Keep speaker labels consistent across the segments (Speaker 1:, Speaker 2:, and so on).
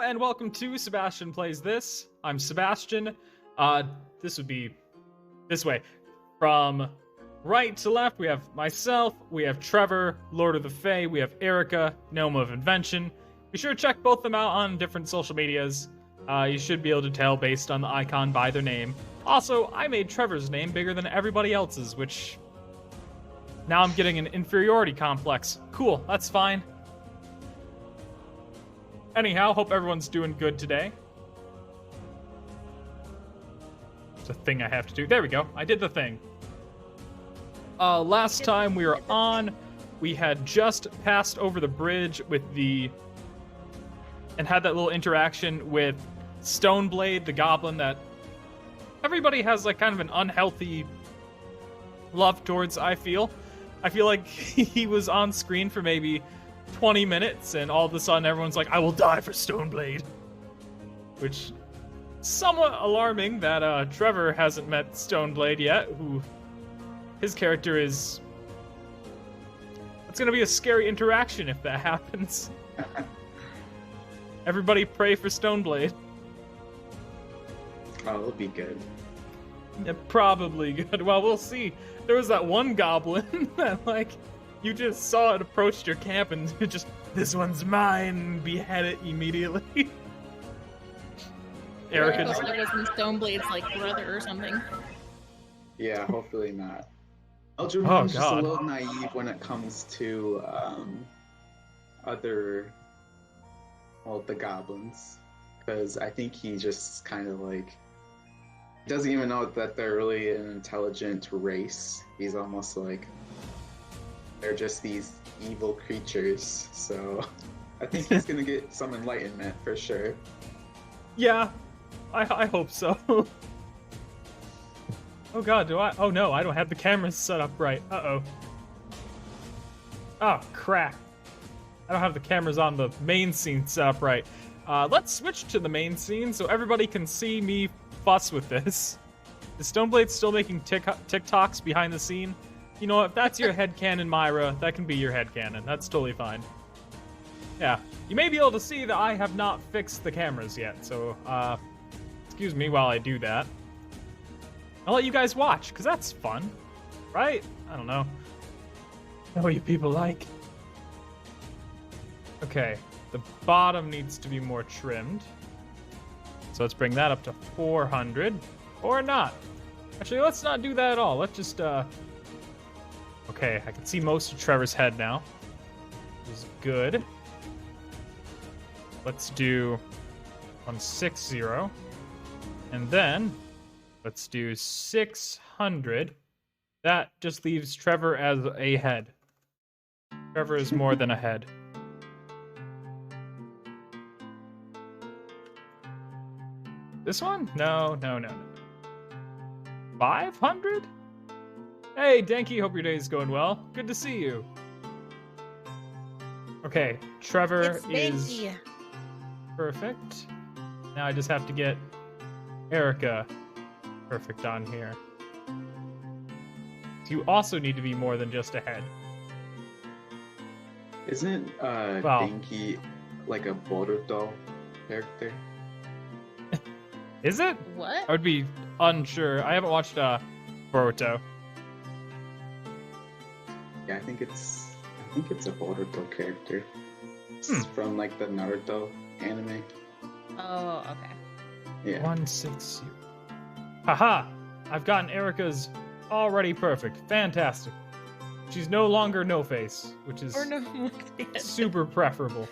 Speaker 1: and welcome to Sebastian Plays This. I'm Sebastian. This would be this way. From right to left, we have myself, we have Trevor, Lord of the Fae, we have Erica, GnomeOfInvention. Be sure to check both of them out on different social medias. You should be able to tell based on the icon by their name. Also, I made Trevor's name bigger than everybody else's, which now I'm getting an inferiority complex. Cool, that's fine. Anyhow, hope everyone's doing good today. It's a thing I have to do. There we go. I did the thing. Last time we were on, we had just passed over the bridge with and had that little interaction with Stoneblade, the goblin that everybody has like kind of an unhealthy love towards, I feel. I feel like he was on screen for maybe 20 minutes, and all of a sudden everyone's like, I will die for Stoneblade. Which, somewhat alarming that Trevor hasn't met Stoneblade yet, who, his character is... It's gonna be a scary interaction if that happens. Everybody pray for Stoneblade.
Speaker 2: Oh, it'll be good.
Speaker 1: Yeah, probably good. Well, we'll see. There was that one goblin that, like, you just saw it approach your camp and just, this one's mine, behead it immediately. Erica
Speaker 3: It wasn't Stoneblade's like brother or something.
Speaker 2: Yeah, hopefully not. I'm just a little naive when it comes to the goblins, because I think he just kind of like doesn't even know that they're really an intelligent race. He's almost like they're just these evil creatures, so I think he's gonna get some enlightenment for sure.
Speaker 1: Yeah, I hope so. Oh god, oh no, I don't have the cameras set up right. Uh-oh. Oh, crap. I don't have the cameras on the main scene set up right. Let's switch to the main scene so everybody can see me fuss with this. Is Stoneblade still making TikToks behind the scene? You know, if that's your headcanon, Myra, that can be your headcanon. That's totally fine. Yeah. You may be able to see that I have not fixed the cameras yet, so, excuse me while I do that. I'll let you guys watch, because that's fun. Right? I don't know. Know what you people like. Okay. The bottom needs to be more trimmed. So let's bring that up to 400. Or not. Actually, let's not do that at all. Let's just, okay, I can see most of Trevor's head now. Which is good. Let's do 160. And then, let's do 600. That just leaves Trevor as a head. Trevor is more than a head. This one? No. 500? Hey, Denki, hope your day's going well. Good to see you. Okay, Trevor is perfect. Now I just have to get Erica perfect on here. You also need to be more than just a head.
Speaker 2: Isn't Denki like a Boruto character?
Speaker 1: Is it?
Speaker 3: What?
Speaker 1: I would be unsure. I haven't watched Boruto.
Speaker 2: Yeah, I think it's a Boruto character. It's from like the Naruto anime.
Speaker 3: Oh, okay.
Speaker 2: Yeah.
Speaker 1: 160. Haha! I've gotten Erica's already perfect. Fantastic. She's no longer no face, which is super preferable.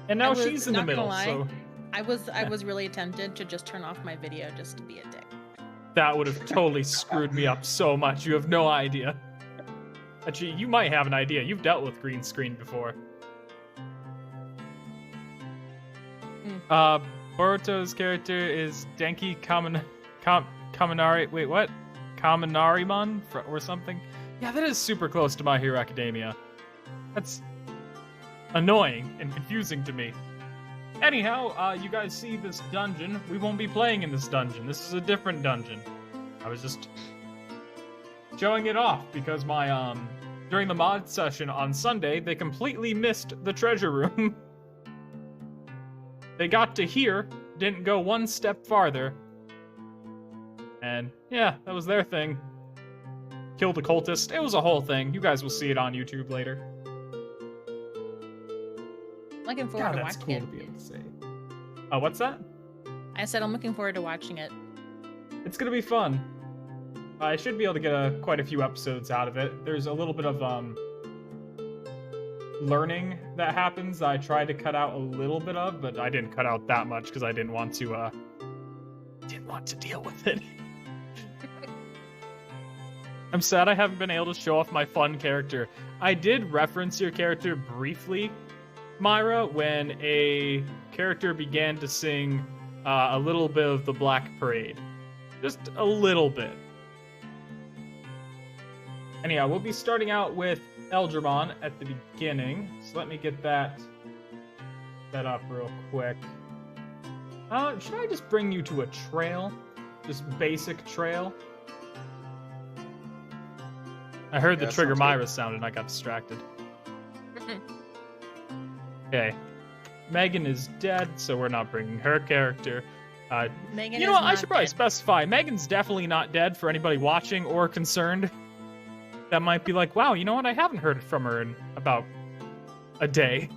Speaker 1: And now she's in the middle, so
Speaker 3: I was really tempted to just turn off my video just to be a dick.
Speaker 1: That would have totally screwed me up so much. You have no idea. Actually, you might have an idea. You've dealt with green screen before. Boruto's character is Denki Kaminari. Wait, what? Kaminarimon or something? Yeah, that is super close to My Hero Academia. That's annoying and confusing to me. Anyhow, you guys see this dungeon. We won't be playing in this dungeon. This is a different dungeon. I was just showing it off because my, during the mod session on Sunday, they completely missed the treasure room. They got to here, didn't go one step farther. And yeah, that was their thing. Killed a cultist. It was a whole thing. You guys will see it on YouTube later.
Speaker 3: Looking forward to
Speaker 1: that's
Speaker 3: watching
Speaker 1: cool
Speaker 3: it.
Speaker 1: to be able to say. What's that?
Speaker 3: I said I'm looking forward to watching it.
Speaker 1: It's gonna be fun. I should be able to get quite a few episodes out of it. There's a little bit of learning that happens that I tried to cut out a little bit of, but I didn't cut out that much because I didn't want to deal with it. I'm sad I haven't been able to show off my fun character. I did reference your character briefly, Myra, when a character began to sing a little bit of the Black Parade. Just a little bit. Anyhow, we'll be starting out with Eldramon at the beginning. So let me get that set up real quick. Should I just bring you to a trail? Just basic trail? I heard the trigger Myra sound and I got distracted. Okay. Megan is dead, so we're not bringing her character.
Speaker 3: Megan
Speaker 1: you know what? I
Speaker 3: is
Speaker 1: should
Speaker 3: not
Speaker 1: probably
Speaker 3: dead.
Speaker 1: specify. Megan's definitely not dead for anybody watching or concerned. That might be like, wow, you know what? I haven't heard from her in about a day.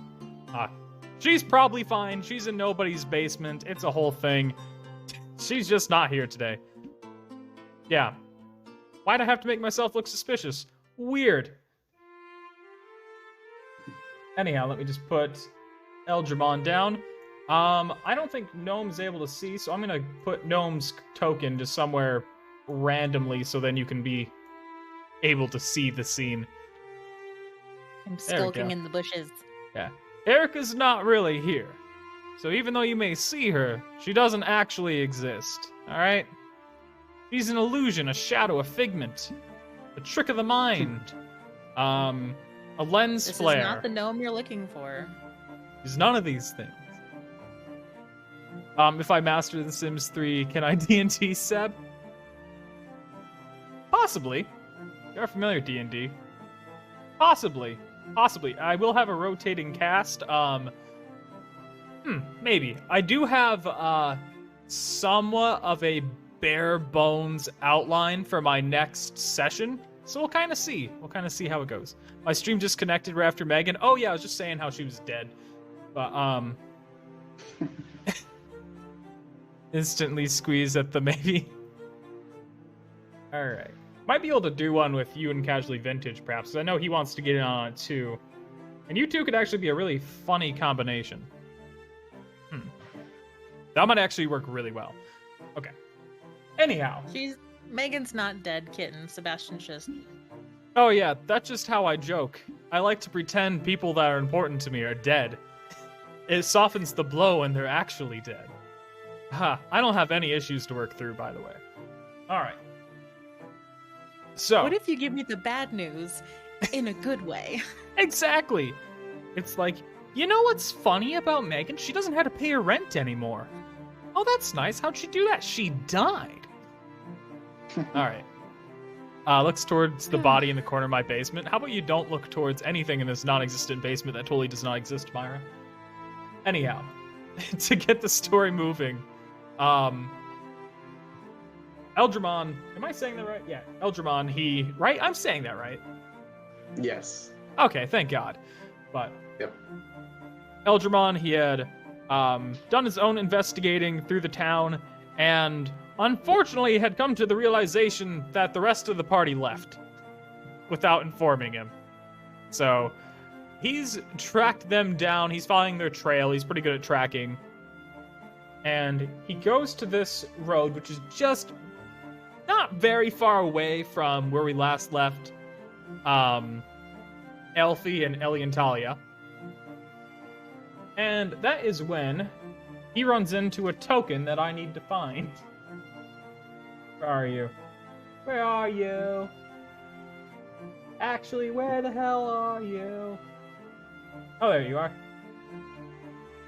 Speaker 1: She's probably fine. She's in nobody's basement. It's a whole thing. She's just not here today. Yeah. Why'd I have to make myself look suspicious? Weird. Anyhow, let me just put Eldramon down. I don't think Gnome's able to see, so I'm gonna put Gnome's token just somewhere randomly so then you can be able to see the scene.
Speaker 3: I'm
Speaker 1: There we
Speaker 3: skulking
Speaker 1: go.
Speaker 3: in the bushes.
Speaker 1: Yeah. Erica's not really here. So even though you may see her, she doesn't actually exist. Alright? She's an illusion, a shadow, a figment. A trick of the mind. A lens
Speaker 3: This
Speaker 1: flare.
Speaker 3: is not the gnome you're looking for.
Speaker 1: She's none of these things. If I master The Sims 3, can I D&D, Seb? Possibly. You're familiar with D&D. Possibly. Possibly. I will have a rotating cast. Maybe. I do have somewhat of a bare bones outline for my next session. So we'll kind of see. We'll kind of see how it goes. My stream disconnected right after Megan. Oh yeah, I was just saying how she was dead. But instantly squeeze at the maybe. All right. Might be able to do one with you and Casually Vintage, perhaps. 'Cause I know he wants to get in on it too. And you two could actually be a really funny combination. That might actually work really well. Okay. Anyhow.
Speaker 3: Megan's not dead, kitten. Sebastian's just.
Speaker 1: Oh yeah, that's just how I joke. I like to pretend people that are important to me are dead. It softens the blow when they're actually dead. I don't have any issues to work through, by the way. Alright. So.
Speaker 3: What if you give me the bad news in a good way?
Speaker 1: Exactly. It's like, you know what's funny about Megan? She doesn't have to pay her rent anymore. Oh, that's nice. How'd she do that? She died. Alright. Looks towards the body in the corner of my basement. How about you don't look towards anything in this non-existent basement that totally does not exist, Myra? Anyhow, to get the story moving, Eldramon, am I saying that right? Yeah, Eldramon, right? I'm saying that right.
Speaker 2: Yes.
Speaker 1: Okay, thank God. But
Speaker 2: Yep.
Speaker 1: Eldramon, he had done his own investigating through the town, and unfortunately had come to the realization that the rest of the party left without informing him. So he's tracked them down. He's following their trail. He's pretty good at tracking. And he goes to this road, which is just not very far away from where we last left Elfie and Ellie and Talia. And that is when he runs into a token that I need to find. Where are you? Where are you? Actually, where the hell are you? Oh, there you are.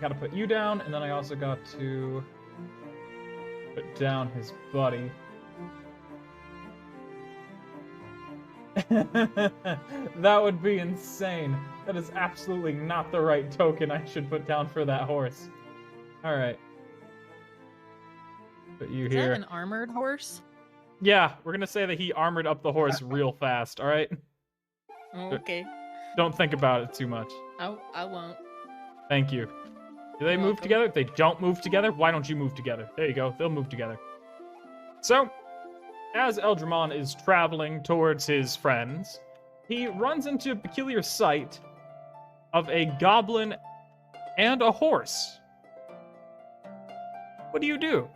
Speaker 1: Gotta put you down, and then I also got to put down his buddy. That would be insane. That is absolutely not the right token I should put down for that horse. All right. Put you
Speaker 3: Is
Speaker 1: here.
Speaker 3: that an armored horse?
Speaker 1: Yeah, we're gonna say that he armored up the horse real fast. All right.
Speaker 3: Okay.
Speaker 1: Don't think about it too much.
Speaker 3: I won't.
Speaker 1: Thank you. Do they
Speaker 3: You're
Speaker 1: move
Speaker 3: welcome.
Speaker 1: together? If they don't move together, why don't you move together? There you go. They'll move together. So, as Eldramon is traveling towards his friends, he runs into a peculiar sight of a goblin and a horse. What do you do?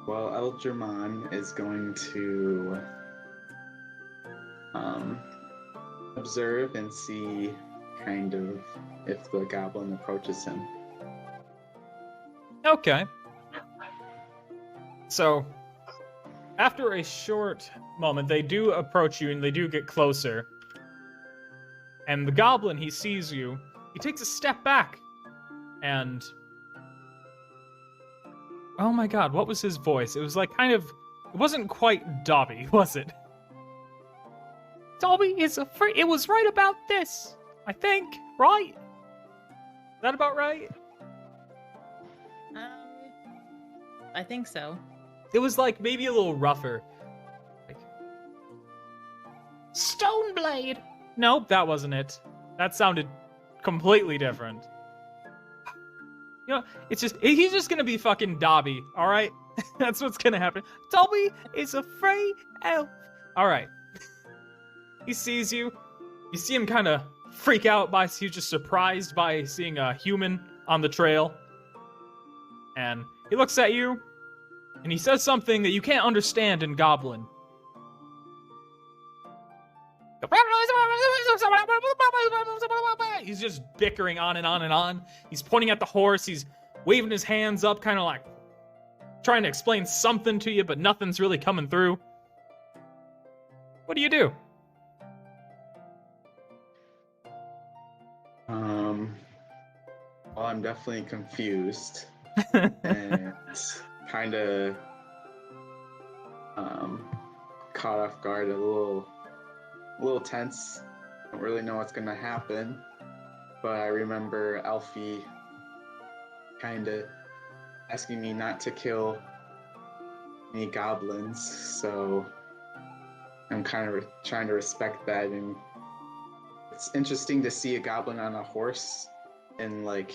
Speaker 2: Well, Elgermon is going to observe and see kind of if the goblin approaches him.
Speaker 1: Okay. So, after a short moment, they do approach you and they do get closer. And the goblin, he sees you. He takes a step back. And... oh my god, what was his voice? It was like kind of... it wasn't quite Dobby, was it? Dobby is a free... it was right about this, I think, right? Is that about right?
Speaker 3: I think so.
Speaker 1: It was like maybe a little rougher. Like... Stoneblade! Nope, that wasn't it. That sounded completely different. You know, it's just... he's just gonna be fucking Dobby, alright? That's what's gonna happen. Dobby is a free elf. Alright. He sees you. You see him kind of freak out by... he's just surprised by seeing a human on the trail. And he looks at you, and he says something that you can't understand in Goblin. He's just bickering on and on and on. He's pointing at the horse. He's waving his hands up, kind of like trying to explain something to you, but nothing's really coming through. What do you do?
Speaker 2: Well, I'm definitely confused and kind of caught off guard, a little tense. Don't really know what's gonna happen, but I remember Alfie kind of asking me not to kill any goblins, so I'm kind of trying to respect that. And it's interesting to see a goblin on a horse and like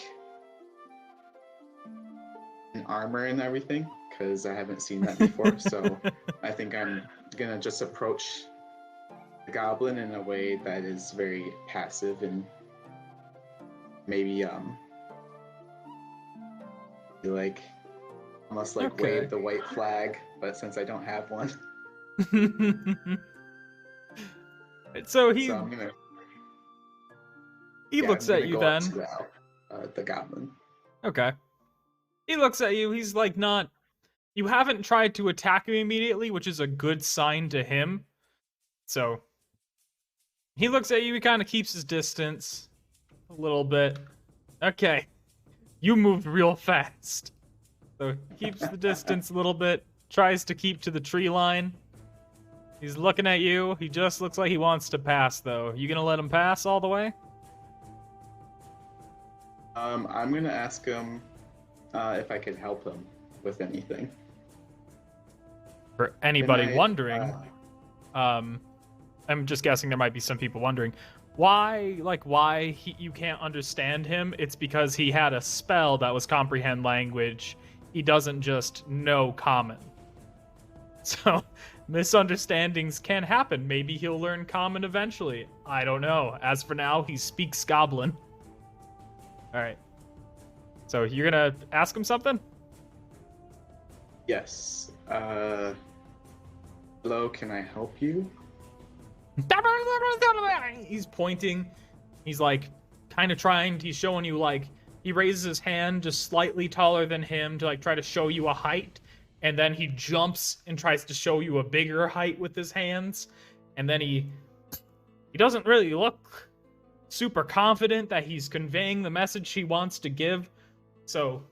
Speaker 2: in armor and everything, because I haven't seen that before. So I think I'm gonna just approach the goblin in a way that is very passive and maybe like almost like
Speaker 1: Okay.
Speaker 2: wave the white flag, but since I don't have one,
Speaker 1: So he
Speaker 2: so I'm gonna
Speaker 1: looks
Speaker 2: I'm
Speaker 1: at
Speaker 2: gonna
Speaker 1: you
Speaker 2: go up
Speaker 1: then.
Speaker 2: to the goblin.
Speaker 1: Okay. He looks at you. He's like not... you haven't tried to attack him immediately, which is a good sign to him. So he looks at you. He kind of keeps his distance a little bit. Okay. You moved real fast. So he keeps the distance a little bit. Tries to keep to the tree line. He's looking at you. He just looks like he wants to pass, though. You gonna let him pass all the way?
Speaker 2: I'm gonna ask him if I could help him with anything.
Speaker 1: For anybody
Speaker 2: And I,
Speaker 1: wondering, I'm just guessing there might be some people wondering why you can't understand him. It's because he had a spell that was comprehend language. He doesn't just know common. So misunderstandings can happen. Maybe he'll learn common eventually. I don't know. As for now, he speaks goblin. All right. So you're gonna ask him something?
Speaker 2: Yes. Hello, can I help you?
Speaker 1: He's pointing. He's like kind of trying. He's showing you like he raises his hand just slightly taller than him to like try to show you a height, and then he jumps and tries to show you a bigger height with his hands, and then he doesn't really look super confident that he's conveying the message he wants to give. So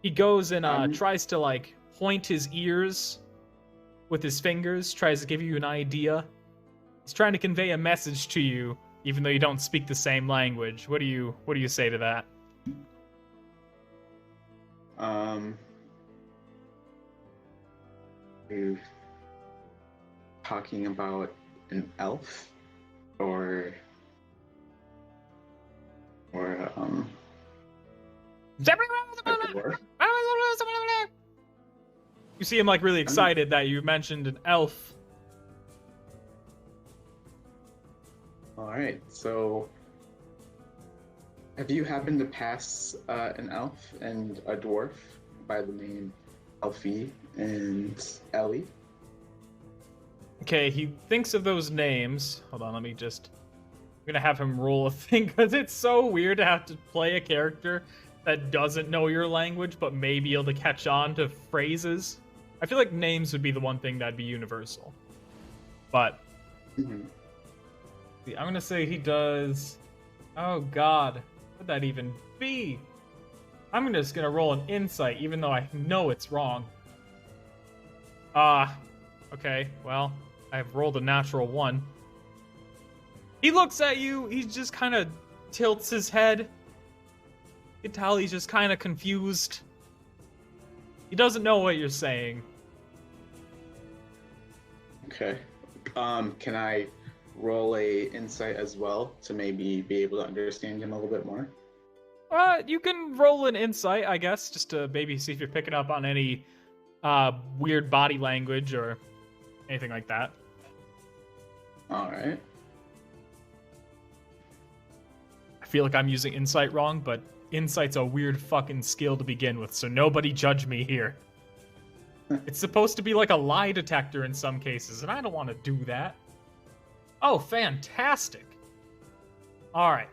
Speaker 1: he goes and tries to like point his ears with his fingers, tries to give you an idea. He's trying to convey a message to you even though you don't speak the same language. What do you say to that?
Speaker 2: You talking about an elf or a dwarf?
Speaker 1: You see him like really excited that you mentioned an elf.
Speaker 2: All right, so have you happened to pass an elf and a dwarf by the name Elfie and Ellie?
Speaker 1: Okay, he thinks of those names. Hold on, I'm gonna have him roll a thing because it's so weird to have to play a character that doesn't know your language but may be able to catch on to phrases. I feel like names would be the one thing that'd be universal. But I'm gonna say he does. Oh God, what'd that even be? I'm just gonna roll an insight, even though I know it's wrong. Okay, well, I've rolled a natural 1. He looks at you, he just kind of tilts his head. You can tell he's just kind of confused. He doesn't know what you're saying.
Speaker 2: Okay. Can I roll a insight as well to maybe be able to understand him a little bit more?
Speaker 1: You can roll an insight, I guess, just to maybe see if you're picking up on any weird body language or anything like that.
Speaker 2: All right.
Speaker 1: I feel like I'm using insight wrong, but insight's a weird fucking skill to begin with, so nobody judge me here. It's supposed to be like a lie detector in some cases, and I don't want to do that. Oh, fantastic. All right.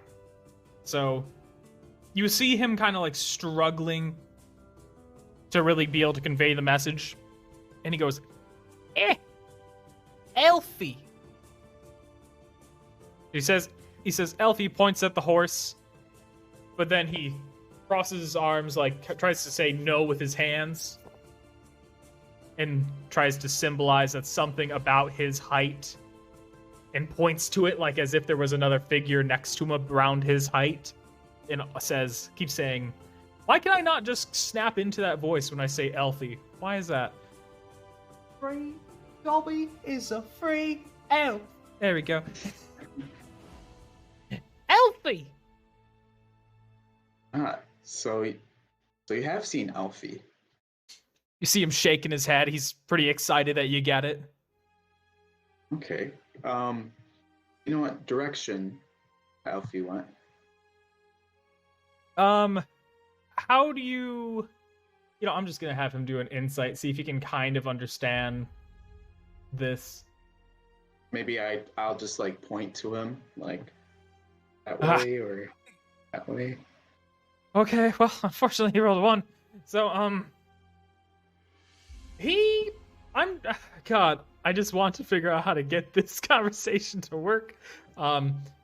Speaker 1: So you see him kind of like struggling to really be able to convey the message. And he goes, Elfie. He says, Elfie, points at the horse, but then he crosses his arms, like tries to say no with his hands, and tries to symbolize that something about his height, and points to it like as if there was another figure next to him around his height, and keeps saying, why can I not just snap into that voice when I say Elfie? Why is that? Free Dobby is a free elf. There we go. Elfie!
Speaker 2: So you have seen Elfie.
Speaker 1: You see him shaking his head. He's pretty excited that you get it.
Speaker 2: Okay. You know what direction Elfie went?
Speaker 1: How do you... I'm just gonna have him do an insight, see if he can kind of understand this.
Speaker 2: Maybe I'll just like point to him, like that way or that way.
Speaker 1: Okay, well, unfortunately he rolled a 1. So, God, I just want to figure out how to get this conversation to work.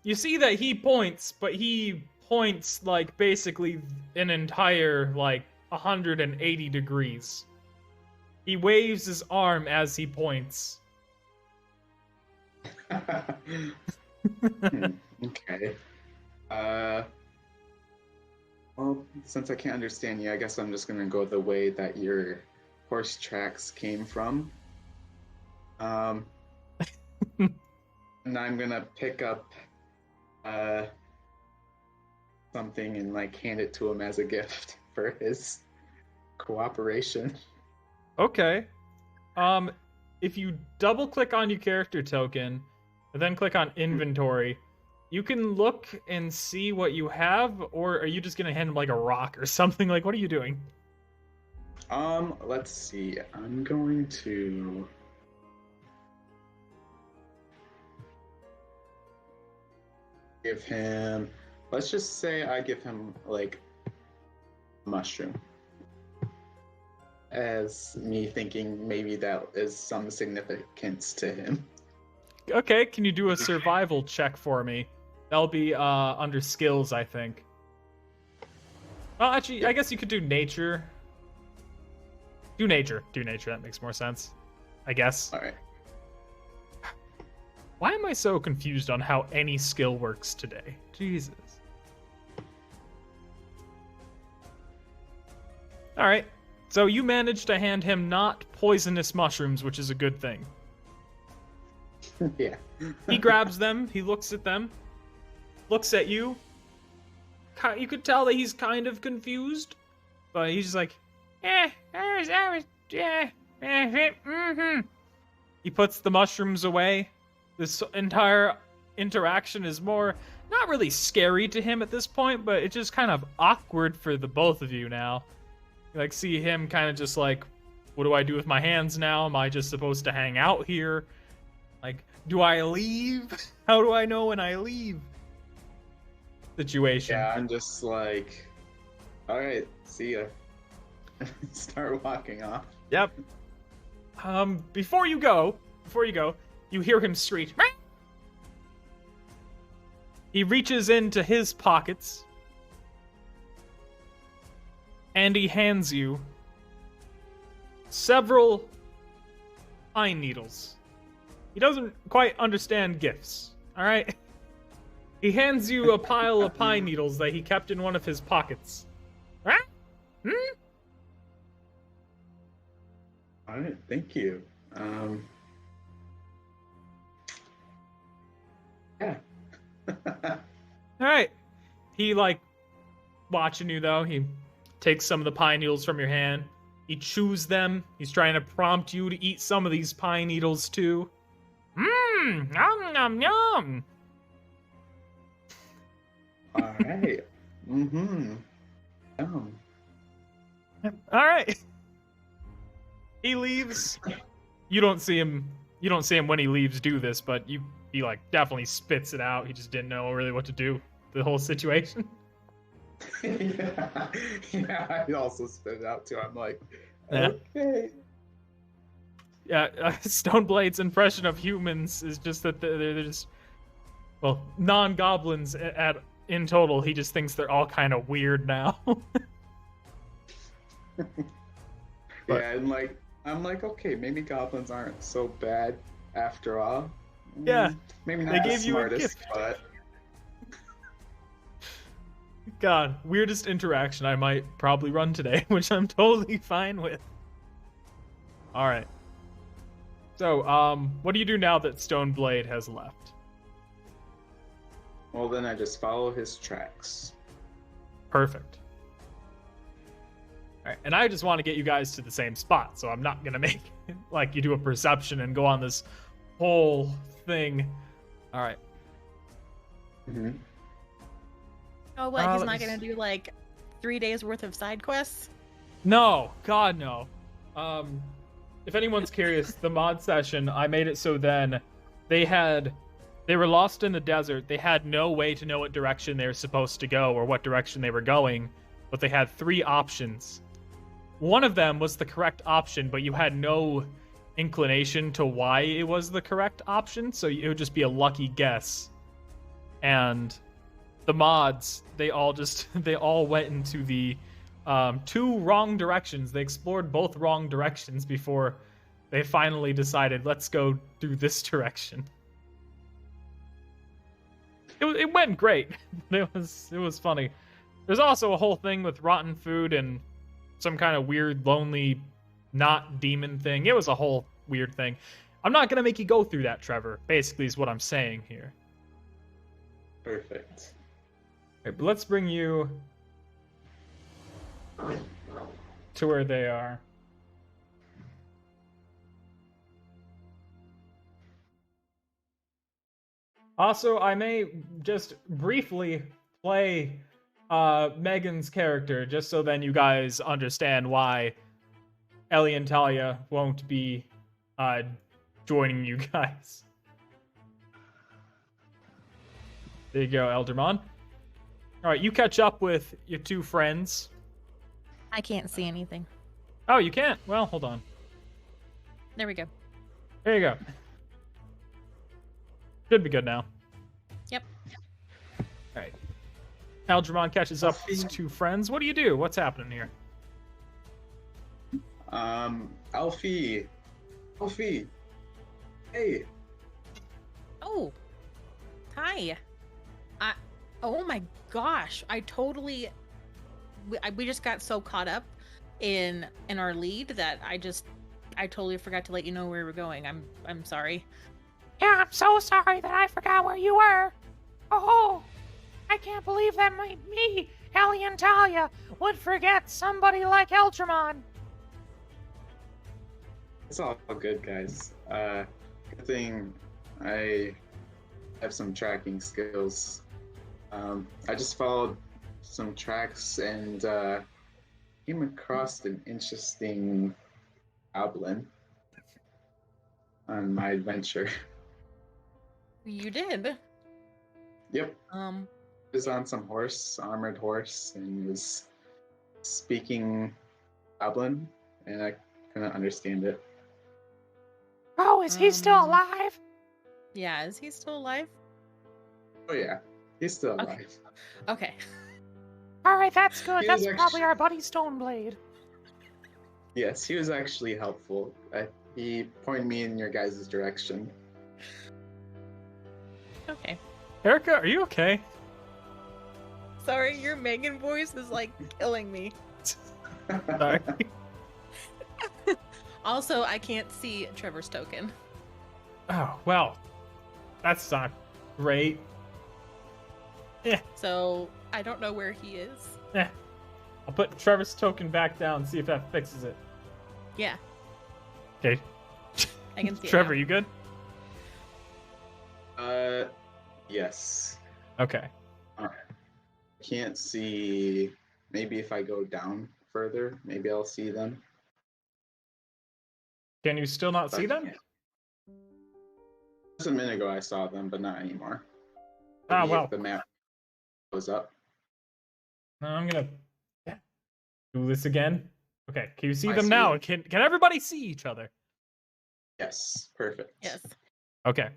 Speaker 1: You see that he points, but he points like basically an entire like 180 degrees. He waves his arm as he points.
Speaker 2: Okay. Well, since I can't understand you, I guess I'm just gonna go the way that your horse tracks came from. And I'm gonna pick up something and like hand it to him as a gift for his cooperation.
Speaker 1: Okay. If you double click on your character token and then click on inventory, you can look and see what you have, or are you just gonna hand him like a rock or something? Like, what are you doing?
Speaker 2: Let's see. I'm going to give him, let's just say I give him like a mushroom, as me thinking maybe that is some significance to him.
Speaker 1: Okay, can you do a survival check for me? That'll be under skills, I think. Well, actually, I guess you could do nature. Do nature. That makes more sense, I guess.
Speaker 2: All right.
Speaker 1: Why am I so confused on how any skill works today? Jesus. All right. So you managed to hand him not poisonous mushrooms, which is a good thing.
Speaker 2: Yeah.
Speaker 1: He grabs them, he looks at them, looks at you. You could tell that he's kind of confused, but he's just like, He puts the mushrooms away. This entire interaction is more, not really scary to him at this point, but it's just kind of awkward for the both of you now. You like see him kind of just like, what do I do with my hands now? Am I just supposed to hang out here? Like, do I leave? How do I know when I leave? Situation.
Speaker 2: Yeah, I'm just like, all right, see ya. Start walking off.
Speaker 1: Yep. Before you go, you hear him screech. He reaches into his pockets and he hands you several pine needles. He doesn't quite understand gifts, all right? He hands you a pile of pine needles that he kept in one of his pockets.
Speaker 2: All right, thank you. Yeah.
Speaker 1: All right. He, like, watching you, though. He takes some of the pine needles from your hand. He chews them. He's trying to prompt you to eat some of these pine needles, too. Nom, nom, nom.
Speaker 2: All right. All
Speaker 1: right. He leaves. You don't see him when he leaves do this, but he like definitely spits it out. He just didn't know really what to do. The whole situation.
Speaker 2: yeah, I also spit it out too. I'm like,
Speaker 1: Yeah.
Speaker 2: okay.
Speaker 1: Yeah, Stoneblade's impression of humans is just that they're just, well, non-goblins in total. He just thinks they're all kind of weird now.
Speaker 2: Yeah, and like I'm like, okay, maybe goblins aren't so bad after all.
Speaker 1: Yeah,
Speaker 2: maybe not
Speaker 1: they
Speaker 2: the
Speaker 1: gave you a
Speaker 2: smartest,
Speaker 1: gift.
Speaker 2: but
Speaker 1: God, weirdest interaction I might probably run today, which I'm totally fine with. All right. So, what do you do now that Stoneblade has left?
Speaker 2: well, then I just follow his tracks.
Speaker 1: Perfect. All right, and I just want to get you guys to the same spot, so I'm not gonna make like you do a perception and go on this whole thing. All right.
Speaker 2: Mm-hmm.
Speaker 3: Oh, what? He's
Speaker 1: let
Speaker 3: not
Speaker 1: me
Speaker 3: gonna do like 3 days worth of side quests?
Speaker 1: No, God, no. If anyone's curious, the mod session, I made it so then they were lost in the desert. They had no way to know what direction they were supposed to go or what direction they were going, but they had 3 options. One of them was the correct option, but you had no inclination to why it was the correct option, so it would just be a lucky guess. And the mods, they all went into the 2 wrong directions. They explored both wrong directions before they finally decided, let's go through this direction. It went great. It was funny. There's also a whole thing with rotten food and some kind of weird, lonely, not demon thing. It was a whole weird thing. I'm not going to make you go through that, Trevor, basically is what I'm saying here.
Speaker 2: Perfect.
Speaker 1: Okay, but let's bring you to where they are. Also, I may just briefly play Megan's character, just so then you guys understand why Ellie and Talia won't be joining you guys. There you go, Eldermon. Alright, you catch up with your 2 friends.
Speaker 3: I can't see anything.
Speaker 1: Oh, you can't? Well, hold on.
Speaker 3: There we go.
Speaker 1: There you go. Should be good now.
Speaker 3: Yep.
Speaker 1: Alright. Algernon catches up with his 2 friends. What do you do? What's happening here?
Speaker 2: Alfie. Hey.
Speaker 3: Oh, hi. I. Oh my gosh! I totally. We just got so caught up in our lead that I totally forgot to let you know where we were going. I'm sorry.
Speaker 4: Yeah, I'm so sorry that I forgot where you were. Oh, I can't believe that me, Ellie and Talia, would forget somebody like Eldramon.
Speaker 2: It's all good, guys. Good thing I have some tracking skills. I just followed some tracks and came across an interesting goblin on my adventure.
Speaker 3: You did.
Speaker 2: Yep,
Speaker 3: Um.
Speaker 2: was on some horse, armored horse, and was speaking goblin, and I couldn't understand it.
Speaker 4: Oh, is he still
Speaker 3: Um,
Speaker 4: alive?
Speaker 3: Yeah. Is he still alive?
Speaker 2: Oh yeah, he's still
Speaker 3: Okay.
Speaker 2: alive.
Speaker 3: Okay.
Speaker 4: All right, that's good.
Speaker 2: He
Speaker 4: That's
Speaker 2: was
Speaker 4: probably
Speaker 2: actually-
Speaker 4: our buddy Stoneblade.
Speaker 2: Yes, he was actually helpful. He pointed me in your guys' direction.
Speaker 3: Okay.
Speaker 1: Erica, are you okay?
Speaker 3: Sorry, your Megan voice is like killing me.
Speaker 1: Sorry.
Speaker 3: Also, I can't see Trevor's token.
Speaker 1: Oh, well. That's not great.
Speaker 3: So I don't know where he is.
Speaker 1: I'll put Trevor's token back down and see if that fixes it.
Speaker 3: Yeah,
Speaker 1: Okay.
Speaker 3: I can see
Speaker 1: Trevor,
Speaker 3: it now.
Speaker 1: you good?
Speaker 2: Yes.
Speaker 1: Okay.
Speaker 2: Can't see. Maybe if I go down further, maybe I'll see them.
Speaker 1: Can you still not see them?
Speaker 2: Just a minute ago, I saw them, but not anymore.
Speaker 1: Ah,
Speaker 2: Maybe
Speaker 1: well.
Speaker 2: if the map goes up.
Speaker 1: No, I'm gonna do this again. Okay, can you see
Speaker 2: I
Speaker 1: them
Speaker 2: see
Speaker 1: now?
Speaker 2: it.
Speaker 1: Can everybody see each other?
Speaker 2: Yes, perfect.
Speaker 3: Yes.
Speaker 1: Okay.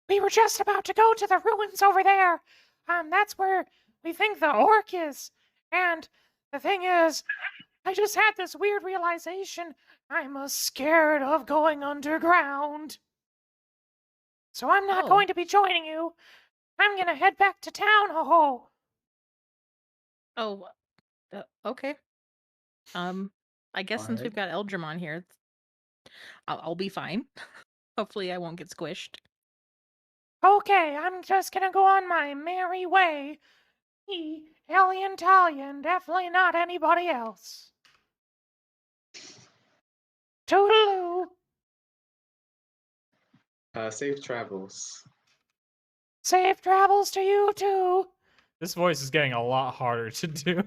Speaker 4: We were just about to go to the ruins over there. That's where we think the orc is. And the thing is, I just had this weird realization. I'm scared of going underground. So I'm not
Speaker 3: Oh.
Speaker 4: going to be joining you. I'm gonna head back to town, ho.
Speaker 3: Oh. Okay. I guess since we've got Eldramon here, I'll be fine. Hopefully, I won't get squished.
Speaker 4: Okay, I'm just gonna go on my merry way. Me, Ellie, and Talia, and definitely not anybody else. Toodaloo.
Speaker 2: Safe travels.
Speaker 4: Safe travels to you too.
Speaker 1: This voice is getting a lot harder to do.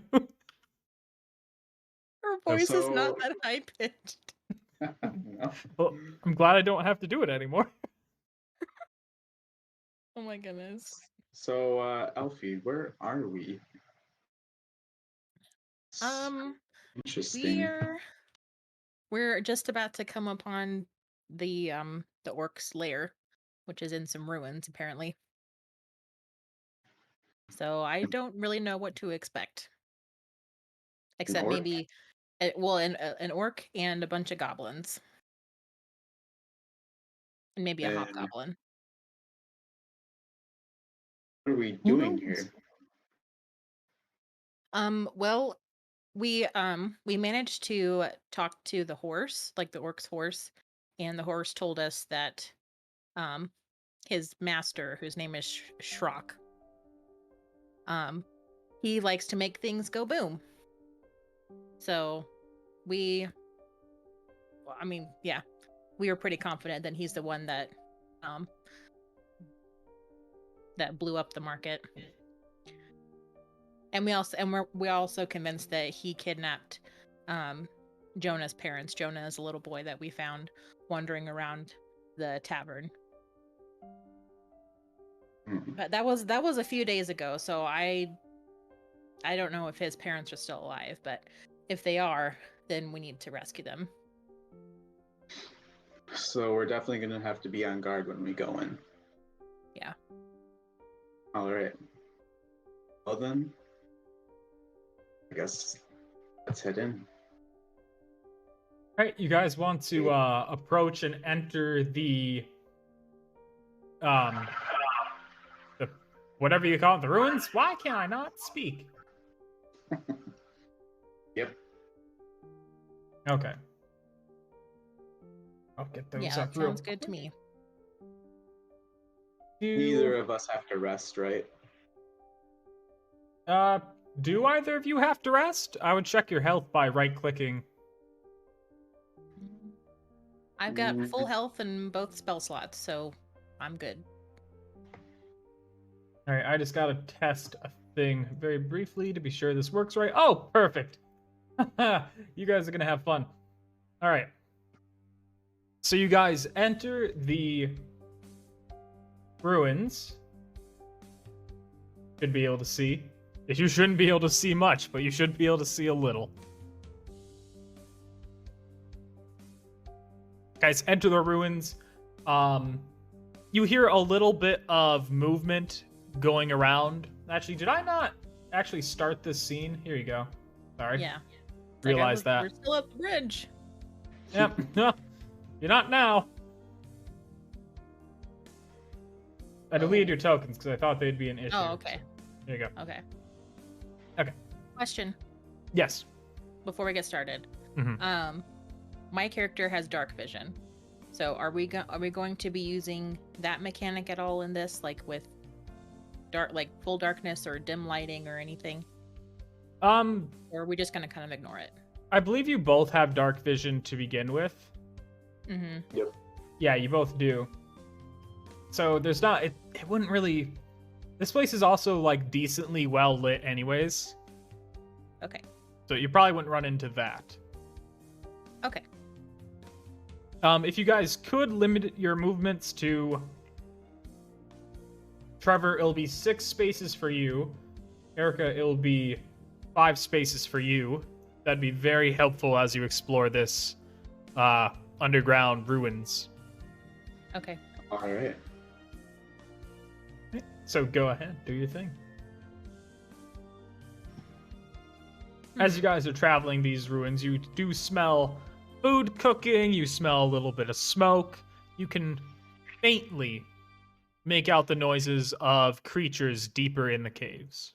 Speaker 3: Her voice is not
Speaker 2: so-
Speaker 3: that high pitched.
Speaker 2: No.
Speaker 1: Well, I'm glad I don't have to do it anymore.
Speaker 3: Oh my goodness.
Speaker 2: So, Elfie, where are we? Interesting.
Speaker 3: We're just about to come upon the orc's lair, which is in some ruins apparently. So I don't really know what to expect, except
Speaker 2: orc?
Speaker 3: maybe, an orc and a bunch of goblins, and maybe a
Speaker 2: And
Speaker 3: hobgoblin.
Speaker 2: what are we
Speaker 1: Who
Speaker 2: doing
Speaker 1: knows?
Speaker 2: here?
Speaker 3: Well, we managed to talk to the horse, like the orc's horse, and the horse told us that his master, whose name is Shrok, he likes to make things go boom. So we were pretty confident that he's the one that that blew up the market. And we're also convinced that he kidnapped Jonah's parents. Jonah is a little boy that we found wandering around the tavern. But that was a few days ago, so I don't know if his parents are still alive, but if they are, then we need to rescue them.
Speaker 2: So we're definitely gonna have to be on guard when we go in.
Speaker 3: Yeah.
Speaker 2: All right. Well then, I guess let's head in.
Speaker 1: All right, you guys want to approach and enter the um, the whatever you call it, the ruins. Why can I not speak?
Speaker 2: Yep.
Speaker 1: Okay. I'll get those
Speaker 3: Yeah,
Speaker 1: up
Speaker 3: that
Speaker 1: real
Speaker 3: sounds good to me.
Speaker 2: Neither of us have to rest, right?
Speaker 1: Do either of you have to rest? I would check your health by right-clicking.
Speaker 3: I've got full health in both spell slots, so I'm good.
Speaker 1: All right, I just gotta test a thing very briefly to be sure this works right. Oh, perfect. You guys are gonna have fun. All right. So you guys enter the ruins. Should be able to see. You shouldn't be able to see much, but you should be able to see a little. Guys, enter the ruins. You hear a little bit of movement going around. Actually, did I not actually start this scene? Here you go. Sorry.
Speaker 3: Yeah.
Speaker 1: Realize that.
Speaker 3: We're still up the bridge.
Speaker 1: Yep. No, you're not now. I deleted your tokens because I thought they'd be an issue.
Speaker 3: Oh, okay.
Speaker 1: There you go.
Speaker 3: Okay.
Speaker 1: Okay.
Speaker 3: Question
Speaker 1: Yes.
Speaker 3: before we get started.
Speaker 1: Mhm.
Speaker 3: My character has dark vision. So are we going to be using that mechanic at all in this, like with dark, like full darkness or dim lighting or anything? Or are we just going to kind of ignore it?
Speaker 1: I believe you both have dark vision to begin with.
Speaker 3: Mm-hmm.
Speaker 2: Yep.
Speaker 1: Yeah, you both do. So there's not it wouldn't really. This place is also like decently well lit anyways.
Speaker 3: Okay.
Speaker 1: So you probably wouldn't run into that.
Speaker 3: Okay.
Speaker 1: If you guys could limit your movements to Trevor, it'll be 6 spaces for you. Erica, it'll be 5 spaces for you. That'd be very helpful as you explore this underground ruins.
Speaker 3: Okay.
Speaker 2: All right.
Speaker 1: So go ahead, do your thing. As you guys are traveling these ruins, you do smell food cooking, you smell a little bit of smoke. You can faintly make out the noises of creatures deeper in the caves.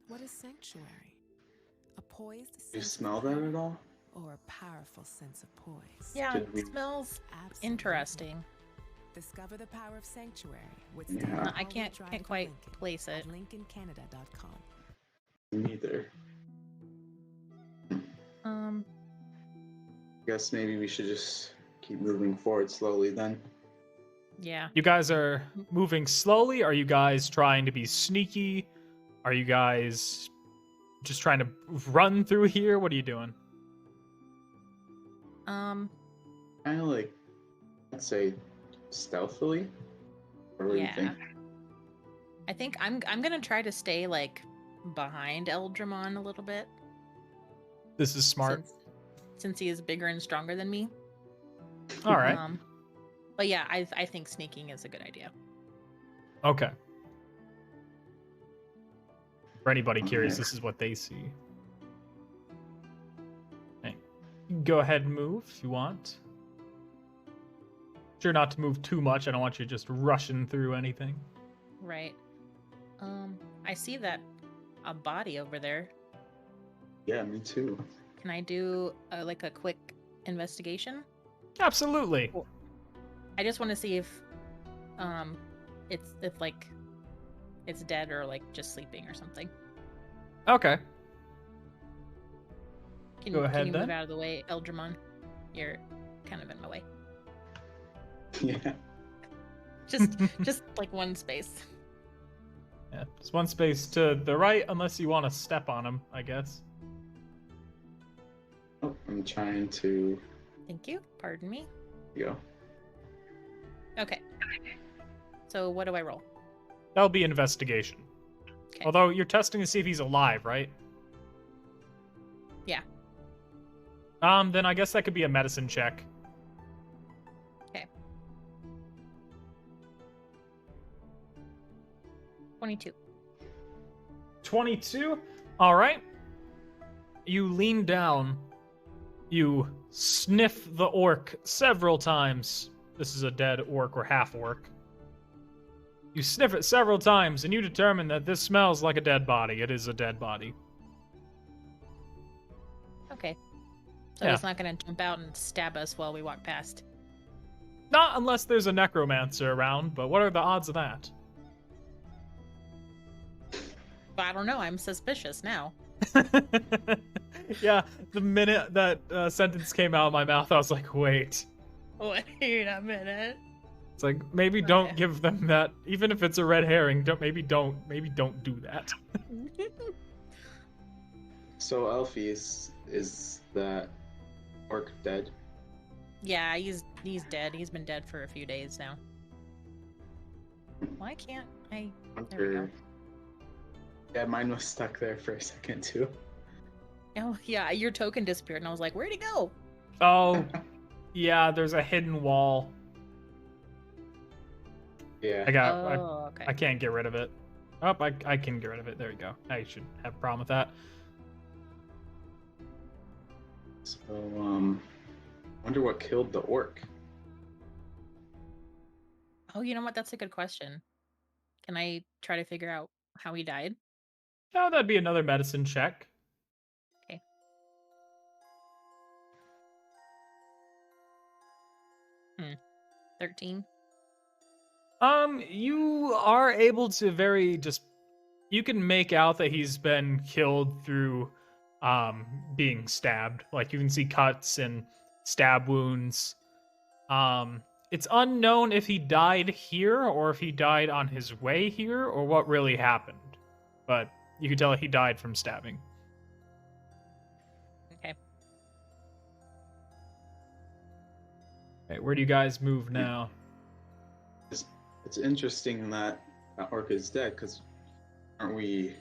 Speaker 5: What is sanctuary? A poised sense
Speaker 2: Do you
Speaker 5: of
Speaker 2: smell that
Speaker 5: power
Speaker 2: at all?
Speaker 5: or a powerful sense of poise?
Speaker 3: Yeah,
Speaker 2: Did we-
Speaker 3: it smells
Speaker 5: Absolutely.
Speaker 3: interesting.
Speaker 5: Discover the power of sanctuary with
Speaker 2: Yeah.
Speaker 5: Stephen
Speaker 3: I
Speaker 5: Hawley
Speaker 3: can't
Speaker 5: Drive
Speaker 3: quite
Speaker 5: Lincoln
Speaker 3: place
Speaker 5: at
Speaker 3: it.
Speaker 5: lincolncanada.com.
Speaker 2: Neither. Guess maybe we should just keep moving forward slowly then.
Speaker 3: Yeah.
Speaker 1: You guys are moving slowly? Are you guys trying to be sneaky? Are you guys just trying to run through here? What are you doing?
Speaker 2: Kind of like, let's say, stealthily. Or what do you
Speaker 3: Yeah.
Speaker 2: think?
Speaker 3: I think I'm gonna try to stay like behind Eldramon a little bit.
Speaker 1: This is smart.
Speaker 3: Since he is bigger and stronger than me.
Speaker 1: All right.
Speaker 3: But yeah, I think sneaking is a good idea.
Speaker 1: Okay. For anybody curious,
Speaker 2: Okay.
Speaker 1: this is what they see. Okay. You can go ahead and move if you want. Sure not to move too much. I don't want you just rushing through anything.
Speaker 3: Right. I see that a body over there.
Speaker 2: Yeah, me too.
Speaker 3: Can I do like a quick investigation?
Speaker 1: Absolutely.
Speaker 3: I just want to see if it's dead or like just sleeping or something.
Speaker 1: Okay.
Speaker 3: Can,
Speaker 1: Go
Speaker 3: can
Speaker 1: ahead
Speaker 3: you
Speaker 1: then.
Speaker 3: move out of the way, Eldramon? You're kind of in my way.
Speaker 2: Yeah.
Speaker 3: Just like one space.
Speaker 1: Yeah, just one space to the right, unless you want to step on him, I guess.
Speaker 2: Oh, I'm trying to
Speaker 3: Thank you. Pardon me.
Speaker 2: go.
Speaker 3: Okay. So what do I roll?
Speaker 1: That'll be investigation.
Speaker 3: Okay.
Speaker 1: Although you're testing to see if he's alive, right?
Speaker 3: Yeah.
Speaker 1: Then I guess that could be a medicine check.
Speaker 3: Okay. 22.
Speaker 1: 22? All right. You lean down. You sniff the orc several times. This is a dead orc or half orc. You sniff it several times, and you determine that this smells like a dead body. It is a dead body.
Speaker 3: Okay. So
Speaker 1: Yeah.
Speaker 3: he's not gonna jump out and stab us while we walk past.
Speaker 1: Not unless there's a necromancer around, but what are the odds of that?
Speaker 3: But I don't know. I'm suspicious now.
Speaker 1: Yeah, the minute that sentence came out of my mouth, I was like, wait.
Speaker 3: Wait a minute.
Speaker 1: It's like, maybe don't
Speaker 3: Okay.
Speaker 1: give them that, even if it's a red herring, maybe don't do that.
Speaker 2: So Elfie, is that orc dead?
Speaker 3: Yeah, he's dead. He's been dead for a few days now. Why can't I? There we go.
Speaker 2: Yeah, mine was stuck there for a second too.
Speaker 3: Oh yeah, your token disappeared, and I was like, where'd he go?
Speaker 1: Oh, yeah, there's a hidden wall.
Speaker 2: Yeah.
Speaker 3: Okay.
Speaker 1: I can't get rid of it. Oh, I can get rid of it. There you go. I should have a problem with that.
Speaker 2: So, wonder what killed the orc.
Speaker 3: Oh, you know what? That's a good question. Can I try to figure out how he died?
Speaker 1: Oh, that'd be another medicine check.
Speaker 3: 13.
Speaker 1: You are able to you can make out that he's been killed through being stabbed. Like you can see cuts and stab wounds. It's unknown if he died here or if he died on his way here or what really happened. But you can tell he died from stabbing.
Speaker 3: Okay.
Speaker 1: Okay, where do you guys move now?
Speaker 2: It's interesting that orc is dead, because aren't we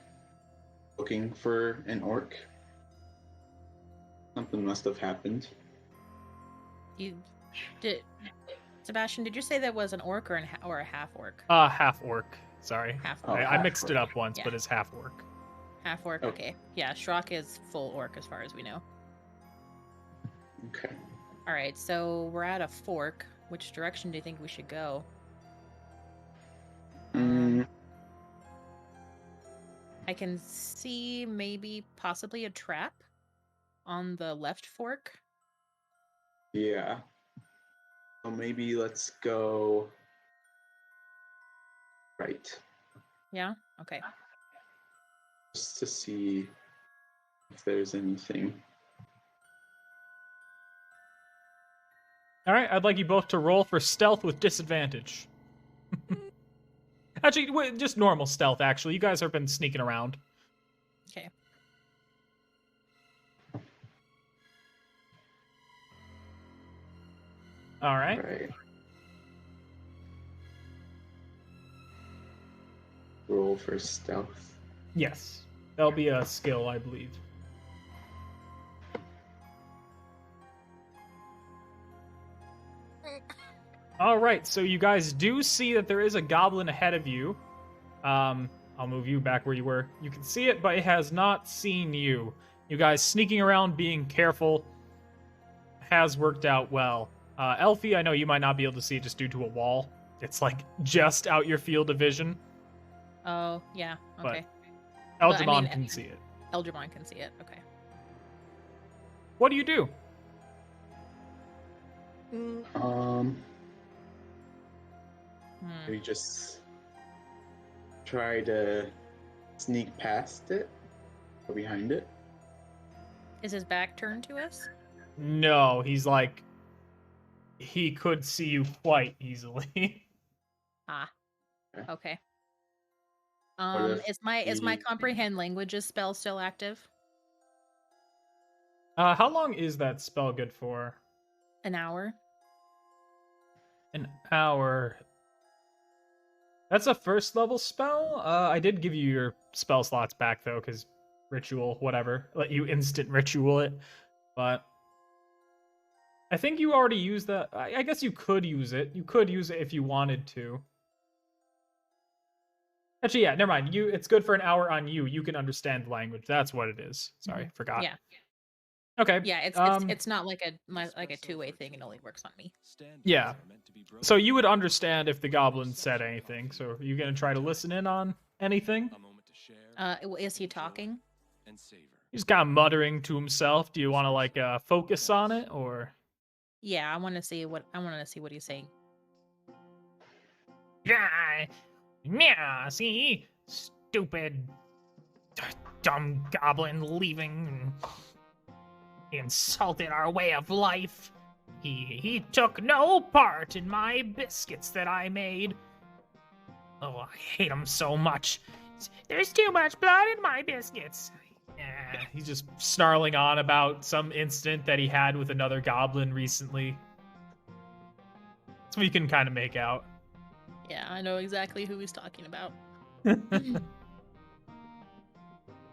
Speaker 2: looking for an orc? Something must have happened.
Speaker 3: Sebastian, did you say that was an orc or a half orc?
Speaker 1: Half orc. Sorry.
Speaker 3: Half
Speaker 2: Oh,
Speaker 3: orc.
Speaker 1: I
Speaker 2: half
Speaker 1: mixed it
Speaker 2: orc.
Speaker 1: up once,
Speaker 3: Yeah.
Speaker 1: but it's half orc.
Speaker 3: Half orc.
Speaker 2: Oh.
Speaker 3: Okay. Yeah, Shrok is full orc as far as we know.
Speaker 2: Okay.
Speaker 3: All right, so we're at a fork. Which direction do you think we should go?
Speaker 2: Mm,
Speaker 3: I can see maybe possibly a trap on the left fork.
Speaker 2: yeah. So maybe let's go right,
Speaker 3: Yeah? Okay.
Speaker 2: just to see if there's anything.
Speaker 1: All right, I'd like you both to roll for stealth with disadvantage. Actually, just normal stealth, actually. You guys have been sneaking around.
Speaker 3: Okay.
Speaker 1: All right.
Speaker 2: Right. Roll for stealth.
Speaker 1: Yes. That'll be a skill, I believe. All right, so you guys do see that there is a goblin ahead of you. I'll move you back where you were. You can see it, but it has not seen you. You guys sneaking around, being careful, has worked out well. Elfie, I know you might not be able to see it just due to a wall. It's like just out your field of vision.
Speaker 3: Oh, yeah.
Speaker 1: But
Speaker 3: Okay.
Speaker 1: Elgemon can see it.
Speaker 3: Elgemon can see it. Okay.
Speaker 1: What do you do?
Speaker 2: We just try to sneak past it or behind it.
Speaker 3: Is his back turned to us?
Speaker 1: No, he's like, he could see you quite easily.
Speaker 3: Ah.
Speaker 2: Okay.
Speaker 3: Okay.
Speaker 2: if
Speaker 3: Is my
Speaker 2: we-
Speaker 3: comprehend languages spell still active?
Speaker 1: How long is that spell good for?
Speaker 3: An hour.
Speaker 1: An hour. That's a first level spell. I did give you your spell slots back though, because ritual, whatever, let you instant ritual it. But I think you already used that. I guess you could use it. You could use it if you wanted to. Actually, yeah, never mind. It's good for an hour on you. You can understand the language. That's what it is. Sorry, forgot.
Speaker 3: Yeah.
Speaker 1: Okay.
Speaker 3: Yeah, it's not like a two-way thing. It only works on me.
Speaker 1: Yeah. So you would understand if the goblin said anything. So are you gonna try to listen in on anything?
Speaker 3: Is he talking?
Speaker 1: He's kind of muttering to himself. Do you want to like focus on it or?
Speaker 3: Yeah, I want to see what he's saying.
Speaker 4: Yeah, see? Stupid, dumb goblin leaving. He insulted our way of life. He took no part in my biscuits that I made. Oh, I hate him so much. There's too much blood in my biscuits.
Speaker 1: He's just snarling on about some incident that he had with another goblin recently. So you can kind of make out.
Speaker 3: Yeah, I know exactly who he's talking about.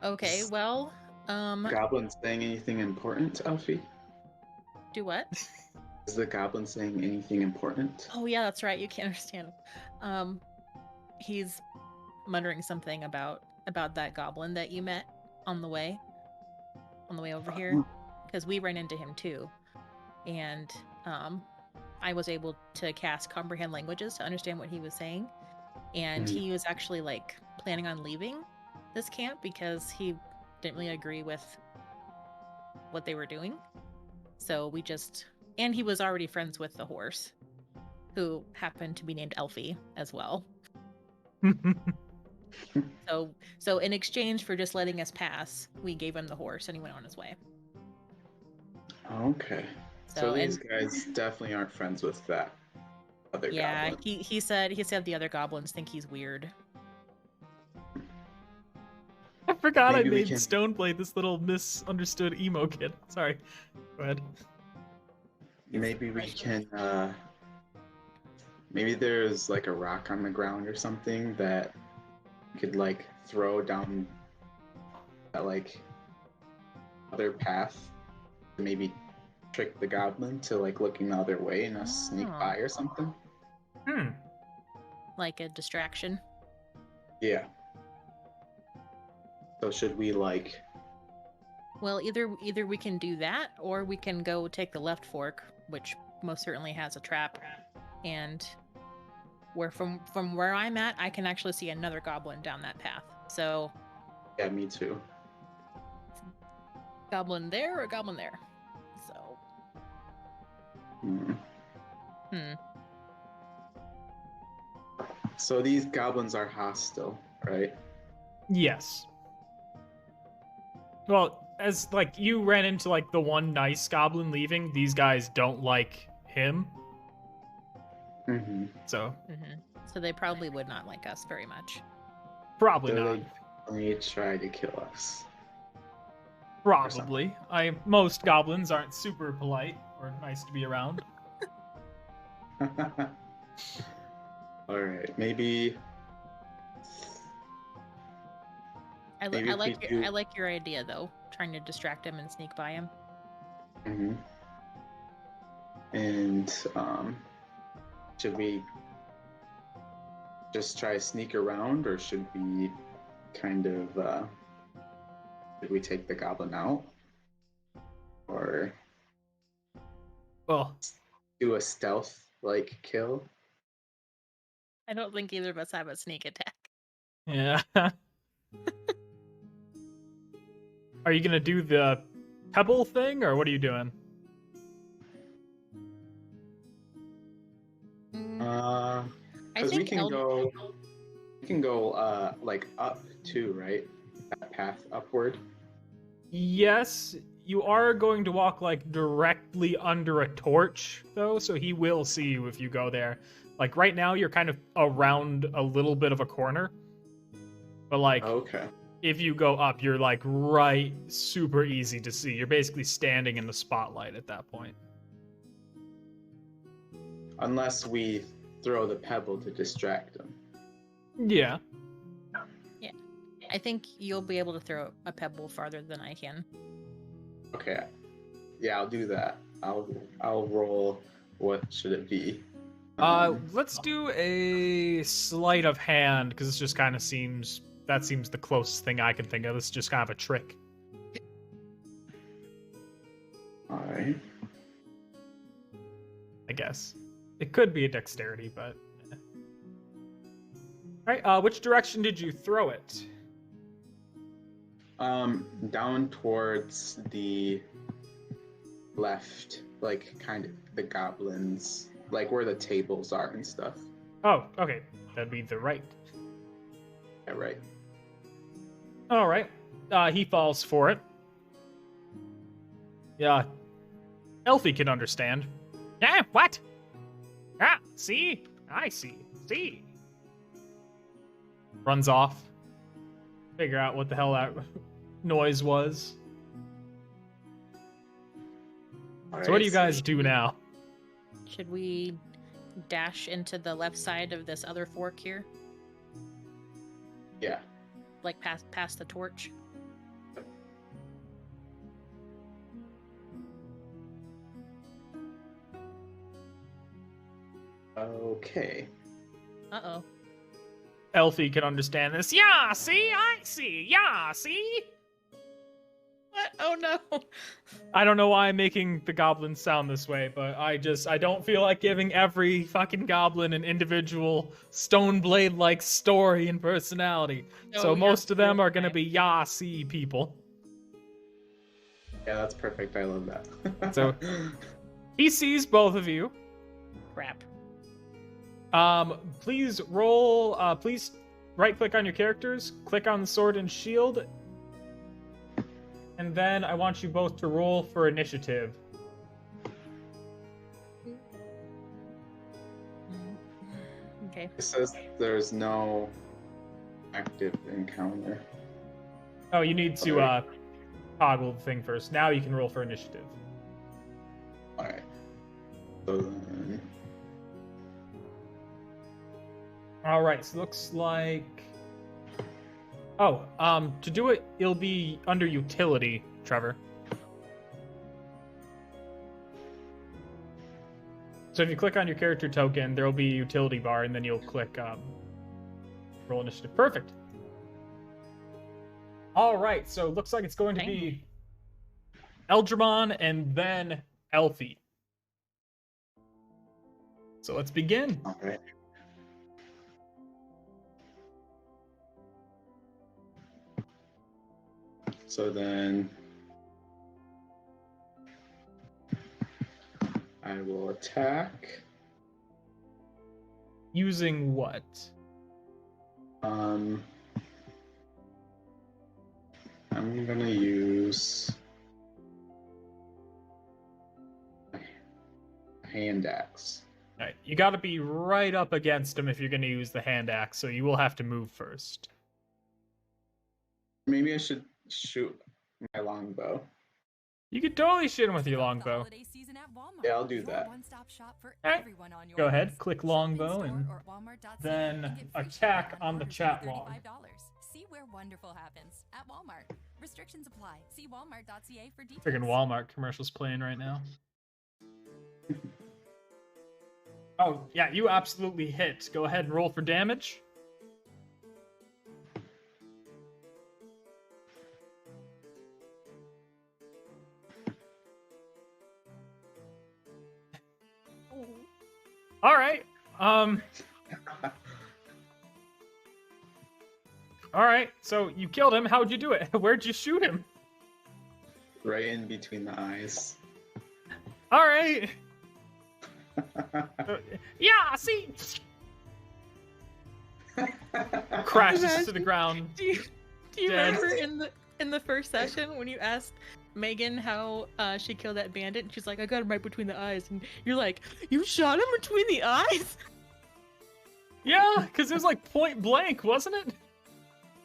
Speaker 3: Okay, well,
Speaker 2: Goblin saying anything important, Alfie?
Speaker 3: do what?
Speaker 2: Is the goblin saying anything important?
Speaker 3: Oh yeah, that's right. You can't understand him. He's muttering something about that goblin that you met on the way over here, because we ran into him too, and I was able to cast comprehend languages to understand what he was saying, and he was actually like planning on leaving this camp because he didn't really agree with what they were doing. So and he was already friends with the horse, who happened to be named Elfie as well. So in exchange for just letting us pass, we gave him the horse and he went on his way.
Speaker 2: Okay. So these guys definitely aren't friends with that other goblin.
Speaker 3: Yeah, he said the other goblins think he's weird.
Speaker 1: I forgot
Speaker 2: Maybe
Speaker 1: I
Speaker 2: we
Speaker 1: made
Speaker 2: can-
Speaker 1: Stoneblade this little misunderstood emo kid. Sorry. Go ahead.
Speaker 2: Maybe we can, maybe there's like a rock on the ground or something that we could like throw down that like other path to maybe trick the goblin to like looking the other way and us sneak by or something.
Speaker 3: Like a distraction.
Speaker 2: Yeah. So should we like...
Speaker 3: Well, either we can do that, or we can go take the left fork, which most certainly has a trap, and from where I'm at, I can actually see another goblin down that path. So
Speaker 2: Yeah, me too.
Speaker 3: goblin there or goblin there. So
Speaker 2: So these goblins are hostile, right?
Speaker 1: Yes. Well, as like you ran into like the one nice goblin leaving, these guys don't like him.
Speaker 2: Mm-hmm.
Speaker 1: So
Speaker 3: So they probably would not like us very much.
Speaker 1: probably
Speaker 2: So
Speaker 1: not.
Speaker 2: they try to kill us.
Speaker 1: Probably. Most goblins aren't super polite or nice to be around.
Speaker 2: Alright, maybe...
Speaker 3: I
Speaker 2: Maybe if we do-
Speaker 3: like your idea though, trying to distract him and sneak by him.
Speaker 2: Mm-hmm. And should we just try to sneak around, or should we kind of should we take the goblin out, or
Speaker 1: Well,
Speaker 2: do a stealth like kill?
Speaker 3: I don't think either of us have a sneak attack.
Speaker 1: yeah. Are you gonna do the pebble thing, or what are you doing?
Speaker 3: I
Speaker 2: Because we
Speaker 3: think
Speaker 2: can go like up too, right? That path upward.
Speaker 1: Yes, you are going to walk like directly under a torch, though, so he will see you if you go there. Like right now, you're kind of around a little bit of a corner, but like
Speaker 2: Okay.
Speaker 1: if you go up, you're like right, super easy to see. You're basically standing in the spotlight at that point.
Speaker 2: Unless we throw the pebble to distract him.
Speaker 1: Yeah.
Speaker 3: I think you'll be able to throw a pebble farther than I can.
Speaker 2: Okay. Yeah, I'll do that. I'll roll. What should it be?
Speaker 1: Let's do a sleight of hand because it just kind of seems the closest thing I can think of. This is just kind of a trick.
Speaker 2: Alright.
Speaker 1: I guess. It could be a dexterity, but... Alright, which direction did you throw it?
Speaker 2: Down towards the left, like kind of the goblins, like where the tables are and stuff.
Speaker 1: Oh, okay. That'd be the right.
Speaker 2: Yeah, right.
Speaker 1: Alright. He falls for it. Yeah. Elfie can understand.
Speaker 4: Yeah, what? Ah, see? I see. See?
Speaker 1: Runs off. Figure out what the hell that noise was. So what do you guys do now?
Speaker 3: Should we dash into the left side of this other fork here?
Speaker 2: Yeah.
Speaker 3: Like past the torch?
Speaker 2: Okay.
Speaker 3: Uh-oh.
Speaker 1: Elfie can understand this.
Speaker 4: Yeah, see? I see. Yeah, see?
Speaker 3: What? Oh no.
Speaker 1: I don't know why I'm making the goblins sound this way, but I don't feel like giving every fucking goblin an individual stone blade like story and personality.
Speaker 3: No,
Speaker 1: So
Speaker 3: you're
Speaker 1: most of them are gonna
Speaker 3: okay.
Speaker 1: be Yasi people.
Speaker 2: Yeah, that's perfect. I love that.
Speaker 1: So- He sees both of you.
Speaker 3: Crap.
Speaker 1: Please roll, please right click on your characters, click on the sword and shield, and then I want you both to roll for initiative.
Speaker 3: Okay.
Speaker 2: It says there's no active encounter.
Speaker 1: Oh, you need to,
Speaker 2: Alright.
Speaker 1: toggle the thing first. Now you can roll for initiative.
Speaker 2: Alright. So then...
Speaker 1: Alright, so looks like... Oh, to do it, it'll be under utility, Trevor. So if you click on your character token, there'll be a utility bar, and then you'll click, roll initiative. Perfect. Alright, so it looks like it's going to be Eldramon and then Elfie. So let's begin.
Speaker 2: Alright. So then I will attack.
Speaker 1: Using what?
Speaker 2: I'm gonna use a hand axe.
Speaker 1: Alright, you gotta be right up against him if you're gonna use the hand axe, so you will have to move first.
Speaker 2: Maybe I should shoot my longbow.
Speaker 1: You could totally shoot him with your longbow.
Speaker 2: Yeah, I'll do that.
Speaker 1: Alright, go ahead, click longbow, and then attack on the chat log.
Speaker 6: See where wonderful happens at Walmart. Restrictions apply. See walmart.ca for details.
Speaker 1: Friggin' Walmart commercials playing right now. Oh, yeah, you absolutely hit. Go ahead and roll for damage. Alright, Alright, so you killed him. How'd you do it? Where'd you shoot him?
Speaker 2: Right in between the eyes.
Speaker 1: Alright.
Speaker 4: Yeah, see?
Speaker 1: Crashes to the ground.
Speaker 3: Do you
Speaker 1: Dead.
Speaker 3: remember in the first session when you asked Megan how she killed that bandit, and she's like, I got him right between the eyes, and you're like, you shot him between the eyes?
Speaker 1: Yeah, because it was like point blank, wasn't it?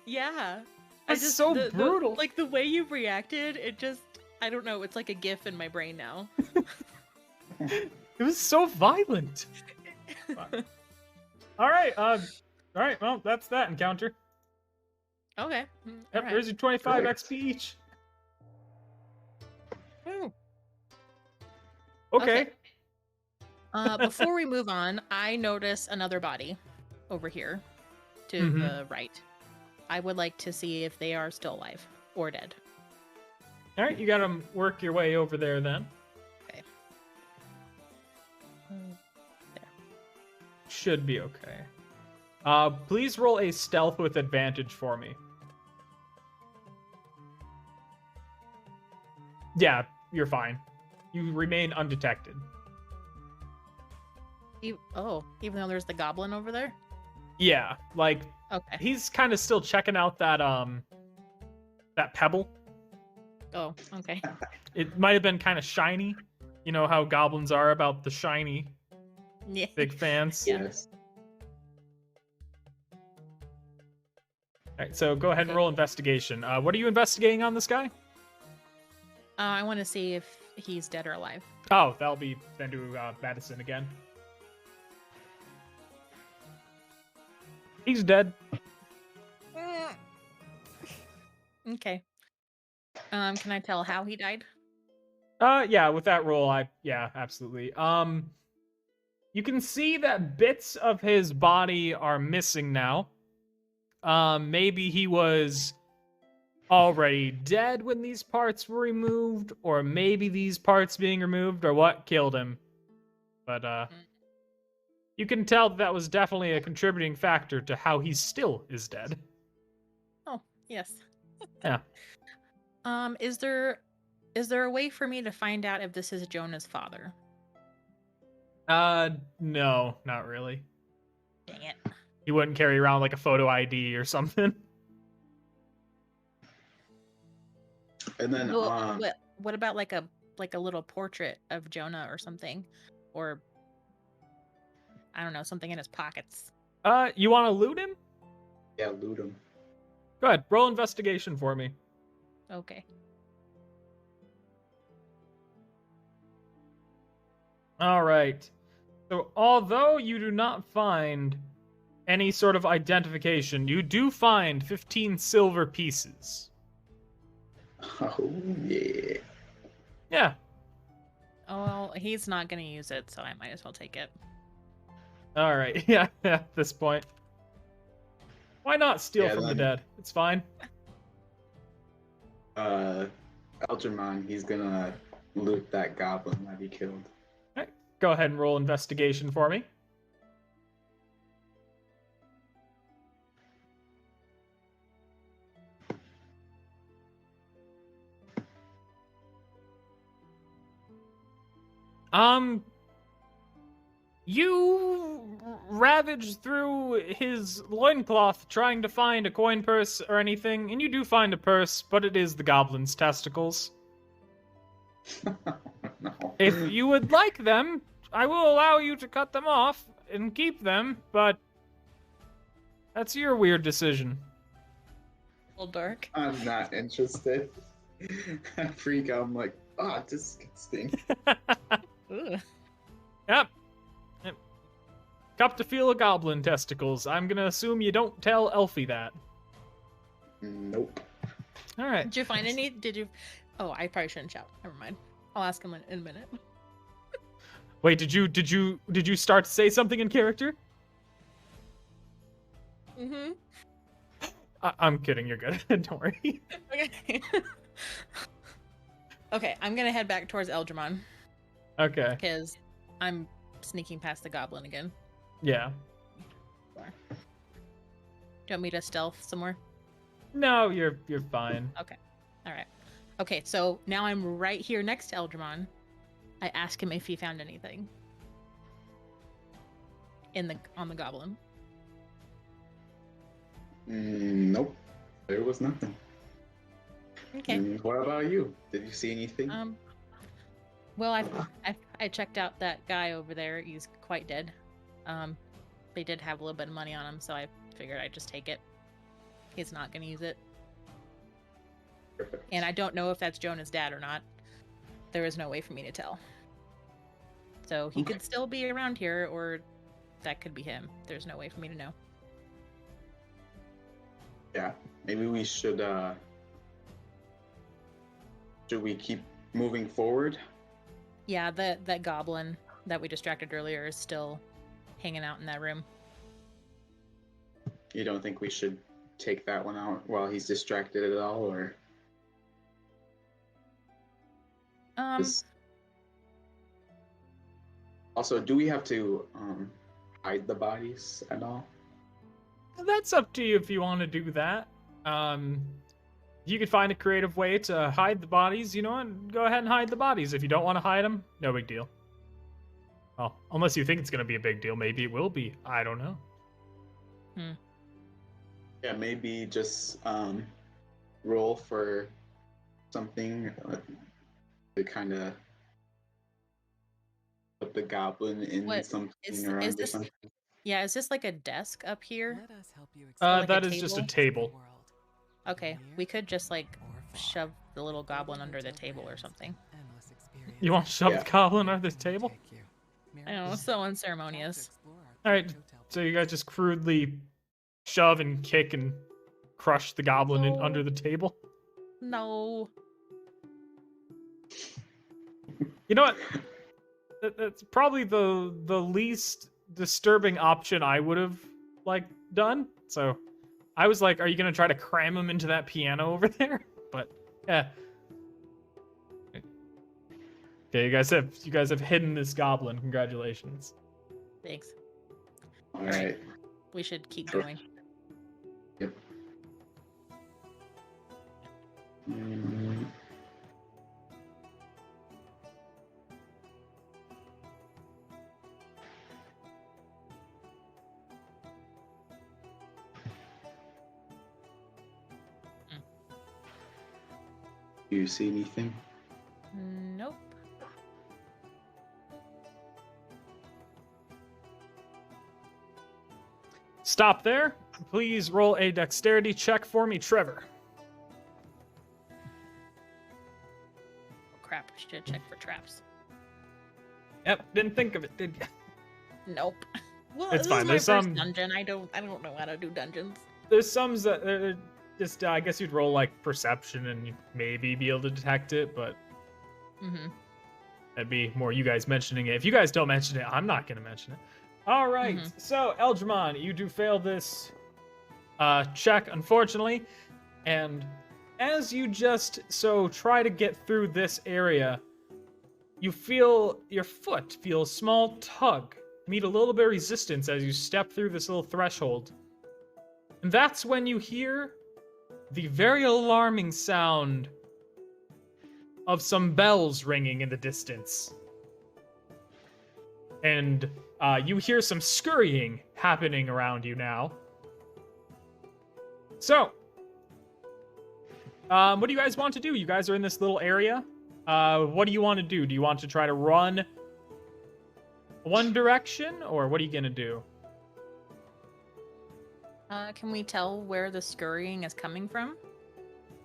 Speaker 3: Yeah.
Speaker 1: That's so brutal.
Speaker 3: Like the way you reacted, it just, I don't know, it's like a gif in my brain now.
Speaker 1: It was so violent. Alright, alright, well, that's that encounter.
Speaker 3: Okay.
Speaker 1: Yep,
Speaker 3: alright.
Speaker 1: there's your 25
Speaker 2: Correct.
Speaker 1: XP each.
Speaker 3: Ooh.
Speaker 1: Okay.
Speaker 3: Before we move on, I notice another body over here to
Speaker 1: Mhm.
Speaker 3: the right. I would like to see if they are still alive or dead.
Speaker 1: All right, you gotta work your way over there then.
Speaker 3: Okay. There.
Speaker 1: Should be okay. Please roll a stealth with advantage for me. Yeah, you're fine. You remain undetected.
Speaker 3: Even though there's the goblin over there?
Speaker 1: Yeah, like
Speaker 3: Okay.
Speaker 1: he's kind of still checking out that pebble.
Speaker 3: Oh, okay.
Speaker 1: It might have been kind of shiny. You know how goblins are about the shiny.
Speaker 3: Yeah.
Speaker 1: Big fans.
Speaker 3: Yeah.
Speaker 2: Yes.
Speaker 1: All right, so go ahead and roll investigation. What are you investigating on this guy?
Speaker 3: I want to see if he's dead or alive.
Speaker 1: Oh, that'll be then do Madison again. He's dead.
Speaker 3: Okay. Can I tell how he died?
Speaker 1: Yeah, with that roll, yeah, absolutely. You can see that bits of his body are missing now. Maybe he was already dead when these parts were removed, or maybe these parts being removed are what killed him. But you can tell that was definitely a contributing factor to how he still is dead.
Speaker 3: Oh, yes.
Speaker 1: Yeah.
Speaker 3: Is there a way for me to find out if this is Jonah's father?
Speaker 1: No, not really.
Speaker 3: Dang it.
Speaker 1: He wouldn't carry around like a photo ID or something.
Speaker 2: And then
Speaker 3: Well, what about like a little portrait of Jonah or something, or I don't know, something in his pockets?
Speaker 1: You want to loot him?
Speaker 2: yeah, loot him.
Speaker 1: Go ahead, roll investigation for me.
Speaker 3: Okay.
Speaker 1: All right. So, although you do not find any sort of identification, you do find 15 silver pieces.
Speaker 2: Oh yeah.
Speaker 1: Yeah.
Speaker 3: Oh, well, he's not gonna use it, so I might as well take it.
Speaker 1: All right. Yeah, at this point. Why not steal
Speaker 2: Yeah,
Speaker 1: from the
Speaker 2: then-
Speaker 1: dead? It's fine.
Speaker 2: Algernon, he's gonna loot that goblin that he killed.
Speaker 1: All right. Go ahead and roll investigation for me. You ravage through his loincloth trying to find a coin purse or anything, and you do find a purse, but it is the goblin's testicles.
Speaker 2: No.
Speaker 1: If you would like them, I will allow you to cut them off and keep them, but that's your weird decision.
Speaker 3: A little dark.
Speaker 2: I'm not interested. I freak out. I'm like, disgusting.
Speaker 3: Ooh.
Speaker 1: Yep. Cup to feel a goblin testicles. I'm gonna assume you don't tell Elfie that.
Speaker 2: Nope.
Speaker 1: All right.
Speaker 3: Did you find any? Did you? Oh, I probably shouldn't shout. Never mind. I'll ask him in a minute.
Speaker 1: Wait, did you start to say something in character?
Speaker 3: Mm-hmm.
Speaker 1: I'm kidding. You're good. Don't worry.
Speaker 3: Okay. Okay, I'm gonna head back towards Eldramon
Speaker 1: Okay.
Speaker 3: because I'm sneaking past the goblin again.
Speaker 1: Yeah.
Speaker 3: Do you want me to stealth somewhere?
Speaker 1: No, you're fine.
Speaker 3: Okay. All right. Okay, so now I'm right here next to Eldramon. I ask him if he found anything on the goblin.
Speaker 2: Nope. There was nothing.
Speaker 3: Okay.
Speaker 2: What about you? Did you see anything?
Speaker 3: Well, I checked out that guy over there. He's quite dead. They did have a little bit of money on him, so I figured I'd just take it. He's not gonna use it,
Speaker 2: Perfect.
Speaker 3: and I don't know if that's Jonah's dad or not. There is no way for me to tell. So he could still be around here, or that could be him. There's no way for me to know.
Speaker 2: Yeah. Maybe we should we keep moving forward?
Speaker 3: Yeah, that goblin that we distracted earlier is still hanging out in that room.
Speaker 2: You don't think we should take that one out while he's distracted at all, or? Is- Also, do we have to hide the bodies at all?
Speaker 1: That's up to you if you want to do that. You could find a creative way to hide the bodies, and go ahead and hide the bodies. If you don't want to hide them, no big deal. Well, unless you think it's going to be a big deal, maybe it will be. I don't know.
Speaker 2: Yeah, maybe just roll for something to kind of put the goblin in
Speaker 3: What
Speaker 2: something
Speaker 3: is
Speaker 2: around or
Speaker 3: this?
Speaker 2: something.
Speaker 3: Yeah, is this like a desk up here?
Speaker 5: Let us help you
Speaker 3: like a
Speaker 1: That is just a table.
Speaker 3: Okay, we could just like shove the little goblin under the table or something.
Speaker 1: You want to shove
Speaker 2: Yeah.
Speaker 1: the goblin under the table?
Speaker 3: I know, it's so unceremonious.
Speaker 1: All right, so you guys just crudely shove and kick and crush the goblin
Speaker 3: No.
Speaker 1: under the table.
Speaker 3: No.
Speaker 1: You know what? That's probably the least disturbing option I would have done. So I was like, are you gonna try to cram him into that piano over there? But yeah. Okay, you guys have hidden this goblin. Congratulations.
Speaker 3: Thanks.
Speaker 2: All
Speaker 3: right.
Speaker 2: right.
Speaker 3: We should keep
Speaker 2: Sure.
Speaker 3: going.
Speaker 2: Yep. Mm, do you see anything?
Speaker 3: Nope.
Speaker 1: Stop there. Please roll a dexterity check for me, Trevor.
Speaker 3: Oh, crap. Should check for traps.
Speaker 1: Yep, didn't think of it, did you?
Speaker 3: Nope. Well,
Speaker 1: It's
Speaker 3: this
Speaker 1: fine,
Speaker 3: is my
Speaker 1: there's
Speaker 3: first
Speaker 1: some-
Speaker 3: dungeon. I don't know how to do dungeons.
Speaker 1: There's some that they're just I guess you'd roll perception and you'd maybe be able to detect it, but
Speaker 3: Mm-hmm.
Speaker 1: that'd be more you guys mentioning it. If you guys don't mention it, I'm not gonna mention it. All right, so Eldramon, you do fail this check, unfortunately, and as you just try to get through this area, you feel your foot feel a small tug, meet a little bit of resistance as you step through this little threshold. And that's when you hear the very alarming sound of some bells ringing in the distance. And you hear some scurrying happening around you now. So, what do you guys want to do? You guys are in this little area. What do you want to do? Do you want to try to run one direction, or what are you gonna do?
Speaker 3: Can we tell where the scurrying is coming from?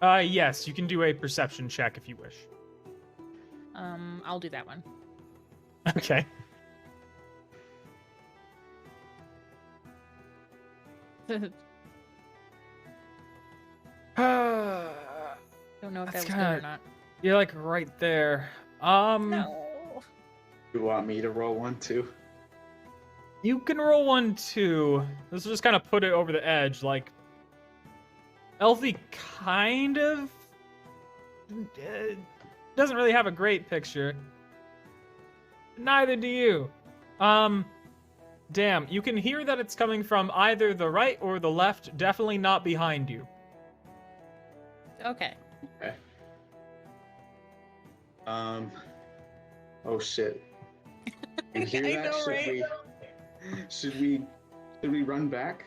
Speaker 1: Yes, you can do a perception check if you wish.
Speaker 3: I'll do that one.
Speaker 1: Okay.
Speaker 3: Don't know if
Speaker 1: That's
Speaker 3: that was good or
Speaker 1: kinda-
Speaker 3: not.
Speaker 1: You're right there.
Speaker 3: No.
Speaker 2: You want me to roll one too?
Speaker 1: You can roll 1 too. This will just kind of put it over the edge. Elfie kind of doesn't really have a great picture. Neither do you. Damn, you can hear that it's coming from either the right or the left, definitely not behind you.
Speaker 3: Okay.
Speaker 2: Okay. Oh shit. You hear
Speaker 3: I
Speaker 2: that?
Speaker 3: know, right?
Speaker 2: Should we run back?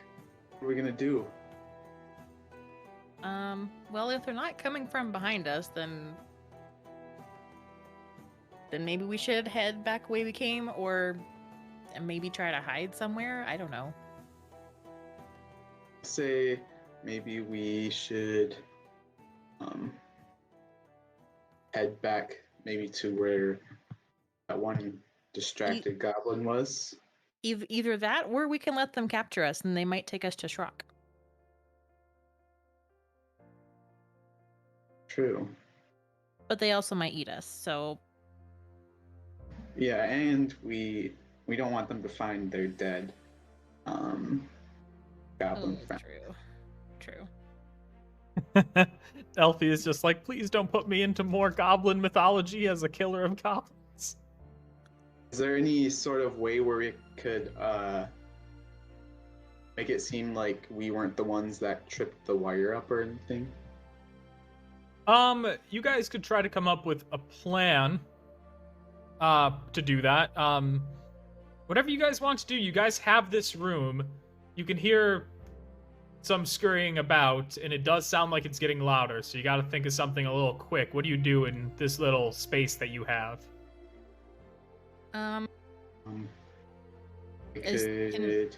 Speaker 2: What are we gonna do?
Speaker 3: Well, if they're not coming from behind us, then maybe we should head back the way we came, or maybe try to hide somewhere. I don't know.
Speaker 2: Say maybe we should head back maybe to where that one distracted goblin was.
Speaker 3: Either that, or we can let them capture us, and they might take us to Shrok.
Speaker 2: True.
Speaker 3: But they also might eat us, so...
Speaker 2: Yeah, and we don't want them to find their dead goblin friend.
Speaker 3: True.
Speaker 1: Elfie is just like, please don't put me into more goblin mythology as a killer of goblins.
Speaker 2: Is there any sort of way where we could make it seem like we weren't the ones that tripped the wire up or anything?
Speaker 1: You guys could try to come up with a plan to do that. Whatever you guys want to do, you guys have this room. You can hear some scurrying about, and it does sound like it's getting louder, so you got to think of something a little quick. What do you do in this little space that you have?
Speaker 2: We
Speaker 3: Is-
Speaker 2: could.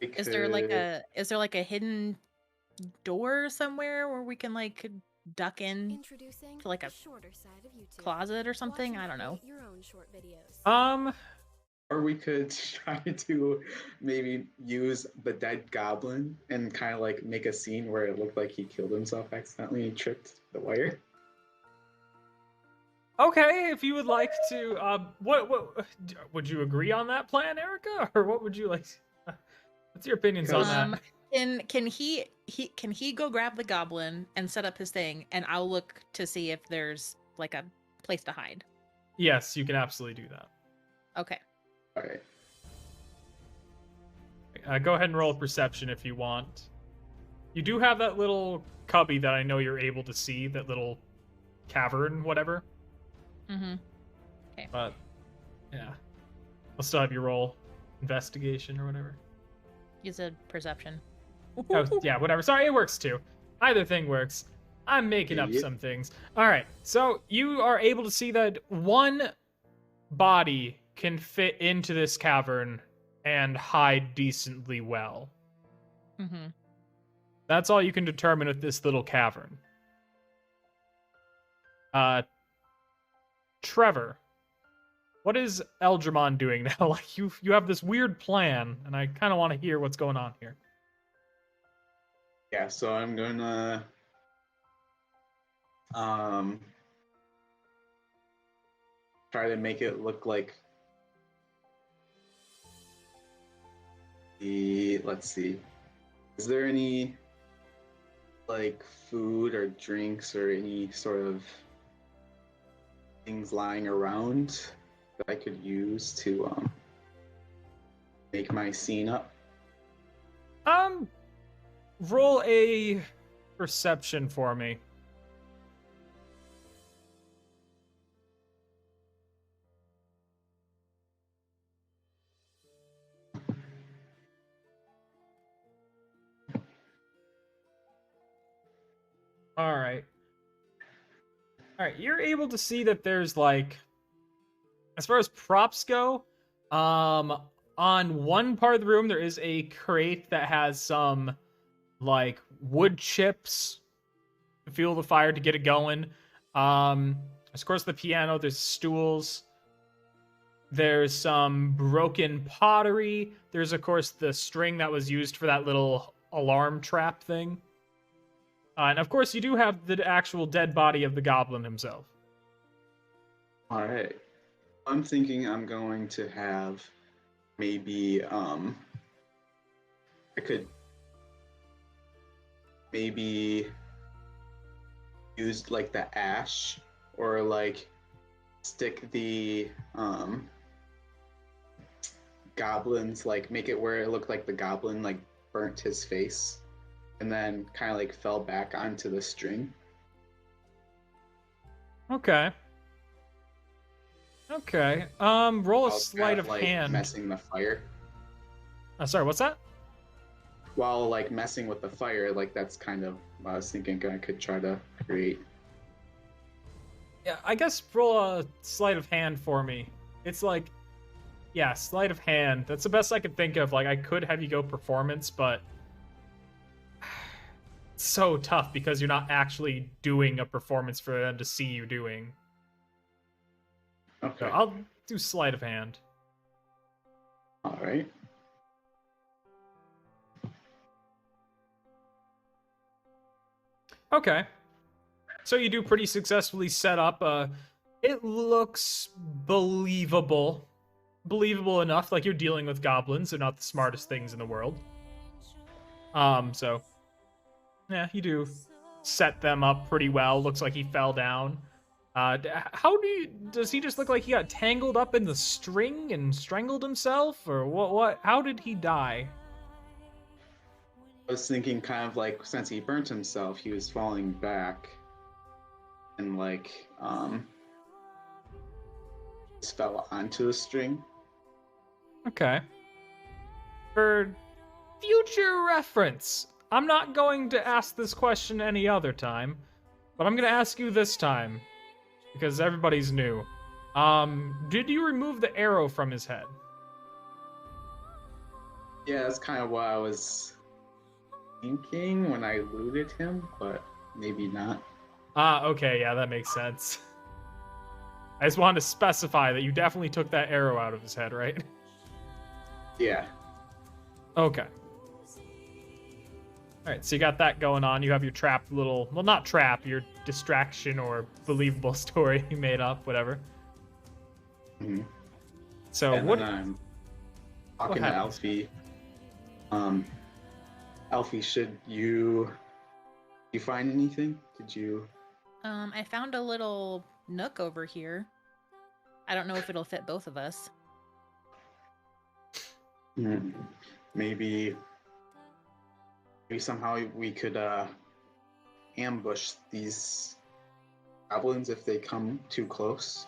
Speaker 2: we
Speaker 3: Is there like
Speaker 2: could-
Speaker 3: a hidden door somewhere where we can like duck in
Speaker 7: Introducing
Speaker 3: to like
Speaker 7: the
Speaker 3: a
Speaker 7: shorter side of YouTube.
Speaker 3: closet or something?
Speaker 7: Watch
Speaker 3: I
Speaker 7: and
Speaker 3: don't know.
Speaker 7: create Your own short videos.
Speaker 2: Or we could try to maybe use the dead goblin and kind of like make a scene where it looked like he killed himself accidentally and tripped the wire.
Speaker 1: Okay, if you would like to, what would you agree on that plan, Erica, or what would you like? What's your opinions on that?
Speaker 3: Can he go grab the goblin and set up his thing, and I'll look to see if there's like a place to hide.
Speaker 1: Yes, you can absolutely do that.
Speaker 3: Okay.
Speaker 2: All right.
Speaker 1: Go ahead and roll a perception if you want. You do have that little cubby that I know you're able to see, that little cavern, whatever.
Speaker 3: Mm-hmm.
Speaker 1: But yeah, I'll still have you roll investigation or whatever.
Speaker 3: You said perception.
Speaker 1: Oh, yeah, whatever. Sorry, it works too. Either thing works. I'm making up
Speaker 2: Yep.
Speaker 1: some things. All right, so you are able to see that one body can fit into this cavern and hide decently well.
Speaker 3: Mm-hmm.
Speaker 1: That's all you can determine with this little cavern. Trevor, what is Eldramon doing now? Like you have this weird plan, and I kind of want to hear what's going on here.
Speaker 2: Yeah, so I'm gonna try to make it look like let's see. Is there any like food or drinks or any sort of things lying around that I could use to make my scene up?
Speaker 1: Roll a perception for me. All right. All right, you're able to see that there's like, as far as props go, on one part of the room there is a crate that has some like wood chips to fuel the fire to get it going. Of course, the piano. There's stools. There's some broken pottery. There's of course the string that was used for that little alarm trap thing. And of course, you do have the actual dead body of the goblin himself.
Speaker 2: All right. I'm thinking I'm going to have maybe I could maybe use like the ash or like stick the goblins, like make it where it looked like the goblin like burnt his face and then kind of like fell back onto the string.
Speaker 1: Okay. Okay. Roll a
Speaker 2: While
Speaker 1: sleight of
Speaker 2: like
Speaker 1: hand.
Speaker 2: messing the fire.
Speaker 1: Sorry, what's that?
Speaker 2: While like messing with the fire, like that's kind of what I was thinking I could try to create.
Speaker 1: Yeah, I guess roll a sleight of hand for me. It's like, yeah, sleight of hand. That's the best I could think of. Like, I could have you go performance, but it's so tough because you're not actually doing a performance for them to see you doing.
Speaker 2: Okay.
Speaker 1: So I'll do sleight of hand.
Speaker 2: All right.
Speaker 1: Okay. So you do pretty successfully set up. It looks believable. Believable enough, like you're dealing with goblins. They're not the smartest things in the world. So Yeah, you do set them up pretty well. Looks like he fell down. Does he just look like he got tangled up in the string and strangled himself, or what? How did he die?
Speaker 2: I was thinking kind of like since he burnt himself, he was falling back and like just fell onto the string.
Speaker 1: Okay. For future reference, I'm not going to ask this question any other time, but I'm going to ask you this time because everybody's new. Did you remove the arrow from his head?
Speaker 2: Yeah, that's kind of what I was thinking when I looted him, but maybe not.
Speaker 1: Okay, yeah, that makes sense. I just wanted to specify that you definitely took that arrow out of his head, right?
Speaker 2: Yeah.
Speaker 1: Okay. Alright, so you got that going on. You have your trap little... Well, not trap, your distraction or believable story you made up, whatever.
Speaker 2: Mm-hmm.
Speaker 1: So,
Speaker 2: and
Speaker 1: what...
Speaker 2: then I'm talking to Alfie. Alfie, should you find anything? Did you...
Speaker 3: I found a little nook over here. I don't know if it'll fit both of us.
Speaker 2: Maybe somehow we could ambush these goblins if they come too close.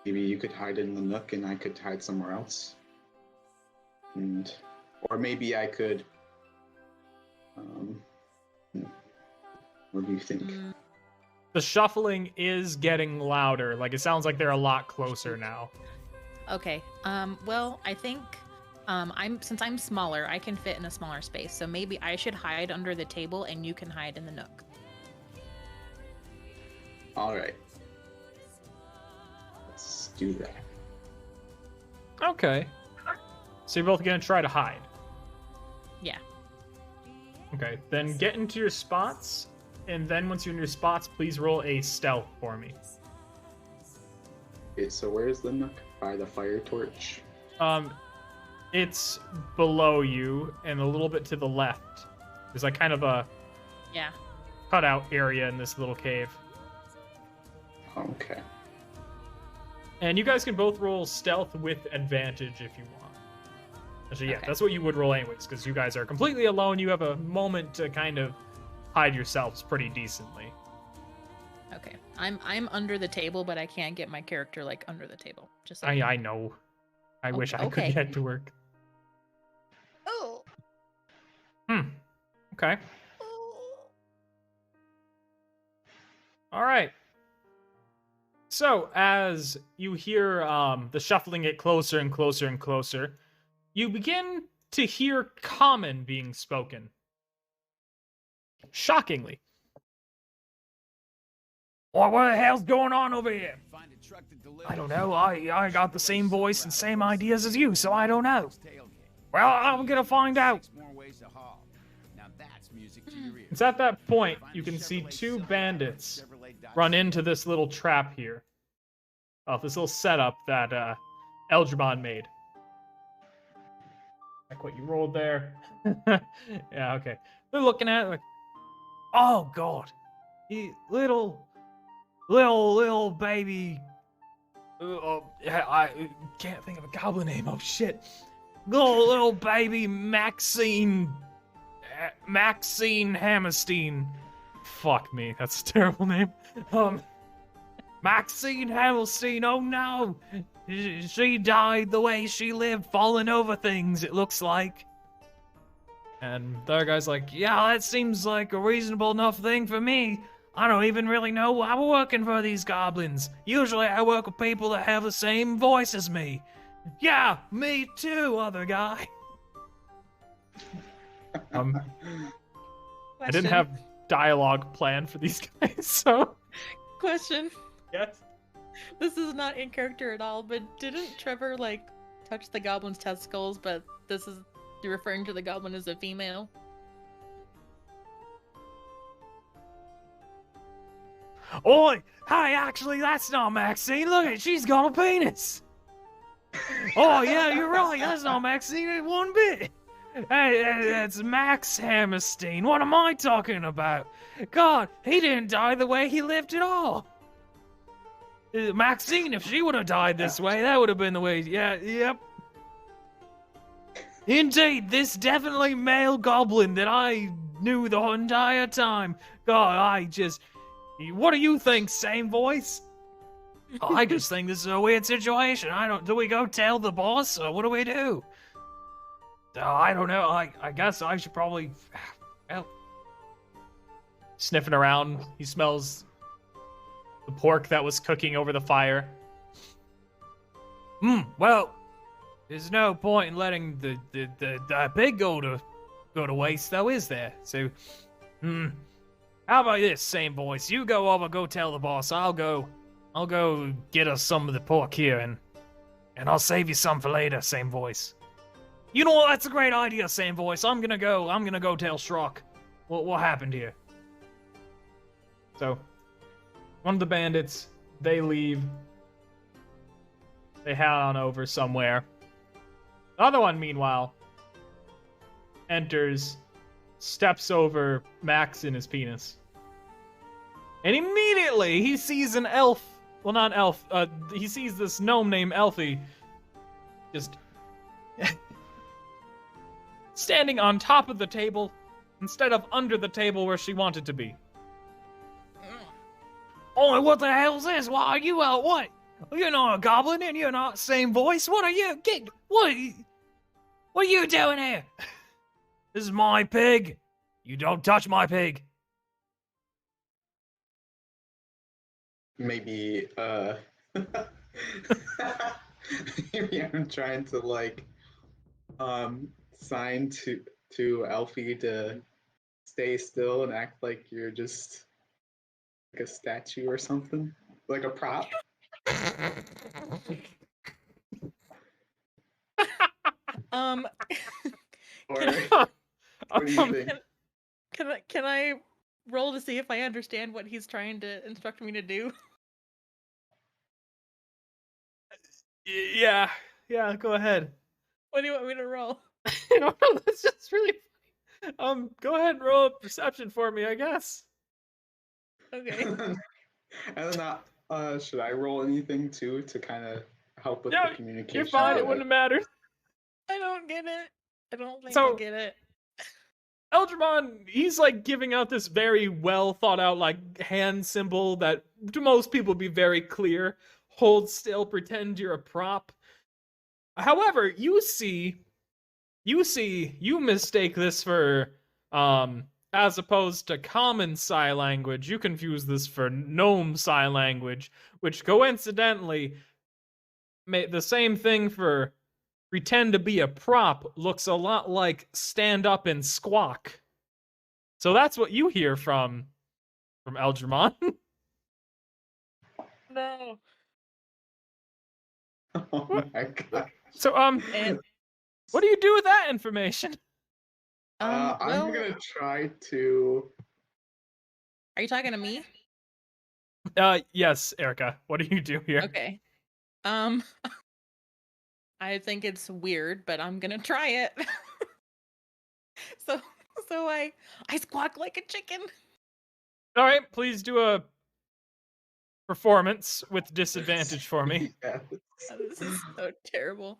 Speaker 2: Maybe you could hide in the nook and I could hide somewhere else. Or maybe I could... what do you think?
Speaker 1: The shuffling is getting louder. Like, it sounds like they're a lot closer now.
Speaker 3: Okay. Well, I think since I'm smaller, I can fit in a smaller space. So maybe I should hide under the table and you can hide in the nook.
Speaker 2: All right. Let's do that.
Speaker 1: Okay. So you're both gonna try to hide.
Speaker 3: Yeah.
Speaker 1: Okay, then get into your spots, and then once you're in your spots, please roll a stealth for me.
Speaker 2: Okay, so where's the nook? By the fire torch?
Speaker 1: It's below you and a little bit to the left. There's like kind of a cutout area in this little cave.
Speaker 2: Okay.
Speaker 1: And you guys can both roll stealth with advantage if you want. Actually, yeah, that's what you would roll anyways, because you guys are completely alone. You have a moment to kind of hide yourselves pretty decently.
Speaker 3: Okay. I'm under the table, but I can't get my character like under the table. Just so
Speaker 1: I know. I wish I could get to work.
Speaker 3: Oh.
Speaker 1: Okay. All right. So as you hear the shuffling get closer and closer and closer, you begin to hear common being spoken. Shockingly. What the hell's going on over here? I don't know. I got the same voice and same ideas as you, so I don't know. Well, I'm gonna find out. It's at that point you can see two bandits run into this little trap here. This little setup that Eldramon made. Like what you rolled there. Yeah, okay. They're looking at it like, oh god, little baby. I can't think of a goblin name. Oh shit, little baby Maxine Hammerstein. Fuck me, that's a terrible name. Maxine Hammerstein. Oh no, she died the way she lived, falling over things, it looks like. And the other guy's like, yeah, that seems like a reasonable enough thing for me. I don't even really know why I'm working for these goblins. Usually I work with people that have the same voice as me. Yeah, me too, other guy. I didn't have dialogue planned for these guys, so...
Speaker 3: Question.
Speaker 1: Yes?
Speaker 3: This is not in character at all, but didn't Trevor, like, touch the goblin's testicles, but you're referring to the goblin as a female?
Speaker 1: Oi! Hey, actually, that's not Maxine. Look at she's got a penis. Oh, yeah, you're right. That's not Maxine in one bit.
Speaker 4: Hey, it's Max Hammerstein. What am I talking about? God, he didn't die the way he lived at all. Maxine, if she would have died this way, that would have been the way. Yeah, yep. Indeed, this definitely male goblin that I knew the entire time. God, I just. What do you think? Same voice? Oh, I just think this is a weird situation. Do we go tell the boss, or what do we do? I don't know. I guess I should probably. Well.
Speaker 1: Sniffing around, he smells the pork that was cooking over the fire.
Speaker 4: Well, there's no point in letting the pig go to waste, though, is there? So, how about this, same voice? You go over, go tell the boss. I'll go get us some of the pork here, and I'll save you some for later, same voice. You know what? That's a great idea, same voice. I'm gonna go tell Shrok what happened here.
Speaker 1: So, one of the bandits, they leave. They head on over somewhere. The other one, meanwhile, enters, steps over Max in his penis. And immediately he sees an elf. Well, not an elf. He sees this gnome named Elfie just standing on top of the table instead of under the table where she wanted to be.
Speaker 4: Oh, what the hell's this? What are you out? What? You're not a goblin and you're not same voice. What are you? What are you doing here? This is my pig. You don't touch my pig.
Speaker 2: Maybe maybe I'm trying to like sign to Alfie to stay still and act like you're just like a statue or something, like a prop. Or what do you think?
Speaker 3: Can I roll to see if I understand what he's trying to instruct me to do?
Speaker 1: Yeah, go ahead.
Speaker 3: What do you want me to roll?
Speaker 1: I don't know, that's just really funny. Go ahead and roll a perception for me, I guess.
Speaker 3: Okay.
Speaker 2: And then should I roll anything too to kind of help with
Speaker 1: No,
Speaker 2: the communication?
Speaker 1: You're fine, it wouldn't have mattered.
Speaker 3: I don't get it. I don't think
Speaker 1: So-
Speaker 3: I get it.
Speaker 1: Eldramon, he's like giving out this very well thought out like hand symbol that to most people would be very clear. Hold still, pretend you're a prop. However, you mistake this for as opposed to common sign language, you confuse this for gnome sign language, which coincidentally the same thing for pretend to be a prop looks a lot like stand up and squawk. So that's what you hear from Eldramon.
Speaker 3: No.
Speaker 2: Oh my god.
Speaker 1: So
Speaker 3: And
Speaker 1: what do you do with that information?
Speaker 3: well,
Speaker 2: I'm gonna try to.
Speaker 3: are you talking to me?
Speaker 1: Yes, Erica. What do you do here?
Speaker 3: Okay. I think it's weird, but I'm gonna try it. so I squawk like a chicken.
Speaker 1: All right, please do a performance with disadvantage for me.
Speaker 2: Yeah.
Speaker 3: Oh, this is so terrible.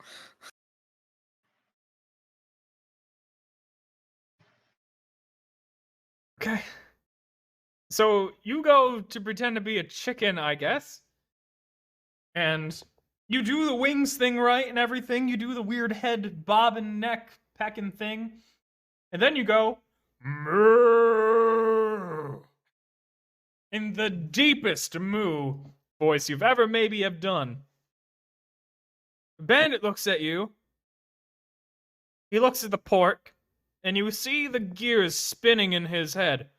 Speaker 1: Okay. So you go to pretend to be a chicken, I guess. And you do the wings thing right and everything. You do the weird head bobbing neck pecking thing. And then you go moo in the deepest moo voice you've ever maybe have done. The bandit looks at you. He looks at the pork, and you see the gears spinning in his head.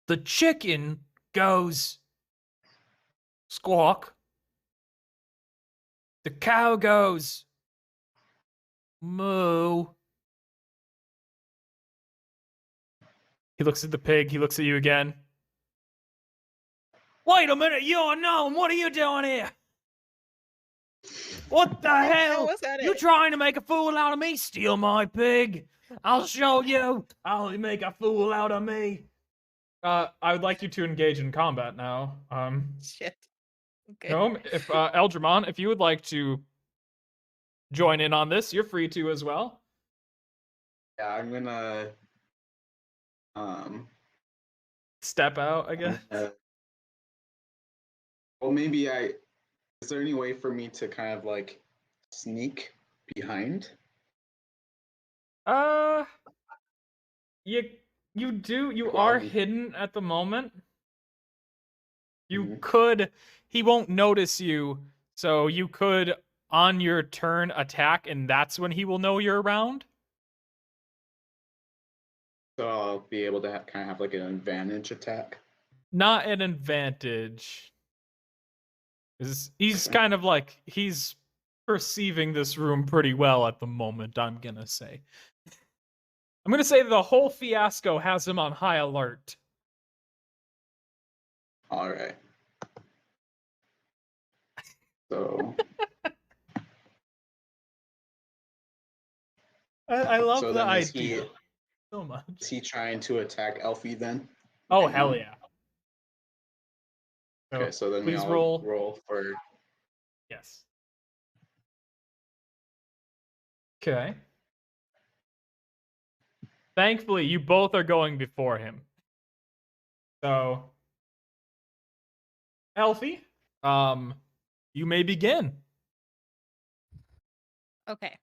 Speaker 1: The chicken goes squawk. The cow goes moo. He looks at the pig. He looks at you again. Wait a minute, you're a gnome. What are you doing here? What the hell?
Speaker 3: was that
Speaker 1: You
Speaker 3: it?
Speaker 1: trying to make a fool out of me? Steal my pig? I'll show you. I'll make a fool out of me. I would like you to engage in combat now.
Speaker 3: Shit. Okay.
Speaker 1: Gnome, if Eldramon, if you would like to join in on this, you're free to as well.
Speaker 2: Yeah, I'm gonna
Speaker 1: Step out, I guess.
Speaker 2: well, maybe is there any way for me to kind of like sneak behind?
Speaker 1: You
Speaker 2: Well,
Speaker 1: are hidden at the moment. You
Speaker 2: Mhm.
Speaker 1: could, he won't notice you, so you could on your turn attack, and that's when he will know you're around.
Speaker 2: So I'll be able to kind of have like an advantage attack.
Speaker 1: Not an advantage. He's
Speaker 2: Okay.
Speaker 1: kind of like, he's perceiving this room pretty well at the moment, I'm gonna say. I'm gonna say the whole fiasco has him on high alert.
Speaker 2: All right. So
Speaker 1: I love
Speaker 2: so
Speaker 1: the
Speaker 2: then
Speaker 1: idea so much.
Speaker 2: is he trying to attack Elfie then?
Speaker 1: Oh, hell yeah.
Speaker 2: Okay, so then we
Speaker 1: please
Speaker 2: all
Speaker 1: roll.
Speaker 2: for
Speaker 1: Yes. Okay. Thankfully, you both are going before him. So, Elfie, you may begin.
Speaker 3: Okay.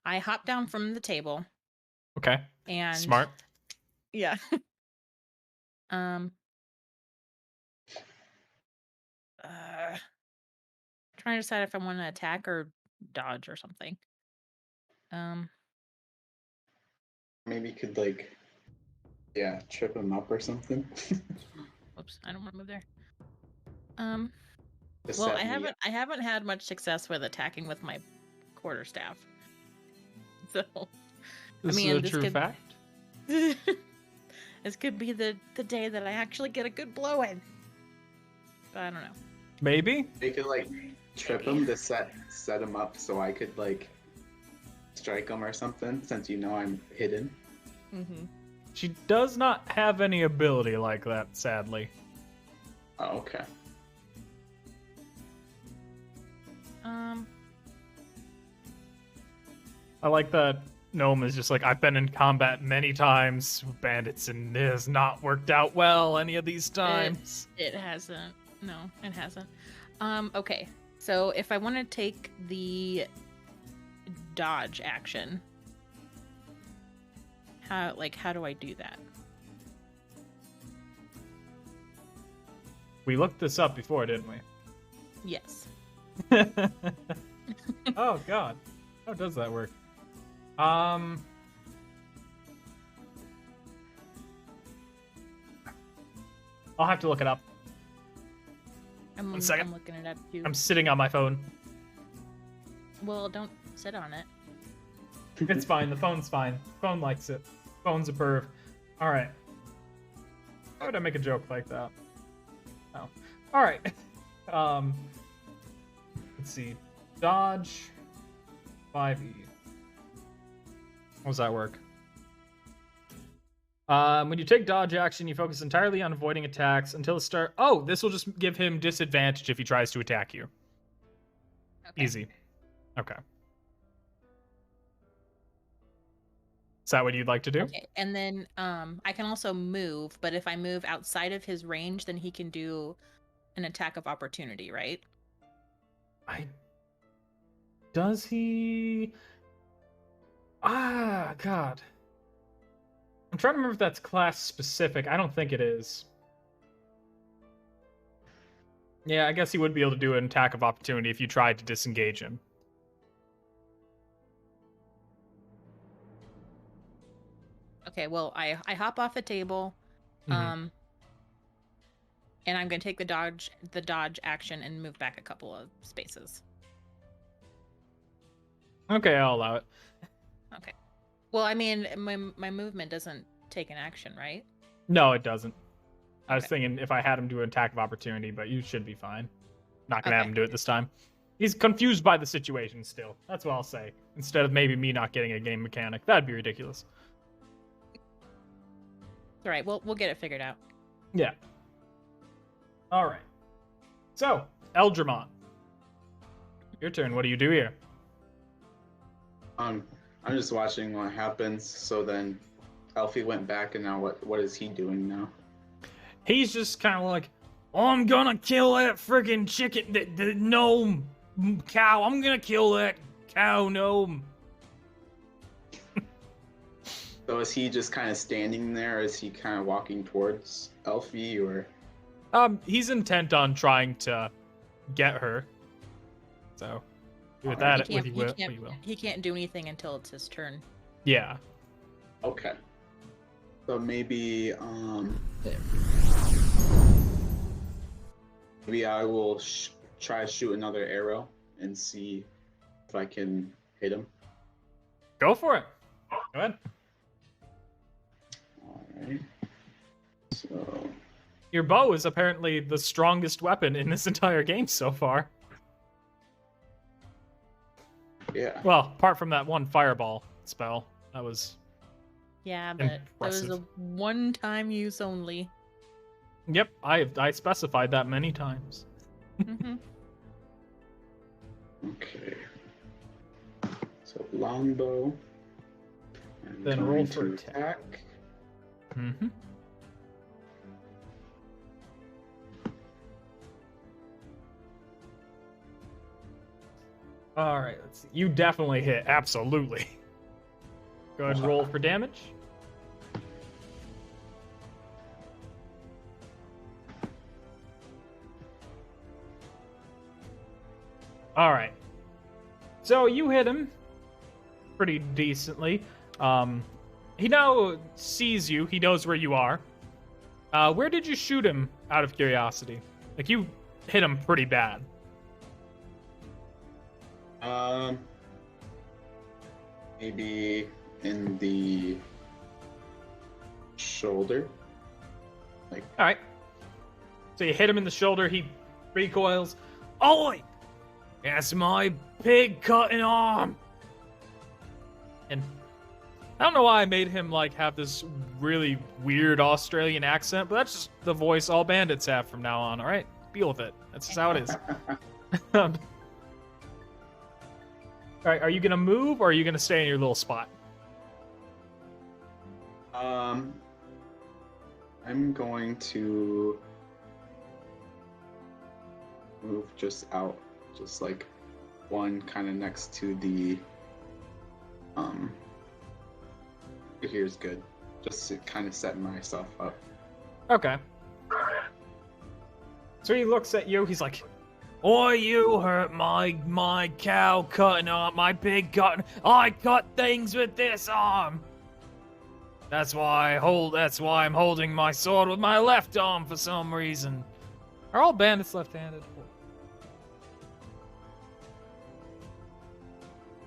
Speaker 3: I hop down from the table
Speaker 1: Okay.
Speaker 3: and
Speaker 1: Smart.
Speaker 3: Yeah. uh, trying to decide if I want to attack or dodge or something.
Speaker 2: maybe you could like trip him up or something.
Speaker 3: Whoops, I don't want to move there.
Speaker 2: Just
Speaker 3: Well,
Speaker 2: set me up.
Speaker 3: I haven't had much success with attacking with my quarterstaff. So,
Speaker 1: This
Speaker 3: mean,
Speaker 1: is a
Speaker 3: this
Speaker 1: true
Speaker 3: could-
Speaker 1: fact.
Speaker 3: this could be the day that I actually get a good blow in. But I don't know.
Speaker 1: Maybe.
Speaker 2: You could like trip him to set him up so I could like strike him or something, since you know I'm hidden.
Speaker 3: Mm-hmm.
Speaker 1: She does not have any ability like that, sadly.
Speaker 2: Oh, okay.
Speaker 1: I like that Gnome is just like, I've been in combat many times with bandits, and it has not worked out well any of these times.
Speaker 3: It hasn't. No, it hasn't. Okay. So if I want to take the dodge action, how do I do that?
Speaker 1: We looked this up before, didn't we?
Speaker 3: Yes.
Speaker 1: Oh god. How does that work? I'll have to look it up. One second.
Speaker 3: I'm looking it up too.
Speaker 1: I'm sitting on my phone.
Speaker 3: Well, don't sit on it.
Speaker 1: It's fine. The phone's fine. Phone likes it. Phone's a perv. All right. Why would I make a joke like that? Oh. All right. Let's see. Dodge. 5e. How does that work? When you take dodge action, you focus entirely on avoiding attacks until the start. Oh, this will just give him disadvantage if he tries to attack you.
Speaker 3: Okay.
Speaker 1: Easy. Okay. Is that what you'd like to do?
Speaker 3: Okay. And then I can also move, but if I move outside of his range, then he can do an attack of opportunity, right?
Speaker 1: Does he? Ah, God. I'm trying to remember if that's class specific. I don't think it is. Yeah, I guess he would be able to do an attack of opportunity if you tried to disengage him.
Speaker 3: Okay, well, I hop off the table,
Speaker 1: Mhm.
Speaker 3: and I'm gonna take the dodge action and move back a couple of spaces.
Speaker 1: Okay, I'll allow it.
Speaker 3: Okay. Well, I mean, my movement doesn't take an action, right?
Speaker 1: No, it doesn't. I was
Speaker 3: Okay.
Speaker 1: thinking if I had him do an attack of opportunity, but you should be fine. Not gonna have
Speaker 3: Okay.
Speaker 1: him do it this time. He's confused by the situation still. That's what I'll say. Instead of maybe me not getting a game mechanic. That'd be ridiculous.
Speaker 3: All right, we'll get it figured out.
Speaker 1: Yeah. Alright. So, Eldramon. Your turn. What do you do here?
Speaker 2: I'm just watching what happens. So then, Elfie went back, and now what is he doing now?
Speaker 1: He's just kind of like, I'm gonna kill that freaking chicken, the gnome cow. I'm gonna kill that cow gnome.
Speaker 2: So is he just kind of standing there? Or is he kind of walking towards Elfie, or?
Speaker 1: He's intent on trying to get her. So, with
Speaker 2: Alright.
Speaker 1: that, with you will.
Speaker 3: He can't do anything until it's his turn.
Speaker 1: Yeah.
Speaker 2: Okay. So maybe maybe I will try to shoot another arrow and see if I can hit him.
Speaker 1: Go for it. Go ahead.
Speaker 2: All right. So
Speaker 1: Your bow is apparently the strongest weapon in this entire game so far.
Speaker 2: yeah.
Speaker 1: Well, apart from that one fireball spell. That was...
Speaker 3: Yeah, but that was a
Speaker 1: Impressive.
Speaker 3: one-time use only.
Speaker 1: Yep, I specified that many times.
Speaker 3: Hmm.
Speaker 2: Okay. So longbow. And
Speaker 1: Then
Speaker 2: going
Speaker 1: roll
Speaker 2: to
Speaker 1: for attack. Mm-hmm. Alright, let's see. You definitely hit. Absolutely. Go ahead and roll for damage. Alright. So you hit him pretty decently. He now sees you. He knows where you are. Where did you shoot him, out of curiosity? Like, you hit him pretty bad.
Speaker 2: Maybe in the shoulder. Like,
Speaker 1: Alright. So you hit him in the shoulder, he recoils. Oi! That's my pig cutting arm! And I don't know why I made him, like, have this really weird Australian accent, but that's just the voice all bandits have from now on, alright? Deal with it. That's just how it is. Alright, are you gonna move, or are you gonna stay in your little spot?
Speaker 2: I'm going to move just out, just like one kind of next to the here's good, just to kind of set myself up.
Speaker 1: Okay. So he looks at you, he's like, "Oi, you hurt my cow cutting arm, my pig cutting. I cut things with this arm. That's why I'm holding my sword with my left arm for some reason." Are all bandits left-handed?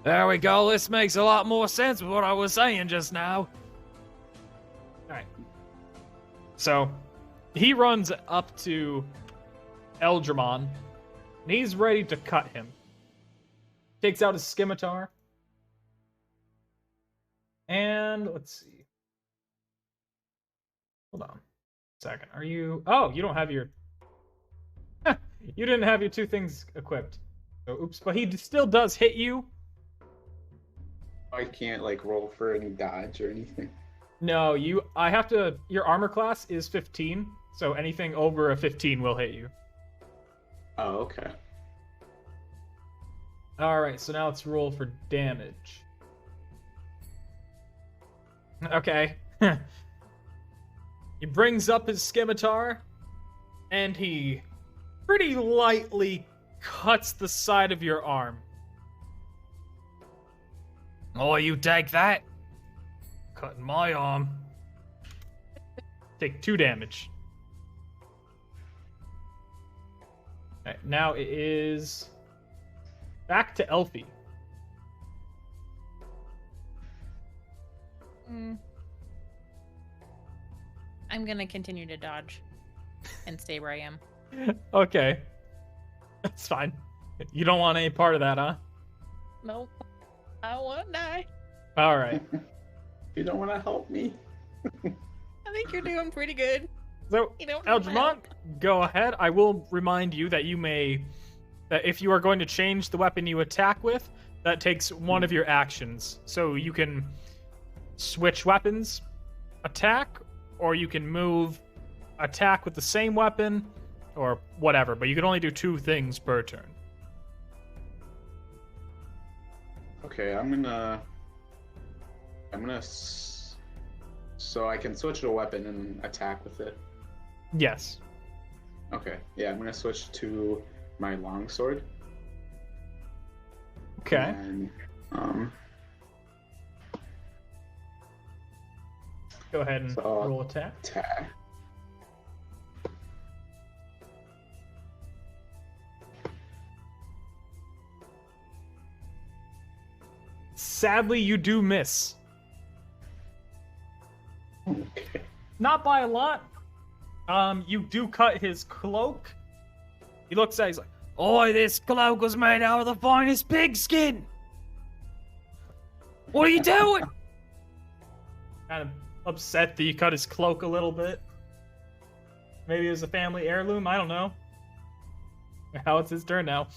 Speaker 1: There we go. This makes a lot more sense with what I was saying just now. Alright. So, he runs up to Eldramon, and he's ready to cut him. Takes out his scimitar. And, let's see. Hold on a second. Are you... Oh, you don't have your... You didn't have your two things equipped. So, oops. But he still does hit you.
Speaker 2: I can't like roll for any dodge or anything.
Speaker 1: No, I have to... Your armor class is 15, so anything over a 15 will hit you.
Speaker 2: Oh, okay.
Speaker 1: Alright, so now let's roll for damage. Okay. He brings up his scimitar, and he pretty lightly cuts the side of your arm. Oh, you take that? Cutting my arm. Take 2 damage. Alright, now it is back to Elfie.
Speaker 3: I'm gonna continue to dodge and stay where I am.
Speaker 1: Okay. That's fine. You don't want any part of that, huh?
Speaker 3: Nope. I don't want to die.
Speaker 1: All right.
Speaker 2: You don't want to help me?
Speaker 3: I think you're doing pretty good.
Speaker 1: So,
Speaker 3: You don't need my
Speaker 1: Eldramon,
Speaker 3: help.
Speaker 1: go ahead. I will remind you that that if you are going to change the weapon you attack with, that takes one of your actions. So you can switch weapons, attack, or you can move, attack with the same weapon, or whatever. But you can only do 2 things per turn.
Speaker 2: Okay, so I can switch to a weapon and attack with it.
Speaker 1: Yes.
Speaker 2: Okay, yeah, I'm gonna switch to my longsword.
Speaker 1: Okay.
Speaker 2: And,
Speaker 1: Go ahead and
Speaker 2: So,
Speaker 1: roll attack.
Speaker 2: attack.
Speaker 1: Sadly, you do miss.
Speaker 2: Okay.
Speaker 1: Not by a lot. You do cut his cloak. He looks at it, he's like, "Oi, this cloak was made out of the finest pigskin. What are you doing?" Kind of upset that you cut his cloak a little bit. Maybe it was a family heirloom, I don't know. How it's his turn now.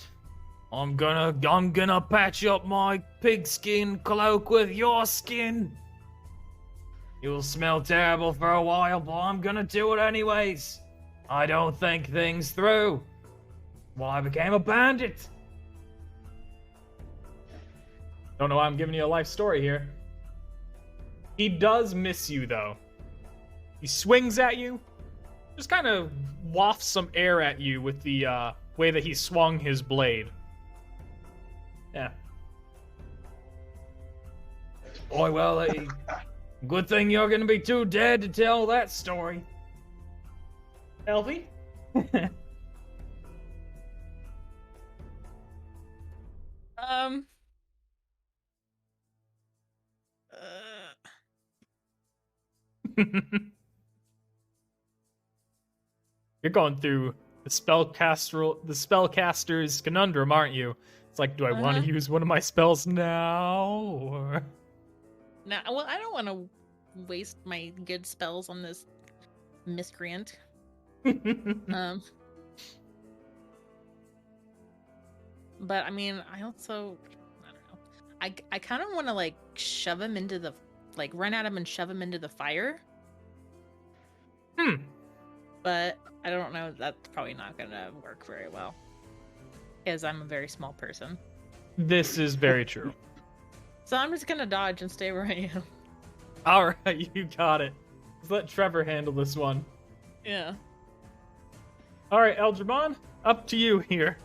Speaker 1: I'm gonna patch up my pigskin cloak with your skin. You'll smell terrible for a while, but I'm gonna do it anyways. I don't think things through. Well, I became a bandit. Don't know why I'm giving you a life story here. He does miss you, though. He swings at you, just kind of wafts some air at you with the way that he swung his blade. Yeah. Boy, well, good thing you're gonna be too dead to tell that story. Elvie? You're going through the spellcaster's conundrum, aren't you? It's like, do I want to use one of my spells now, or?
Speaker 3: No, well, I don't want to waste my good spells on this miscreant. But I mean, I don't know. I kind of want to like shove him into the, like run at him and shove him into the fire. But I don't know. That's probably not gonna work very well, because I'm a very small person.
Speaker 1: This is very true.
Speaker 3: So I'm just gonna dodge and stay where I am.
Speaker 1: All right, you got it. Let's let Trevor handle this one.
Speaker 3: Yeah.
Speaker 1: All right, Eldramon, up to you here.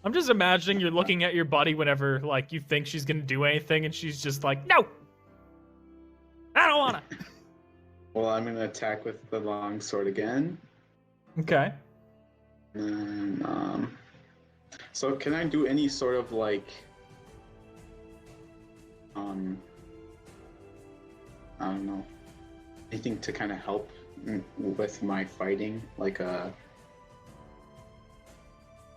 Speaker 1: I'm just imagining you're looking at your buddy whenever, like, you think she's gonna do anything, and she's just like, "No, I don't wanna."
Speaker 2: Well, I'm gonna attack with the longsword again.
Speaker 1: Okay.
Speaker 2: And so can I do any sort of like I don't know, anything to kind of help with my fighting, like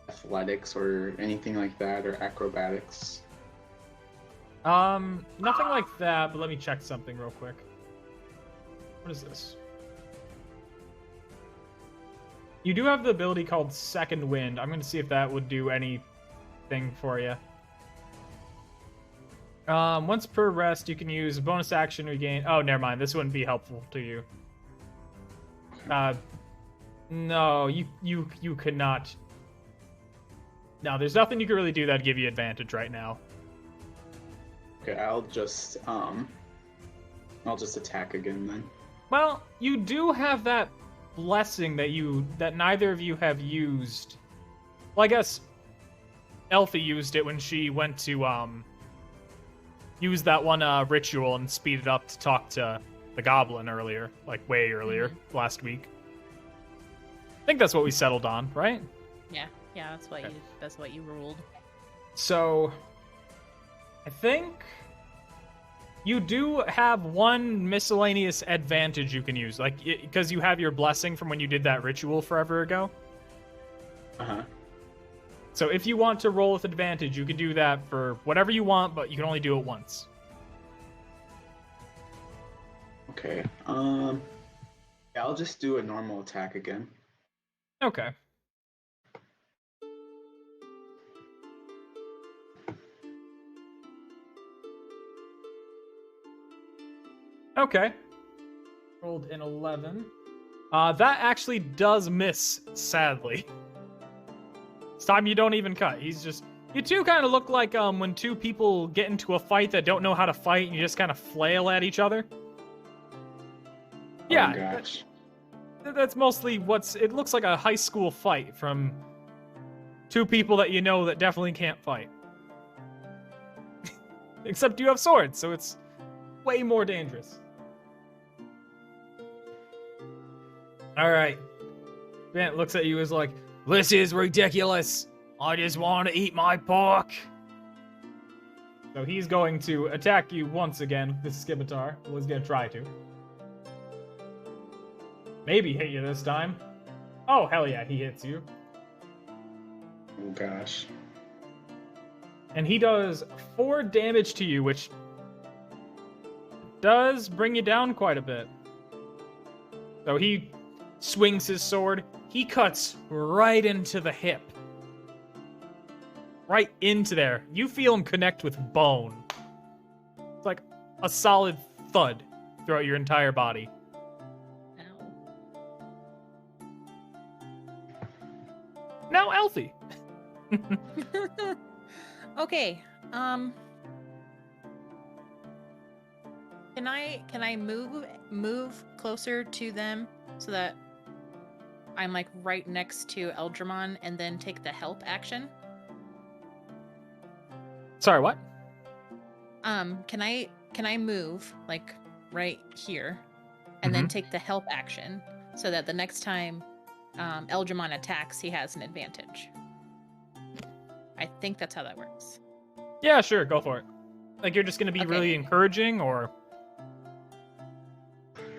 Speaker 2: athletics or anything like that, or acrobatics?
Speaker 1: Nothing like that, but let me check something real quick. What is this? You do have the ability called Second Wind. I'm going to see if that would do anything for you. Once per rest, you can use a bonus action to regain... Oh, never mind. This wouldn't be helpful to you. No, you could not... No, there's nothing you can really do that'd give you advantage right now.
Speaker 2: Okay, I'll just attack again then.
Speaker 1: Well, you do have that blessing that neither of you have used. Well, I guess Elfie used it when she went to use that one ritual and speed it up to talk to the goblin earlier, like way earlier last week. I think that's what we settled on, right?
Speaker 3: Yeah, that's what you ruled.
Speaker 1: So I think You do have one miscellaneous advantage you can use, like because you have your blessing from when you did that ritual forever ago.
Speaker 2: Uh-huh.
Speaker 1: So if you want to roll with advantage, you can do that for whatever you want, but you can only do it once.
Speaker 2: Okay. Yeah, I'll just do a normal attack again.
Speaker 1: Okay. Okay. Rolled an 11. That actually does miss, sadly. This time you don't even cut. He's just... You two kind of look like when two people get into a fight that don't know how to fight and you just kind of flail at each other. Yeah.
Speaker 2: Oh, gosh.
Speaker 1: That's mostly what's... It looks like a high school fight from two people that you know that definitely can't fight. Except you have swords, so it's way more dangerous. Alright. Bant looks at you as like, this is ridiculous. I just want to eat my pork. So he's going to attack you once again with this scimitar. Well, he's going to try to. Maybe hit you this time. Oh, hell yeah, he hits you.
Speaker 2: Oh, gosh.
Speaker 1: And he does 4 damage to you, which does bring you down quite a bit. So he swings his sword. He cuts right into the hip. Right into there. You feel him connect with bone. It's like a solid thud throughout your entire body.
Speaker 3: Ow.
Speaker 1: Now, Elfie.
Speaker 3: Okay. Can I move closer to them so that I'm like right next to Eldramon and then take the help action?
Speaker 1: Sorry, what?
Speaker 3: Can I move like right here and then take the help action so that the next time Eldramon attacks, he has an advantage? I think that's how that works.
Speaker 1: Yeah, sure, go for it. Like you're just gonna be
Speaker 3: Okay.
Speaker 1: really encouraging, or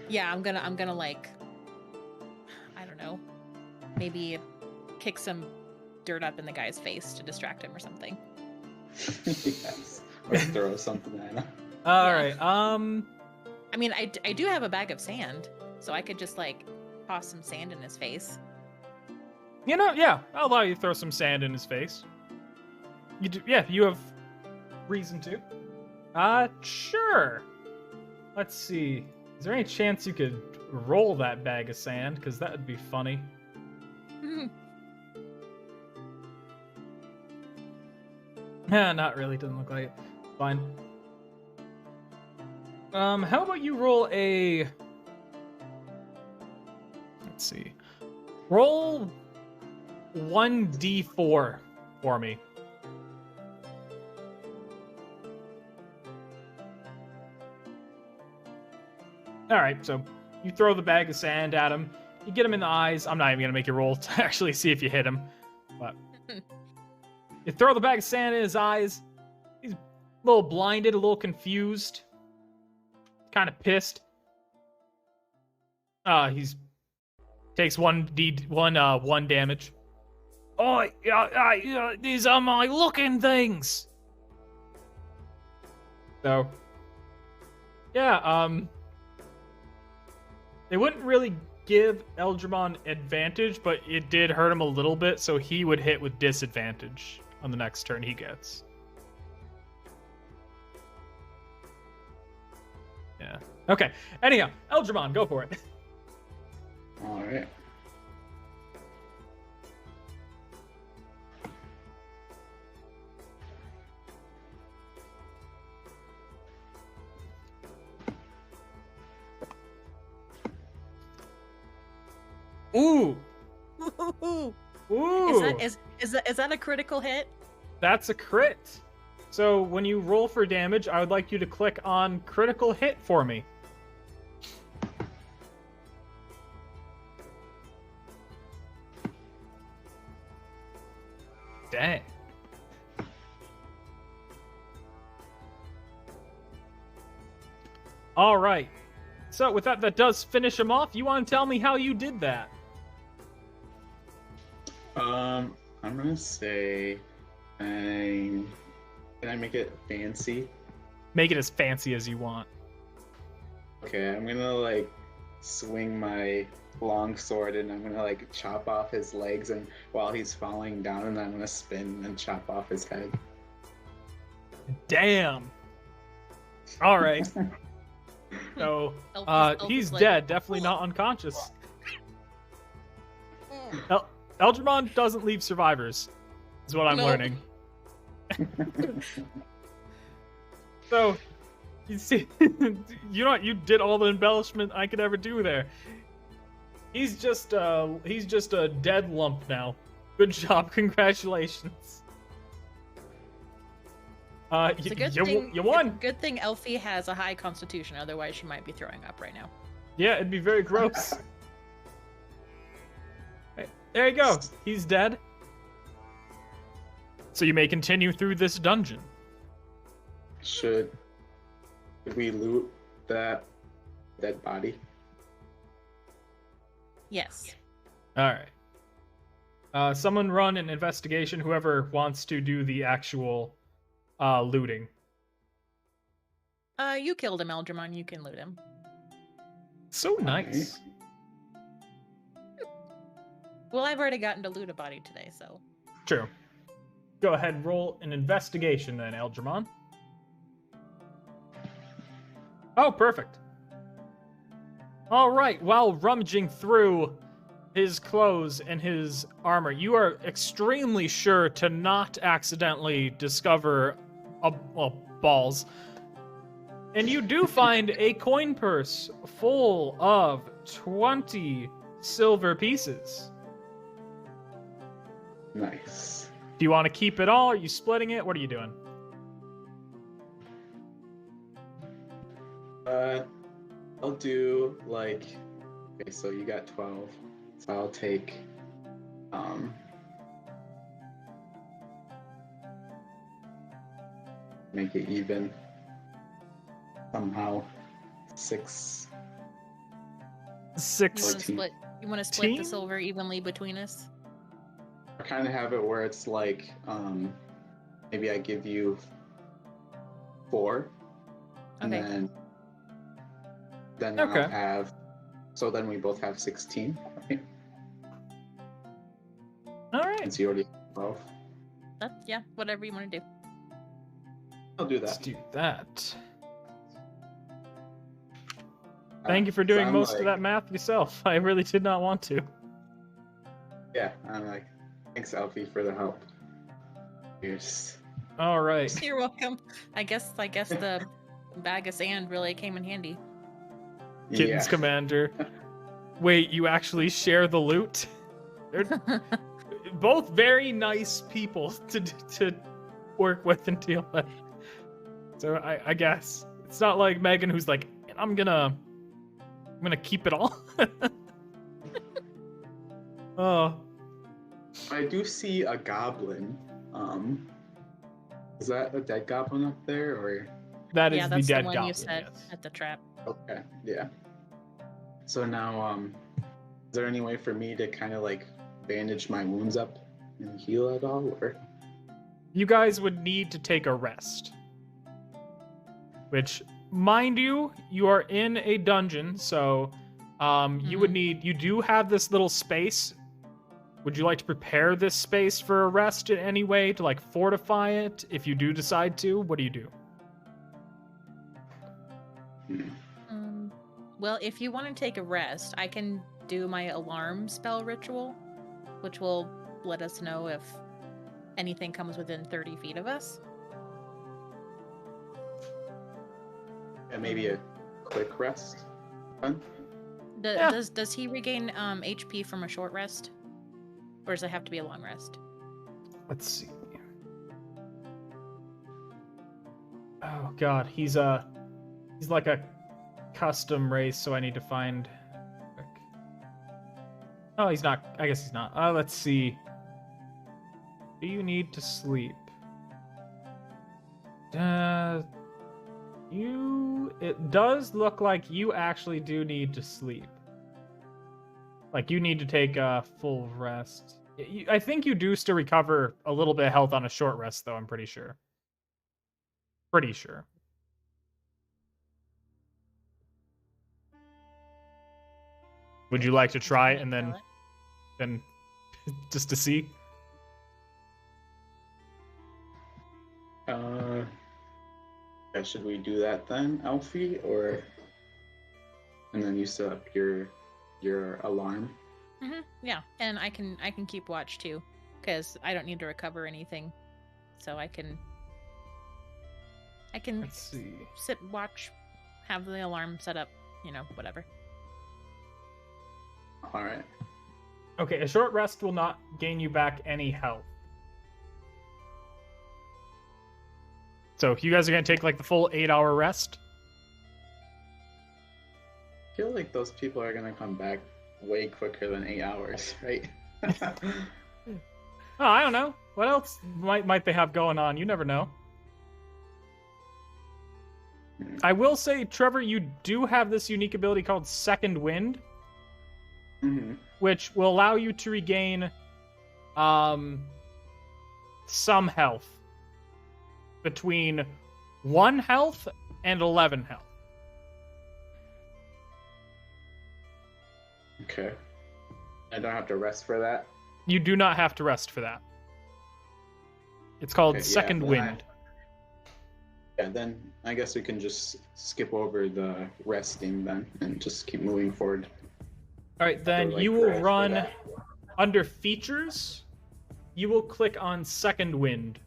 Speaker 3: Yeah, I'm gonna like, I don't know, maybe kick some dirt up in the guy's face to distract him or something.
Speaker 2: Yes. Or throw something at him.
Speaker 1: all
Speaker 3: Yeah.
Speaker 1: right.
Speaker 3: I mean, I do have a bag of sand, so I could just like toss some sand in his face.
Speaker 1: You know, yeah, I'll allow you to throw some sand in his face. You do, yeah, you have reason to. Sure. Let's see. Is there any chance you could roll that bag of sand? Because that would be funny. Yeah, not really. Doesn't look like it. Fine. How about you roll a... Let's see. Roll 1d4 for me. Alright, so you throw the bag of sand at him. You get him in the eyes. I'm not even going to make you roll to actually see if you hit him. But you throw the bag of sand in his eyes. He's a little blinded, a little confused. Kind of pissed. He's takes one damage. Oh, these are my looking things. So, yeah, they wouldn't really give Eldramon advantage, but it did hurt him a little bit, so he would hit with disadvantage on the next turn he gets. Yeah. Okay. Anyhow, Eldramon, go for it.
Speaker 2: All right.
Speaker 1: Ooh.
Speaker 3: Ooh.
Speaker 1: Ooh.
Speaker 3: Is that a critical hit?
Speaker 1: That's a crit. So when you roll for damage, I would like you to click on critical hit for me. Dang. All right. So with that does finish him off. You want to tell me how you did that?
Speaker 2: I'm gonna say, can I make it fancy?
Speaker 1: Make it as fancy as you want.
Speaker 2: Okay, I'm gonna like swing my long sword and I'm gonna like chop off his legs, and while he's falling down, and I'm gonna spin and chop off his head.
Speaker 1: Damn. All right. So, he's
Speaker 3: like,
Speaker 1: dead. Definitely not unconscious. Eldramon doesn't leave survivors, is what I'm
Speaker 3: Nope.
Speaker 1: learning. So, you see, you know what? You did all the embellishment I could ever do there. He's just a dead lump now. Good job, congratulations.
Speaker 3: It's a good thing.
Speaker 1: You won.
Speaker 3: Good thing Elfie has a high constitution, otherwise she might be throwing up right now.
Speaker 1: Yeah, it'd be very gross. There you go. He's dead. So you may continue through this dungeon.
Speaker 2: Should we loot that dead body?
Speaker 3: Yes.
Speaker 1: All right. Someone run an investigation. Whoever wants to do the actual looting.
Speaker 3: You killed him, Eldramon. You can loot him.
Speaker 1: So nice.
Speaker 3: Well, I've already gotten to loot a body today, so.
Speaker 1: True. Go ahead and roll an investigation then, Eldramon. Oh, perfect. All right. While rummaging through his clothes and his armor, you are extremely sure to not accidentally discover balls. And you do find a coin purse full of 20 silver pieces.
Speaker 2: Nice.
Speaker 1: Do you want to keep it all? Are you splitting it? What are you doing?
Speaker 2: I'll do like, okay, so you got 12, so I'll take, make it even, somehow, 6.
Speaker 3: You want to
Speaker 1: 16.
Speaker 3: split? You want to split the silver evenly between us?
Speaker 2: I kind of have it where it's like, maybe I give you 4, and
Speaker 3: Okay.
Speaker 2: then
Speaker 1: Okay.
Speaker 2: I'll have, so then we both have 16, right?
Speaker 1: All right.
Speaker 2: Since you already have 12.
Speaker 3: Yeah, whatever you want to do.
Speaker 2: I'll do
Speaker 1: Let's
Speaker 2: that.
Speaker 1: do that. Thank you for doing
Speaker 2: So I'm
Speaker 1: most of
Speaker 2: like-
Speaker 1: that math yourself. I really did not want to.
Speaker 2: Yeah, I'm like, thanks, Alfie, for the help. Cheers.
Speaker 1: All right.
Speaker 3: You're welcome. I guess the bag of sand really came in handy.
Speaker 1: Kittens
Speaker 2: Yeah.
Speaker 1: Commander. Wait, you actually share the loot? They're both very nice people to work with and deal with. So I guess it's not like Megan who's like, I'm gonna keep it all. Oh,
Speaker 2: I do see a goblin. Is that a dead goblin up there, or?
Speaker 1: that is
Speaker 3: Yeah,
Speaker 1: the
Speaker 3: that's
Speaker 1: dead
Speaker 3: the one
Speaker 1: goblin.
Speaker 3: you said
Speaker 1: Yes.
Speaker 3: at the trap.
Speaker 2: Okay, yeah. So now, is there any way for me to kind of like bandage my wounds up and heal at all, or?
Speaker 1: You guys would need to take a rest. Which, mind you, you are in a dungeon, so you would need. You do have this little space. Would you like to prepare this space for a rest in any way to like fortify it? If you do decide to, what do you do?
Speaker 3: Well, if you want to take a rest, I can do my alarm spell ritual, which will let us know if anything comes within 30 feet of us.
Speaker 2: And maybe a quick rest. Fun.
Speaker 1: Yeah.
Speaker 3: Does he regain HP from a short rest, or does it have to be a long rest?
Speaker 1: Let's see. Oh God, he's like a custom race, so I need to find. Oh, he's not. I guess he's not. Let's see. Do you need to sleep? It does look like you actually do need to sleep. Like, you need to take a full rest. I think you do still recover a little bit of health on a short rest, though, I'm pretty sure. Pretty sure. Would you like to try and then just to see?
Speaker 2: Yeah, should we do that then, Alfie, or and then you set up your alarm?
Speaker 3: Yeah, and I can keep watch too, because I don't need to recover anything, so I can
Speaker 1: Let's see.
Speaker 3: sit, watch, have the alarm set up, whatever.
Speaker 2: All right.
Speaker 1: Okay, a short rest will not gain you back any health. So you guys are going to take like the full 8-hour rest?
Speaker 2: I feel like those people are gonna come back way quicker than 8 hours, right?
Speaker 1: Oh, I don't know. What else might they have going on? You never know. I will say, Trevor, you do have this unique ability called Second Wind, which will allow you to regain some health between 1 health and 11 health.
Speaker 2: Okay. I don't have to rest for that?
Speaker 1: You do not have to rest for that. It's called
Speaker 2: Okay,
Speaker 1: Second Wind.
Speaker 2: Yeah, then I guess we can just skip over the resting then and just keep moving forward.
Speaker 1: All right, then
Speaker 2: Like
Speaker 1: you will
Speaker 2: rest for
Speaker 1: run
Speaker 2: that.
Speaker 1: under Features. You will click on Second Wind.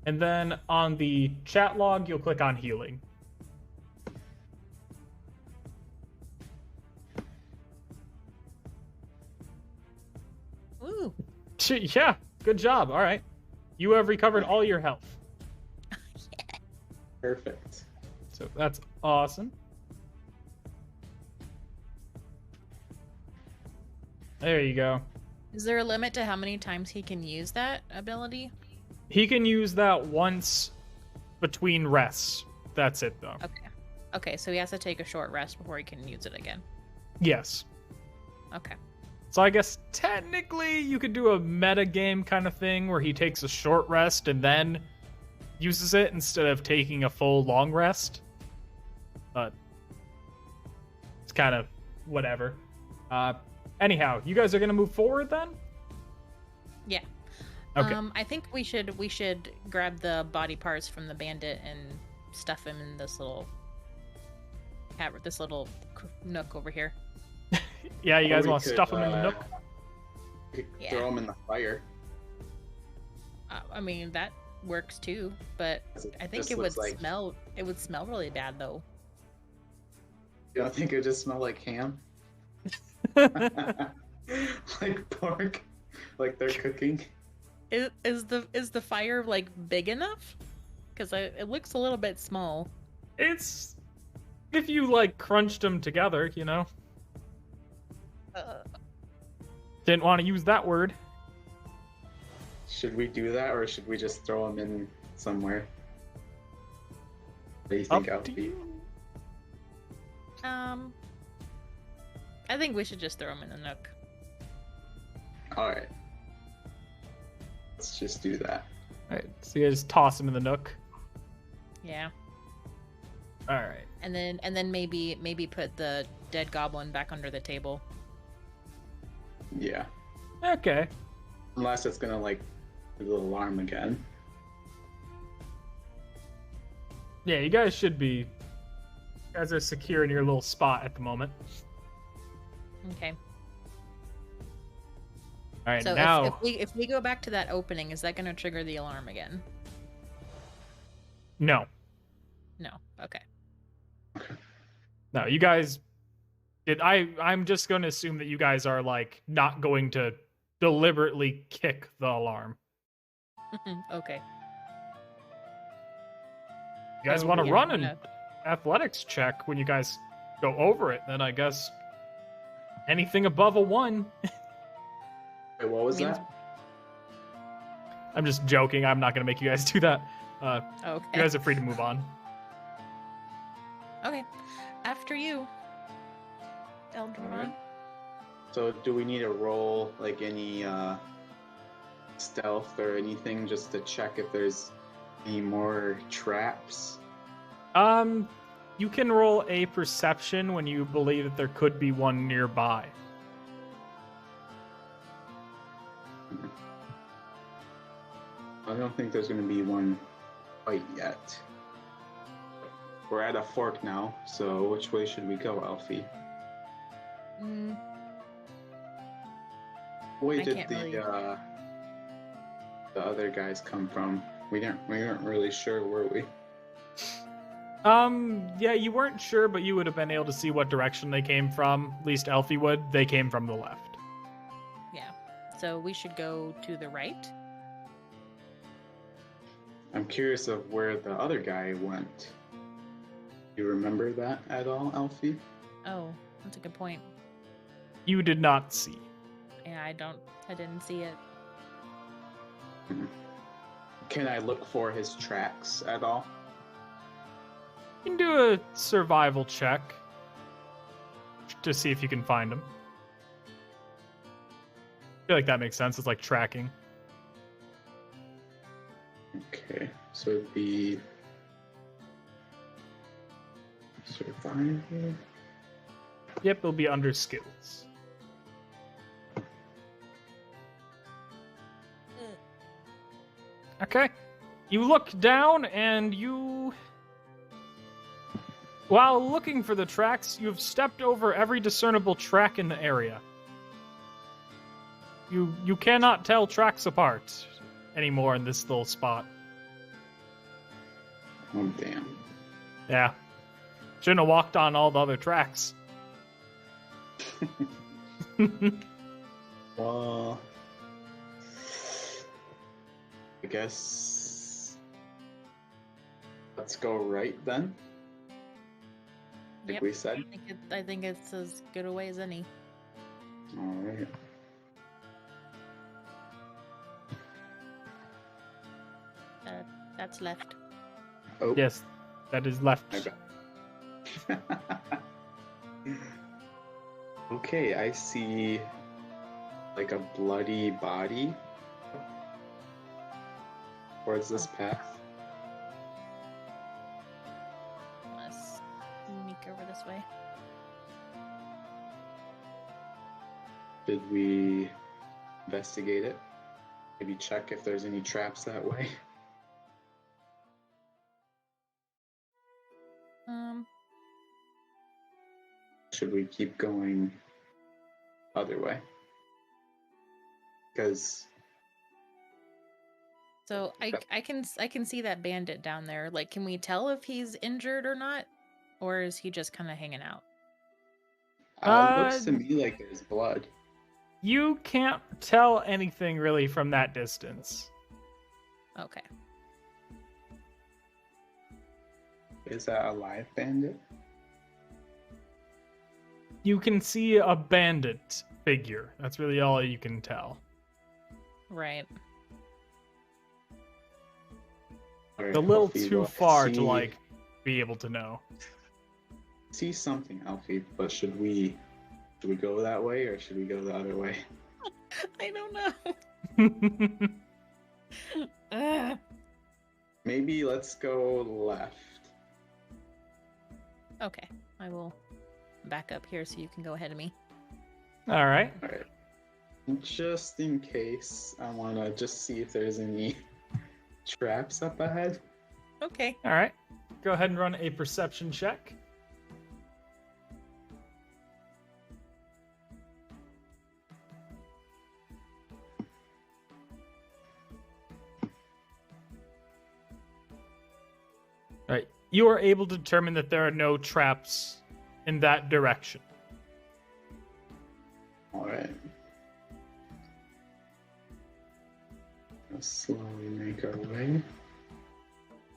Speaker 1: And then on the chat log, you'll click on Healing.
Speaker 3: Ooh.
Speaker 1: Yeah, good job. All right. You have recovered all your health.
Speaker 2: Perfect.
Speaker 1: So that's awesome. There you go.
Speaker 3: Is there a limit to how many times he can use that ability?
Speaker 1: He can use that once between rests. That's it, though.
Speaker 3: Okay. Okay, so he has to take a short rest before he can use it again.
Speaker 1: Yes.
Speaker 3: Okay.
Speaker 1: So I guess technically you could do a meta game kind of thing where he takes a short rest and then uses it instead of taking a full long rest. But it's kind of whatever. Anyhow, you guys are gonna move forward then?
Speaker 3: Yeah.
Speaker 1: Okay.
Speaker 3: I think we should grab the body parts from the bandit and stuff him in this little nook over here.
Speaker 1: Yeah, you guys
Speaker 2: Or we
Speaker 1: want to
Speaker 2: could,
Speaker 1: stuff him in the nook?
Speaker 2: we could
Speaker 3: Yeah.
Speaker 2: Throw them in the fire.
Speaker 3: I mean that works too, but I think
Speaker 2: Just
Speaker 3: it would
Speaker 2: looks like-
Speaker 3: smell. It would smell really bad though.
Speaker 2: You don't think it would just smell like ham? Like pork? Like they're cooking?
Speaker 3: Is the fire like big enough? Because it looks a little bit small.
Speaker 1: It's if you like crunched them together, you know. Didn't want to use that word.
Speaker 2: Should we do that or should we just throw them in somewhere? What do you think,
Speaker 1: Up to
Speaker 2: Alfie?
Speaker 1: you.
Speaker 3: I think we should just throw him in the nook.
Speaker 2: Alright. Let's just do that.
Speaker 1: All right, so you guys toss him in the nook.
Speaker 3: Yeah.
Speaker 1: All right.
Speaker 3: And then maybe put the dead goblin back under the table.
Speaker 2: Yeah.
Speaker 1: Okay.
Speaker 2: Unless it's gonna like do the alarm again.
Speaker 1: Yeah, you guys should be. You guys are secure in your little spot at the moment.
Speaker 3: Okay.
Speaker 1: All right,
Speaker 3: So
Speaker 1: now.
Speaker 3: if we go back to that opening, is that going to trigger the alarm again?
Speaker 1: No.
Speaker 3: No. Okay.
Speaker 1: No, you guys. I'm just going to assume that you guys are like not going to deliberately kick the alarm.
Speaker 3: Okay.
Speaker 1: You guys
Speaker 3: Oh,
Speaker 1: want to
Speaker 3: yeah,
Speaker 1: run
Speaker 3: why
Speaker 1: an
Speaker 3: not?
Speaker 1: athletics check when you guys go over it, then I guess anything above a 1.
Speaker 2: Wait, what was
Speaker 3: Means-
Speaker 2: that?
Speaker 1: I'm just joking. I'm not gonna make you guys do that.
Speaker 3: Okay.
Speaker 1: You guys are free to move on.
Speaker 3: Okay. After you, Eldragon.
Speaker 2: Alright. So do we need to roll like any stealth or anything just to check if there's any more traps?
Speaker 1: You can roll a perception when you believe that there could be one nearby.
Speaker 2: I don't think there's going to be one quite yet. We're at a fork now, so which way should we go, Alfie?
Speaker 3: Mm,
Speaker 2: Where
Speaker 3: I
Speaker 2: did
Speaker 3: can't
Speaker 2: the
Speaker 3: really-
Speaker 2: the other guys come from? We weren't really sure, were we?
Speaker 1: Yeah, you weren't sure, but you would have been able to see what direction they came from. At least Elfie would. They came from the left.
Speaker 3: yeah. So we should go to the right.
Speaker 2: I'm curious of where the other guy went. You remember that at all, Alfie?
Speaker 3: Oh, that's a good point.
Speaker 1: You did not see.
Speaker 3: Yeah, I didn't see it.
Speaker 2: Can I look for his tracks at all?
Speaker 1: You can do a survival check to see if you can find them. I feel like that makes sense. It's like tracking.
Speaker 2: Okay, so it'd be survival.
Speaker 1: Yep, it'll be under skills. Okay. You look down and you... While looking for the tracks, you've stepped over every discernible track in the area. You cannot tell tracks apart anymore in this little spot.
Speaker 2: Oh, damn.
Speaker 1: Yeah. Shouldn't have walked on all the other tracks.
Speaker 2: Well, I guess let's go right then. Like
Speaker 3: Yep.
Speaker 2: we said.
Speaker 3: I think it's as good a way as any.
Speaker 2: All right.
Speaker 3: That's left.
Speaker 2: Oh,
Speaker 1: Yes, that is left.
Speaker 2: my bad. Okay, I see like a bloody body towards this path.
Speaker 3: Let's sneak over this way.
Speaker 2: Did we investigate it? Maybe check if there's any traps that way. Should we keep going other way? Because
Speaker 3: So I can see that bandit down there. Like, can we tell if he's injured or not, or is he just kind of hanging out?
Speaker 2: it looks to me like there's blood.
Speaker 1: You can't tell anything really from that distance.
Speaker 3: Okay.
Speaker 2: Is that a live bandit?
Speaker 1: You can see a bandit figure. That's really all you can tell.
Speaker 3: Right.
Speaker 2: Alright,
Speaker 1: It's a little
Speaker 2: Alfie,
Speaker 1: too
Speaker 2: well, I
Speaker 1: far to
Speaker 2: see-
Speaker 1: like be able to know.
Speaker 2: see something, Alfie, but should we go that way or should we go the other way?
Speaker 3: I don't know. Ugh.
Speaker 2: Maybe let's go left.
Speaker 3: Okay, I will back up here so you can go ahead of me.
Speaker 1: All right.
Speaker 2: Alright. Just in case, I want to just see if there's any traps up ahead.
Speaker 3: Okay.
Speaker 1: All right. Go ahead and run a perception check. All right. You are able to determine that there are no traps in that direction.
Speaker 2: Alright. Let's slowly make our way.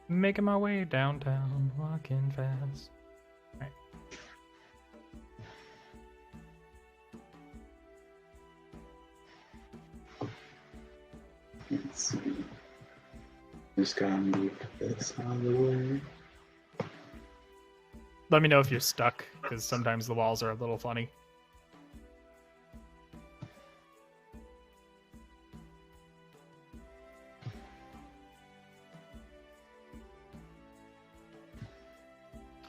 Speaker 1: Making my way downtown, walking fast. All right.
Speaker 2: Let's see. Just gotta move this out of the way.
Speaker 1: Let me know if you're stuck, because sometimes the walls are a little funny.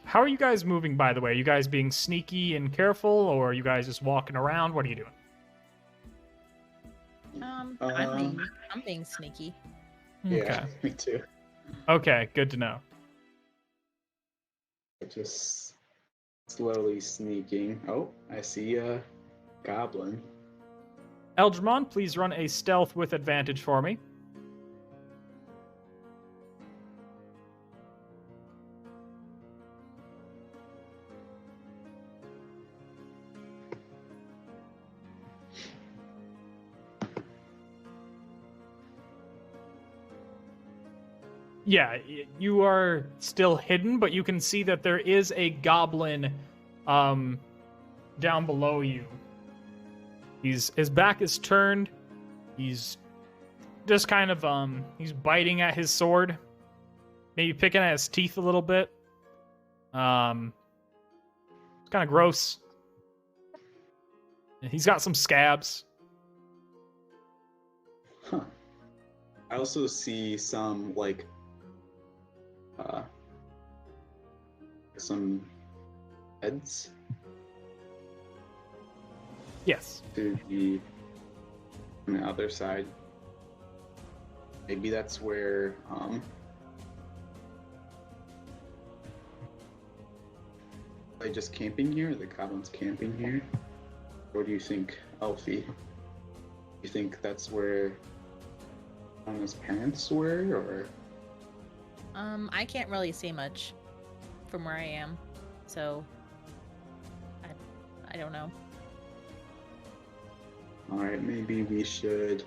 Speaker 1: How are you guys moving, by the way? Are you guys being sneaky and careful, or are you guys just walking around? What are you doing?
Speaker 3: I'm being sneaky.
Speaker 2: Yeah,
Speaker 1: Okay.
Speaker 2: me too.
Speaker 1: Okay, good to know.
Speaker 2: Just slowly sneaking. Oh, I see a goblin.
Speaker 1: Eldramon, please run a stealth with advantage for me. Yeah, you are still hidden, but you can see that there is a goblin down below you. His back is turned. He's just kind of he's biting at his sword, maybe picking at his teeth a little bit. It's kind of gross. And he's got some scabs.
Speaker 2: Huh. I also see some some heads
Speaker 1: Yes.
Speaker 2: to the on the other side. Maybe that's where are they just camping here? Are the goblins camping here? What do you think, Elfie? You think that's where his parents were, or?
Speaker 3: I can't really see much from where I am, so I don't know.
Speaker 2: Alright, maybe we should.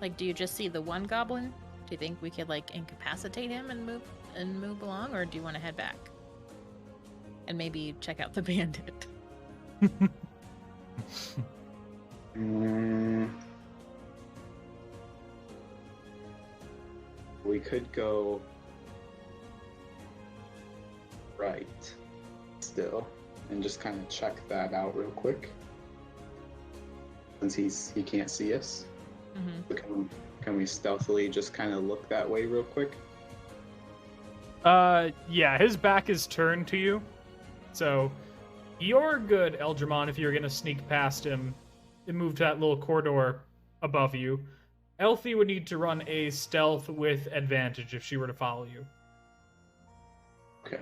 Speaker 3: Like, do you just see the one goblin? Do you think we could like incapacitate him and move along, or do you want to head back and maybe check out the bandit?
Speaker 2: We could go right still and just kind of check that out real quick. Since he can't see us.
Speaker 3: Mm-hmm.
Speaker 2: Can we stealthily just kind of look that way real quick?
Speaker 1: Yeah, his back is turned to you. So you're good, Eldramon, if you're gonna sneak past him and move to that little corridor above you. Elfie would need to run a stealth with advantage if she were to follow you.
Speaker 2: Okay.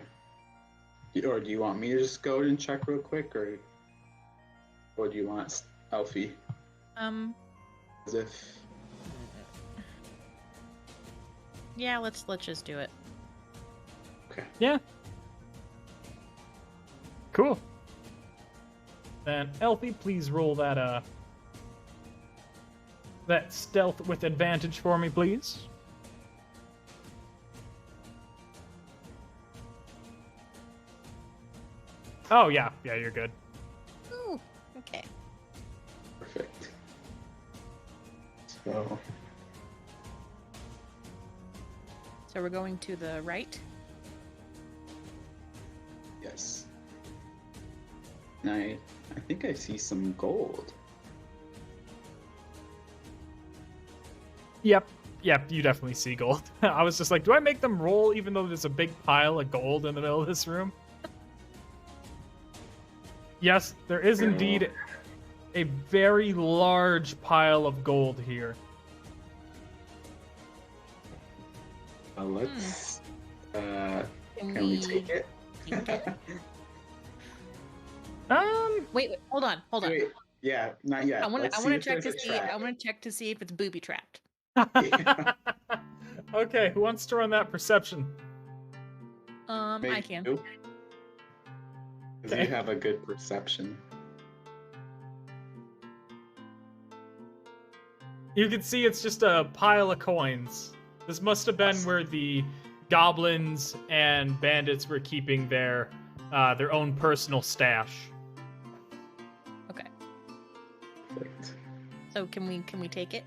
Speaker 2: Or do you want me to just go and check real quick, or do you want Elfie? As if.
Speaker 3: Yeah, let's just do it.
Speaker 2: Okay.
Speaker 1: Yeah. Cool. Then Elfie, please roll that stealth with advantage for me, please. Oh yeah, you're good.
Speaker 3: Ooh, okay.
Speaker 2: Perfect. So.
Speaker 3: So we're going to the right.
Speaker 2: Yes. And I think I see some gold.
Speaker 1: Yep, you definitely see gold. I was just like, do I make them roll even though there's a big pile of gold in the middle of this room? Yes, there is indeed a very large pile of gold here.
Speaker 2: Let's. Can we take it?
Speaker 3: Take it? Wait, hold on.
Speaker 2: Wait, yeah, not yet.
Speaker 3: I want
Speaker 2: Let's
Speaker 3: to
Speaker 2: see if
Speaker 3: check
Speaker 2: there's
Speaker 3: to
Speaker 2: a
Speaker 3: see.
Speaker 2: trap.
Speaker 3: I want to check to see if it's booby trapped.
Speaker 1: Okay, who wants to run that perception?
Speaker 3: I can.
Speaker 2: Because
Speaker 1: Okay.
Speaker 2: you have a good perception.
Speaker 1: You can see it's just a pile of coins. This must have been where the goblins and bandits were keeping their own personal stash.
Speaker 3: Okay.
Speaker 2: Perfect.
Speaker 3: So can we take it?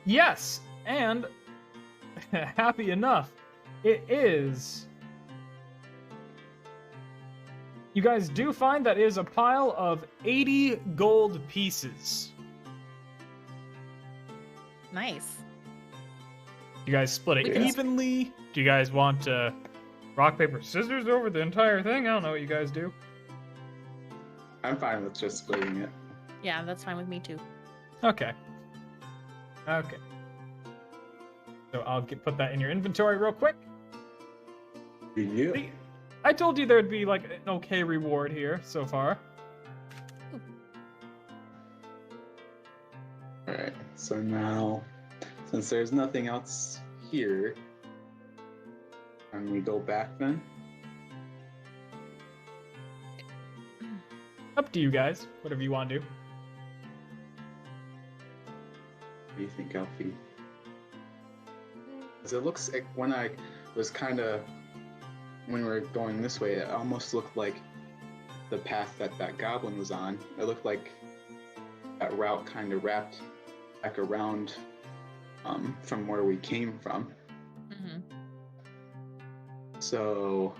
Speaker 1: Yes, and happy enough, it is. You guys do find that is a pile of 80 gold pieces.
Speaker 3: Nice.
Speaker 1: You guys split it
Speaker 2: Yeah.
Speaker 1: evenly? Do you guys want to rock, paper, scissors over the entire thing? I don't know what you guys do.
Speaker 2: I'm fine with just splitting it.
Speaker 3: Yeah, that's fine with me too.
Speaker 1: Okay. Okay. So I'll put that in your inventory real quick.
Speaker 2: Yeah.
Speaker 1: See, I told you there'd be like an okay reward here so far.
Speaker 2: Alright, so now, since there's nothing else here, can we go back then?
Speaker 1: Up to you guys, whatever you want to do.
Speaker 2: What do you think, Alfie? Because it looks like when I was when we were going this way, it almost looked like the path that goblin was on. It looked like that route kind of wrapped back around from where we came from.
Speaker 3: Mm-hmm.
Speaker 2: So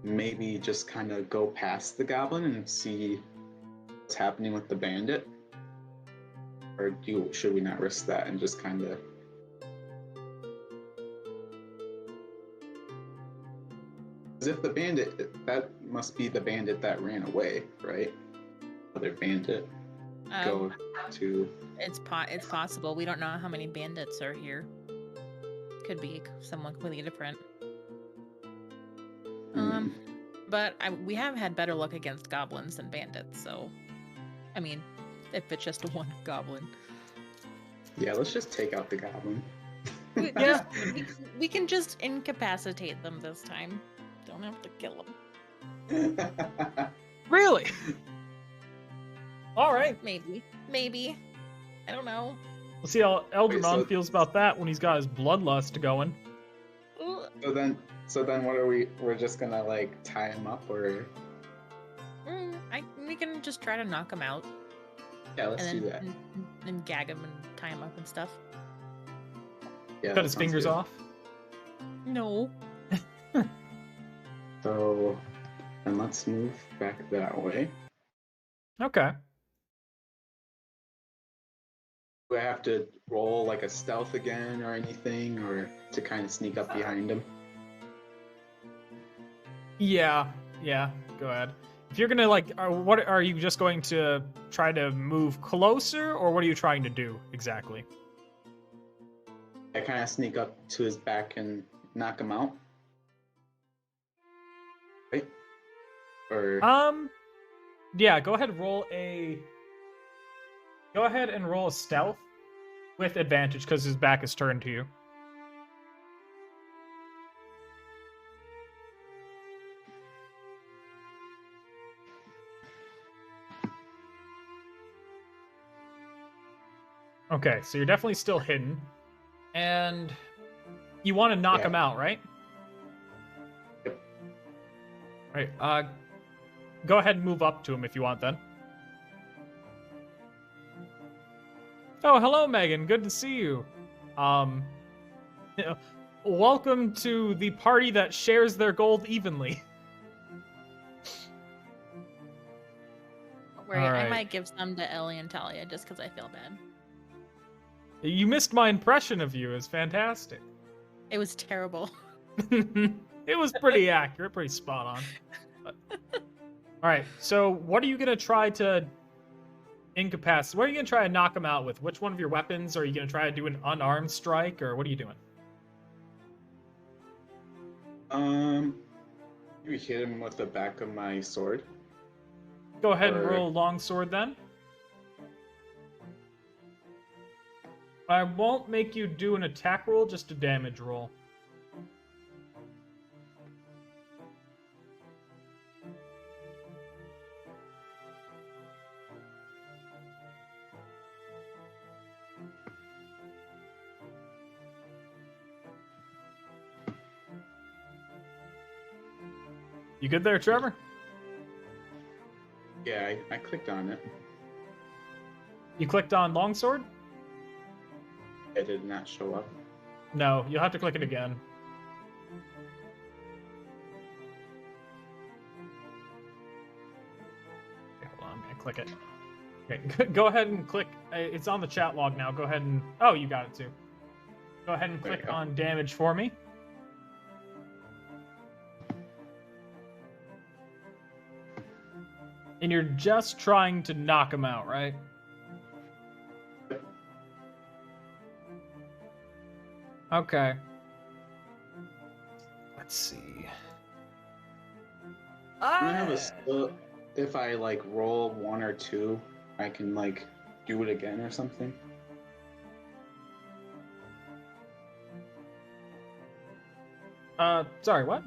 Speaker 2: maybe just kind of go past the goblin and see what's happening with the bandit? Or should we not risk that and just kind of... Because if the bandit, that must be the bandit that ran away, right? Other bandit. Go to...
Speaker 3: It's possible. We don't know how many bandits are here. Could be someone completely different. But we have had better luck against goblins than bandits, so... I mean, if it's just one goblin.
Speaker 2: Yeah, let's just take out the goblin.
Speaker 3: We can just incapacitate them this time. Don't have to kill them.
Speaker 1: Really? All right.
Speaker 3: Maybe. I don't know.
Speaker 1: We'll see how Eldermon
Speaker 2: so-
Speaker 1: feels about that when he's got his bloodlust going.
Speaker 3: Ooh,
Speaker 2: So then what are we're just gonna like tie him up or...
Speaker 3: we can just try to knock him out.
Speaker 2: Yeah, let's
Speaker 3: and
Speaker 2: do
Speaker 3: then
Speaker 2: that.
Speaker 3: and gag him and tie him up and stuff.
Speaker 2: Yeah,
Speaker 1: Cut
Speaker 2: that
Speaker 1: his
Speaker 2: sounds
Speaker 1: fingers
Speaker 2: good.
Speaker 1: off.
Speaker 3: No.
Speaker 2: So, and let's move back that way.
Speaker 1: Okay.
Speaker 2: Do I have to roll like a stealth again or anything, or to kind of sneak up behind him?
Speaker 1: Yeah. Go ahead. If you're gonna what are you just going to try to move closer, or what are you trying to do exactly?
Speaker 2: I kind of sneak up to his back and knock him out. Right? Or
Speaker 1: Yeah. Go ahead and roll a stealth with advantage because his back is turned to you. Okay, so you're definitely still hidden. And you want to knock
Speaker 2: Yeah.
Speaker 1: him out, right?
Speaker 2: Yep.
Speaker 1: Right, go ahead and move up to him if you want then. Oh, hello, Megan. Good to see you. Welcome to the party that shares their gold evenly.
Speaker 3: Don't worry,
Speaker 1: All
Speaker 3: I
Speaker 1: right.
Speaker 3: might give some to Ellie and Talia just because I feel bad.
Speaker 1: You missed my impression of you. It was fantastic.
Speaker 3: It was terrible.
Speaker 1: It was pretty accurate, pretty spot on. But... All right, so what are you going to try to incapacitate? What are you going to try to knock him out with? Which one of your weapons? Are you going to try to do an unarmed strike, or what are you doing?
Speaker 2: Maybe hit him with the back of my sword.
Speaker 1: Go ahead and
Speaker 2: Or-
Speaker 1: roll longsword then. I won't make you do an attack roll, just a damage roll. You good there, Trevor?
Speaker 2: Yeah, I clicked on it.
Speaker 1: You clicked on longsword?
Speaker 2: It did not show up.
Speaker 1: No, you'll have to click it again. Okay, hold on, I'm gonna click it. Okay, go ahead and click. It's on the chat log now. Go ahead and. Oh, you got it too. Go ahead and
Speaker 2: There you
Speaker 1: click
Speaker 2: go.
Speaker 1: on damage for me. And you're just trying to knock him out, right? Okay. Let's see.
Speaker 2: I have a skill. If I like roll 1 or 2, I can like do it again or something.
Speaker 1: Sorry, what?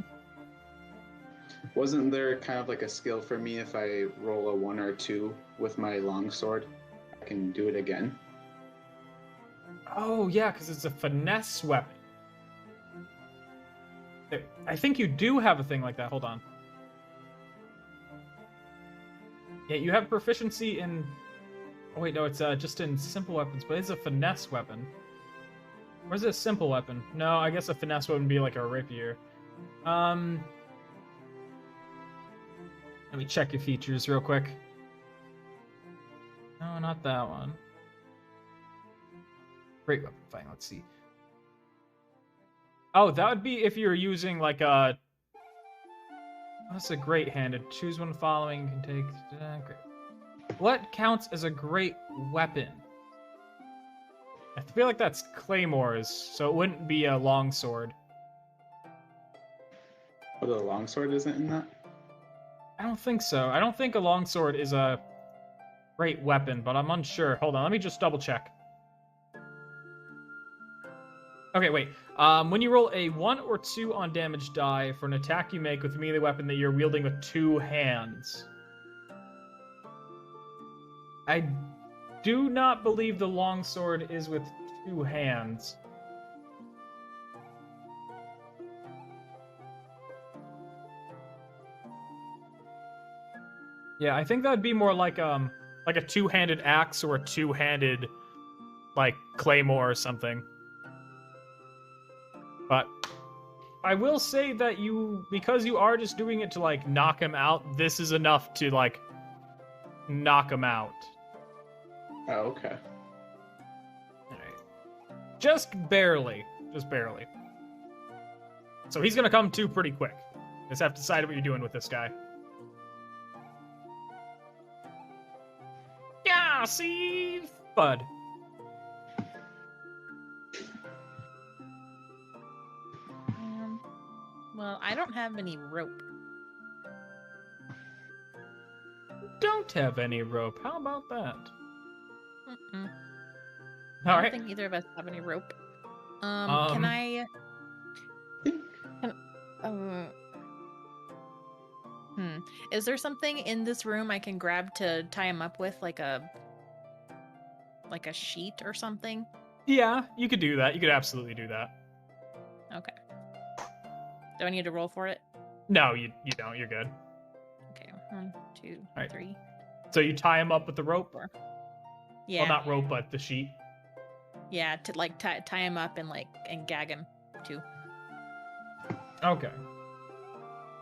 Speaker 2: Wasn't there kind of like a skill for me if I roll a 1 or 2 with my longsword, I can do it again?
Speaker 1: Oh, yeah, because it's a finesse weapon. I think you do have a thing like that. Hold on. Yeah, you have proficiency in... Oh, wait, no, it's just in simple weapons, but it's a finesse weapon. Or is it a simple weapon? No, I guess a finesse weapon would be like a rapier. Let me check your features real quick. No, not that one. Great weapon fighting, let's see. Oh, that would be if you're using like a... That's a great-handed. Choose one following, you can take... great. What counts as a great weapon? I feel like that's claymores, so it wouldn't be a longsword.
Speaker 2: Oh, the longsword isn't in that?
Speaker 1: I don't think so. I don't think a longsword is a great weapon, but I'm unsure. Hold on, let me just double check. Okay, wait. When you roll a 1 or 2 on damage die for an attack you make with a melee weapon that you're wielding with 2 hands. I do not believe the longsword is with 2 hands. Yeah, I think that would be more like a 2-handed axe or a 2-handed like claymore or something. But I will say that because you are just doing it to like knock him out, this is enough to like knock him out.
Speaker 2: Oh, okay.
Speaker 1: Alright. Just barely. Just barely. So he's gonna come to pretty quick. Just have to decide what you're doing with this guy. Yeah, see, bud.
Speaker 3: Well, I don't have any rope.
Speaker 1: Don't have any rope. How about that?
Speaker 3: Mm-mm.
Speaker 1: All
Speaker 3: I
Speaker 1: right.
Speaker 3: don't think either of us have any rope. Can
Speaker 1: Um,
Speaker 3: I? Is there something in this room I can grab to tie him up with, like a sheet or something?
Speaker 1: Yeah, you could do that. You could absolutely do that.
Speaker 3: Okay. Do I need to roll for it?
Speaker 1: No, you don't. You're good.
Speaker 3: Okay. 1, 2,
Speaker 1: Alright.
Speaker 3: 3,
Speaker 1: So you tie him up with the rope?
Speaker 3: 4. Yeah.
Speaker 1: Well, not rope, but the sheet.
Speaker 3: Yeah, to like tie him up and gag him too.
Speaker 1: Okay.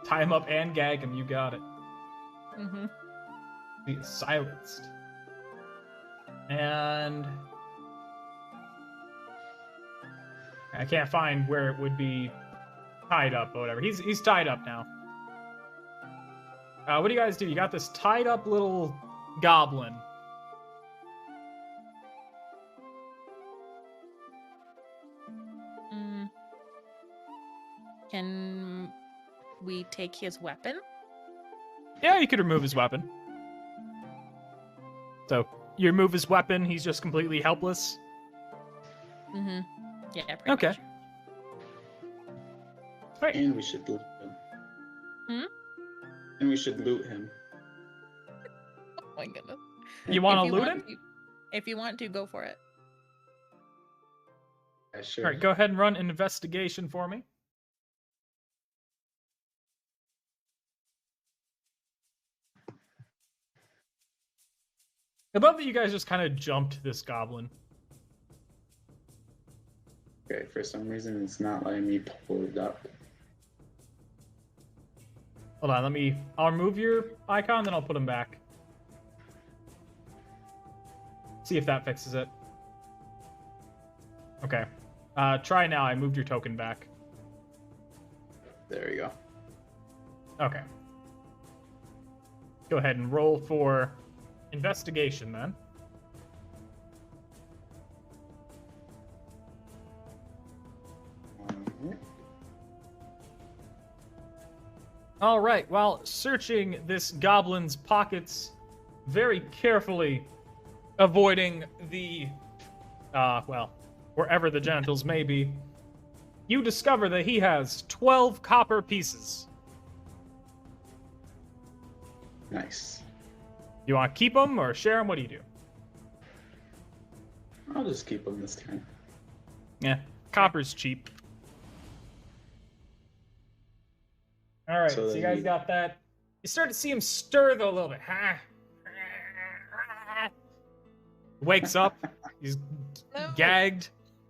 Speaker 1: Tie him up and gag him. You got it.
Speaker 3: Mm-hmm.
Speaker 1: He is silenced. And I can't find where it would be tied up or whatever. He's tied up now. What do you guys do? You got this tied up little goblin.
Speaker 3: Can we take his weapon?
Speaker 1: Yeah, you could remove his weapon. So you remove his weapon, he's just completely helpless.
Speaker 3: Mm-hmm. Yeah, pretty
Speaker 1: Okay.
Speaker 3: much.
Speaker 1: Right.
Speaker 2: And we should loot him. And we should loot him.
Speaker 3: Oh my goodness.
Speaker 1: You want
Speaker 3: If
Speaker 1: to loot him?
Speaker 3: If you want to, go for it.
Speaker 2: Yeah, sure.
Speaker 1: All right, go ahead and run an investigation for me. I love that you guys just kind of jumped this goblin.
Speaker 2: Okay, for some reason it's not letting me pull it up.
Speaker 1: Hold on, I'll remove your icon, then I'll put him back. See if that fixes it. Okay. Try now. I moved your token back.
Speaker 2: There you go.
Speaker 1: Okay. Go ahead and roll for investigation then. All right. While searching this goblin's pockets very carefully, avoiding the, wherever the genitals may be, you discover that he has 12 copper pieces.
Speaker 2: Nice.
Speaker 1: You want to keep them or share them? What do you do?
Speaker 2: I'll just keep them this time.
Speaker 1: Yeah, copper's cheap. All right, so you guys got that. You start to see him stir though a little bit. Wakes up. He's gagged.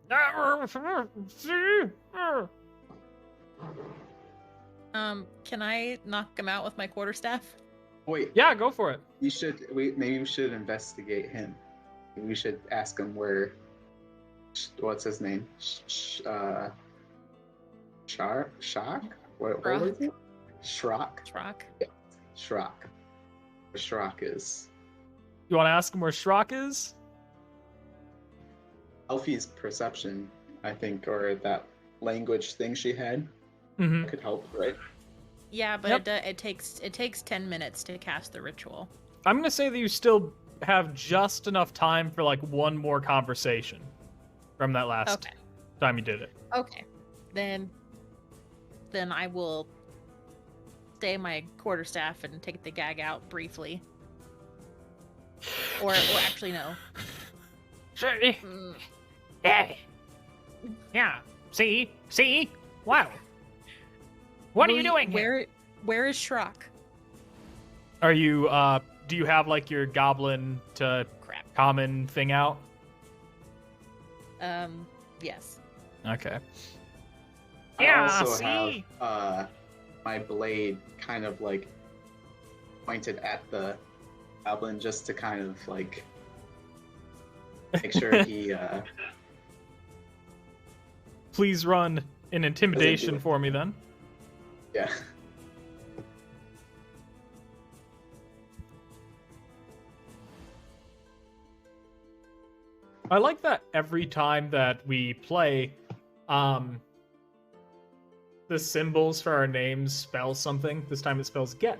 Speaker 3: Can I knock him out with my quarterstaff?
Speaker 2: Wait.
Speaker 1: Yeah, go for it.
Speaker 2: Maybe we should investigate him. We should ask him where. What's his name? Shark? What was it? Shrok?
Speaker 3: Shrok?
Speaker 2: Yeah. Shrok. Where Shrok is.
Speaker 1: You want to ask him where Shrok is?
Speaker 2: Elfie's perception, I think, or that language thing she had, could help, right?
Speaker 3: Yeah, but it takes 10 minutes to cast the ritual.
Speaker 1: I'm gonna say that you still have just enough time for like one more conversation from that last time you did it.
Speaker 3: Okay, then I will stay my quarterstaff and take the gag out briefly. Or actually no.
Speaker 4: Yeah. See? Wow. What are you doing here?
Speaker 3: Where is Shrok?
Speaker 1: Are you, do you have like your goblin to common thing out?
Speaker 3: Yes.
Speaker 1: Okay.
Speaker 2: I also have my blade kind of like pointed at the goblin just to kind of like make sure he
Speaker 1: Please run an intimidation for me then.
Speaker 2: Yeah.
Speaker 1: I like that every time that we play, the symbols for our names spell something. This time it spells get.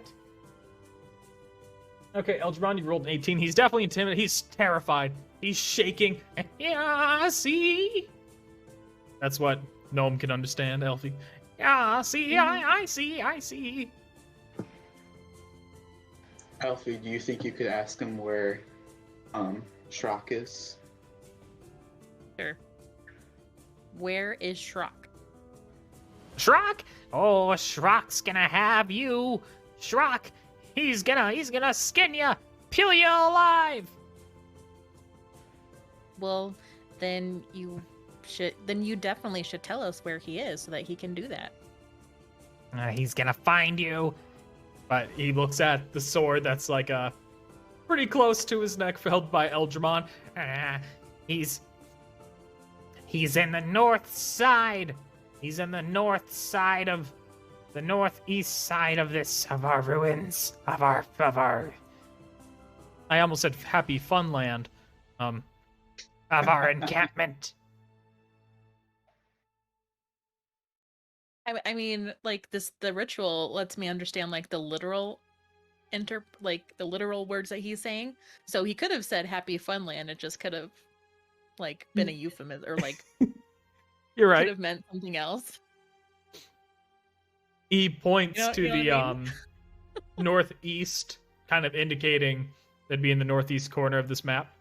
Speaker 1: Okay, Eldron, you rolled an 18. He's definitely intimidated. He's terrified. He's shaking. Yeah, see? That's what Gnome can understand, Elfie. Yeah, see, I see.
Speaker 2: Elfie, do you think you could ask him where Shrok is?
Speaker 3: Sure. Where is Shrok?
Speaker 4: Shrok? Oh, Shrok's gonna have you. Shrok, he's gonna skin you, peel you alive.
Speaker 3: Well, then you definitely should tell us where he is so that he can do that.
Speaker 4: He's gonna find you.
Speaker 1: But he looks at the sword that's like pretty close to his neck, held by Eldramon.
Speaker 4: He's in the north side. He's in the north side of the northeast side of our ruins of our.
Speaker 1: I almost said Happy Funland.
Speaker 4: Of our encampment.
Speaker 3: I mean, like the ritual lets me understand like the literal words that he's saying. So he could have said Happy Funland. It just could have like been a euphemism or like
Speaker 1: You're right.
Speaker 3: could have meant something else.
Speaker 1: He points to the
Speaker 3: what I mean?
Speaker 1: northeast, kind of indicating that'd be in the northeast corner of this map.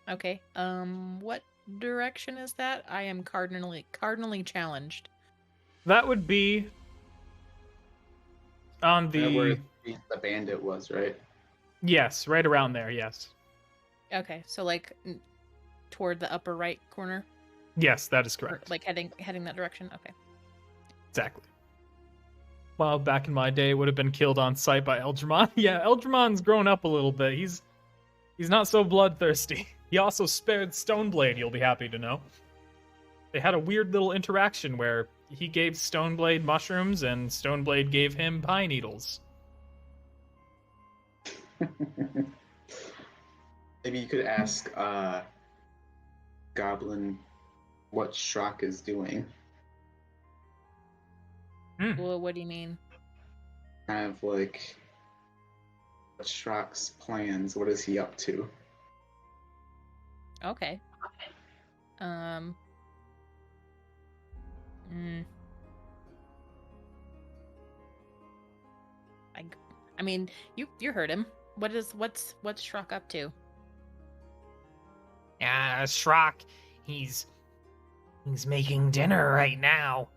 Speaker 3: Okay. What direction is that? I am cardinally challenged.
Speaker 1: That would be on
Speaker 2: Where the bandit was, right?
Speaker 1: Yes, right around there, yes.
Speaker 3: Okay, so like toward the upper right corner.
Speaker 1: Yes, that is
Speaker 3: Or,
Speaker 1: correct.
Speaker 3: like heading that direction. Okay.
Speaker 1: Exactly. Well, back in my day, would have been killed on sight by Eldramon. Yeah, Eldramon's grown up a little bit. He's not so bloodthirsty. He also spared Stoneblade, you'll be happy to know. They had a weird little interaction where he gave Stoneblade mushrooms and Stoneblade gave him pine needles.
Speaker 2: Maybe you could ask Goblin what Shrok is doing.
Speaker 3: Well, what do you mean?
Speaker 2: Kind of like, what's Shrok's plans? What is he up to?
Speaker 3: Okay. Mm. I mean, you heard him. What's Shrok up to?
Speaker 4: Shrok, he's making dinner right now.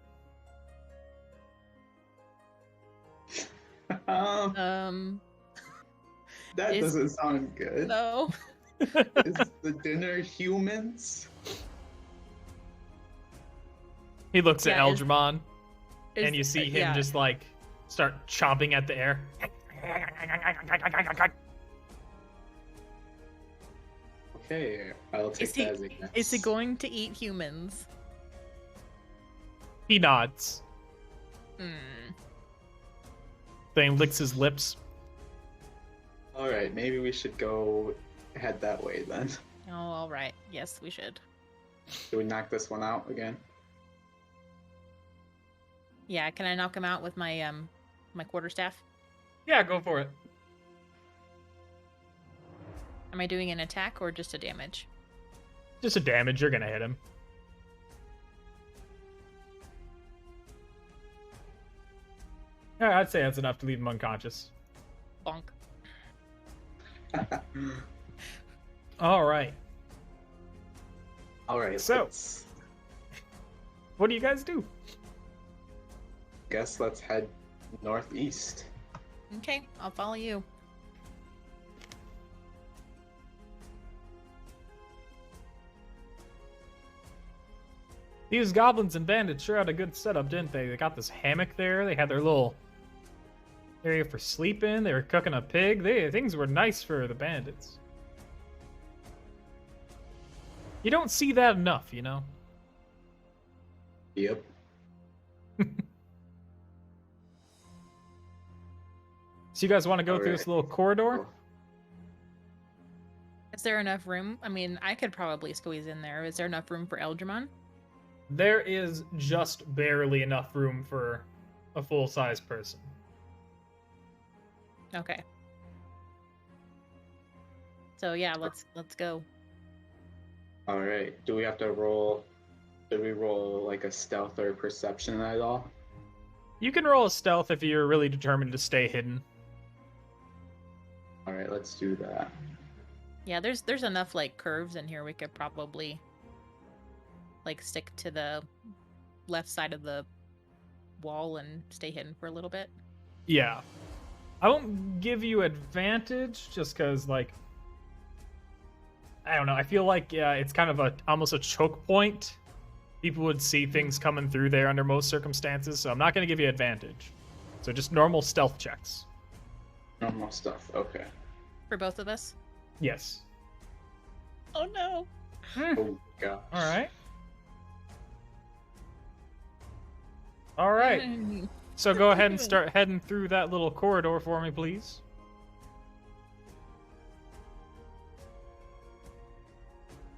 Speaker 2: That
Speaker 3: is-
Speaker 2: doesn't sound good.
Speaker 3: No.
Speaker 2: Is the dinner humans?
Speaker 1: He looks at
Speaker 3: Yeah,
Speaker 1: Eldramon, and you see him
Speaker 3: yeah.
Speaker 1: just like start chomping at the air.
Speaker 2: Okay, I'll take
Speaker 3: Is he-
Speaker 2: that as a yes.
Speaker 3: Is he going to eat humans?
Speaker 1: He nods,
Speaker 3: Hmm.
Speaker 1: then licks his lips.
Speaker 2: Alright, maybe we should go head that way then.
Speaker 3: Oh, all right. Yes, we should.
Speaker 2: Should we knock this one out again?
Speaker 3: Yeah. Can I knock him out with my my quarterstaff?
Speaker 1: Yeah, go for it.
Speaker 3: Am I doing an attack or just a damage?
Speaker 1: Just a damage, you're gonna hit him. Yeah, I'd say that's enough to leave him unconscious.
Speaker 3: Bonk.
Speaker 1: All right.
Speaker 2: Alright,
Speaker 1: So-
Speaker 2: let's,
Speaker 1: What do you guys do?
Speaker 2: guess let's head northeast.
Speaker 3: Okay, I'll follow you.
Speaker 1: These goblins and bandits sure had a good setup, didn't they? They got this hammock there. They had their little area for sleeping. They were cooking a pig. Things were nice for the bandits. You don't see that enough, you know?
Speaker 2: Yep.
Speaker 1: So you guys want to go through this little corridor?
Speaker 3: Is there enough room? I mean, I could probably squeeze in there. Is there enough room for Eldramon?
Speaker 1: There is just barely enough room for a full-size person.
Speaker 3: Okay. So yeah, let's go.
Speaker 2: Alright, do we have to roll... Did we roll like a stealth or perception at all?
Speaker 1: You can roll a stealth if you're really determined to stay hidden.
Speaker 2: Alright, let's do that.
Speaker 3: Yeah, there's enough like curves in here. We could probably like stick to the left side of the wall and stay hidden for a little bit.
Speaker 1: Yeah. I won't give you advantage just because, like, I don't know. I feel like it's kind of almost a choke point. People would see things coming through there under most circumstances, so I'm not going to give you advantage. So just normal stealth checks.
Speaker 2: Normal stuff, okay.
Speaker 3: For both of us?
Speaker 1: Yes.
Speaker 3: Oh no.
Speaker 2: Oh gosh.
Speaker 1: All right. All right. So go ahead and start heading through that little corridor for me, please.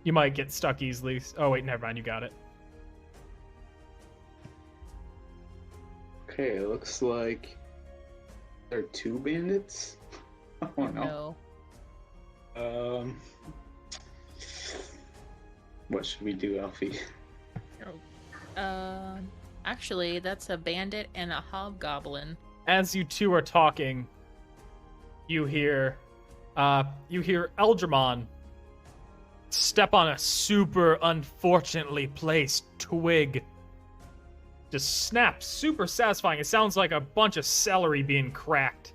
Speaker 1: You might get stuck easily. Oh, wait, never mind. You got it.
Speaker 2: Okay, it looks like there are two bandits. Oh no. What should we do, Alfie?
Speaker 3: Actually, that's a bandit and a hobgoblin.
Speaker 1: As you two are talking, you hear Eldramon step on a super unfortunately placed twig. Just snap, super satisfying. It sounds like a bunch of celery being cracked.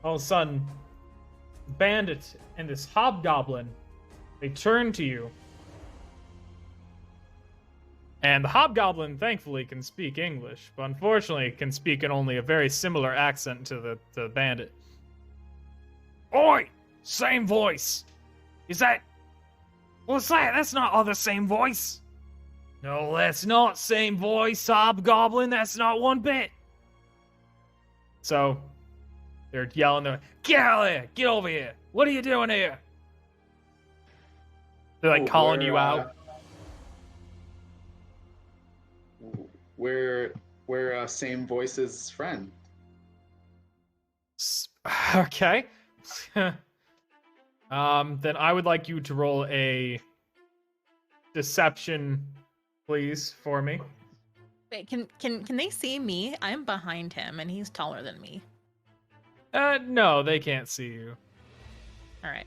Speaker 1: All of a sudden, Bandit and this hobgoblin, they turn to you. And the hobgoblin, thankfully, can speak English, but unfortunately can speak in only a very similar accent to the bandit. Oi! Same voice! Is that... What's that? That's not all the same voice! No, that's not same voice, hobgoblin. That's not one bit. So, they're yelling, get out of here! Get over here! What are you doing here? They're like calling you out.
Speaker 2: We're same voice's friend.
Speaker 1: Okay. Then I would like you to roll a deception, please, for me.
Speaker 3: Wait, can they see me? I'm behind him, and he's taller than me.
Speaker 1: No, they can't see you.
Speaker 3: All right.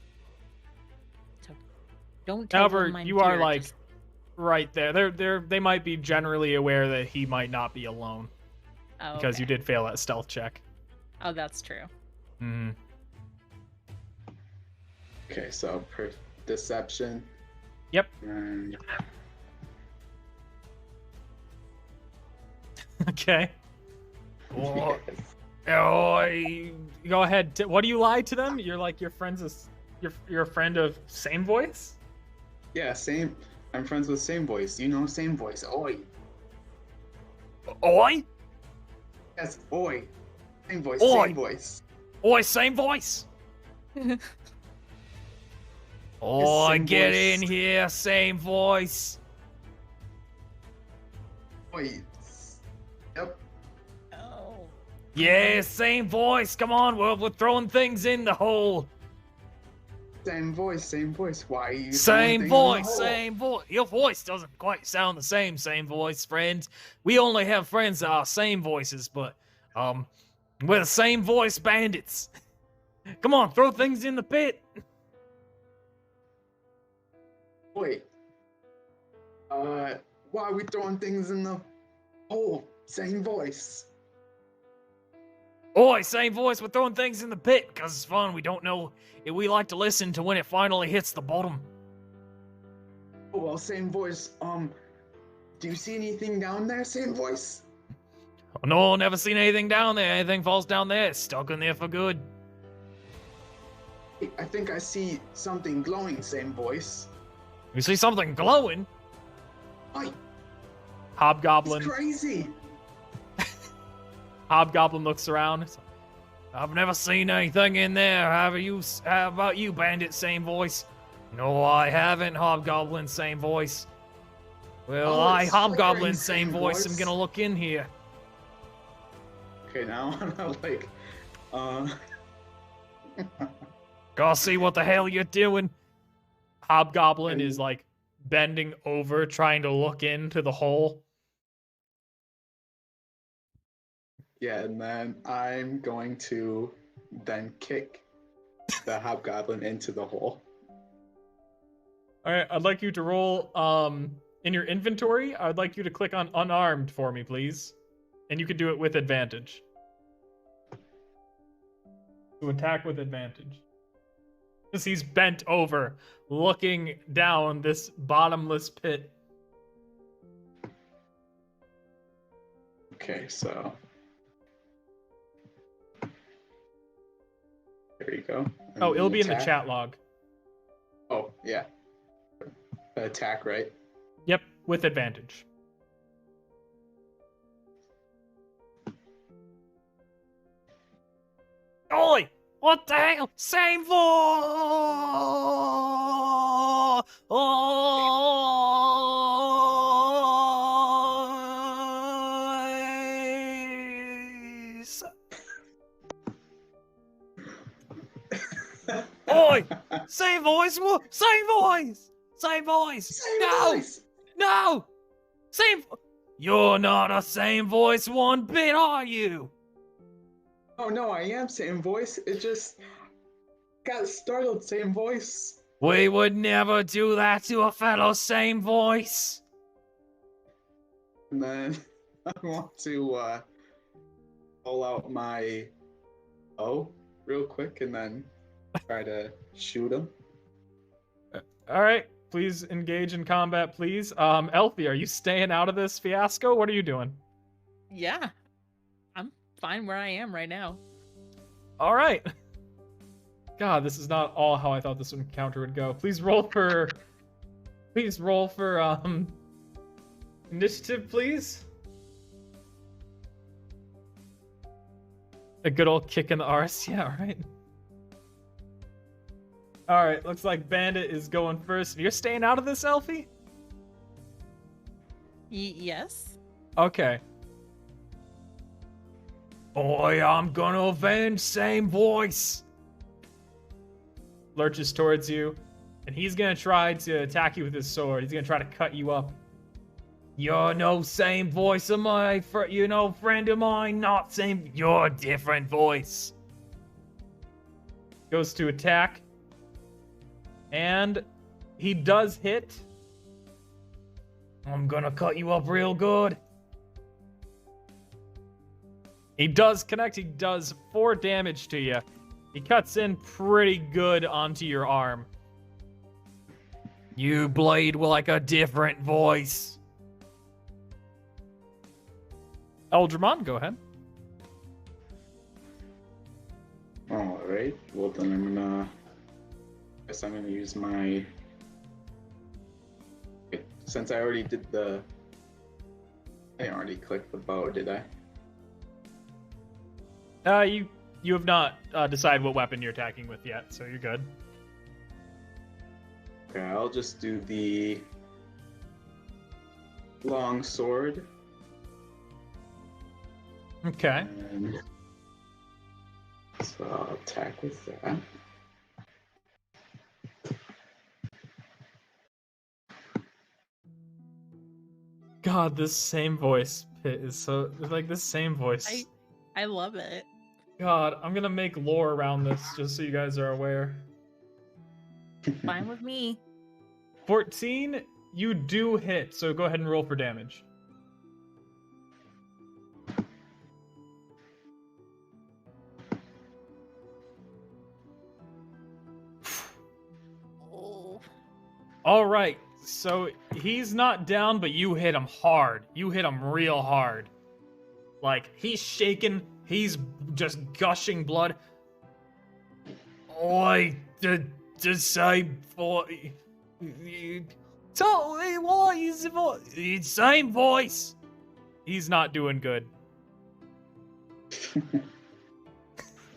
Speaker 3: So, don't tell
Speaker 1: However,
Speaker 3: them I'm
Speaker 1: you are
Speaker 3: here,
Speaker 1: like
Speaker 3: just-
Speaker 1: right there. They might be generally aware that he might not be alone
Speaker 3: Oh,
Speaker 1: because you
Speaker 3: okay.
Speaker 1: did fail that stealth check.
Speaker 3: Oh, that's true.
Speaker 1: Hmm.
Speaker 2: Okay, so deception.
Speaker 1: Yep.
Speaker 2: And
Speaker 1: Okay. Oh,
Speaker 2: yes.
Speaker 1: go ahead. What do you lie to them? You're like your friends. You're a friend of same voice.
Speaker 2: Yeah, same. I'm friends with same voice. You know same voice. Oi.
Speaker 1: Oi,
Speaker 2: Yes, oi. Same voice.
Speaker 1: Oi.
Speaker 2: Same voice.
Speaker 1: oi, same voice. Oi,
Speaker 2: same
Speaker 1: get
Speaker 2: voice.
Speaker 1: in here, same voice.
Speaker 2: Oi. Yep.
Speaker 3: Oh.
Speaker 1: Yeah, same voice. Come on, we're throwing things in the hole.
Speaker 2: Same voice. Same voice. Why are you?
Speaker 1: Same
Speaker 2: throwing
Speaker 1: voice,
Speaker 2: things in the hole?
Speaker 1: same voice. Your voice doesn't quite sound the same, same voice, friend. We only have friends that are same voices, but we're the same voice bandits. Come on, throw things in the pit.
Speaker 2: Wait. Why are we throwing things in the hole? Same voice.
Speaker 1: Oi, same voice, we're throwing things in the pit because it's fun. We don't know if we like to listen to when it finally hits the bottom.
Speaker 2: Oh, well, same voice. Do you see anything down there? Same voice.
Speaker 1: Oh, no, never seen anything down there. Anything falls down there, it's stuck in there for good.
Speaker 2: I think I see something glowing. Same voice.
Speaker 1: You see something glowing?
Speaker 2: Oi, it's
Speaker 1: Hobgoblin.
Speaker 2: crazy.
Speaker 1: Hobgoblin looks around. I've never seen anything in there. How about you, bandit? Same voice. No, I haven't, Hobgoblin. Same voice. Well,
Speaker 2: Oh,
Speaker 1: I,
Speaker 2: it's
Speaker 1: Hobgoblin,
Speaker 2: flickering,
Speaker 1: same
Speaker 2: same
Speaker 1: voice. I'm
Speaker 2: voice.
Speaker 1: gonna look in here.
Speaker 2: Okay, now I'm like,
Speaker 1: Go see what the hell you're doing. Hobgoblin is like bending over, trying to look into the hole.
Speaker 2: yeah, and then I'm going to then kick the hobgoblin into the hole.
Speaker 1: All right, I'd like you to roll in your inventory. I'd like you to click on unarmed for me, please. And you can do it with advantage. To attack with advantage. Because he's bent over, looking down this bottomless pit.
Speaker 2: Okay, so there you go. And
Speaker 1: Oh, it'll be in the
Speaker 2: attack.
Speaker 1: chat log.
Speaker 2: Oh, yeah. Attack, right?
Speaker 1: Yep, with advantage. Oi! What the hell? Same voice! Oi! Same voice! Same voice! Same voice!
Speaker 2: Same
Speaker 1: No!
Speaker 2: voice!
Speaker 1: No! Same. You're not a same voice one bit, are you?
Speaker 2: Oh no, I am same voice. It just got startled. Same voice.
Speaker 1: We would never do that to a fellow same voice.
Speaker 2: And then I want to pull out my bow real quick and then try to shoot him.
Speaker 1: All right. please engage in combat, please. Elfie, are you staying out of this fiasco? What are you doing?
Speaker 3: Yeah, I'm fine where I am right now.
Speaker 1: All right. God, this is not all how I thought this encounter would go. Please roll for initiative, please. A good old kick in the arse. Yeah, right. All right, looks like Bandit is going first. You're staying out of this, Elfie?
Speaker 3: Yes.
Speaker 1: Okay. Boy, I'm gonna avenge, same voice. Lurches towards you, and he's gonna try to attack you with his sword. He's gonna try to cut you up. You're no same voice of my friend of mine, not same. You're a different voice. Goes to attack. And he does hit. I'm gonna cut you up real good. He does connect. He does 4 damage to you. He cuts in pretty good onto your arm. You bleed with like a different voice. Eldramon, go ahead.
Speaker 2: Alright, well then I'm gonna use my... Okay, since I already did I already clicked the bow, did I?
Speaker 1: You have not decided what weapon you're attacking with yet, so you're good.
Speaker 2: Okay, I'll just do the long sword.
Speaker 1: Okay.
Speaker 2: And so I'll attack with that.
Speaker 1: God, this same voice pit is so like this same voice.
Speaker 3: I love it.
Speaker 1: God, I'm gonna make lore around this just so you guys are aware.
Speaker 3: Fine with me.
Speaker 1: 14, you do hit, so go ahead and roll for damage.
Speaker 3: Oh.
Speaker 1: All right, so he's not down, but you hit him hard. You hit him real hard. Like, he's shaking. He's just gushing blood. Oi, the same voice. Totally, why is it same voice? He's not doing good.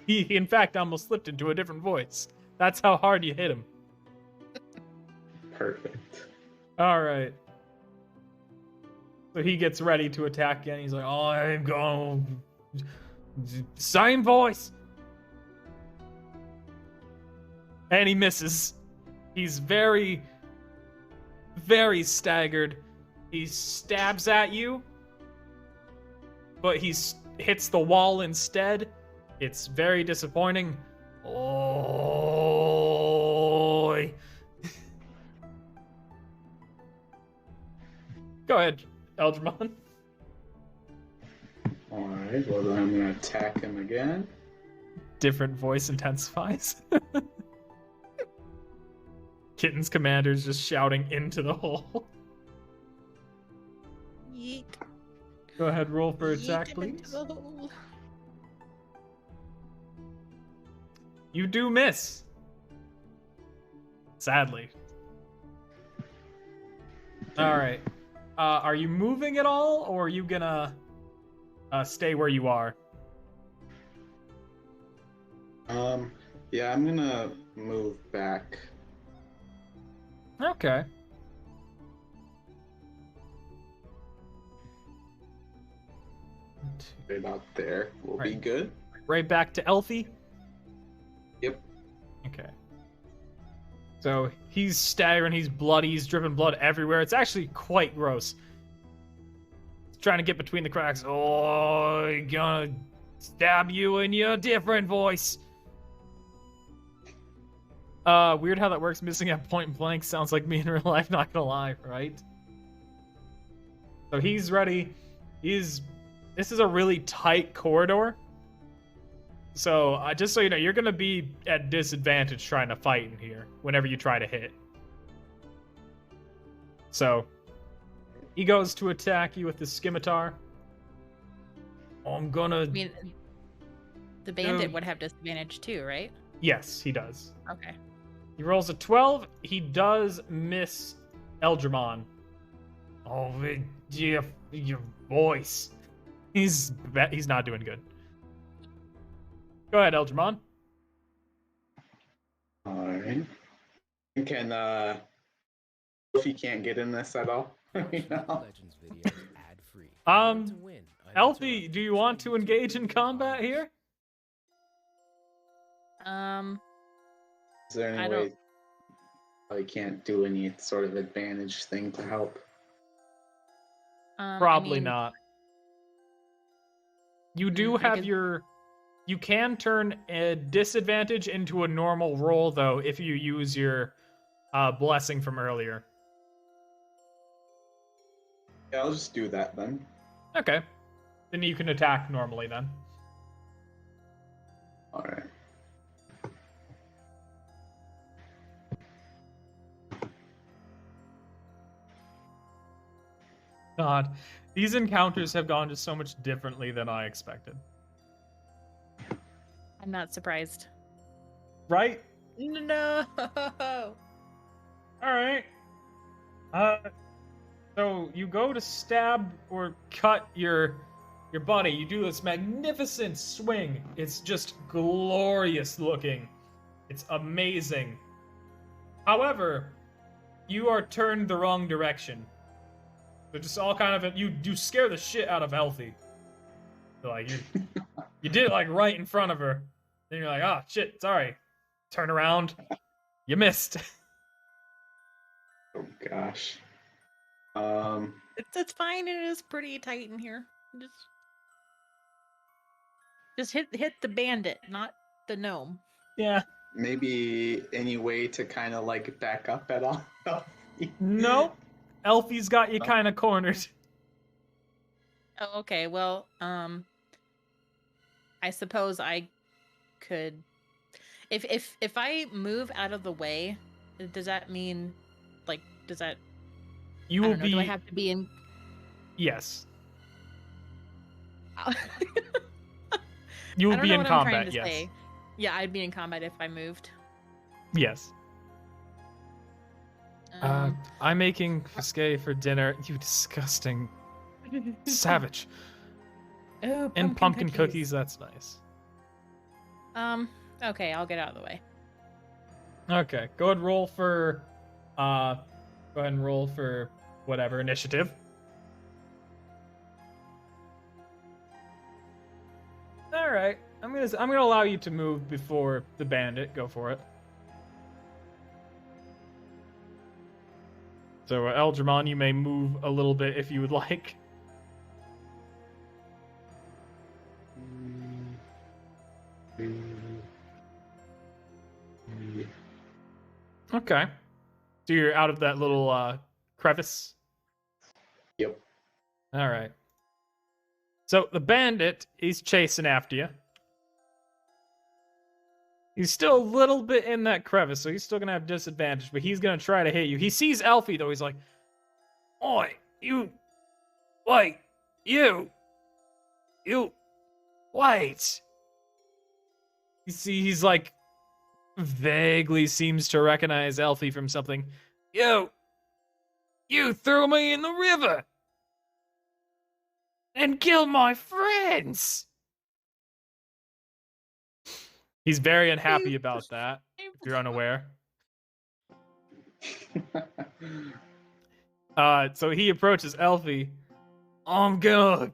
Speaker 1: He, in fact, almost slipped into a different voice. That's how hard you hit him.
Speaker 2: Perfect.
Speaker 1: All right. So he gets ready to attack again. He's like, I'm going. Same voice. And he misses. He's very, very staggered. He stabs at you, but he hits the wall instead. It's very disappointing. Oi. Go ahead, Eldramon.
Speaker 2: Alright, well then I'm gonna attack him again.
Speaker 1: Different voice intensifies. Kitten's commander's just shouting into the hole.
Speaker 3: Yeet.
Speaker 1: Go ahead, roll for attack,
Speaker 3: Yeet him
Speaker 1: please.
Speaker 3: into the hole.
Speaker 1: You do miss. Sadly. Alright. Are you moving at all, or are you gonna stay where you are?
Speaker 2: Yeah, I'm gonna move back.
Speaker 1: Okay.
Speaker 2: Right about there. We'll be
Speaker 1: Right.
Speaker 2: good.
Speaker 1: Right back to Elfie?
Speaker 2: Yep.
Speaker 1: Okay. So he's staggering, he's bloody, he's dripping blood everywhere. It's actually quite gross. He's trying to get between the cracks. Oh, I'm gonna stab you in your different voice. Weird how that works. Missing at point blank sounds like me in real life, not gonna lie, right? So he's ready. This is a really tight corridor. So, just so you know, you're going to be at disadvantage trying to fight in here whenever you try to hit. So he goes to attack you with the scimitar. I'm gonna.
Speaker 3: I mean, the bandit would have disadvantage too, right?
Speaker 1: Yes, he does.
Speaker 3: Okay.
Speaker 1: He rolls a 12. He does miss Eldramon. Oh, your voice. He's not doing good. Go ahead, Eldramon.
Speaker 2: Alright. You can, if you can't get in this at all. You know?
Speaker 8: Legends videos ad-free. To win,
Speaker 1: Elfie, do you want to engage in combat here?
Speaker 2: Is there any
Speaker 3: I
Speaker 2: way I can't do any sort of advantage thing to help?
Speaker 1: Probably not. You do have
Speaker 3: could-
Speaker 1: your... You can turn a disadvantage into a normal roll, though, if you use your blessing from earlier.
Speaker 2: Yeah, I'll just do that then.
Speaker 1: Okay. Then you can attack normally, then.
Speaker 2: Alright.
Speaker 1: God, these encounters have gone just so much differently than I expected.
Speaker 3: I'm not surprised.
Speaker 1: Right?
Speaker 3: No.
Speaker 1: Alright. So you go to stab or cut your buddy. You do this magnificent swing. It's just glorious looking. It's amazing. However, you are turned the wrong direction. So just all kind of you scare the shit out of Elfie. So like you did it like right in front of her. Then you're like, oh shit, sorry. Turn around. You missed.
Speaker 2: Oh gosh.
Speaker 3: It's fine. It is pretty tight in here. Just hit the bandit, not the gnome.
Speaker 1: Yeah.
Speaker 2: Maybe any way to kind of like back up at all?
Speaker 1: No. Elfie's got you kind of cornered.
Speaker 3: Oh, okay. Well, I suppose I could, if I move out of the way, does that mean, like, does that?
Speaker 1: You
Speaker 3: I
Speaker 1: will
Speaker 3: don't know,
Speaker 1: be.
Speaker 3: do I have to be in?
Speaker 1: Yes.
Speaker 3: I
Speaker 1: You will
Speaker 3: don't
Speaker 1: be
Speaker 3: know
Speaker 1: in
Speaker 3: what I'm trying
Speaker 1: combat.
Speaker 3: to
Speaker 1: Yes.
Speaker 3: say. Yeah, I'd be in combat if I moved.
Speaker 1: Yes. I'm making risque for dinner. You disgusting savage.
Speaker 3: Oh,
Speaker 1: And pumpkin cookies. That's nice.
Speaker 3: Okay, I'll get out of the way.
Speaker 1: Okay, go ahead and roll for. Go ahead and roll for whatever initiative. All right, I'm gonna allow you to move before the bandit. Go for it. So, Eldramon, you may move a little bit if you would like. Okay. So you're out of that little crevice?
Speaker 2: Yep.
Speaker 1: All right. So the bandit, he's chasing after you. He's still a little bit in that crevice, so he's still going to have disadvantage, but he's going to try to hit you. He sees Elfie, though. He's like, Oi, you... Wait, you... Wait. You see, he's like, vaguely seems to recognize Elfie from something. You threw me in the river! And killed my friends! He's very unhappy about that, if you're unaware. So he approaches Elfie. I'm gonna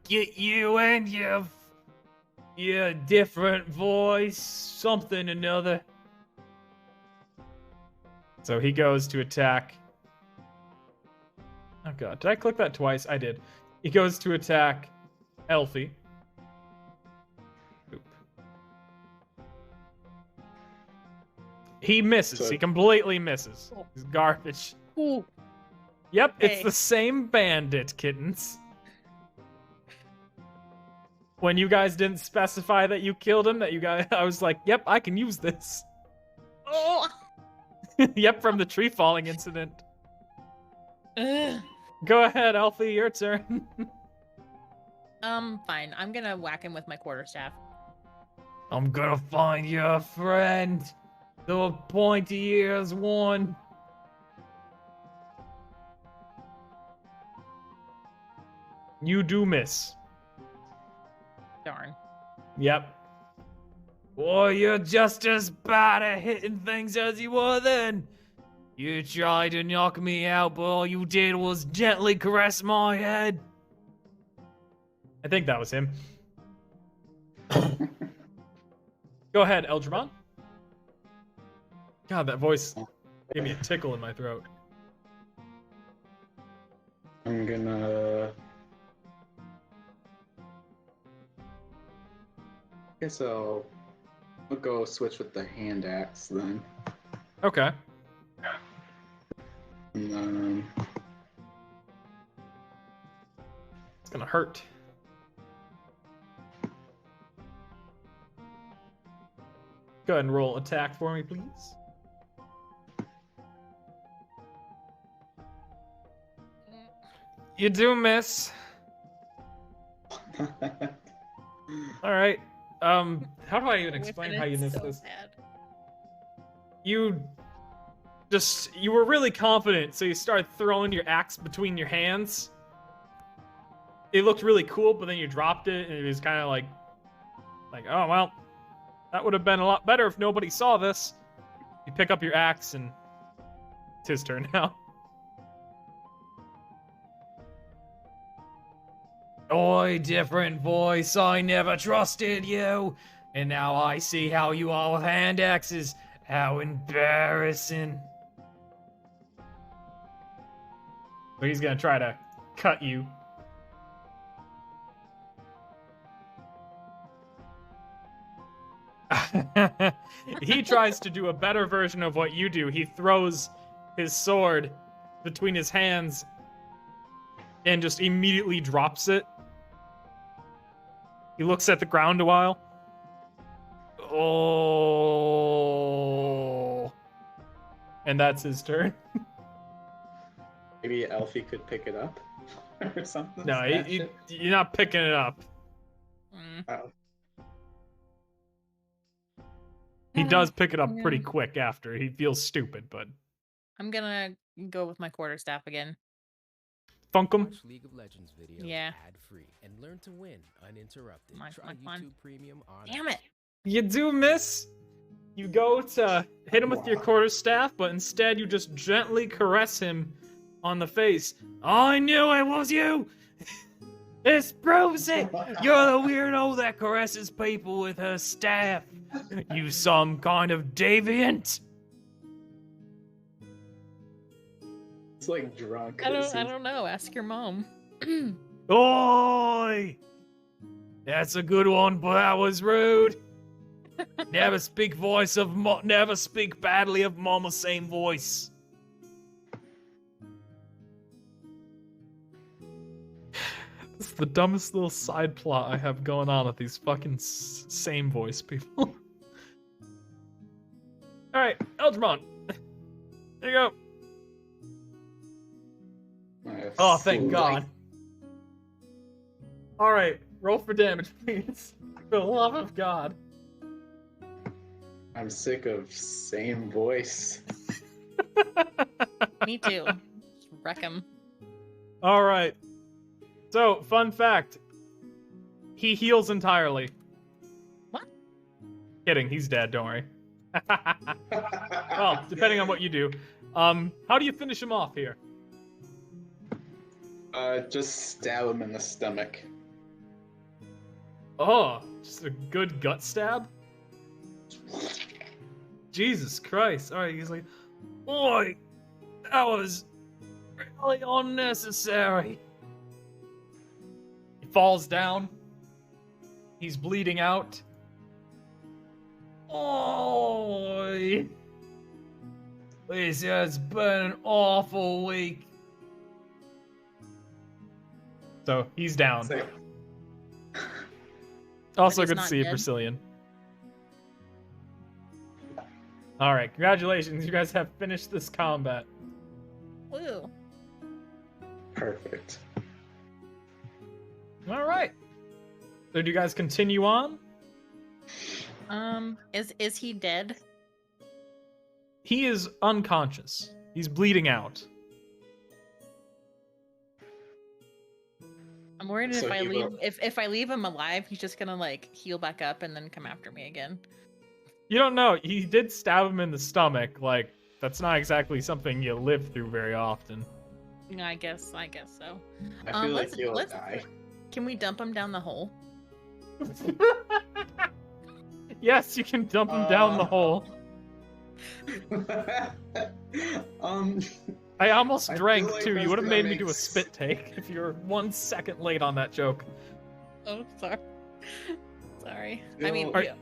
Speaker 1: get you and your different voice, something another. So he goes to attack. Oh god, did I click that twice? I did. He goes to attack Elfie. Oop. He misses.
Speaker 2: So-
Speaker 1: He completely misses. He's garbage.
Speaker 3: Ooh.
Speaker 1: Yep, it's
Speaker 3: Hey.
Speaker 1: the same bandit, kittens. When you guys didn't specify that you killed him, I was like, yep, I can use this.
Speaker 3: Oh.
Speaker 1: Yep, from the tree falling incident.
Speaker 3: Ugh.
Speaker 1: Go ahead, Alfie, your turn.
Speaker 3: Fine. I'm gonna whack him with my quarterstaff.
Speaker 1: I'm gonna find your friend. The pointy ears one. You do miss.
Speaker 3: Darn.
Speaker 1: Yep. Boy, you're just as bad at hitting things as you were then. You tried to knock me out, but all you did was gently caress my head. I think that was him. Go ahead, Eldramon. God, that voice gave me a tickle in my throat.
Speaker 2: I'm gonna. Guess I'll go switch with the hand axe then.
Speaker 1: Okay.
Speaker 2: And then
Speaker 1: It's gonna hurt. Go ahead and roll attack for me, please. You do miss. All right. How do I even explain how you missed this?
Speaker 3: Bad.
Speaker 1: You were really confident, so you started throwing your axe between your hands. It looked really cool, but then you dropped it, and it was kind of like, oh well, that would have been a lot better if nobody saw this. You pick up your axe, and it's his turn now. Oi, different voice, I never trusted you. And now I see how you are with hand axes. How embarrassing. So he's gonna try to cut you. He tries to do a better version of what you do. He throws his sword between his hands and just immediately drops it. He looks at the ground a while. Oh. And that's his turn.
Speaker 2: maybe Elfie could pick it up or something.
Speaker 1: No,
Speaker 2: snatch it.
Speaker 1: you're not picking it up.
Speaker 2: Oh.
Speaker 1: He does pick it up pretty quick after. He feels stupid, but
Speaker 3: I'm gonna go with my quarterstaff again.
Speaker 1: Funkum.
Speaker 8: Watch League of Legends videos
Speaker 3: Yeah.
Speaker 8: ad-free and learn to win uninterrupted.
Speaker 3: Come on,
Speaker 8: Try
Speaker 3: come on, come on.
Speaker 8: YouTube Premium on
Speaker 3: Damn it!
Speaker 1: You do miss. You go to hit him with your quarterstaff, but instead you just gently caress him on the face. I knew it was you! This proves it! You're the weirdo that caresses people with her staff. You some kind of deviant.
Speaker 2: It's like drunk.
Speaker 3: I don't know. Ask your mom.
Speaker 1: Oi! That's a good one, but that was rude. Never speak never speak badly of mama, same voice. This is the dumbest little side plot I have going on with these fucking same voice people. Alright, Eldramon. There you go. Oh, thank God. Alright, roll for damage, please. For the love of God.
Speaker 2: I'm sick of same voice.
Speaker 3: Me too. Just wreck him.
Speaker 1: Alright. So, fun fact. He heals entirely.
Speaker 3: What?
Speaker 1: Kidding, he's dead, don't worry. Well, depending on what you do. How do you finish him off here?
Speaker 2: Just stab him in the stomach.
Speaker 1: Oh, just a good gut stab? Jesus Christ. Alright, he's like, boy, that was really unnecessary. He falls down. He's bleeding out. Oi! This has been an awful week. So, he's down.
Speaker 2: Say-
Speaker 1: Also
Speaker 3: But he's
Speaker 1: good to
Speaker 3: not
Speaker 1: see you,
Speaker 3: dead?
Speaker 1: Brazilian. All right, congratulations. You guys have finished this combat.
Speaker 3: Woo.
Speaker 2: Perfect.
Speaker 1: All right. So do you guys continue on?
Speaker 3: Is he dead?
Speaker 1: He is unconscious. He's bleeding out.
Speaker 3: I'm worried
Speaker 2: So
Speaker 3: if I
Speaker 2: he
Speaker 3: leave
Speaker 2: will-
Speaker 3: if I leave him alive, he's just gonna like heal back up and then come after me again.
Speaker 1: You don't know. He did stab him in the stomach. Like, that's not exactly something you live through very often.
Speaker 3: I guess so.
Speaker 2: I feel like
Speaker 3: let's-
Speaker 2: he'll
Speaker 3: let's-
Speaker 2: die.
Speaker 3: Can we dump him down the hole?
Speaker 1: Yes, you can dump him down the hole. I almost
Speaker 2: I feel
Speaker 1: drank
Speaker 2: like
Speaker 1: too.
Speaker 2: that's
Speaker 1: You would have
Speaker 2: gonna
Speaker 1: made me
Speaker 2: make
Speaker 1: do a
Speaker 2: s-
Speaker 1: spit take if you were 1 second late on that joke.
Speaker 3: Oh, sorry. Sorry. I
Speaker 2: Feel-
Speaker 3: mean,
Speaker 1: Are-
Speaker 3: yeah.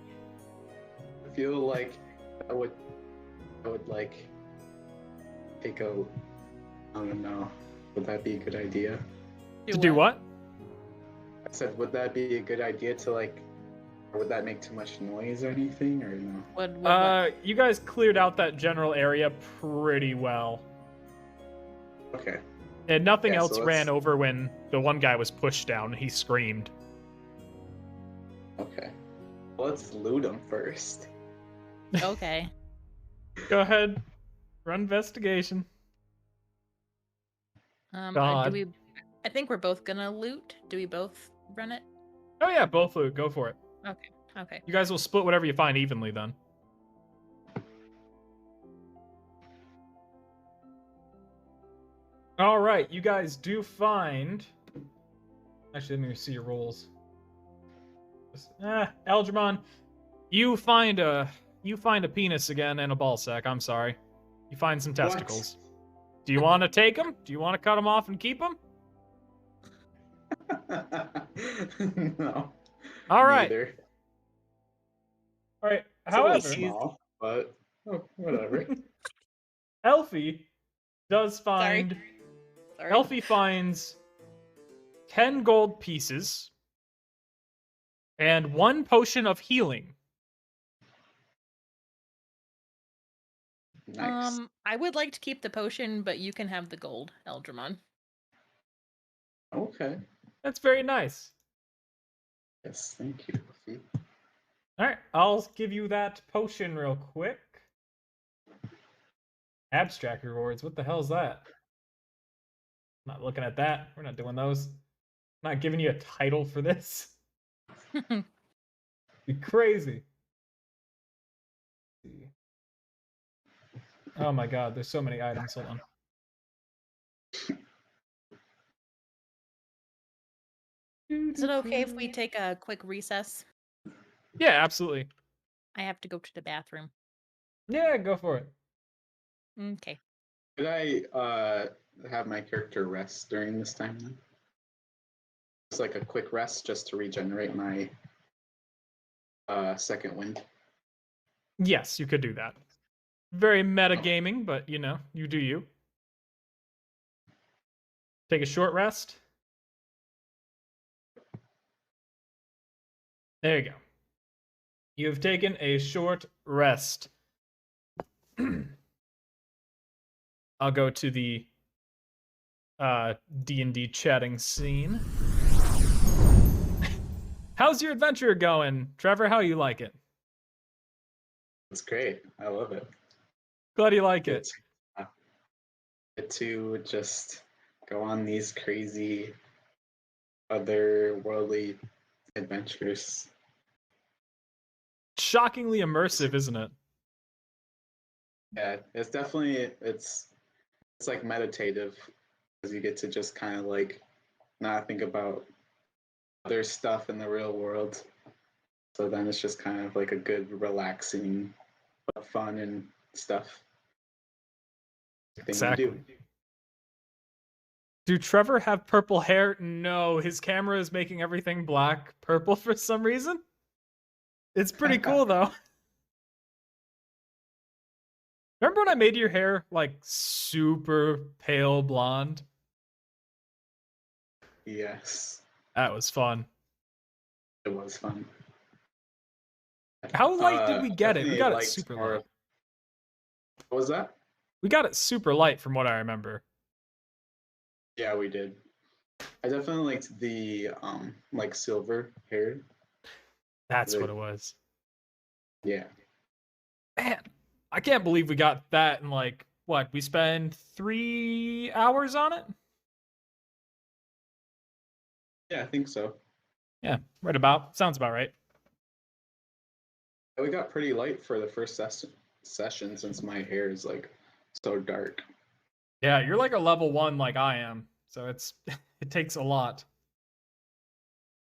Speaker 2: I feel like I would like take a. I don't know. Would that be a good idea?
Speaker 1: To do what?
Speaker 2: I said, would that be a good idea to like, or would that make too much noise or anything, or no?
Speaker 3: What?
Speaker 1: You guys cleared out that general area pretty well.
Speaker 2: Okay.
Speaker 1: And nothing
Speaker 2: Yeah,
Speaker 1: else
Speaker 2: so
Speaker 1: ran
Speaker 2: let's-
Speaker 1: over when the one guy was pushed down. He screamed.
Speaker 2: Okay. Let's loot them first.
Speaker 3: Okay.
Speaker 1: Go ahead. Run investigation. God.
Speaker 3: Do we? I think we're both gonna loot. Do we both run it?
Speaker 1: Oh yeah, both loot. Go for it.
Speaker 3: Okay. Okay.
Speaker 1: You guys will split whatever you find evenly then. All right, you guys do find. Actually, let me see your rolls. Algernon, you find a penis again and a ball sack. I'm sorry. You find some testicles. Do you want to take them? Do you want to cut them off and keep them?
Speaker 2: No.
Speaker 1: All right.
Speaker 2: Neither.
Speaker 1: All right.
Speaker 2: It's a little
Speaker 1: However,
Speaker 2: small, but whatever.
Speaker 1: Elfie does find.
Speaker 3: Sorry.
Speaker 1: Elfie finds 10 gold pieces and 1 potion of healing.
Speaker 2: Nice.
Speaker 3: I would like to keep the potion, but you can have the gold, Eldramon.
Speaker 2: Okay.
Speaker 1: That's very nice.
Speaker 2: Yes, thank you. Luffy.
Speaker 1: All right, I'll give you that potion real quick. Abstract rewards. What the hell is that? Not looking at that. We're not doing those. I'm not giving you a title for this. Be crazy. Let's see. Oh my god, there's so many items. Hold on.
Speaker 3: Is it okay if we take a quick recess?
Speaker 1: Yeah, absolutely.
Speaker 3: I have to go to the bathroom.
Speaker 1: Yeah, go for it.
Speaker 3: Okay.
Speaker 2: Could I have my character rest during this time then? Just like a quick rest just to regenerate my second wind.
Speaker 1: Yes, you could do that. Very metagaming, but you know, you do you. Take a short rest. There you go. You have taken a short rest. I'll go to the D&D chatting scene. How's your adventure going, Trevor? How you like it?
Speaker 2: It's great. I love it.
Speaker 1: Glad you like it.
Speaker 2: Get to just go on these crazy otherworldly adventures.
Speaker 1: Shockingly immersive, isn't it?
Speaker 2: Yeah, it's definitely it's like meditative because you get to just kind of like not think about other stuff in the real world. So then it's just kind of like a good relaxing, fun and stuff. thing to
Speaker 1: Exactly.
Speaker 2: do.
Speaker 1: Do Trevor have purple hair? No, his camera is making everything black purple for some reason. It's pretty cool though. Remember when I made your hair like super pale blonde?
Speaker 2: Yes,
Speaker 1: That was fun.
Speaker 2: it was fun.
Speaker 1: How light did we get it? We
Speaker 2: Definitely
Speaker 1: got it
Speaker 2: liked
Speaker 1: super
Speaker 2: more
Speaker 1: light.
Speaker 2: What was that?
Speaker 1: We got it super light from what I remember.
Speaker 2: Yeah, we did. I definitely liked the like silver hair.
Speaker 1: That's
Speaker 2: Like,
Speaker 1: what it was.
Speaker 2: yeah.
Speaker 1: Man, I can't believe we got that in like, what, we spent 3 hours on it?
Speaker 2: Yeah, I think so.
Speaker 1: Yeah, right about. Sounds about right.
Speaker 2: We got pretty light for the first session since my hair is like so dark.
Speaker 1: Yeah, you're like a level 1 like I am. So it's it takes a lot.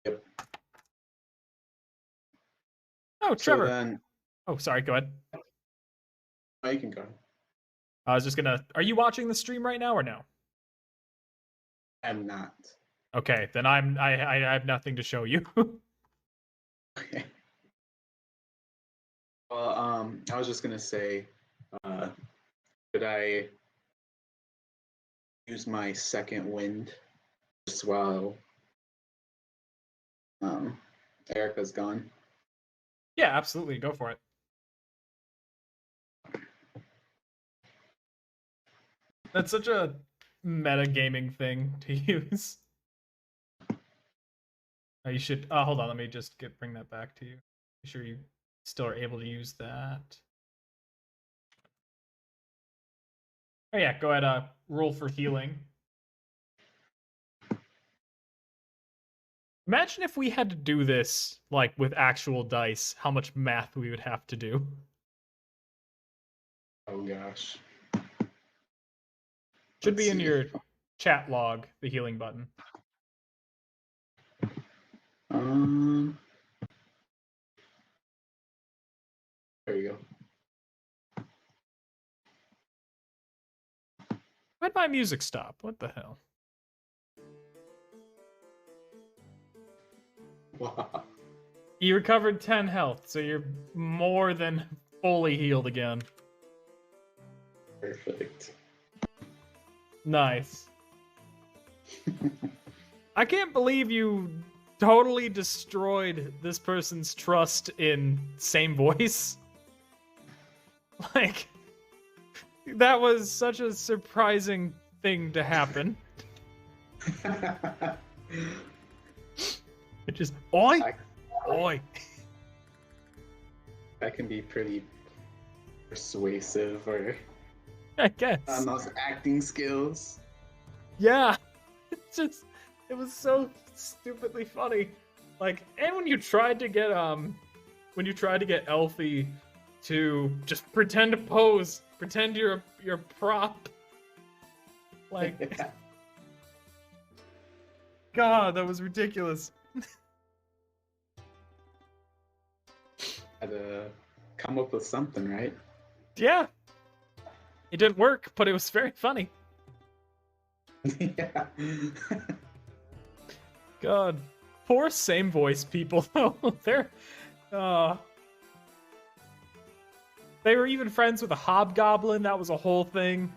Speaker 2: Yep.
Speaker 1: Oh,
Speaker 2: So
Speaker 1: Trevor.
Speaker 2: then,
Speaker 1: Oh, sorry, go ahead.
Speaker 2: oh, you can go.
Speaker 1: I was just gonna, are you watching the stream right now or no?
Speaker 2: I'm not.
Speaker 1: Okay, then I have nothing to show you.
Speaker 2: Okay. Well, I was just gonna say, could I use my second wind just while Erica's gone?
Speaker 1: Yeah, absolutely, go for it. That's such a metagaming thing to use. Oh, you should. Hold on. Let me just bring that back to you. Make sure you still are able to use that. Oh yeah, go ahead. Roll for healing. Imagine if we had to do this like with actual dice. How much math we would have to do.
Speaker 2: Oh gosh.
Speaker 1: Should
Speaker 2: Let's
Speaker 1: be in
Speaker 2: see.
Speaker 1: your chat log, the healing button.
Speaker 2: There you go.
Speaker 1: Why'd my music stop? What the hell?
Speaker 2: Wow.
Speaker 1: You recovered 10 health, so you're more than fully healed again.
Speaker 2: Perfect.
Speaker 1: Nice. I can't believe you totally destroyed this person's trust in same voice. Like, that was such a surprising thing to happen. It just, oi! Oi!
Speaker 2: That can be pretty persuasive, or
Speaker 1: I guess.
Speaker 2: on those acting skills.
Speaker 1: Yeah. It was so stupidly funny. Like, and when you tried to get Elfie to just pretend to pose, pretend you're a prop. Like, God, that was ridiculous.
Speaker 2: Had to come up with something, right?
Speaker 1: Yeah. It didn't work, but it was very funny.
Speaker 2: Yeah.
Speaker 1: God. Poor same voice people, though. They were even friends with a hobgoblin. That was a whole thing.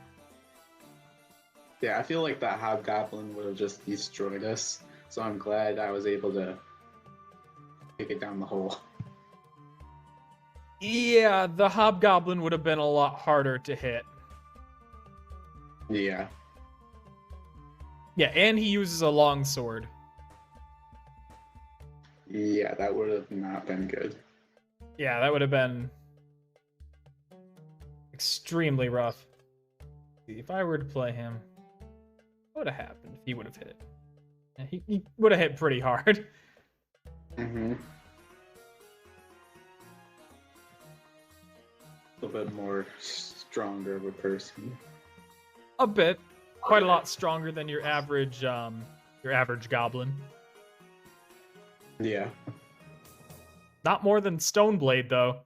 Speaker 2: Yeah, I feel like that hobgoblin would have just destroyed us. So I'm glad I was able to take it down the hole.
Speaker 1: Yeah, the hobgoblin would have been a lot harder to hit.
Speaker 2: Yeah.
Speaker 1: Yeah, and he uses a longsword.
Speaker 2: Yeah, that would have not been good.
Speaker 1: Yeah, that would have been extremely rough. If I were to play him, what would have happened if he would have hit it? Yeah, he would have hit pretty hard.
Speaker 2: Mm-hmm. A little bit more stronger of a person.
Speaker 1: A bit. Quite a lot stronger than your average goblin.
Speaker 2: Yeah.
Speaker 1: Not more than Stoneblade, though.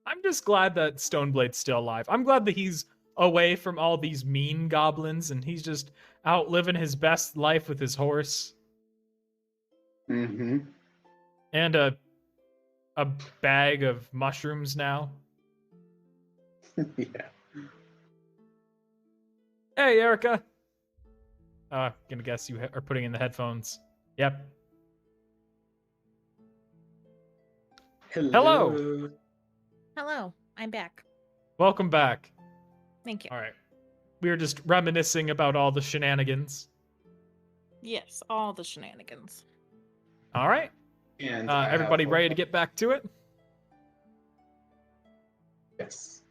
Speaker 1: I'm just glad that Stoneblade's still alive. I'm glad that he's away from all these mean goblins and he's just out living his best life with his horse.
Speaker 2: Mm-hmm.
Speaker 1: And a bag of mushrooms now.
Speaker 2: Yeah.
Speaker 1: Hey, Erica. Gonna guess you are putting in the headphones. Yep.
Speaker 2: Hello.
Speaker 3: Hello, I'm back.
Speaker 1: Welcome back.
Speaker 3: Thank you.
Speaker 1: All right. We were just reminiscing about all the shenanigans.
Speaker 3: Yes, all the shenanigans.
Speaker 1: All right.
Speaker 2: And
Speaker 1: Everybody ready to get back to it?
Speaker 2: Yes.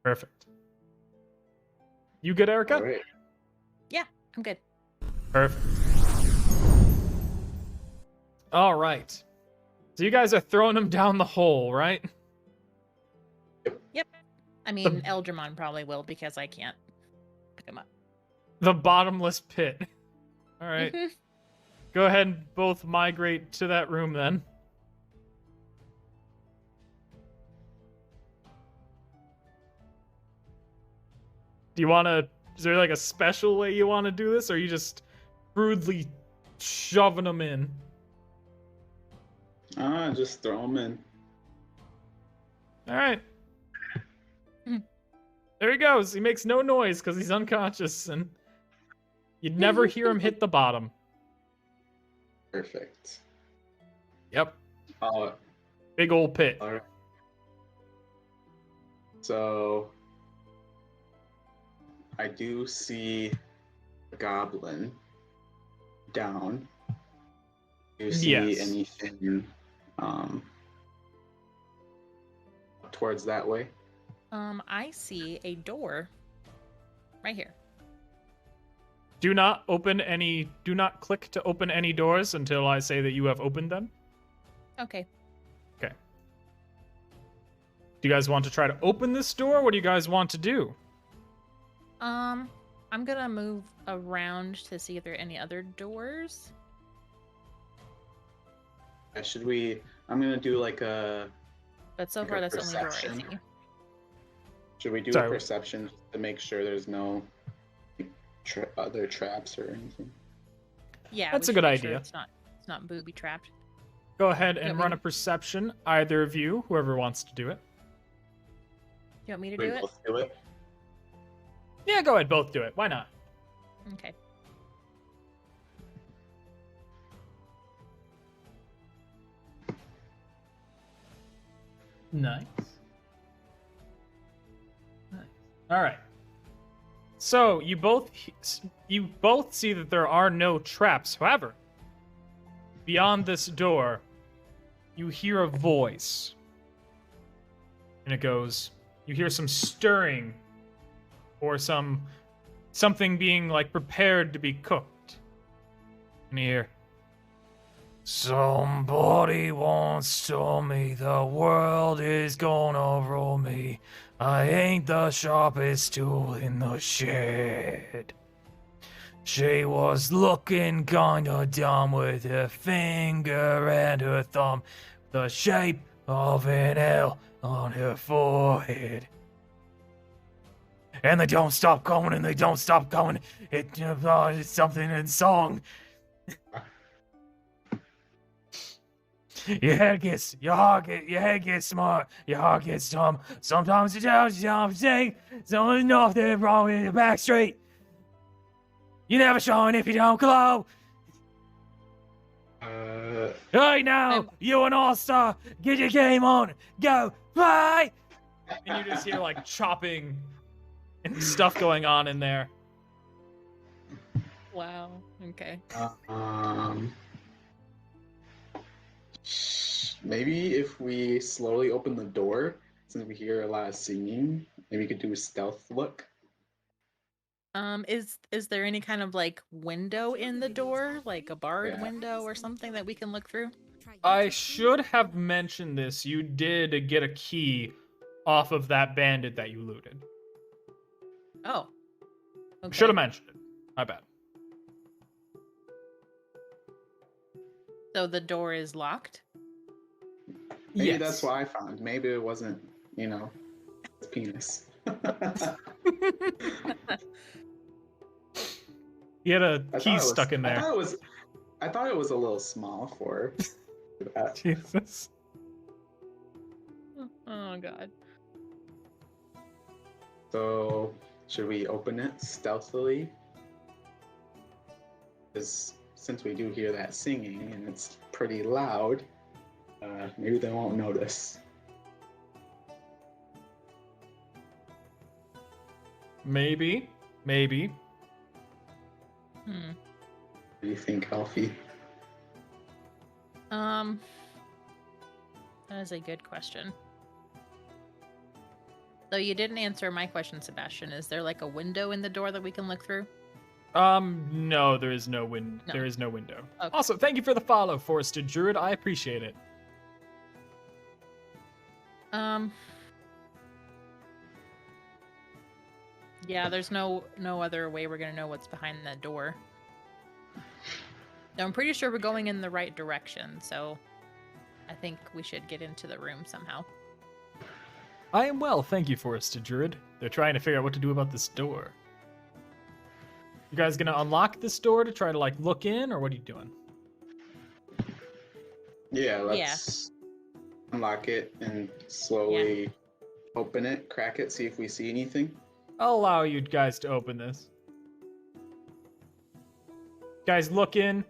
Speaker 1: Perfect. You good, Erica?
Speaker 2: All right.
Speaker 3: Yeah, I'm good.
Speaker 1: Perfect. All right. So you guys are throwing him down the hole, right?
Speaker 3: Yep. I mean, Eldramon probably will because I can't pick him up.
Speaker 1: The bottomless pit. All right.
Speaker 3: Mhm.
Speaker 1: Go ahead and both migrate to that room then. Do you want to... Is there like a special way you want to do this, or are you just crudely shoving them in?
Speaker 2: Just throw him in.
Speaker 1: All right.
Speaker 3: Hmm.
Speaker 1: There he goes. He makes no noise because he's unconscious, and you'd never hear him hit the bottom.
Speaker 2: Perfect.
Speaker 1: Yep.
Speaker 2: Uh,
Speaker 1: Big old pit.
Speaker 2: all right. So I do see a goblin down. Do you see
Speaker 1: Yes.
Speaker 2: anything towards that way?
Speaker 3: I see a door right here.
Speaker 1: Do not click to open any doors until I say that you have opened them.
Speaker 3: Okay.
Speaker 1: Okay. Do you guys want to try to open this door? What do you guys want to do?
Speaker 3: I'm gonna move around to see if there are any other doors.
Speaker 2: Should we? I'm gonna do like a.
Speaker 3: But so
Speaker 2: Like
Speaker 3: far,
Speaker 2: a
Speaker 3: that's the only door I
Speaker 2: perception?
Speaker 3: see.
Speaker 2: Should we do
Speaker 1: Sorry.
Speaker 2: a perception just to make sure there's no other traps or anything?
Speaker 3: Yeah,
Speaker 1: That's
Speaker 3: we
Speaker 1: a
Speaker 3: should
Speaker 1: good
Speaker 3: make sure
Speaker 1: idea.
Speaker 3: It's not booby trapped.
Speaker 1: Go ahead and
Speaker 3: Yeah, we
Speaker 1: run
Speaker 3: can-
Speaker 1: a perception, either of you, whoever wants to do it.
Speaker 3: You want me to
Speaker 2: We
Speaker 3: do it?
Speaker 2: both do it.
Speaker 1: Yeah, go ahead, both do it. Why not?
Speaker 3: Okay.
Speaker 1: Nice. Nice. All right. So you both see that there are no traps. However, beyond this door, you hear a voice, and it goes. You hear some stirring, or something being like prepared to be cooked. And you hear. Somebody once told me the world is gonna roll me. I ain't the sharpest tool in the shed. She was looking kinda dumb with her finger and her thumb, the shape of an L on her forehead. And they don't stop going, and they don't stop going. It's something in song. Your head gets smart, your heart gets dumb. Sometimes you don't something nothing wrong with your back straight. You never shine if you don't glow. Right now, you an all-star. Get your game on. Go play. And you just hear like chopping and stuff going on in there.
Speaker 3: Wow. Okay.
Speaker 2: Maybe if we slowly open the door, since we hear a lot of singing, maybe we could do a stealth look.
Speaker 3: Is there any kind of like window in the door, like a barred
Speaker 2: Yeah.
Speaker 3: window or something that we can look through?
Speaker 1: I should have mentioned this. You did get a key off of that bandit that you looted.
Speaker 3: Oh. Okay.
Speaker 1: Should have mentioned it. My bad.
Speaker 3: So the door is locked?
Speaker 2: Maybe
Speaker 1: Yes.
Speaker 2: that's what I found. Maybe it wasn't, his penis.
Speaker 1: He had a
Speaker 2: I
Speaker 1: key
Speaker 2: thought it
Speaker 1: stuck in
Speaker 2: I
Speaker 1: there.
Speaker 2: thought it was a little small for that.
Speaker 1: Jesus.
Speaker 3: Oh god.
Speaker 2: So, should we open it stealthily? Because since we do hear that singing and it's pretty loud, maybe they won't notice.
Speaker 1: Maybe.
Speaker 3: Hmm.
Speaker 2: What do you think, Alfie?
Speaker 3: That is a good question. Though you didn't answer my question, Sebastian. Is there like a window in the door that we can look through?
Speaker 1: No, there is no
Speaker 3: No.
Speaker 1: There is no window.
Speaker 3: Okay.
Speaker 1: Also, thank you for the follow, Forested Druid. I appreciate it.
Speaker 3: Yeah, there's no other way we're gonna know what's behind that door. Now, I'm pretty sure we're going in the right direction, so I think we should get into the room somehow.
Speaker 1: I am well, thank you, Forested Druid. They're trying to figure out what to do about this door. You guys gonna unlock this door to try to like look in, or what are you doing?
Speaker 2: Yeah, let's unlock it and slowly open it, crack it, see if we see anything.
Speaker 1: I'll allow you guys to open this. Guys, look in.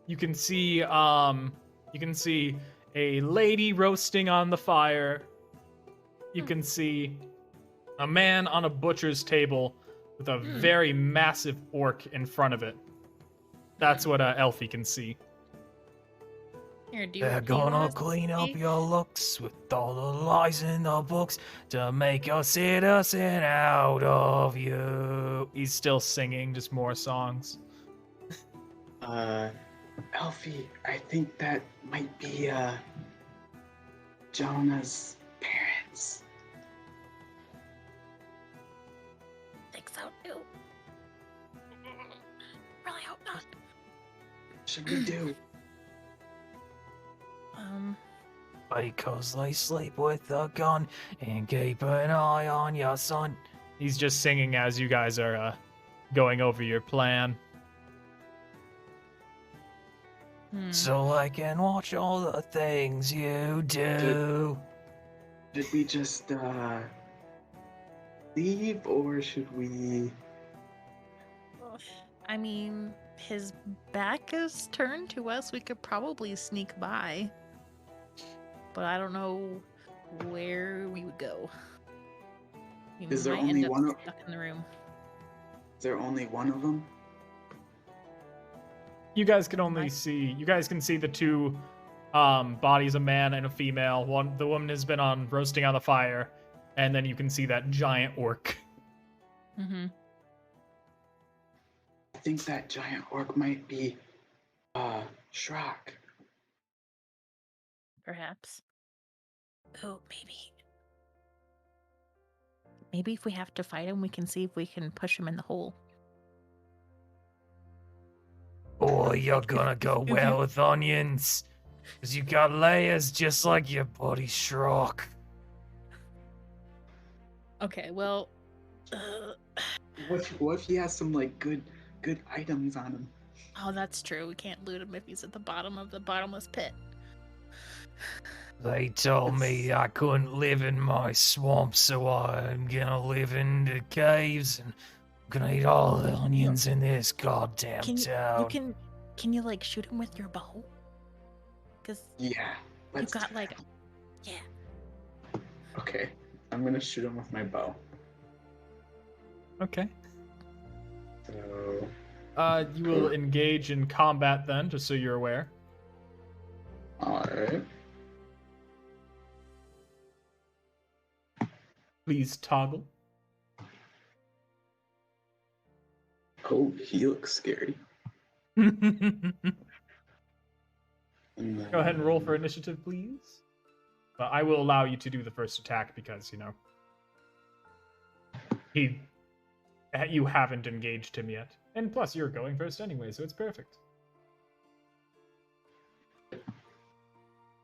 Speaker 1: You can see a lady roasting on the fire. You can see a man on a butcher's table with a very massive orc in front of it. That's what Elfie can see.
Speaker 3: Here,
Speaker 9: They're gonna clean up your looks with all the lies in the books to make a citizen out of you.
Speaker 1: He's still singing, just more songs.
Speaker 2: Alfie, I think that might be, Jonah's parents.
Speaker 3: think so too. Really hope not.
Speaker 2: What should we do?
Speaker 9: Because they sleep with a gun and keep an eye on your son.
Speaker 1: He's just singing as you guys are going over your plan.
Speaker 9: So I can watch all the things you do.
Speaker 2: Should we just, leave, or should we...
Speaker 3: I mean, his back is turned to us. We could probably sneak by. But I don't know where we would go. We
Speaker 2: Is there
Speaker 3: might
Speaker 2: only
Speaker 3: end up
Speaker 2: one of-
Speaker 3: stuck in the room.
Speaker 2: Is there only one of them?
Speaker 1: You guys can only see. You guys can see the two bodies, a man and a female. The woman has been roasting on the fire, and then you can see that giant orc.
Speaker 3: Mm-hmm.
Speaker 2: I think that giant orc might be, Shrok.
Speaker 3: Perhaps. Oh, maybe. Maybe if we have to fight him, we can see if we can push him in the hole.
Speaker 9: Or you're gonna go well with onions. Because you got layers just like your buddy Shrok.
Speaker 3: Okay, well...
Speaker 2: What if he has some, like, good items on him?
Speaker 3: Oh, that's true. We can't loot him if he's at the bottom of the bottomless pit.
Speaker 9: They told me I couldn't live in my swamp, so I'm gonna live in the caves and I'm gonna eat all the onions in this goddamn town.
Speaker 3: Can you like shoot him with your bow? Because
Speaker 2: Yeah.
Speaker 3: you got like, yeah.
Speaker 2: Okay, I'm gonna shoot him with my bow.
Speaker 1: Okay.
Speaker 2: So...
Speaker 1: You will engage in combat then, just so you're aware.
Speaker 2: Alright.
Speaker 1: Please toggle.
Speaker 2: Oh, he looks scary.
Speaker 1: Go
Speaker 2: And then...
Speaker 1: ahead and roll for initiative, please. But I will allow you to do the first attack because, you haven't engaged him yet. And plus, you're going first anyway, so it's perfect.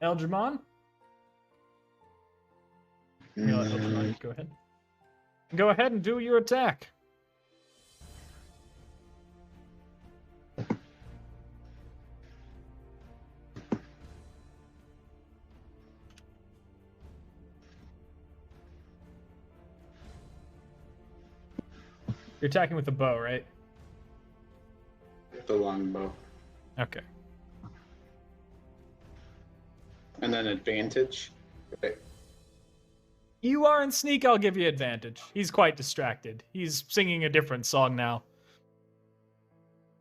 Speaker 1: Eldramon? Eldramon, go ahead. Go ahead and do your attack. You're attacking with the bow, right?
Speaker 2: The longbow.
Speaker 1: Okay.
Speaker 2: And then advantage. Right.
Speaker 1: You are in sneak, I'll give you advantage. He's quite distracted. He's singing a different song now.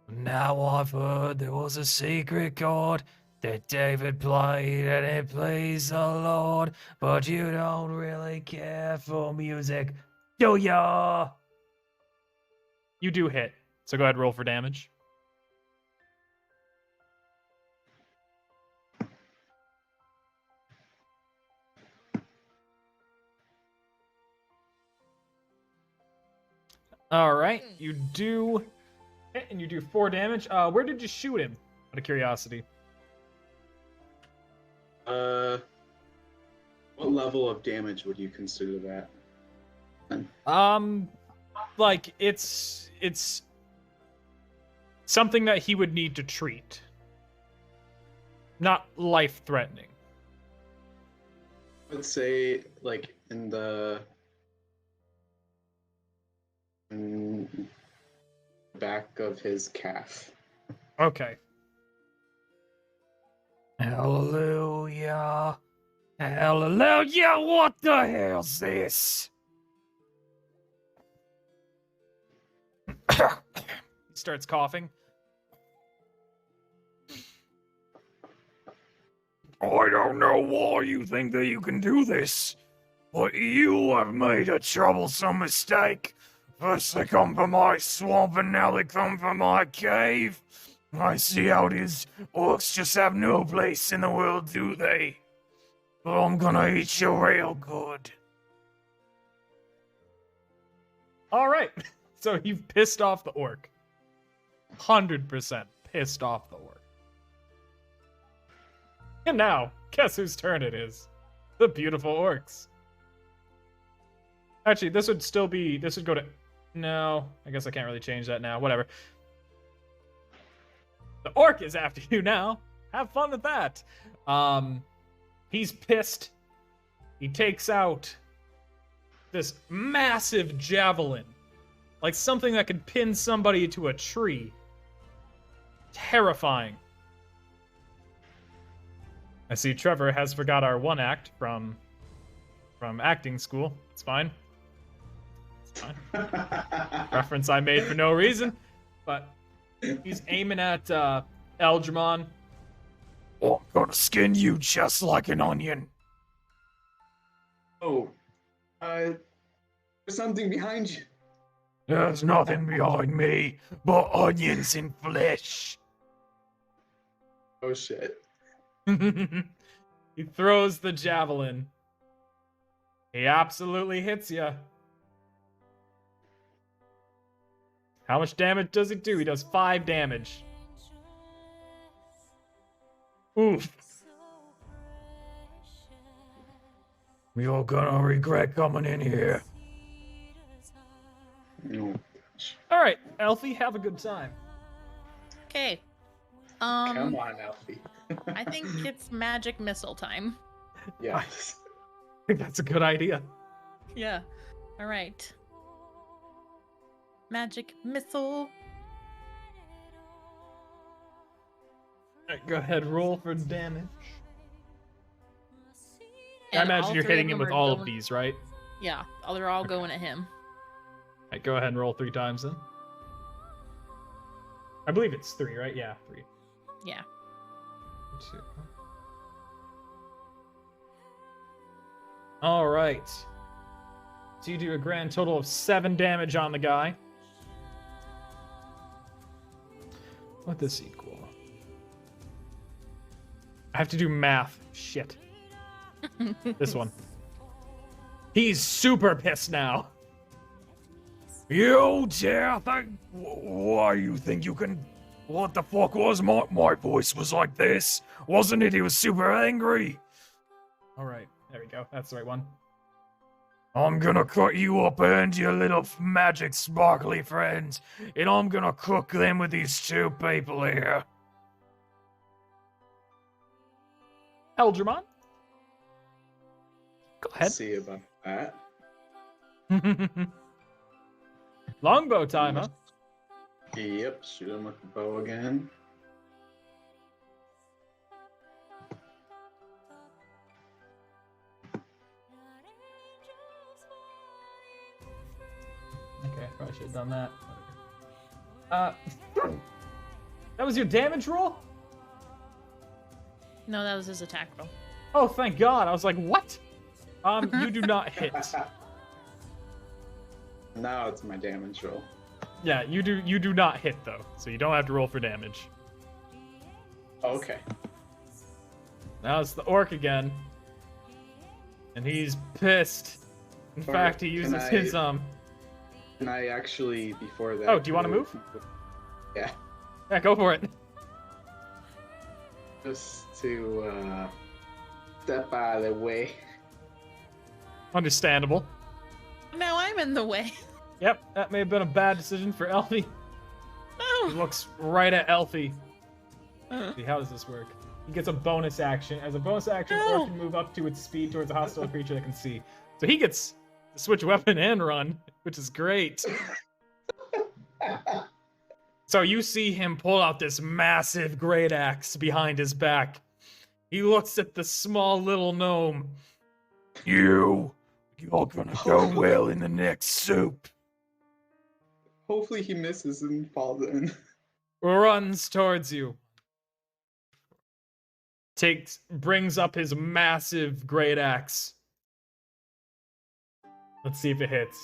Speaker 9: Now I've heard there was a secret chord that David played and it pleased the Lord, but you don't really care for music, do ya?
Speaker 1: You do hit, so go ahead, roll for damage. All right, you do hit and you do 4 damage. Where did you shoot him? Out of curiosity.
Speaker 2: What level of damage would you consider that?
Speaker 1: Like it's something that he would need to treat. Not life-threatening.
Speaker 2: Let's say, like, in the back of his calf.
Speaker 1: Okay.
Speaker 9: Hallelujah. Hallelujah, what the hell's this?
Speaker 1: He starts coughing.
Speaker 9: I don't know why you think that you can do this, but you have made a troublesome mistake. First they come for my swamp, and now they come for my cave. I see how it is. Orcs just have no place in the world, do they? But I'm gonna eat you real good.
Speaker 1: All right. So you've pissed off the orc. 100% pissed off the orc. And now, guess whose turn it is? The beautiful orcs. Actually, this would go to... No, I guess I can't really change that now. Whatever. The orc is after you now. Have fun with that. He's pissed. He takes out this massive javelin. Like something that could pin somebody to a tree. Terrifying. I see Trevor has forgot our one act from acting school. It's fine. It's fine. Reference I made for no reason. But he's aiming at Eldramon.
Speaker 9: I'm gonna skin you just like an onion.
Speaker 2: Oh, there's something behind you.
Speaker 9: There's nothing behind me but onions and flesh.
Speaker 2: Oh shit.
Speaker 1: He throws the javelin. He absolutely hits you. How much damage does it do? He does 5 damage. Oof.
Speaker 9: You're gonna regret coming in here.
Speaker 2: No.
Speaker 1: All right, Elfie, have a good time.
Speaker 3: Okay.
Speaker 2: Come on, Alfie.
Speaker 3: I think it's magic missile time.
Speaker 2: Yes.
Speaker 1: I think that's a good idea.
Speaker 3: Yeah. All right. Magic missile.
Speaker 1: All right, go ahead, roll for damage. I
Speaker 3: And
Speaker 1: imagine
Speaker 3: all
Speaker 1: you're
Speaker 3: three
Speaker 1: hitting
Speaker 3: of
Speaker 1: him
Speaker 3: them
Speaker 1: with
Speaker 3: are
Speaker 1: all
Speaker 3: going-
Speaker 1: of these, right?
Speaker 3: Yeah, they're all going at him.
Speaker 1: All right, go ahead and roll 3 times then. I believe it's 3, right? Yeah, 3.
Speaker 3: Yeah.
Speaker 1: 2. All right. So you do a grand total of 7 damage on the guy. What this equal? I have to do math. Shit. This one. He's super pissed now.
Speaker 9: You dare think? Why you think you can? What the fuck was my voice was like this? Wasn't it? He was super angry.
Speaker 1: All right, there we go. That's the right one.
Speaker 9: I'm gonna cut you up and your little magic sparkly friends, and I'm gonna cook them with these 2 people here.
Speaker 1: Eldramon? Go ahead.
Speaker 2: Let's see about that.
Speaker 1: Longbow time, huh?
Speaker 2: Yep, shoot him with the bow again.
Speaker 1: Probably should have done that. That was your damage roll?
Speaker 3: No, that was his attack roll.
Speaker 1: Oh, thank God. I was like, what? You do not hit.
Speaker 2: Now it's my damage roll.
Speaker 1: Yeah, you do not hit though, so you don't have to roll for damage.
Speaker 2: Okay.
Speaker 1: Now it's the orc again. And he's pissed. In
Speaker 2: Or
Speaker 1: fact, he
Speaker 2: can
Speaker 1: uses
Speaker 2: I-
Speaker 1: his
Speaker 2: Can I actually, before that...
Speaker 1: Oh, do you wanna move?
Speaker 2: Yeah.
Speaker 1: Yeah, go for it.
Speaker 2: Just to step out of the way.
Speaker 1: Understandable.
Speaker 3: Now I'm in the way.
Speaker 1: Yep, that may have been a bad decision for Elfie. He
Speaker 3: No.
Speaker 1: looks right at Elfie.
Speaker 3: Uh,
Speaker 1: See, how does this work? He gets a bonus action. As a bonus action,
Speaker 3: No.
Speaker 1: orc can move up to its speed towards a hostile creature that can see. So he gets to switch weapon and run, which is great. So you see him pull out this massive great axe behind his back. He looks at the small little gnome.
Speaker 9: You're gonna go well in the next soup.
Speaker 2: Hopefully he misses and falls in.
Speaker 1: Runs towards you. Brings up his massive great axe. Let's see if it hits.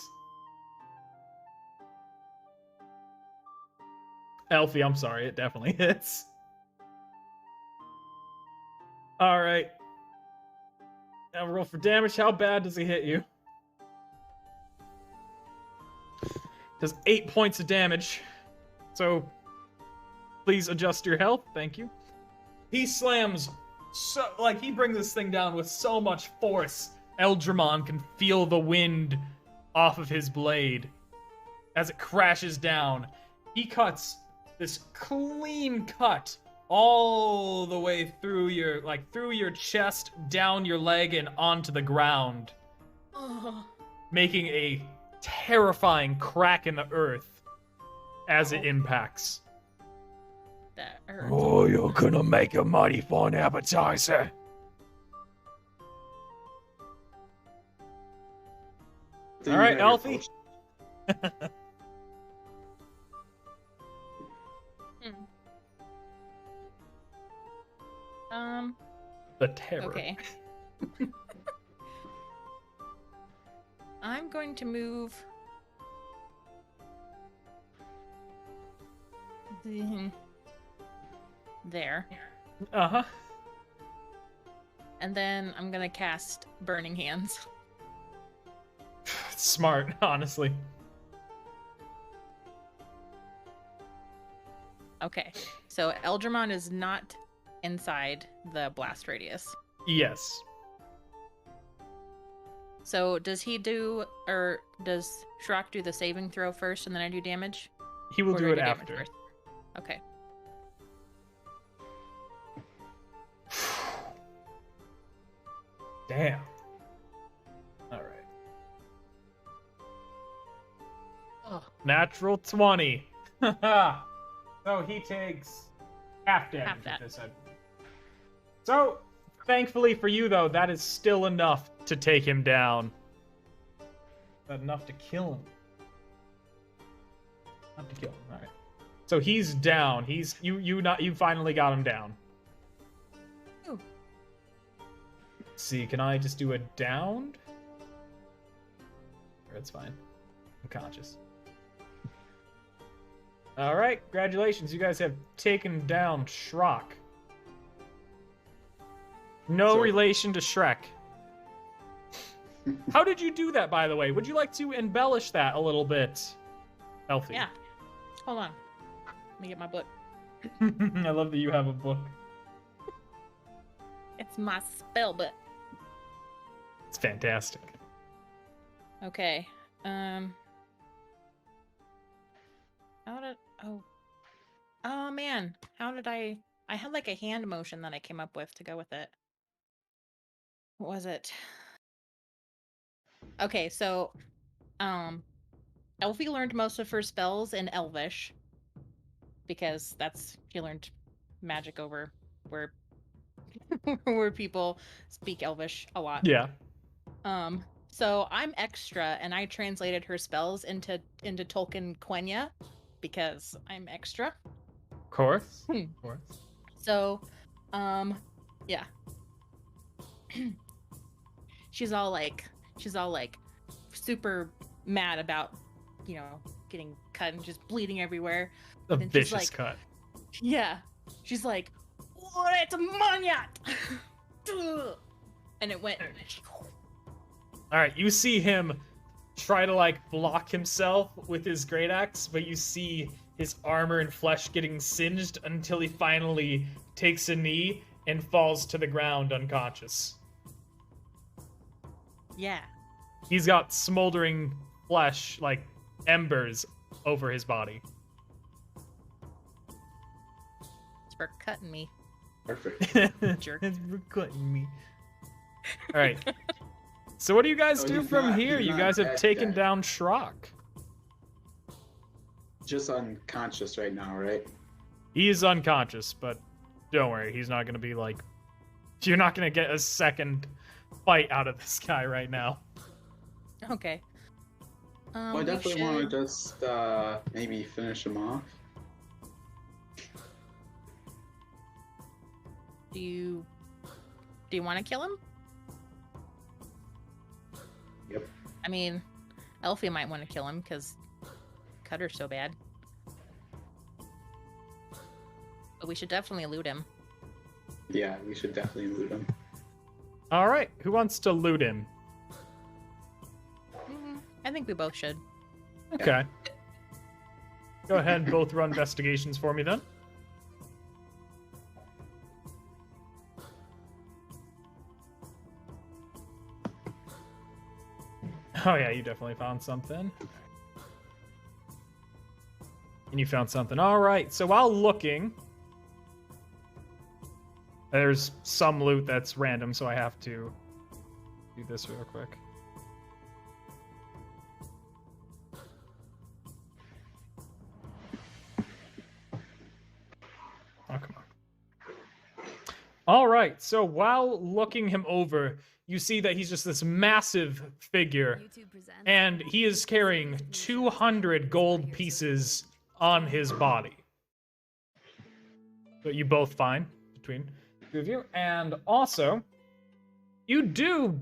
Speaker 1: Elfie, I'm sorry, it definitely hits. Alright. Now roll for damage. How bad does he hit you? Does 8 points of damage. So, please adjust your health. Thank you. He slams he brings this thing down with so much force. Eldramon can feel the wind off of his blade as it crashes down. He cuts this clean cut all the way through your chest, down your leg, and onto the ground,
Speaker 3: oh.
Speaker 1: making a terrifying crack in the earth as it impacts.
Speaker 3: That hurts.
Speaker 9: Oh, you're gonna make a mighty fine appetizer.
Speaker 2: Then
Speaker 1: All
Speaker 2: you
Speaker 1: right,
Speaker 2: have your
Speaker 1: Elfie.
Speaker 2: potion.
Speaker 1: The terror.
Speaker 3: Okay. I'm going to move there.
Speaker 1: Uh-huh.
Speaker 3: And then I'm gonna cast Burning Hands.
Speaker 1: Smart, honestly.
Speaker 3: Okay. So Eldramon is not inside the blast radius.
Speaker 1: Yes.
Speaker 3: So does Shrok do the saving throw first and then I do damage?
Speaker 1: He will
Speaker 3: Or
Speaker 1: do
Speaker 3: I
Speaker 1: it
Speaker 3: damage
Speaker 1: after.
Speaker 3: first? Okay.
Speaker 1: Damn. Alright.
Speaker 3: Oh.
Speaker 1: Natural 20. So he takes half damage
Speaker 3: Half
Speaker 1: with
Speaker 3: that.
Speaker 1: this. So, thankfully for you, though, that is still enough to take him down. But enough to kill him. Not to kill him. Alright. So he's down. You finally got him down.
Speaker 3: Ooh.
Speaker 1: Let's see, can I just do a downed? That's fine. I'm conscious. Alright, congratulations. You guys have taken down Shrok. No
Speaker 2: So-
Speaker 1: relation to Shrek. How did you do that, by the way? Would you like to embellish that a little bit, Elfie?
Speaker 3: Yeah. Hold on. Let me get my book.
Speaker 1: I love that you have a book.
Speaker 3: It's my spell book.
Speaker 1: It's fantastic.
Speaker 3: Okay. Oh man. How did I had like a hand motion that I came up with to go with it. What was it? Okay, so Elfie learned most of her spells in Elvish because she learned magic over where where people speak Elvish a lot.
Speaker 1: Yeah.
Speaker 3: So I'm extra, and I translated her spells into Tolkien Quenya because I'm extra.
Speaker 1: Of course. Of course.
Speaker 3: So, yeah. she's all like super mad about, getting cut and just bleeding everywhere.
Speaker 1: A
Speaker 3: And she's
Speaker 1: vicious
Speaker 3: like,
Speaker 1: cut.
Speaker 3: Yeah. She's like, "What it's a maniac!" And it went.
Speaker 1: All right, you see him try to like block himself with his great axe, but you see his armor and flesh getting singed until he finally takes a knee and falls to the ground unconscious.
Speaker 3: Yeah.
Speaker 1: He's got smoldering flesh, like embers, over his body.
Speaker 3: It's for cutting me.
Speaker 2: Perfect.
Speaker 3: Jerk.
Speaker 1: It's for cutting me. All right. So what do you guys
Speaker 2: Oh,
Speaker 1: do
Speaker 2: he's
Speaker 1: from
Speaker 2: not-
Speaker 1: here?
Speaker 2: he's
Speaker 1: You
Speaker 2: not
Speaker 1: guys have
Speaker 2: dead
Speaker 1: taken
Speaker 2: yet.
Speaker 1: down Shrok.
Speaker 2: Just unconscious right now, right?
Speaker 1: He is unconscious, but don't worry, he's not gonna be like. You're not gonna get a second fight out of this guy right now.
Speaker 3: Okay.
Speaker 2: Well, I
Speaker 3: we
Speaker 2: definitely want
Speaker 3: should-
Speaker 2: to just maybe finish him off.
Speaker 3: Do you want to kill him?
Speaker 2: Yep.
Speaker 3: I mean, Elfie might want to kill him because Cutter's so bad. But we should definitely loot him.
Speaker 2: Yeah, we should definitely loot him.
Speaker 1: All right, who wants to loot him?
Speaker 3: I think we both should.
Speaker 1: Okay. Go ahead and both run investigations for me then. Oh yeah, you definitely found something. And you found something. All right, so while looking, there's some loot that's random, so I have to do this real quick. Oh, come on. All right, so while looking him over, you see that he's just this massive figure,
Speaker 7: YouTube presents
Speaker 1: and he is carrying 200 gold pieces on his body. But you both find between the two of you. And also, you do,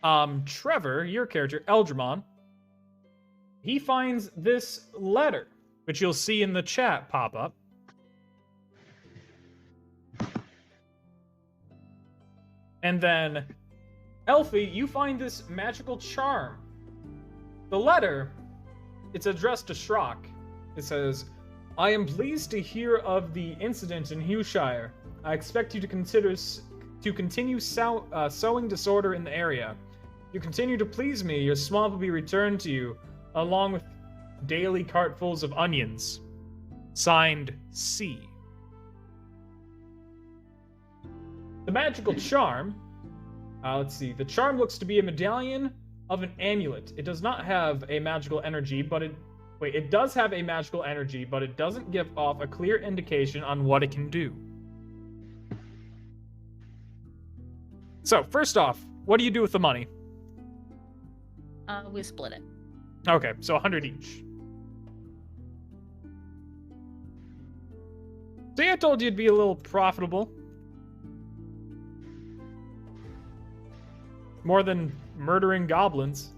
Speaker 1: Trevor, your character, Eldramon, he finds this letter, which you'll see in the chat pop up. And then, Elfie, you find this magical charm. The letter, it's addressed to Shrok. It says, "I am pleased to hear of the incident in Hughshire. I expect you to continue sowing disorder in the area. You continue to please me, your swamp will be returned to you, along with daily cartfuls of onions. Signed, C." The magical charm, let's see. The charm looks to be a medallion of an amulet. It does not have a magical energy, but it does have a magical energy, but it doesn't give off a clear indication on what it can do. So, first off, what do you do with the money?
Speaker 3: We split it.
Speaker 1: Okay, so 100 each. See, I told you it'd be a little profitable. More than murdering goblins.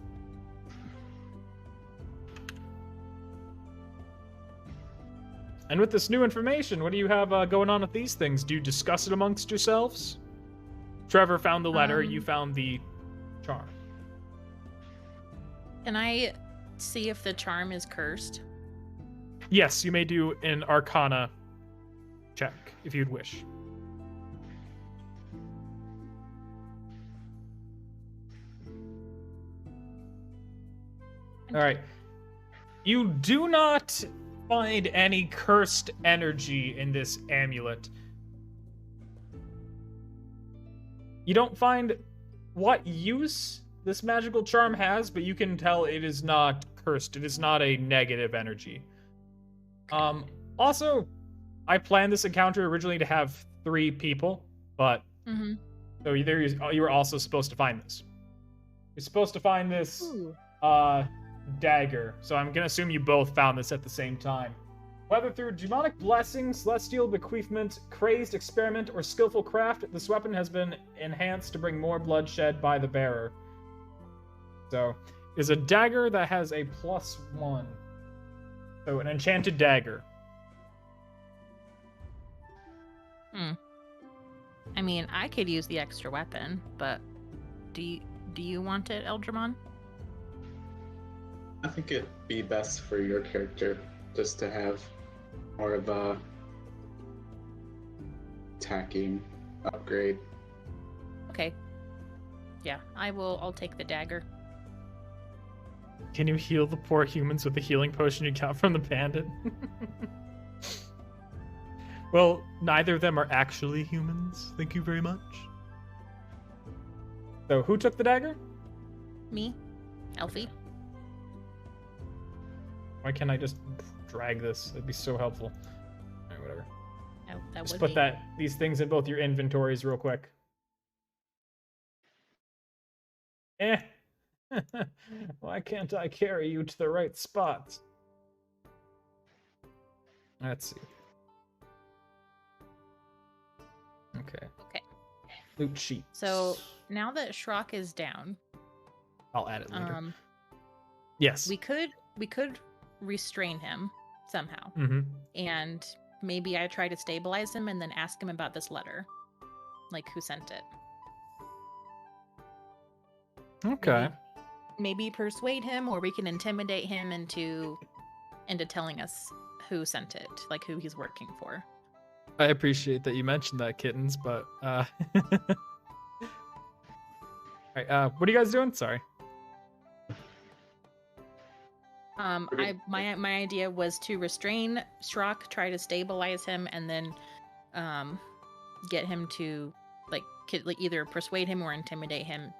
Speaker 1: And with this new information, what do you have going on with these things? Do you discuss it amongst yourselves? Trevor found the letter, you found the charm.
Speaker 3: Can I see if the charm is cursed?
Speaker 1: Yes, you may do an Arcana check, if you'd wish. All right. You do not find any cursed energy in this amulet. You don't find what use this magical charm has, but you can tell it is not cursed. It is not a negative energy. Also, I planned this encounter originally to have 3 people, but so you were also supposed to find this. You're supposed to find this
Speaker 3: Ooh.
Speaker 1: dagger. So I'm gonna assume you both found this at the same time. Whether through demonic blessing, celestial bequeathment, crazed experiment, or skillful craft, this weapon has been enhanced to bring more bloodshed by the bearer. So, is a dagger that has a +1. So, an enchanted dagger.
Speaker 3: I mean, I could use the extra weapon, but do you want it, Eldramon?
Speaker 2: I think it'd be best for your character just to have more of a attacking upgrade.
Speaker 3: Okay. Yeah, I'll take the dagger.
Speaker 1: Can you heal the poor humans with the healing potion you got from the bandit? Well, neither of them are actually humans. Thank you very much. So, who took the dagger?
Speaker 3: Me? Elfie?
Speaker 1: Why can't I just drag this? It'd be so helpful. Alright, whatever.
Speaker 3: That
Speaker 1: Just
Speaker 3: would
Speaker 1: put
Speaker 3: be.
Speaker 1: these things in both your inventories real quick. Why can't I carry you to the right spots? Let's see. Okay.
Speaker 3: Okay.
Speaker 1: Loot sheet.
Speaker 3: So now that Shrok is down,
Speaker 1: I'll add it later.
Speaker 3: yes,
Speaker 1: Yes.
Speaker 3: we could restrain him somehow,
Speaker 1: Mm-hmm.
Speaker 3: and maybe I try to stabilize him and then ask him about this letter, like who sent it.
Speaker 1: Okay.
Speaker 3: Maybe persuade him, or we can intimidate him into telling us who sent it, like who he's working for.
Speaker 1: I appreciate that you mentioned that, kittens, but Alright, what are you guys doing? Sorry.
Speaker 3: My idea was to restrain Shrok, try to stabilize him, and then get him to like either persuade him or intimidate him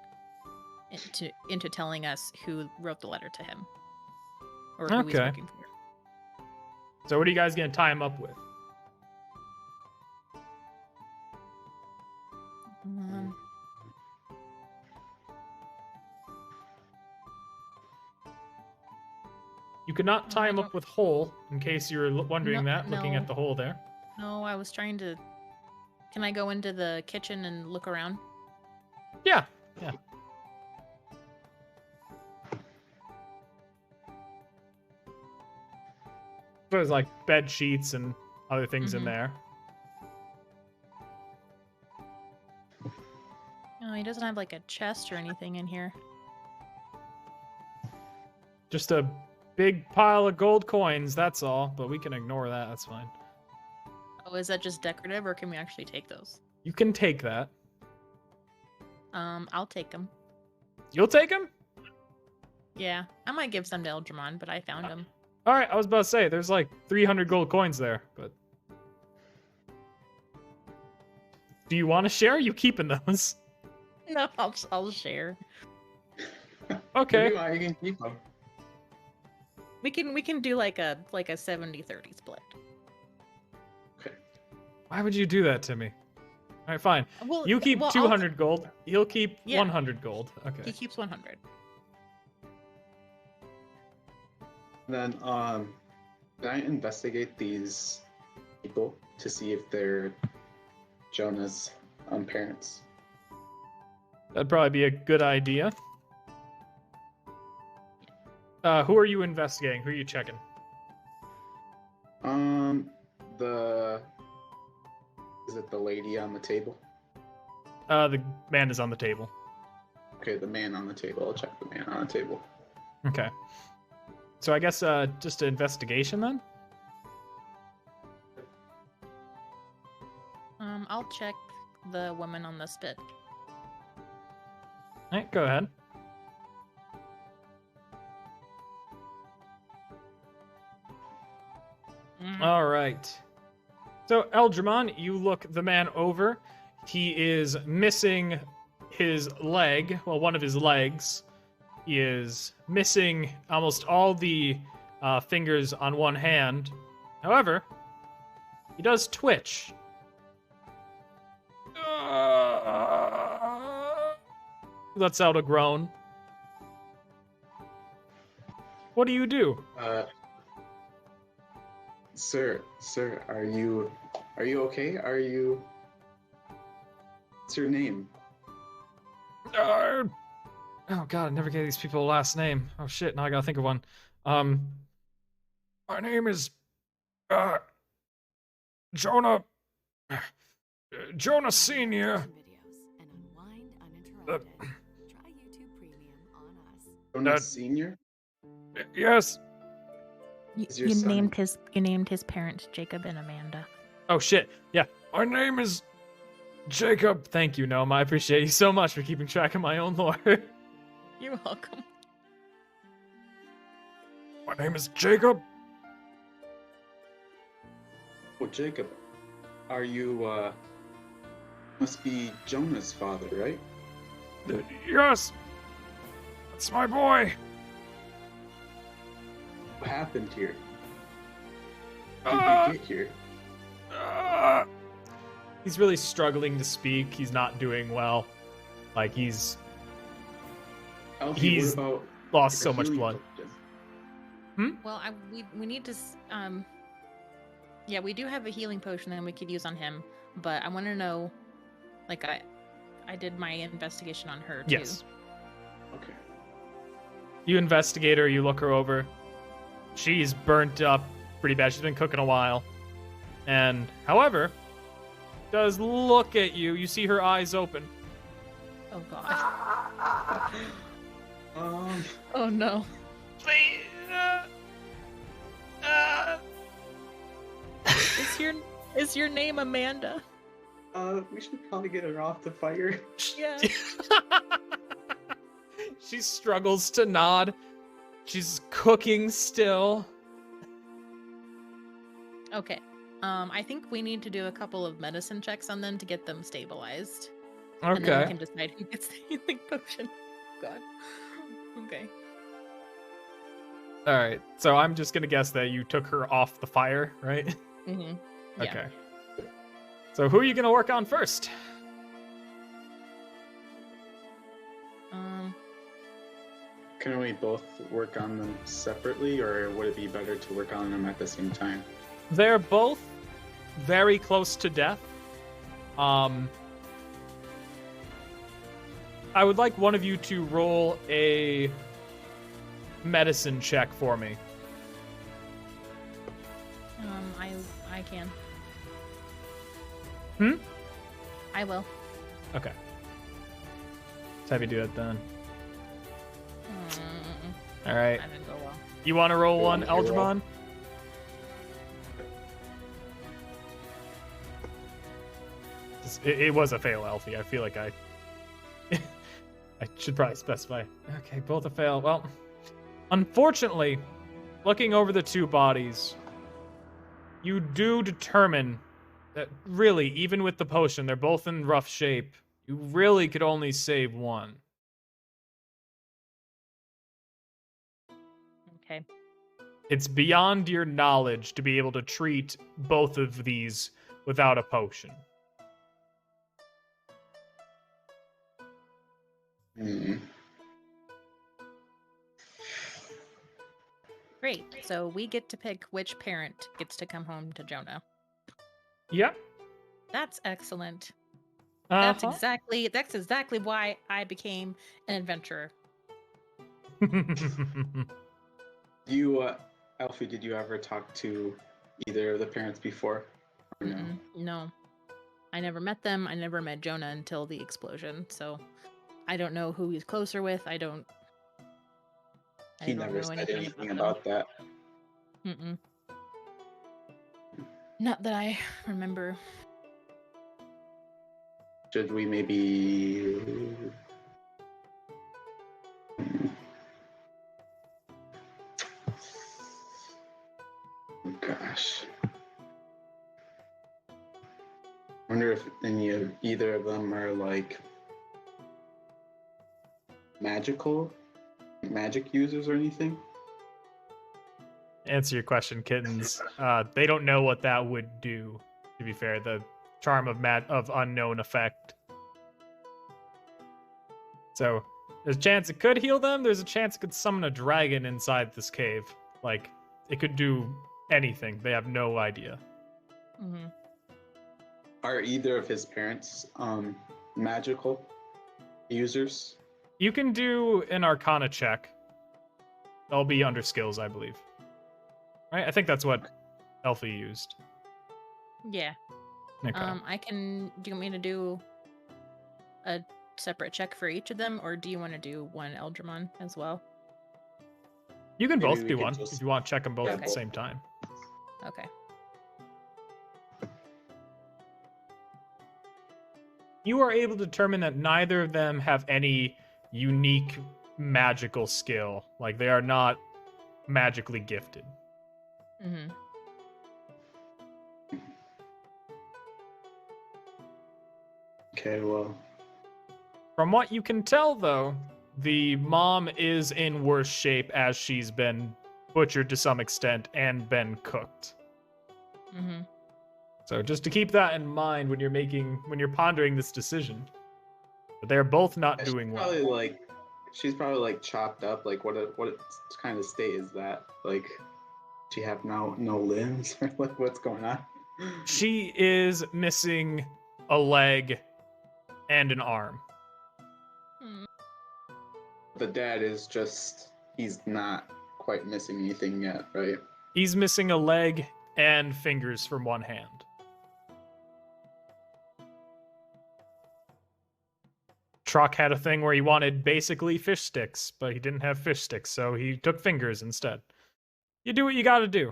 Speaker 3: into telling us who wrote the letter to him, or who he's
Speaker 1: Okay.
Speaker 3: working for.
Speaker 1: So what are you guys gonna tie him up with? You could not tie him up with hole, in case you were wondering that, looking
Speaker 3: no.
Speaker 1: at the hole there.
Speaker 3: No, I was trying to. Can I go into the kitchen and look around?
Speaker 1: Yeah. There's like bed sheets and other things in
Speaker 3: Mhm.
Speaker 1: there.
Speaker 3: No, he doesn't have like a chest or anything in here.
Speaker 1: Just a big pile of gold coins, that's all. But we can ignore that, that's fine.
Speaker 3: Oh, is that just decorative, or can we actually take those?
Speaker 1: You can take that.
Speaker 3: I'll take them.
Speaker 1: You'll take them?
Speaker 3: Yeah, I might give some to Eldramon, but I found them.
Speaker 1: Alright, I was about to say, there's like 300 gold coins there, but... Do you want to share? Or are you keeping those?
Speaker 3: No, I'll share.
Speaker 1: Okay.
Speaker 2: If you want, you can keep them.
Speaker 3: We can do like a 70-30 split.
Speaker 1: Why would you do that to me? Alright, fine.
Speaker 3: Well,
Speaker 1: You keep
Speaker 3: well,
Speaker 1: 200 gold. He'll keep
Speaker 3: Yeah.
Speaker 1: 100 gold.
Speaker 3: He
Speaker 1: Okay.
Speaker 3: keeps 100.
Speaker 2: Then, can I investigate these people to see if they're Jonah's parents?
Speaker 1: That'd probably be a good idea. Who are you investigating? Who are you checking?
Speaker 2: Is it the lady on the table?
Speaker 1: The man is on the table.
Speaker 2: Okay, the man on the table. I'll check the man on the table.
Speaker 1: Okay. So I guess just an investigation then?
Speaker 3: I'll check the woman on the spit.
Speaker 1: Alright, go ahead. Alright. So, Eldramon, you look the man over. He is missing his leg, well, one of his legs. He is missing almost all the fingers on one hand. However, he does twitch. He lets out a groan. What do you do?
Speaker 2: Sir, are you okay? What's your name?
Speaker 1: Oh god, I never gave these people a last name. Oh shit, now I gotta think of one. My name is Jonah Senior.
Speaker 7: Videos and unwind uninterrupted. Try YouTube Premium on us.
Speaker 2: Jonah Senior?
Speaker 1: Yes.
Speaker 2: Is your
Speaker 3: You
Speaker 2: son-
Speaker 3: named his parents Jacob and Amanda.
Speaker 1: Oh shit. Yeah. My name is Jacob. Thank you, Gnome. I appreciate you so much for keeping track of my own lore.
Speaker 3: You're welcome.
Speaker 9: My name is Jacob.
Speaker 2: Oh, Jacob. Are you, must be Jonah's father, right?
Speaker 9: Yes. That's my boy.
Speaker 2: What happened here? How did you get here?
Speaker 1: He's really struggling to speak. He's not doing well. Like, he's
Speaker 2: Alfie,
Speaker 1: He's
Speaker 2: what about
Speaker 1: lost
Speaker 2: your
Speaker 1: so much
Speaker 2: healing
Speaker 1: blood.
Speaker 2: potion?
Speaker 3: Well, we need to yeah, we do have a healing potion that we could use on him, but I want to know, like, I did my investigation on her too.
Speaker 1: Yes.
Speaker 2: Okay.
Speaker 1: You investigate her, you look her over. She's burnt up pretty bad. She's been cooking a while. And, however, does look at you. You see her eyes open.
Speaker 3: Oh god. Oh no. Is your name Amanda?
Speaker 2: We should probably get her off the fire.
Speaker 3: Yeah.
Speaker 1: She struggles to nod. She's cooking still.
Speaker 3: Okay. I think we need to do a couple of medicine checks on them to get them stabilized. And then we
Speaker 1: Okay.
Speaker 3: can decide who gets the healing potion. God. Okay.
Speaker 1: All right. So I'm just going to guess that you took her off the fire, right?
Speaker 3: Mm-hmm. Yeah.
Speaker 1: Okay. So who are you going to work on first?
Speaker 2: Can we both work on them separately, or would it be better to work on them at the same time?
Speaker 1: They're both very close to death. I would like one of you to roll a medicine check for me.
Speaker 3: I can.
Speaker 1: Hmm?
Speaker 3: I will.
Speaker 1: Okay. Let's have you do it then. All right.
Speaker 3: I didn't go well.
Speaker 1: You want to roll one,
Speaker 2: You want me to roll?
Speaker 1: Eldramon? It was a fail, Alfie. I feel like I should probably specify. Okay, both a fail. Well, unfortunately, looking over the two bodies, you do determine that really, even with the potion, they're both in rough shape. You really could only save one.
Speaker 3: Okay.
Speaker 1: It's beyond your knowledge to be able to treat both of these without a potion.
Speaker 2: Hmm.
Speaker 3: Great. So we get to pick which parent gets to come home to Jonah.
Speaker 1: Yep.
Speaker 3: That's excellent.
Speaker 1: Uh-huh.
Speaker 3: That's exactly why I became an adventurer.
Speaker 2: You, Alfie, did you ever talk to either of the parents before? Or no?
Speaker 3: No. I never met them. I never met Jonah until the explosion. So I don't know who he's closer with. I don't
Speaker 2: He
Speaker 3: know
Speaker 2: never said anything
Speaker 3: them.
Speaker 2: about that.
Speaker 3: Mm-mm. Not that I remember.
Speaker 2: Should we maybe... Gosh. Wonder if either of them are like magic users or anything.
Speaker 1: Answer your question, kittens. They don't know what that would do. To be fair, the charm of unknown effect. So, There's a chance it could heal them. There's a chance it could summon a dragon inside this cave. Like, it could do anything. They have no idea.
Speaker 3: Mm-hmm.
Speaker 2: Are either of his parents magical users?
Speaker 1: You can do an Arcana check. They'll be under skills, I believe. Right? I think that's what Elfie used.
Speaker 3: Yeah.
Speaker 1: Okay.
Speaker 3: I can. Do you want me to do a separate check for each of them, or do you want to do one Eldramon as well?
Speaker 1: You can
Speaker 2: maybe
Speaker 1: both
Speaker 2: we
Speaker 1: do
Speaker 2: could
Speaker 1: one
Speaker 2: just-
Speaker 1: if you want to check them both
Speaker 2: Yeah,
Speaker 1: at the
Speaker 2: both.
Speaker 1: same time.
Speaker 3: Okay.
Speaker 1: You are able to determine that neither of them have any unique magical skill. Like, they are not magically gifted.
Speaker 3: Mm-hmm.
Speaker 2: Okay, well,
Speaker 1: From what you can tell, though, the mom is in worse shape as she's been butchered to some extent and been cooked.
Speaker 3: Mm-hmm.
Speaker 1: So just to keep that in mind when you're pondering this decision. But they're both not
Speaker 2: she's
Speaker 1: doing well.
Speaker 2: probably she's probably like chopped up. Like what kind of state is that? Like, she have no limbs? Like, what's going on?
Speaker 1: She is missing a leg and an arm.
Speaker 2: The dad is he's not quite missing anything yet, right?
Speaker 1: He's missing a leg and fingers from one hand. Shrok had a thing where he wanted basically fish sticks, but he didn't have fish sticks, so he took fingers instead. You do what you gotta do.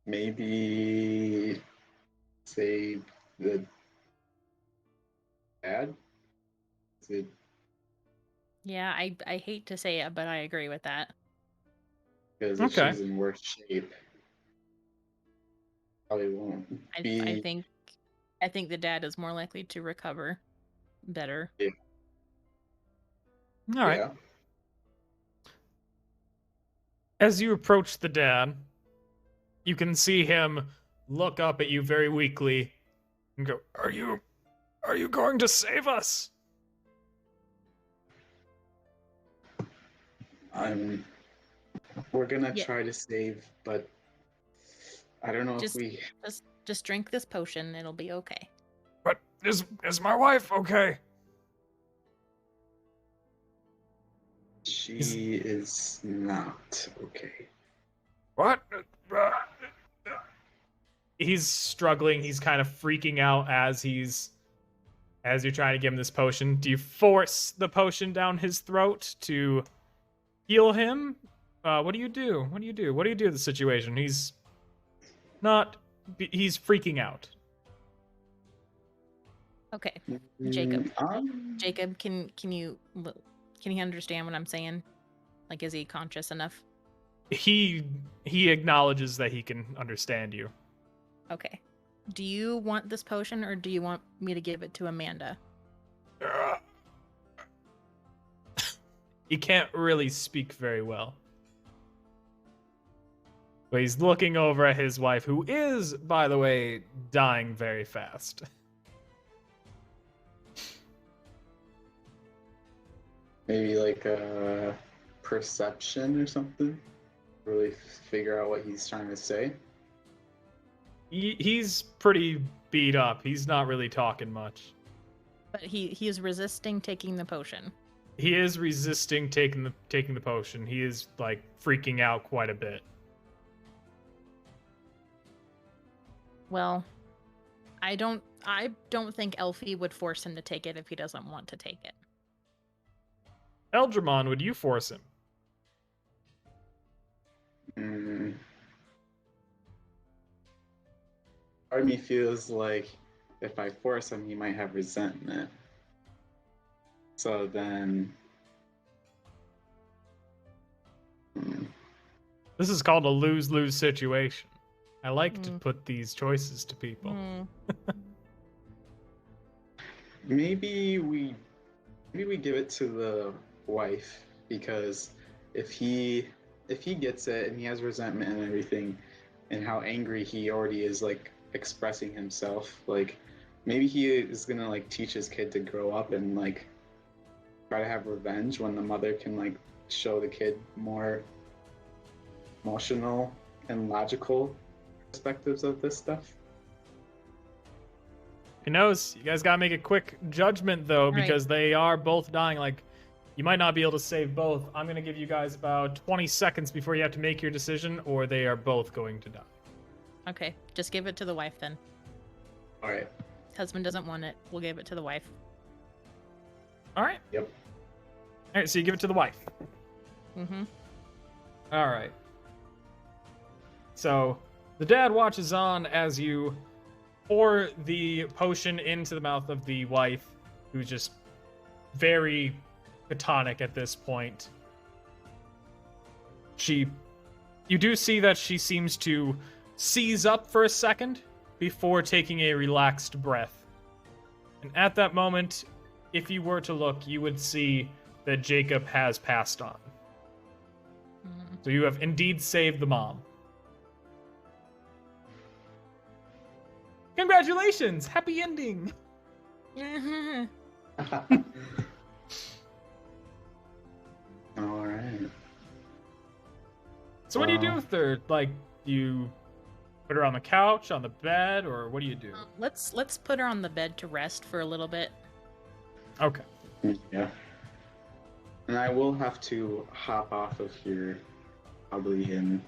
Speaker 2: Maybe save the dad? Is it
Speaker 3: Yeah, I hate to say it, but I agree with that.
Speaker 2: because if
Speaker 1: Okay.
Speaker 2: she's in worse shape? Probably won't be.
Speaker 3: I think the dad is more likely to recover better.
Speaker 1: All right.
Speaker 2: Yeah.
Speaker 1: As you approach the dad, you can see him look up at you very weakly and go, Are you going to save us?
Speaker 2: We're gonna
Speaker 3: Yeah.
Speaker 2: try to save, but I don't know
Speaker 3: Just-
Speaker 2: if we.
Speaker 3: Just drink this potion, it'll be okay.
Speaker 9: But is my wife okay?
Speaker 2: She is not okay.
Speaker 9: What?
Speaker 1: He's struggling. He's kind of freaking out as you're trying to give him this potion. Do you force the potion down his throat to heal him? What do you do? What do you do? What do you do in the situation? He's freaking out.
Speaker 3: Okay, Jacob.
Speaker 2: Mm,
Speaker 3: Jacob, can he understand what I'm saying? Like, is he conscious enough?
Speaker 1: He acknowledges that he can understand you.
Speaker 3: Okay. Do you want this potion, or do you want me to give it to Amanda?
Speaker 1: He can't really speak very well. But he's looking over at his wife, who is, by the way, dying very fast.
Speaker 2: maybe like a perception or something. Really figure out what he's trying to say.
Speaker 1: He's pretty beat up. He's not really talking much.
Speaker 3: But he is resisting taking the potion.
Speaker 1: He is resisting taking the potion. He is like freaking out quite a bit.
Speaker 3: Well, I don't think Elfie would force him to take it if he doesn't want to take it.
Speaker 1: Eldramon, would you force him?
Speaker 2: Part of me feels like if I force him, he might have resentment. So then.
Speaker 1: This is called a lose-lose situation. I like to
Speaker 3: Mm.
Speaker 1: put these choices to people.
Speaker 2: Maybe we give it to the wife, because if he gets it and he has resentment and everything, and how angry he already is, like expressing himself, like maybe he is gonna like teach his kid to grow up and like try to have revenge when the mother can like show the kid more emotional and logical perspectives of this stuff.
Speaker 1: Who knows? You guys gotta make a quick judgment though,
Speaker 3: Right.
Speaker 1: because they are both dying. Like, you might not be able to save both. I'm gonna give you guys about 20 seconds before you have to make your decision, or they are both going to die.
Speaker 3: Okay, just give it to the wife then.
Speaker 2: All right.
Speaker 3: Husband doesn't want it. We'll give it to the wife.
Speaker 1: All right.
Speaker 2: Yep.
Speaker 1: All right. So you give it to the wife.
Speaker 3: Mm-hmm.
Speaker 1: All right. So the dad watches on as you pour the potion into the mouth of the wife, who's just very catatonic at this point. You do see that she seems to seize up for a second before taking a relaxed breath. And at that moment, if you were to look, you would see that Jacob has passed on. So you have indeed saved the mom. Congratulations! Happy ending!
Speaker 2: All right.
Speaker 1: So what do you do with her? Like, do you put her on the couch, on the bed, or what do you do?
Speaker 3: Let's put her on the bed to rest for a little bit.
Speaker 1: Okay.
Speaker 2: Yeah. And I will have to hop off of here probably in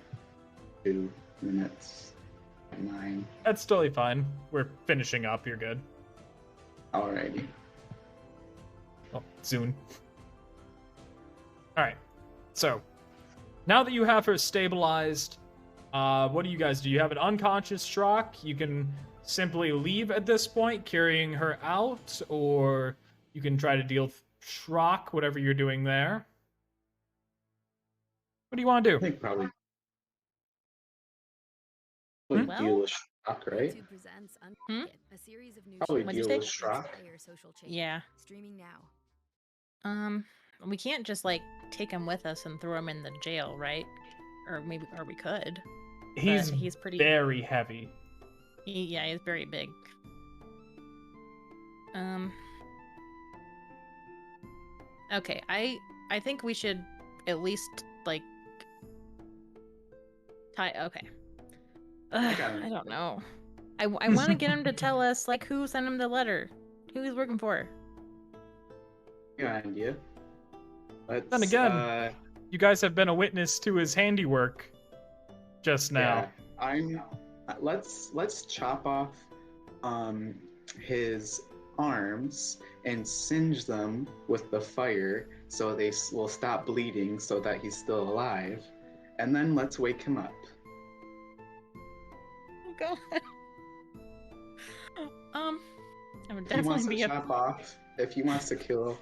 Speaker 2: 2 minutes. 9.
Speaker 1: That's totally fine. We're finishing up. You're good.
Speaker 2: Alrighty.
Speaker 1: Well, soon. Alright. So, now that you have her stabilized, what do you guys do? You have an unconscious Shrok. You can simply leave at this point, carrying her out, or you can try to deal with Shrok, whatever you're doing there. What do you want to
Speaker 2: I
Speaker 1: do?
Speaker 2: think probably
Speaker 3: Well-
Speaker 2: deal with Shock, right?
Speaker 7: YouTube presents
Speaker 3: Hmm?
Speaker 7: a series of new
Speaker 2: Probably
Speaker 7: shows
Speaker 3: What'd you
Speaker 2: deal
Speaker 3: say?
Speaker 2: with Shock.
Speaker 7: player social change.
Speaker 3: Yeah.
Speaker 7: Streaming now.
Speaker 3: We can't just like take him with us and throw him in the jail, right? Or we could.
Speaker 1: He's
Speaker 3: He's pretty.
Speaker 1: very heavy.
Speaker 3: Yeah, he's very big. Okay, I think we should at least like tie. Okay.
Speaker 2: got it.
Speaker 3: I don't know. I want to get him to tell us like who sent him the letter, who he's working for.
Speaker 2: Good idea. Let's,
Speaker 1: Then again, you guys have been a witness to his handiwork just now.
Speaker 2: yeah, let's chop off his arms and singe them with the fire so they will stop bleeding so that he's still alive, and then let's wake him up.
Speaker 3: Go. I would
Speaker 2: If he wants
Speaker 3: definitely
Speaker 2: to
Speaker 3: be a.
Speaker 2: chop off, if he wants to kill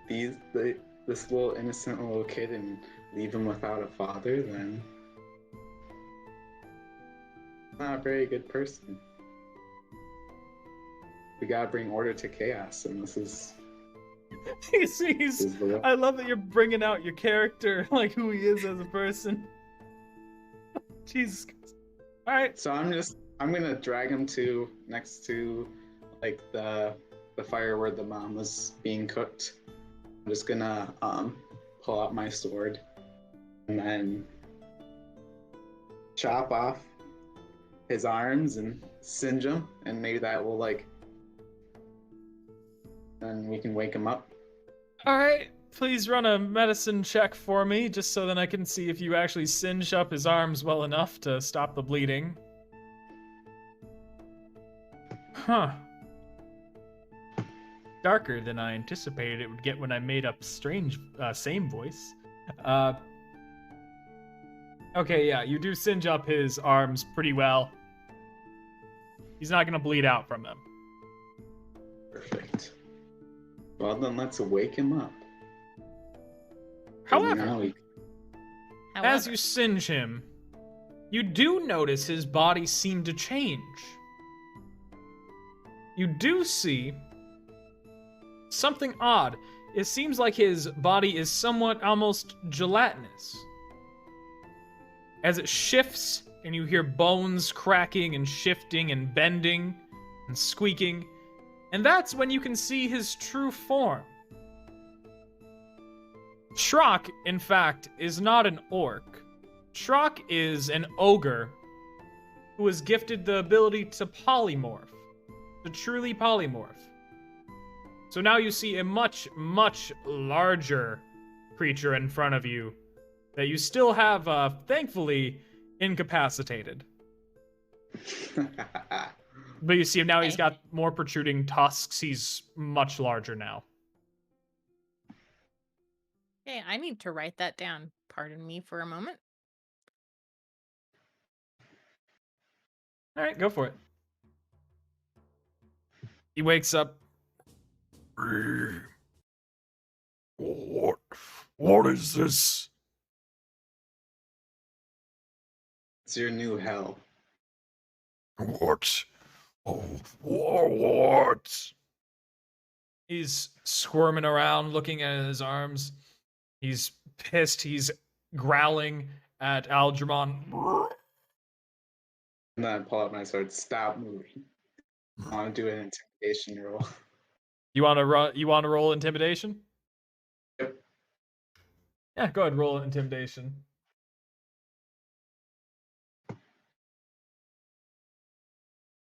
Speaker 2: this little innocent little kid and leave him without a father, then he's not a very good person. We gotta bring order to chaos, and this is the
Speaker 1: I love that you're bringing out your character, like who he is as a person. Jesus. All right.
Speaker 2: So I'm gonna drag him to next to like the fire where the mom was being cooked. I'm just gonna pull out my sword and then chop off his arms and singe him, and maybe that will like then we can wake him up.
Speaker 1: All right. Please run a medicine check for me, just so then I can see if you actually singe up his arms well enough to stop the bleeding. Huh. Darker than I anticipated it would get when I made up same voice. Okay, yeah, you do singe up his arms pretty well. He's not gonna bleed out from them.
Speaker 2: Perfect. Well then, let's wake him up.
Speaker 1: However,
Speaker 2: Now we-
Speaker 1: as you singe him, you do notice his body seem to change. You do see something odd. It seems like his body is somewhat almost gelatinous. As it shifts, and you hear bones cracking and shifting and bending and squeaking, and that's when you can see his true form. Shrok, in fact, is not an orc. Shrok is an ogre who is gifted the ability to polymorph, to truly polymorph. So now you see a much, much larger creature in front of you that you still have, thankfully, incapacitated. But you see him now, he's got more protruding tusks. He's much larger now.
Speaker 3: Okay, I need to write that down. Pardon me for a moment.
Speaker 1: All right, go for it. He wakes up.
Speaker 9: What is this?
Speaker 2: It's your new hell.
Speaker 9: What? Oh, what?
Speaker 1: He's squirming around, looking at his arms. He's pissed. He's growling at Algernon.
Speaker 2: And then I pull out my sword. Stop moving. I want to do an intimidation roll.
Speaker 1: You want to roll intimidation?
Speaker 2: Yep.
Speaker 1: Yeah, go ahead, roll intimidation.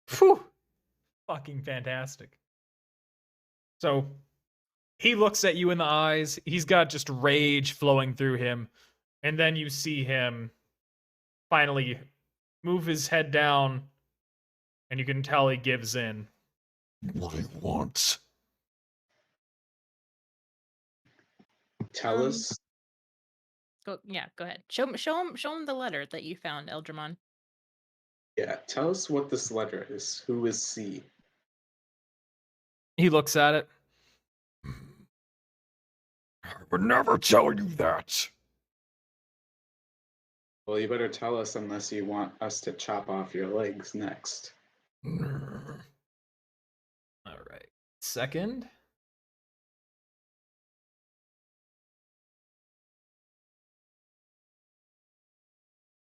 Speaker 1: Phew. Fucking fantastic. So, he looks at you in the eyes. He's got just rage flowing through him. And then you see him finally move his head down, and you can tell he gives in.
Speaker 9: What do you want?
Speaker 2: Tell us.
Speaker 3: Go ahead. Show him the letter that you found, Eldramon.
Speaker 2: Yeah, tell us what this letter is. Who is C?
Speaker 1: He looks at it.
Speaker 9: I would never tell you that.
Speaker 2: Well, you better tell us unless you want us to chop off your legs next.
Speaker 1: All right. Second.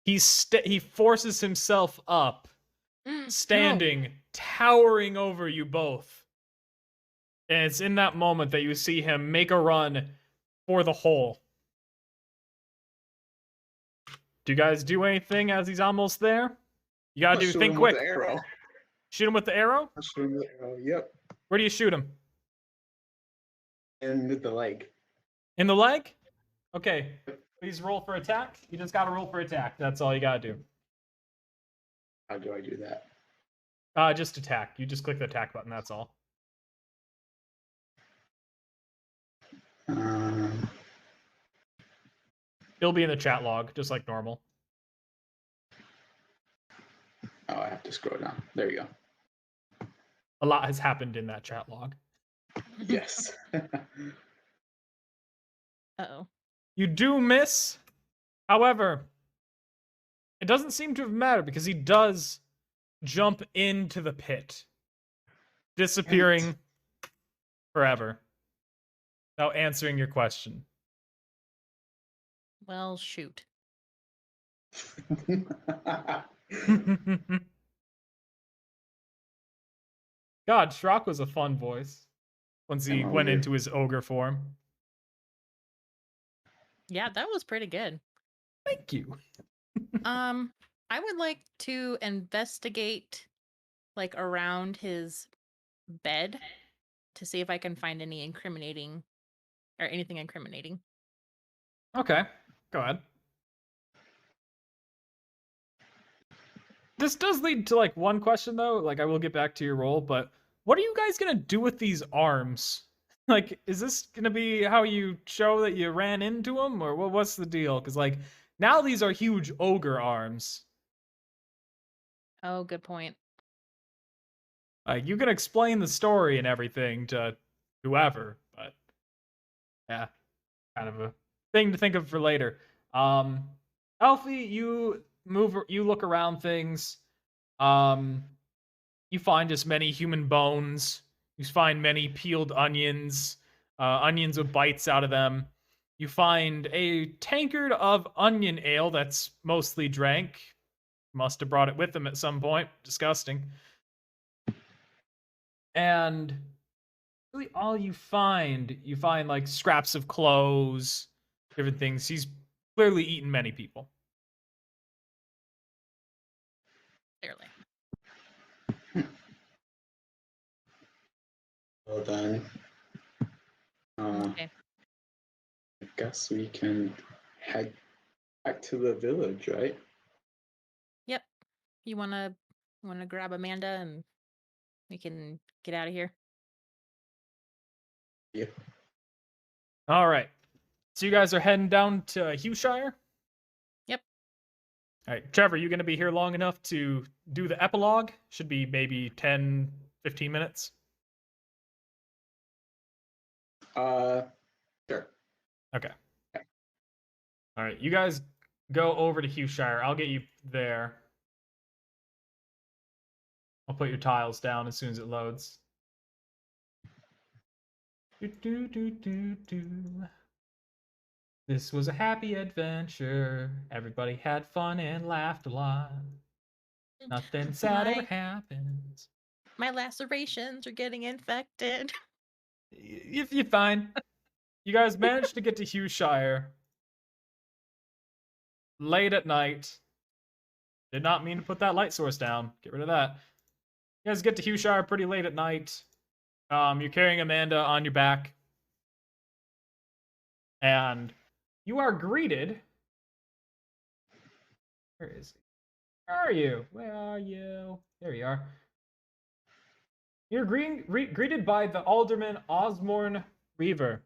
Speaker 1: He forces himself up, standing, towering over you both. And it's in that moment that you see him make a run for the hole. Do you guys do anything as he's almost there? You gotta do think quick.
Speaker 2: With the arrow.
Speaker 1: Shoot him with the arrow?
Speaker 2: I'll shoot him with the arrow. Yep.
Speaker 1: Where do you shoot him?
Speaker 2: In the leg.
Speaker 1: In the leg? Okay. Please roll for attack. You just gotta roll for attack. That's all you gotta do.
Speaker 2: How do I do that?
Speaker 1: Just attack. You just click the attack button, that's all. It'll be in the chat log, just like normal.
Speaker 2: Oh, I have to scroll down. There you go.
Speaker 1: A lot has happened in that chat log.
Speaker 2: Yes.
Speaker 3: Uh-oh.
Speaker 1: You do miss. However, it doesn't seem to have mattered because he does jump into the pit, disappearing forever without answering your question.
Speaker 3: Well, shoot.
Speaker 1: God, Shrok was a fun voice once he went into his ogre form.
Speaker 3: Yeah, that was pretty good.
Speaker 1: Thank you.
Speaker 3: I would like to investigate like around his bed to see if I can find any incriminating or anything incriminating.
Speaker 1: Okay, go ahead. This does lead to like one question though. Like I will get back to your role, but what are you guys gonna do with these arms? Like, is this gonna be how you show that you ran into them, or what's the deal? Because like now these are huge ogre arms.
Speaker 3: Oh, good point.
Speaker 1: Like you can explain the story and everything to whoever, but yeah, kind of a thing to think of for later. Alfie, you look around things. You find as many human bones. You find many peeled onions, onions with bites out of them. You find a tankard of onion ale that's mostly drank. Must have brought it with them at some point. Disgusting. And really all you find like scraps of clothes, different things. He's clearly eaten many people.
Speaker 3: Clearly.
Speaker 2: Well then,
Speaker 3: Okay.
Speaker 2: I guess we can head back to the village, right?
Speaker 3: Yep. You wanna grab Amanda and we can get out of here?
Speaker 2: Yeah.
Speaker 1: All right. So you guys are heading down to Hughshire?
Speaker 3: Yep.
Speaker 1: All right. Trevor, you going to be here long enough to do the epilogue? Should be maybe 10, 15 minutes.
Speaker 2: Sure.
Speaker 1: Okay. All right. You guys go over to Hughshire. I'll get you there. I'll put your tiles down as soon as it loads. Do, do, do, do, do. This was a happy adventure. Everybody had fun and laughed a lot. Nothing sad ever happens.
Speaker 3: My lacerations are getting infected.
Speaker 1: If you're fine. You guys managed to get to Hughshire late at night. Did not mean to put that light source down. Get rid of that. You guys get to Hughshire pretty late at night. You're carrying Amanda on your back. And you are greeted. Where is he? Where are you? Where are you? There you are. You're greeted by the Alderman Osborne Reaver.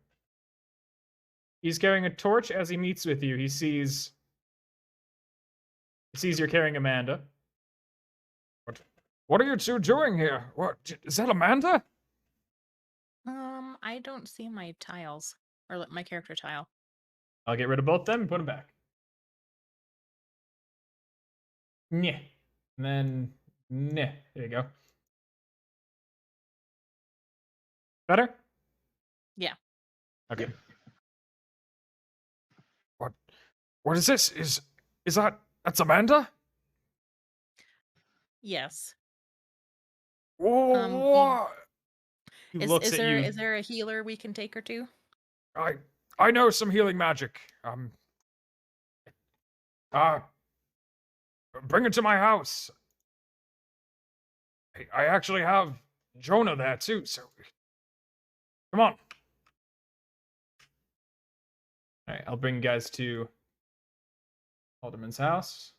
Speaker 1: He's carrying a torch as he meets with you. He sees you're carrying Amanda.
Speaker 9: What are you two doing here? What is that, Amanda?
Speaker 3: I don't see my tiles or my character tile.
Speaker 1: I'll get rid of both of them and put them back. Yeah. And then, nah. There you go. Better?
Speaker 3: Yeah.
Speaker 1: Okay.
Speaker 9: What is this? Is that's Amanda?
Speaker 3: Yes.
Speaker 9: What?
Speaker 1: He
Speaker 3: Is
Speaker 1: looks at
Speaker 3: there
Speaker 1: you.
Speaker 3: is there a healer we can take her to?
Speaker 9: I know some healing magic. Bring it to my house. I actually have Jonah there too, so come on.
Speaker 1: All right, I'll bring you guys to Alderman's house.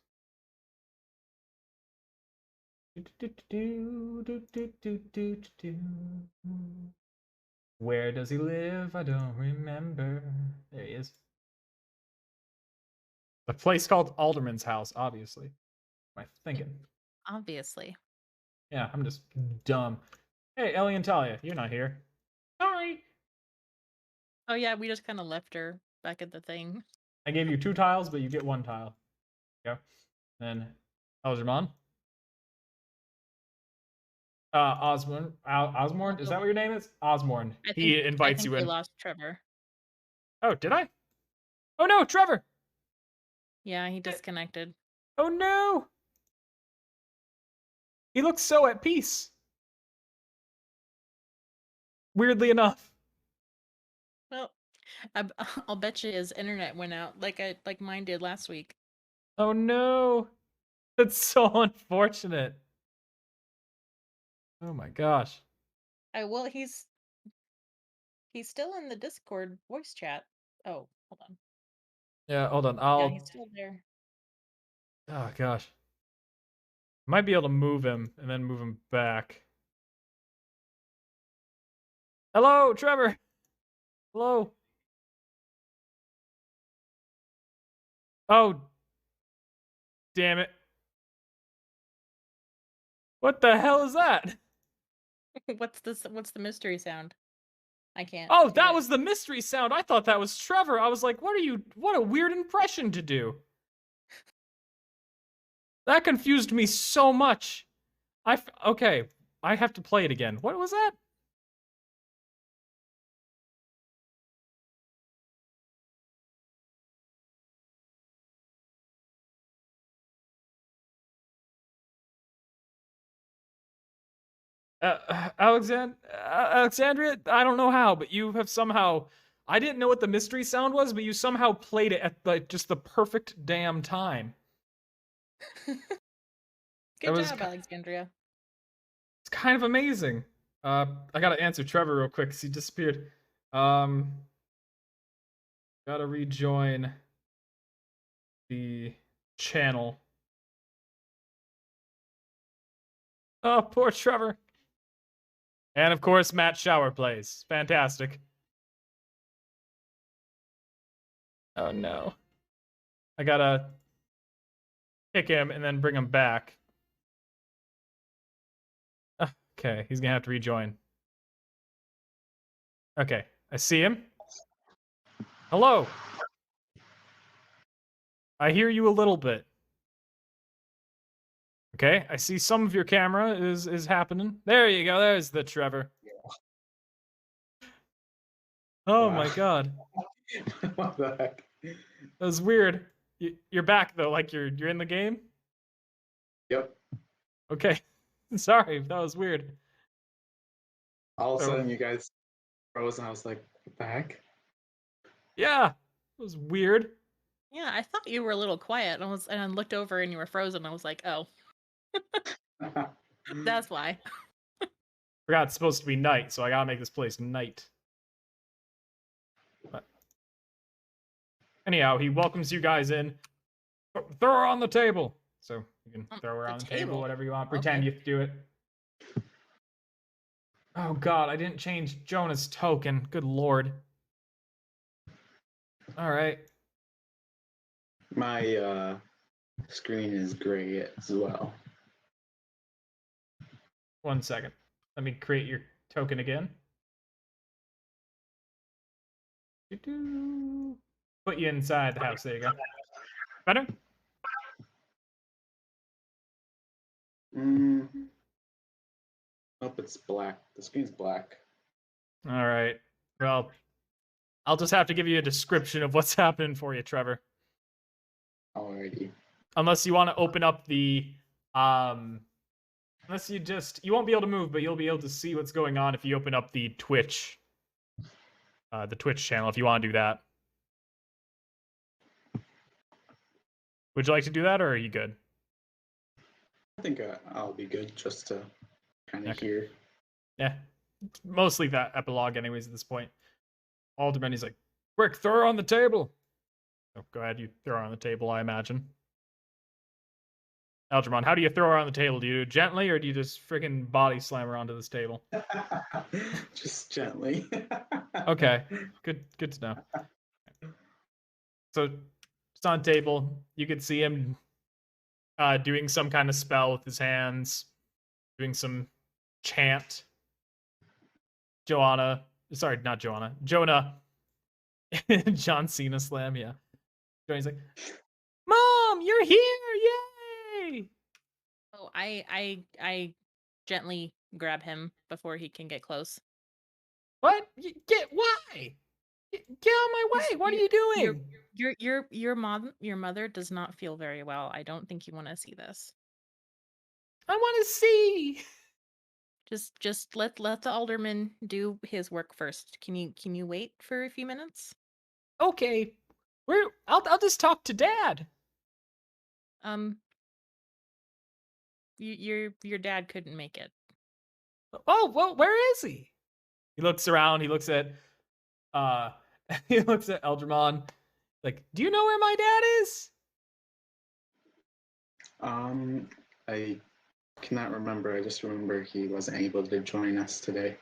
Speaker 1: Where does he live? I don't remember. There he is. A place called Alderman's house, obviously. What am I thinking?
Speaker 3: Obviously.
Speaker 1: Yeah, I'm just dumb. Hey, Ellie and Talia, you're not here. Sorry.
Speaker 3: Oh yeah, we just kind of left her back at the thing.
Speaker 1: I gave you 2 tiles, but you get 1 tile. There you go. Then Algerman. Osborne. Osborne? Is that what your name is? Osborne. He invites you in.
Speaker 3: We lost Trevor.
Speaker 1: Oh, did I? Oh no, Trevor!
Speaker 3: Yeah, he disconnected.
Speaker 1: Oh no! He looks so at peace. Weirdly enough.
Speaker 3: Well, I'll bet you his internet went out like mine did last week.
Speaker 1: Oh no. That's so unfortunate. Oh my gosh.
Speaker 3: Well, he's still in the Discord voice chat. Oh, hold on.
Speaker 1: Yeah, hold on.
Speaker 3: Yeah, he's still there.
Speaker 1: Oh gosh. Might be able to move him and then move him back. Hello, Trevor. Hello. Oh. Damn it. What the hell is that?
Speaker 3: What's the mystery sound? I can't.
Speaker 1: Oh, that was the mystery sound. I thought that was Trevor. I was like, what a weird impression to do. That confused me so much. Okay, I have to play it again. What was that? Alexandria, I don't know how, but you have somehow I didn't know what the mystery sound was, but you somehow played it at just the perfect damn time.
Speaker 3: Good job, Alexandria.
Speaker 1: It's kind of amazing. I gotta answer Trevor real quick because he disappeared. Gotta rejoin the channel. Oh, poor Trevor. And of course, Matt Shower plays. Fantastic. Oh no. I gotta kick him and then bring him back. Okay, he's gonna have to rejoin. Okay, I see him. Hello. I hear you a little bit. Okay, I see some of your camera is happening. There you go. There's the Trevor. Oh
Speaker 2: Wow.
Speaker 1: my god.
Speaker 2: What the heck?
Speaker 1: That was weird. You're back though, like you're in the game?
Speaker 2: Yep.
Speaker 1: Okay. Sorry, that was weird.
Speaker 2: All of a
Speaker 1: So-
Speaker 2: sudden, you guys froze, and I was like, what the heck?
Speaker 1: Yeah. It was weird.
Speaker 3: Yeah, I thought you were a little quiet. And I looked over and you were frozen. I was like, oh, that's why.
Speaker 1: Forgot it's supposed to be night, so I gotta make this place night. But anyhow, he welcomes you guys in. Throw her on the table. So you can throw her on the table, whatever you want. Pretend you do it. Oh god, I didn't change Jonah's token. Good lord. Alright.
Speaker 2: My screen is gray as well.
Speaker 1: 1 second. Let me create your token again. Doo-doo. Put you inside the house. There you go. Better?
Speaker 2: Nope, it's black. The screen's black.
Speaker 1: Alright. Well, I'll just have to give you a description of what's happening for you, Trevor.
Speaker 2: Alrighty.
Speaker 1: Unless you want to open up the unless you won't be able to move, but you'll be able to see what's going on if you open up the Twitch channel if you want to do that. Would you like to do that, or are you good?
Speaker 2: I think I'll be good just to kind of hear.
Speaker 1: Yeah, mostly that epilogue anyways at this point. Alderman, he's like, quick, throw her on the table. Oh, go ahead, you throw her on the table, I imagine. Algernon, how do you throw her on the table? Do you do it gently, or do you just freaking body slam her onto this table?
Speaker 2: Just gently.
Speaker 1: Okay, good to know. So, it's on table. You could see him doing some kind of spell with his hands, doing some chant. Jonah. John Cena slam, yeah. Johnny's like, Mom, you're here! Yay!
Speaker 3: Oh, I gently grab him before he can get close.
Speaker 1: What? Why? Get out of my way! What are you doing?
Speaker 3: Your mother does not feel very well. I don't think you want to see this.
Speaker 1: I want to see.
Speaker 3: Just let the alderman do his work first. Can you wait for a few minutes?
Speaker 1: Okay. I'll just talk to Dad.
Speaker 3: Your dad couldn't make it.
Speaker 1: Oh, well, where is he? He looks around, he looks at Eldramon. Like, do you know where my dad is?
Speaker 2: I cannot remember. I just remember he wasn't able to join us today.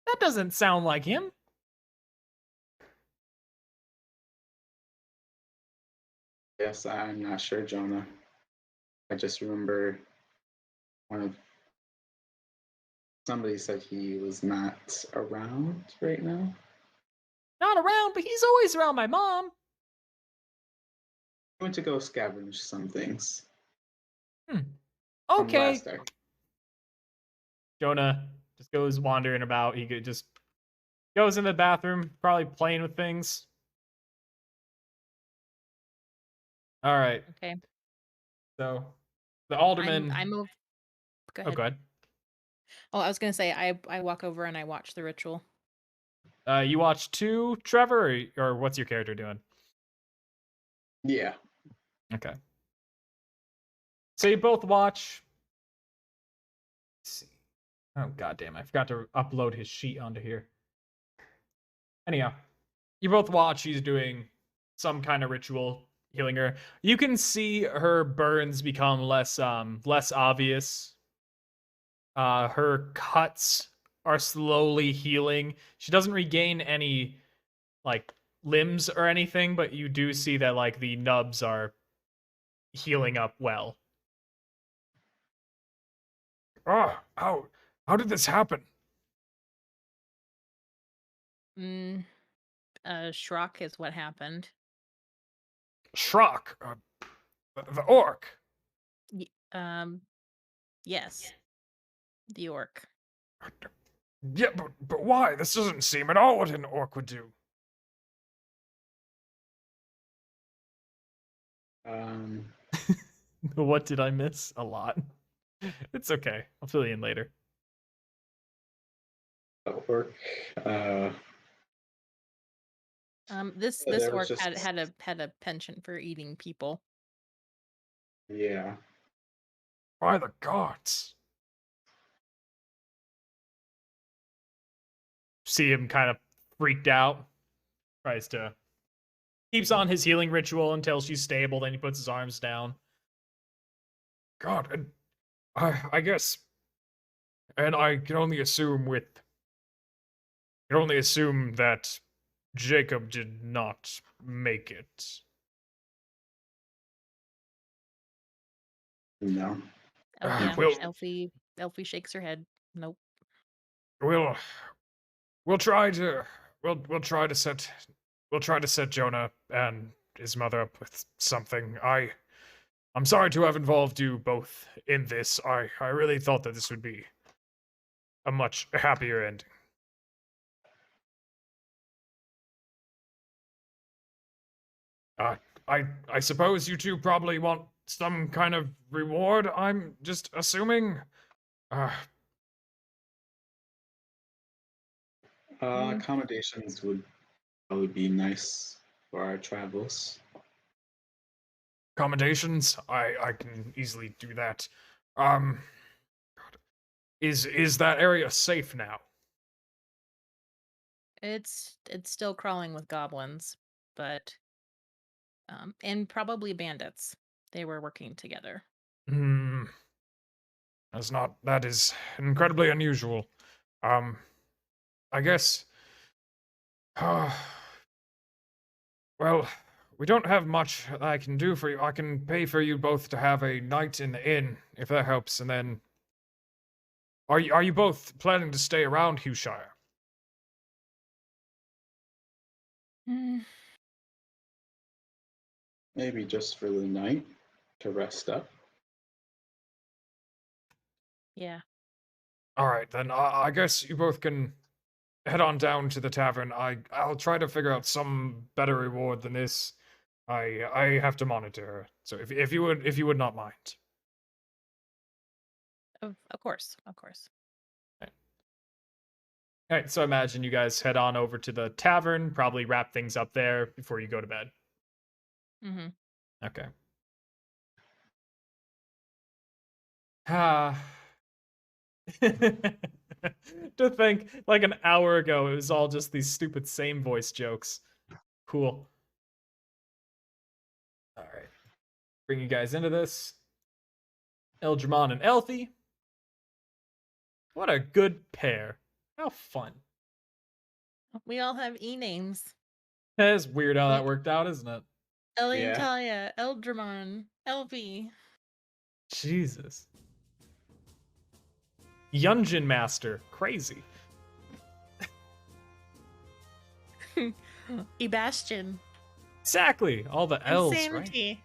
Speaker 1: That doesn't sound like him.
Speaker 2: Yes, I'm not sure, Jonah. I just remember somebody said he was not around right now.
Speaker 1: Not around, but he's always around my mom.
Speaker 2: I went to go scavenge some things. from
Speaker 1: Okay.
Speaker 2: last day.
Speaker 1: Jonah just goes wandering about. He just goes in the bathroom, probably playing with things. All right.
Speaker 3: Okay.
Speaker 1: So the alderman.
Speaker 3: I move. Go ahead.
Speaker 1: Oh, go ahead.
Speaker 3: Oh, I was gonna say I walk over and I watch the ritual.
Speaker 1: You watch too, Trevor, or what's your character doing?
Speaker 2: Yeah.
Speaker 1: Okay. So you both watch. Let's see. Oh goddamn! I forgot to upload his sheet onto here. Anyhow, you both watch. She's doing some kind of ritual healing her. You can see her burns become less obvious. Her cuts are slowly healing. She doesn't regain any like limbs or anything, but you do see that like the nubs are healing up well.
Speaker 9: Oh, how did this happen?
Speaker 3: Shrok is what happened.
Speaker 9: Shrok, the orc.
Speaker 3: Yes, the orc.
Speaker 9: Yeah, but why? This doesn't seem at all what an orc would do.
Speaker 1: What did I miss? A lot. It's okay. I'll fill you in later.
Speaker 2: Orc.
Speaker 3: This
Speaker 2: Yeah, there
Speaker 3: orc
Speaker 2: was just-
Speaker 3: had a penchant for eating people.
Speaker 2: Yeah.
Speaker 9: By the gods.
Speaker 1: See him kind of freaked out. Tries to keeps on his healing ritual until she's stable, then he puts his arms down.
Speaker 9: God, and I guess, and I can only assume that Jacob did not make it.
Speaker 2: No.
Speaker 3: Oh yeah,
Speaker 9: Well-
Speaker 3: Elfie shakes her head. Nope.
Speaker 9: We'll try to set Jonah and his mother up with something. I'm sorry to have involved you both in this. I really thought that this would be a much happier ending. I suppose you two probably want some kind of reward. I'm just assuming.
Speaker 2: Accommodations would probably be nice for our travels.
Speaker 9: Accommodations. I can easily do that. Is that area safe now?
Speaker 3: It's still crawling with goblins, but and probably bandits. They were working together.
Speaker 9: That is incredibly unusual. I guess. Well, we don't have much I can do for you. I can pay for you both to have a night in the inn, if that helps, and then. Are you both planning to stay around Hughshire?
Speaker 2: Maybe just for the night to rest up.
Speaker 3: Yeah.
Speaker 9: All right, then I guess you both can head on down to the tavern. I'll try to figure out some better reward than this. I have to monitor her, so if you would not mind.
Speaker 3: Of course.
Speaker 1: All right, so I imagine you guys head on over to the tavern, probably wrap things up there before you go to bed.
Speaker 3: Mm-hmm.
Speaker 1: Okay. To think, like an hour ago, it was all just these stupid same voice jokes. Cool. All right. Bring you guys into this. Eldramon and Elfie. What a good pair. How fun.
Speaker 3: We all have names.
Speaker 1: It's weird how that worked out, isn't it?
Speaker 3: Ellie, Talia, Eldramon, Elfie.
Speaker 1: Jesus. Yunjin Master. Crazy.
Speaker 3: Ebastion.
Speaker 1: Exactly. All the L's, right?
Speaker 3: Insanity.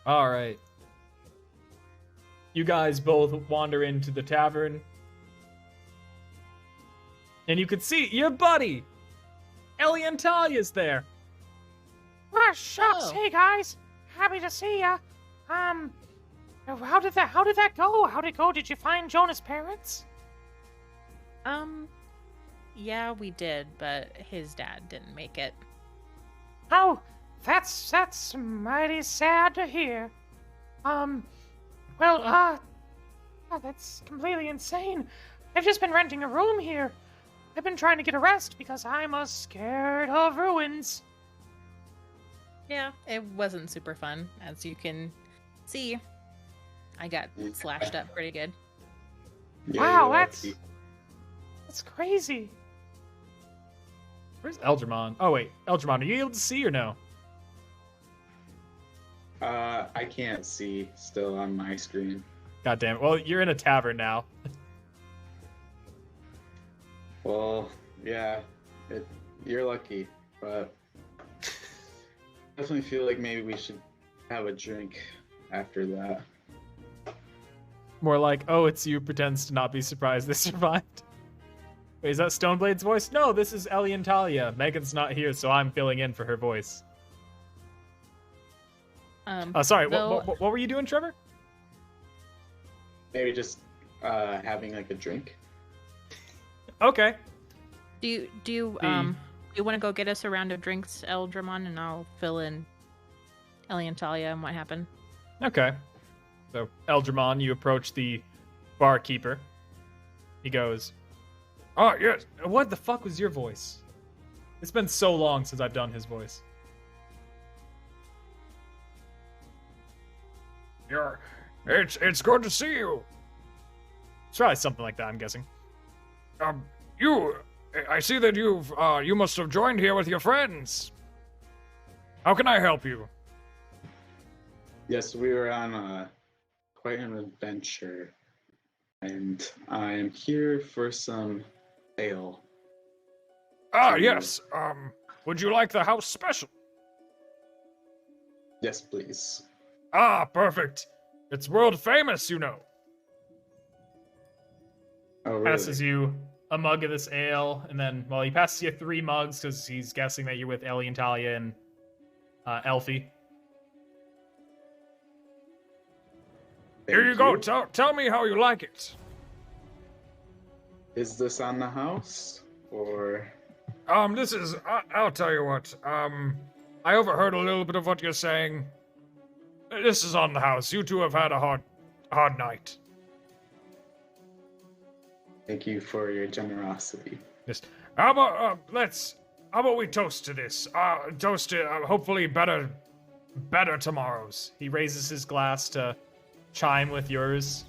Speaker 1: All right. You guys both wander into the tavern. And you can see your buddy, Ellie and Talia's there.
Speaker 4: Ah, shucks.
Speaker 3: Oh.
Speaker 4: Hey, guys. Happy to see ya. How did that go? How'd it go? Did you find Jonah's parents?
Speaker 3: Yeah, we did, but his dad didn't make it.
Speaker 4: Oh, that's mighty sad to hear. Well, that's completely insane. I've just been renting a room here. I've been trying to get a rest because I'm scared of ruins.
Speaker 3: Yeah, it wasn't super fun, as you can see. I got slashed up pretty good.
Speaker 2: Yeah,
Speaker 4: Wow,
Speaker 2: you're
Speaker 4: that's
Speaker 2: lucky.
Speaker 4: crazy.
Speaker 1: Where's Eldramon? Oh wait, Eldramon, are you able to see or no?
Speaker 2: I can't see still on my screen.
Speaker 1: God damn it. Well, you're in a tavern now.
Speaker 2: Well, yeah, you're lucky, but definitely feel like maybe we should have a drink after that.
Speaker 1: More like, oh, it's you pretends to not be surprised they survived. Wait, is that Stoneblade's voice? No, this is Ellie and Talia. Megan's not here, so I'm filling in for her voice. Sorry,
Speaker 3: Bill-
Speaker 1: what were you doing, Trevor?
Speaker 2: Maybe just having like a drink.
Speaker 1: Okay.
Speaker 3: Do you want to go get us a round of drinks, Eldramon, and I'll fill in Ellie and Talia and what happened?
Speaker 1: Okay. So, Eldramon, you approach the barkeeper. He goes, "Oh, yes. What the fuck was your voice? It's been so long since I've done his voice."
Speaker 9: It's good to see you.
Speaker 1: It's probably something like that, I'm guessing.
Speaker 9: I see that you must have joined here with your friends. How can I help you?
Speaker 2: Yes, we were on quite an adventure, and I am here for some ale.
Speaker 9: Yes. Would you like the house special?
Speaker 2: Yes, please.
Speaker 9: Perfect. It's world famous, you know.
Speaker 2: Oh, really?
Speaker 1: Passes you a mug of this ale, and then, well, he passes you 3 mugs because he's guessing that you're with Ellie and Talia and Elfie.
Speaker 9: Here you go. Tell me how you like it.
Speaker 2: Is this on the house, or?
Speaker 9: This is. I'll tell you what. I overheard a little bit of what you're saying. This is on the house. You two have had a hard night.
Speaker 2: Thank you for your generosity.
Speaker 9: Yes. How about we toast to this? Toast to hopefully better tomorrows.
Speaker 1: He raises his glass to chime with yours.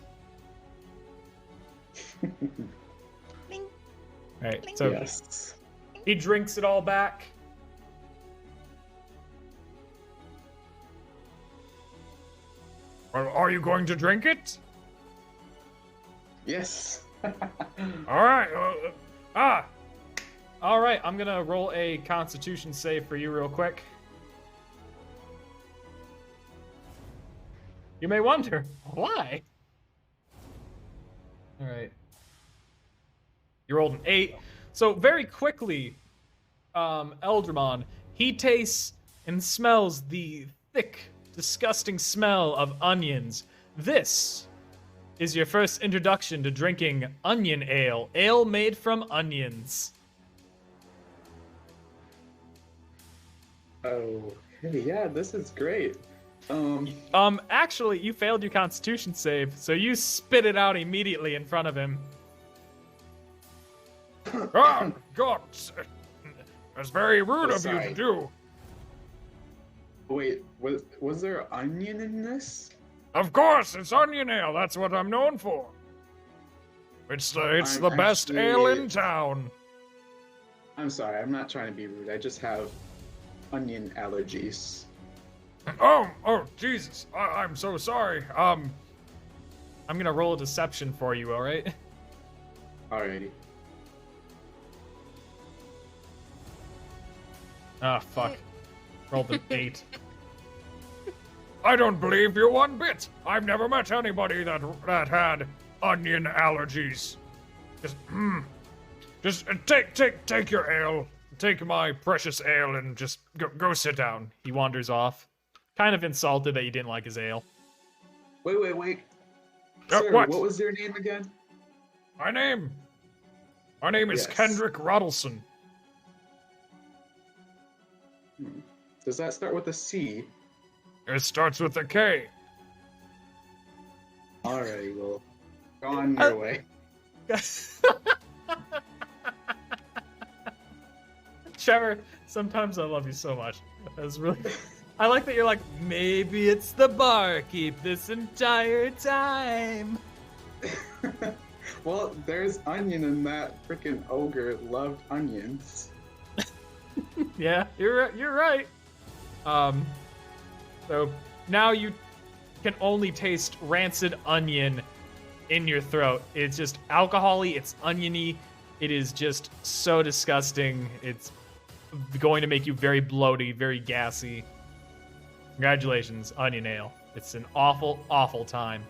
Speaker 1: Right. So
Speaker 2: Yes.
Speaker 1: he drinks it all back.
Speaker 9: Well, are you going to drink it?
Speaker 2: Yes.
Speaker 9: All right.
Speaker 1: All right, I'm gonna roll a Constitution save for you real quick. You may wonder why. All right. You rolled an 8. So very quickly, Eldramon, he tastes and smells the thick, disgusting smell of onions. This is your first introduction to drinking onion ale made from onions.
Speaker 2: Oh, hey, yeah, this is great.
Speaker 1: Actually, you failed your Constitution save, so you spit it out immediately in front of him.
Speaker 9: God, that's very rude
Speaker 2: Oh,
Speaker 9: of you
Speaker 2: sorry.
Speaker 9: to do.
Speaker 2: Wait, was there onion in this?
Speaker 9: Of course, it's onion ale. That's what I'm known for. It's
Speaker 2: I'm
Speaker 9: the best ale
Speaker 2: actually-
Speaker 9: in town.
Speaker 2: I'm sorry, I'm not trying to be rude. I just have onion allergies.
Speaker 9: Oh, Jesus! I'm so sorry.
Speaker 1: I'm gonna roll a deception for you, all right?
Speaker 2: Alrighty.
Speaker 1: Ah, fuck. Rolled an 8.
Speaker 9: I don't believe you one bit. I've never met anybody that had onion allergies. Just take your ale. Take my precious ale and just go sit down.
Speaker 1: He wanders off, kind of insulted that you didn't like his ale.
Speaker 2: Wait. Sir,
Speaker 9: What?
Speaker 2: what was your name again?
Speaker 9: My name? My name is
Speaker 2: Yes.
Speaker 9: Kendrick Ruddleson.
Speaker 2: Does that start with a C?
Speaker 9: It starts with a K.
Speaker 2: Alright, well, go on your way.
Speaker 1: Trevor, sometimes I love you so much. That's really. I like that you're like, maybe it's the barkeep this entire time.
Speaker 2: Well, there's onion in that freaking ogre loved onions.
Speaker 1: Yeah, you're right. So now you can only taste rancid onion in your throat. It's just alcohol-y, it's oniony, it is just so disgusting. It's going to make you very bloaty, very gassy. Congratulations, onion ale. It's an awful, awful time.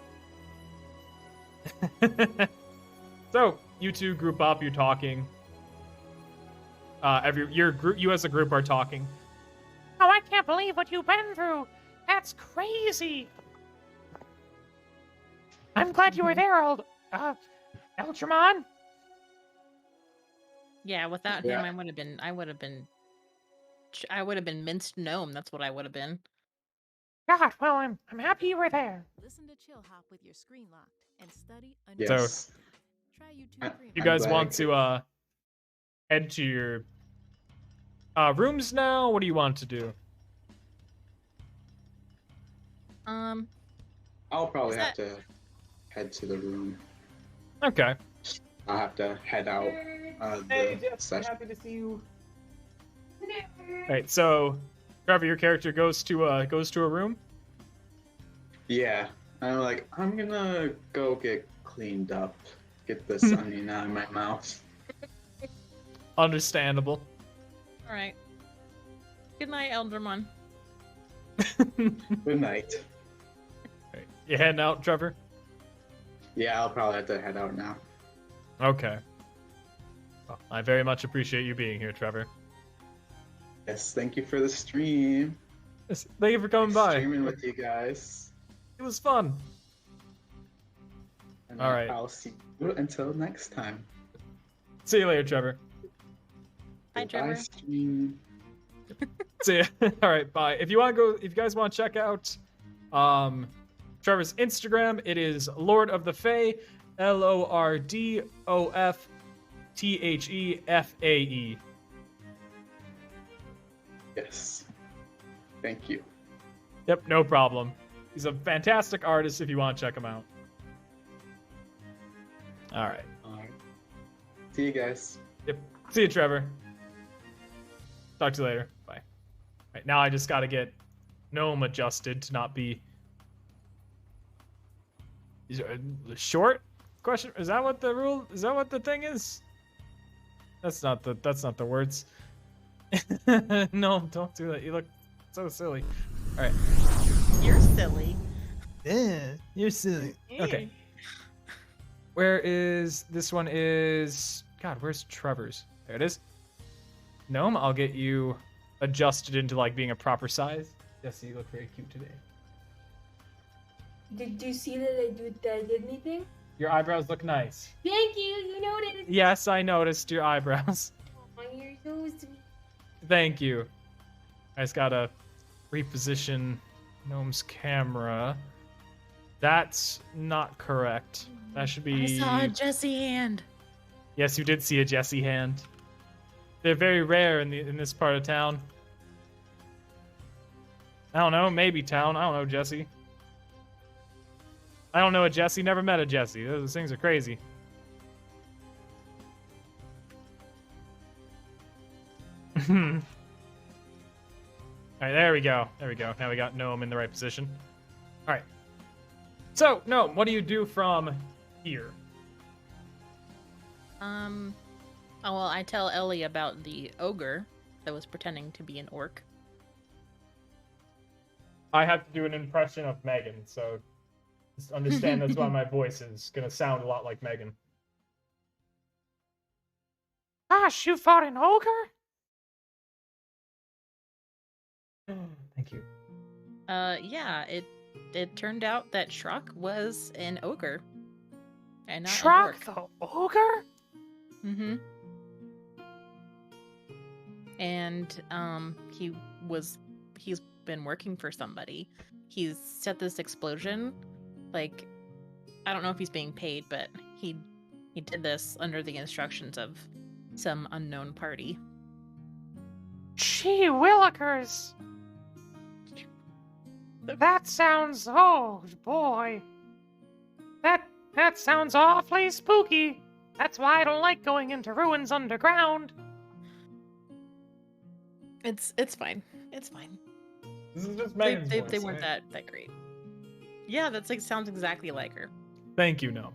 Speaker 1: So, you two group up, you're talking. You as a group are talking.
Speaker 4: Oh, I can't believe what you've been through. That's crazy. I'm glad you were there, Eldramon.
Speaker 3: Yeah, without
Speaker 2: Yeah.
Speaker 3: him, I would have been minced gnome. That's what I would have been.
Speaker 4: God, well, I'm happy you were there.
Speaker 7: Listen to Chill Hop with your screen locked and study
Speaker 2: Yes.
Speaker 7: uninterrupted. Try YouTube
Speaker 2: I-
Speaker 7: Premium.
Speaker 1: You
Speaker 2: I'm
Speaker 1: guys
Speaker 2: glad I
Speaker 1: want to head to your rooms now? What do you want to do?
Speaker 2: I'll probably
Speaker 3: Is
Speaker 2: have to head to the room.
Speaker 1: Okay.
Speaker 2: I'll have to head out the session.
Speaker 1: to see you. Alright, so Trevor, your character goes to a room.
Speaker 2: Yeah. I'm gonna go get cleaned up. Get this onion out of my mouth.
Speaker 1: Understandable.
Speaker 3: All right. Good night, Eldermon.
Speaker 2: Good night.
Speaker 1: Alright, you heading out, Trevor?
Speaker 2: Yeah, I'll probably have to head out now.
Speaker 1: Okay. Well, I very much appreciate you being here, Trevor.
Speaker 2: Yes, thank you for the stream.
Speaker 1: Yes, thank you for coming by.
Speaker 2: Streaming with you guys.
Speaker 1: It was fun.
Speaker 2: And
Speaker 1: All right.
Speaker 2: I'll see you until next time.
Speaker 1: See you later, Trevor.
Speaker 3: Bye,
Speaker 2: Goodbye,
Speaker 3: Trevor.
Speaker 2: stream.
Speaker 1: See ya. All right, bye. If you guys want to check out Trevor's Instagram, it is Lord of the Fae, LORDOFTHEFAE.
Speaker 2: Yes. Thank you.
Speaker 1: Yep, no problem. He's a fantastic artist if you want to check him out. All right.
Speaker 2: Alright. See you guys.
Speaker 1: Yep. See you, Trevor. Talk to you later. Bye. All right, now I just got to get Gnome adjusted to not be... Is it a short question? Is that what the rule? Is that what the thing is? That's not the words. No, don't do that. You look so silly. All right.
Speaker 3: You're silly.
Speaker 1: Yeah, you're silly. Okay. Where is this one? Is God? Where's Trevor's? There it is. Gnome, I'll get you adjusted into like being a proper size. Yes, you look very cute today.
Speaker 10: Did you see that I did anything?
Speaker 1: Your eyebrows look nice.
Speaker 10: Thank you. You noticed.
Speaker 1: Yes, I noticed your eyebrows.
Speaker 10: Oh, you're so sweet.
Speaker 1: Thank you. I just gotta reposition Gnome's camera. That's not correct. That should be.
Speaker 3: I saw a Jesse hand.
Speaker 1: Yes, you did see a Jesse hand. They're very rare in this part of town. I don't know, maybe town. I don't know, Jesse. I don't know a Jesse. Never met a Jesse. Those things are crazy. Alright, there we go. There we go. Now we got Gnome in the right position. Alright. So, Gnome, what do you do from here?
Speaker 3: Oh, well, I tell Ellie about the ogre that was pretending to be an orc.
Speaker 1: I have to do an impression of Megan, so just understand that's why my voice is gonna sound a lot like Megan.
Speaker 4: Gosh, you fought an ogre?
Speaker 1: Thank you.
Speaker 3: Yeah, it turned out that Shrok was an ogre. And not an
Speaker 4: Shrok
Speaker 3: orc.
Speaker 4: the ogre?
Speaker 3: Mm-hmm. And he's been working for somebody. He's set this explosion. Like, I don't know if he's being paid, but he did this under the instructions of some unknown party.
Speaker 4: Gee willikers! That sounds, oh boy. That sounds awfully spooky. That's why I don't like going into ruins underground.
Speaker 3: It's fine. It's fine.
Speaker 1: This is just
Speaker 3: They
Speaker 1: Megan's voice,
Speaker 3: weren't
Speaker 1: right?
Speaker 3: that great. Yeah, that's like sounds exactly like her.
Speaker 1: Thank you, no.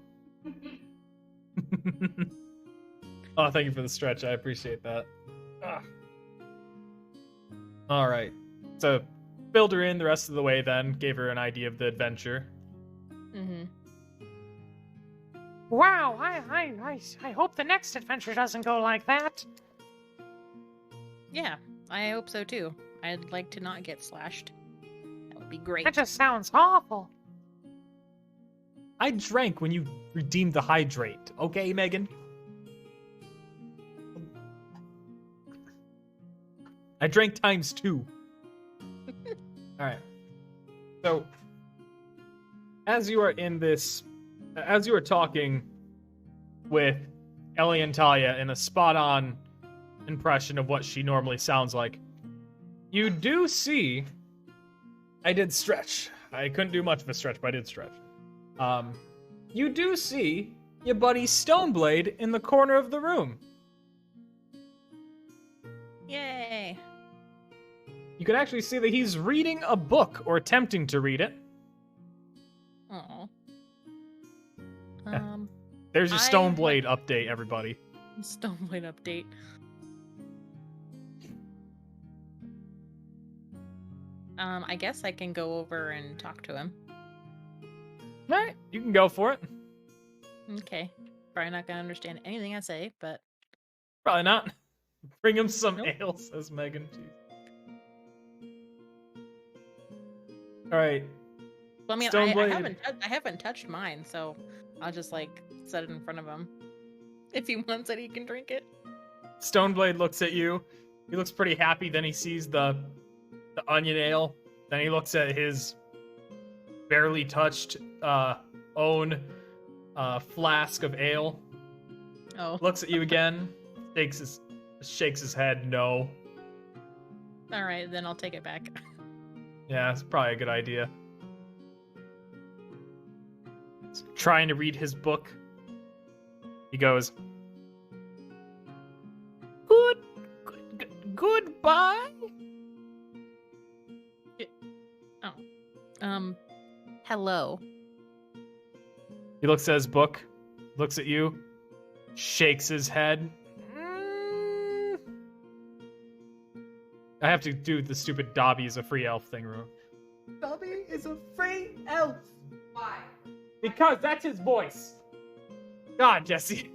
Speaker 1: Oh, thank you for the stretch. I appreciate that. All right. So, filled her in the rest of the way then, gave her an idea of the adventure.
Speaker 3: Mm-hmm.
Speaker 4: Wow, I hope the next adventure doesn't go like that.
Speaker 3: Yeah, I hope so too. I'd like to not get slashed. That would be great.
Speaker 4: That just sounds awful.
Speaker 1: I drank when you redeemed the hydrate. Okay, Megan? I drank ×2. Alright. So, as you are talking with Ellie and Talia in a spot-on impression of what she normally sounds like, you do see... I did stretch. I couldn't do much of a stretch, but I did stretch. You do see your buddy Stoneblade in the corner of the room.
Speaker 3: Yay!
Speaker 1: You can actually see that he's reading a book, or attempting to read it.
Speaker 3: Oh.
Speaker 1: There's your Stoneblade update, everybody.
Speaker 3: Stoneblade update. I guess I can go over and talk to him.
Speaker 1: Alright, you can go for it.
Speaker 3: Okay. Probably not gonna understand anything I say, but...
Speaker 1: Probably not. Bring him some ale, says Megan. Alright.
Speaker 3: Well, I mean,
Speaker 1: Stoneblade.
Speaker 3: I haven't touched mine, so I'll just, like, set it in front of him. If he wants it, he can drink it.
Speaker 1: Stoneblade looks at you. He looks pretty happy, then he sees the onion ale. Then he looks at his barely touched own flask of ale.
Speaker 3: Oh.
Speaker 1: Looks at you again. Shakes his head, no.
Speaker 3: Alright, then I'll take it back.
Speaker 1: Yeah, it's probably a good idea. He's trying to read his book. He goes, Goodbye?
Speaker 3: Hello.
Speaker 1: He looks at his book, looks at you, shakes his head. I have to do the stupid Dobby is a free elf thing, Rue. Dobby is a free elf.
Speaker 11: Why?
Speaker 1: Because that's his voice. God, Jesse.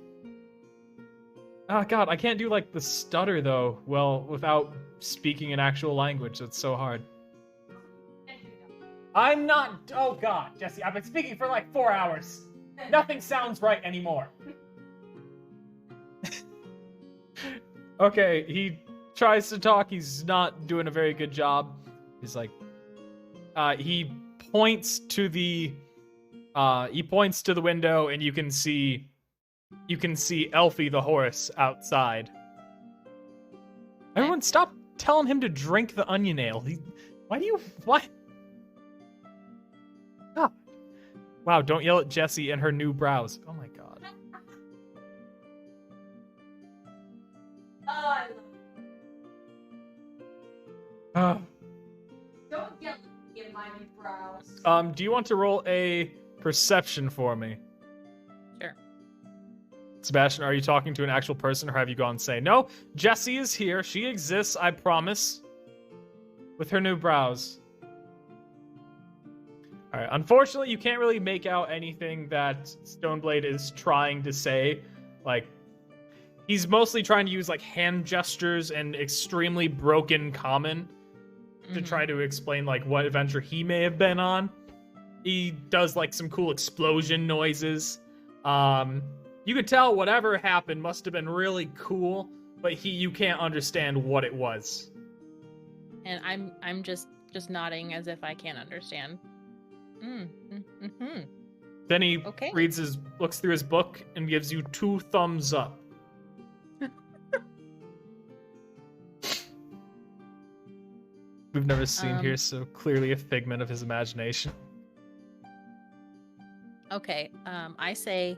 Speaker 1: Oh, God, I can't do, like, the stutter, though, well, without speaking an actual language. That's so hard. I'm not... Oh, God, Jesse, I've been speaking for, like, 4 hours. Nothing sounds right anymore. Okay, he tries to talk. He's not doing a very good job. He's like... he points to the window, and you can see Elfie the horse outside. Everyone, stop telling him to drink the onion ale. Why? Oh. Wow, don't yell at Jessie and her new brows. Oh my God.
Speaker 11: I love Don't yell at me in my brows.
Speaker 1: Do you want to roll a perception for me?
Speaker 3: Sure.
Speaker 1: Sebastian, are you talking to an actual person, or have you gone and say, no, Jessie is here. She exists, I promise. With her new brows. Alright, unfortunately, you can't really make out anything that Stoneblade is trying to say. Like, he's mostly trying to use, like, hand gestures and extremely broken common to try to explain, like, what adventure he may have been on. He does, like, some cool explosion noises. You You could tell whatever happened must have been really cool, but you can't understand what it was.
Speaker 3: And I'm just nodding as if I can't understand. Mm-hmm.
Speaker 1: Then he
Speaker 3: Okay.
Speaker 1: looks through his book and gives you 2 thumbs up. We've never seen here so clearly a figment of his imagination.
Speaker 3: Okay, I say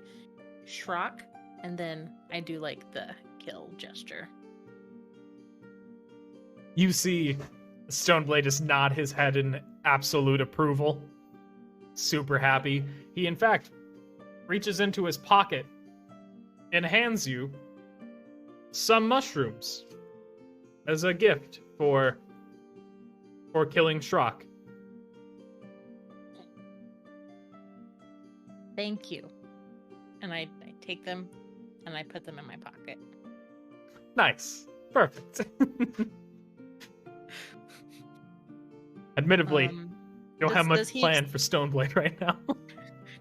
Speaker 3: Shrok, and then I do like the kill gesture.
Speaker 1: You see Stoneblade just nod his head in absolute approval. Super happy. He, in fact, reaches into his pocket and hands you some mushrooms as a gift for killing Shrok.
Speaker 3: Thank you. And I take them and I put them in my pocket.
Speaker 1: Nice. Perfect. Admittedly, you don't have much planned for Stoneblade right now.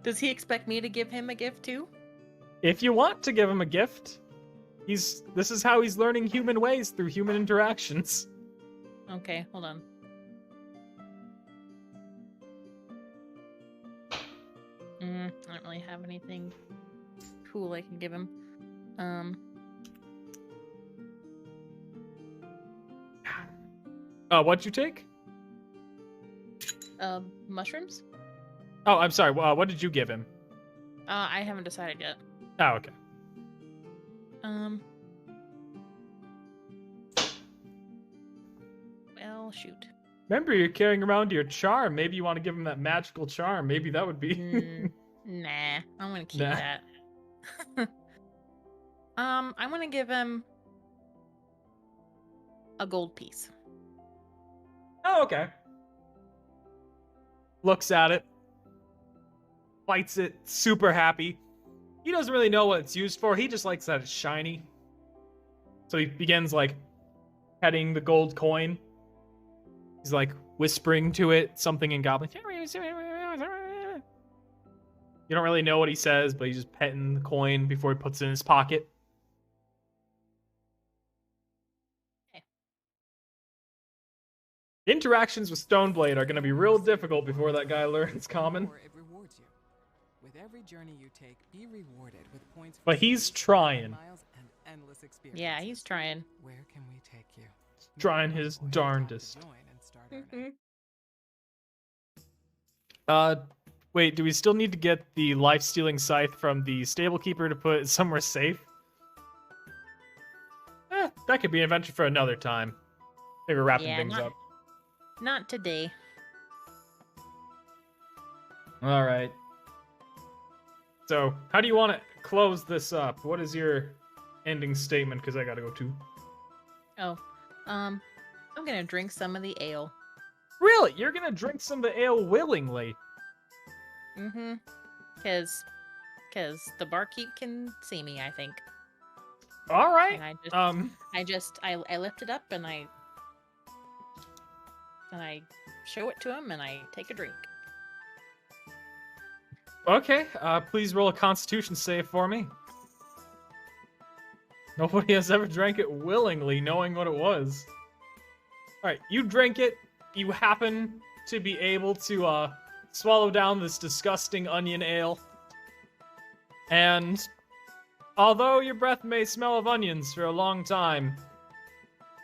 Speaker 3: Does he expect me to give him a gift too?
Speaker 1: If you want to give him a gift, this is how he's learning human ways through human interactions.
Speaker 3: Okay, hold on. I don't really have anything cool I can give him.
Speaker 1: What'd you take?
Speaker 3: Mushrooms?
Speaker 1: Oh, I'm sorry. What did you give him?
Speaker 3: I haven't decided yet.
Speaker 1: Oh, okay.
Speaker 3: Well, shoot.
Speaker 1: Remember, you're carrying around your charm. Maybe you want to give him that magical charm. Maybe that would be...
Speaker 3: Nah, I'm gonna keep that. I'm gonna give him a gold piece.
Speaker 1: Oh, okay. Looks at it. Bites it, super happy. He doesn't really know what it's used for. He just likes that it's shiny. So he begins, like, petting the gold coin. He's, like, whispering to it something in Goblin. You don't really know what he says, but he's just petting the coin before he puts it in his pocket.
Speaker 3: Okay.
Speaker 1: Interactions with Stoneblade are going to be real difficult before that guy learns Common.
Speaker 5: It rewards you. With every journey you take, be rewarded with points for
Speaker 1: But he's trying.
Speaker 5: miles and endless experiences.
Speaker 3: Yeah, he's trying.
Speaker 5: Where can we take you?
Speaker 1: Trying his darndest.
Speaker 5: Join and start earning.
Speaker 1: Wait, do we still need to get the life-stealing scythe from the stable keeper to put somewhere safe? That could be an adventure for another time. They were wrapping things up.
Speaker 3: Not today.
Speaker 1: All right. So, how do you want to close this up? What is your ending statement? Because I gotta go too.
Speaker 3: Oh, I'm gonna drink some of the ale.
Speaker 1: Really? You're gonna drink some of the ale willingly?
Speaker 3: Mm-hmm. Cause the barkeep can see me, I think.
Speaker 1: All right.
Speaker 3: And I lift it up and I show it to him and I take a drink.
Speaker 1: Okay. Please roll a Constitution save for me. Nobody has ever drank it willingly, knowing what it was. All right, you drink it. You happen to be able to swallow down this disgusting onion ale. And although your breath may smell of onions for a long time,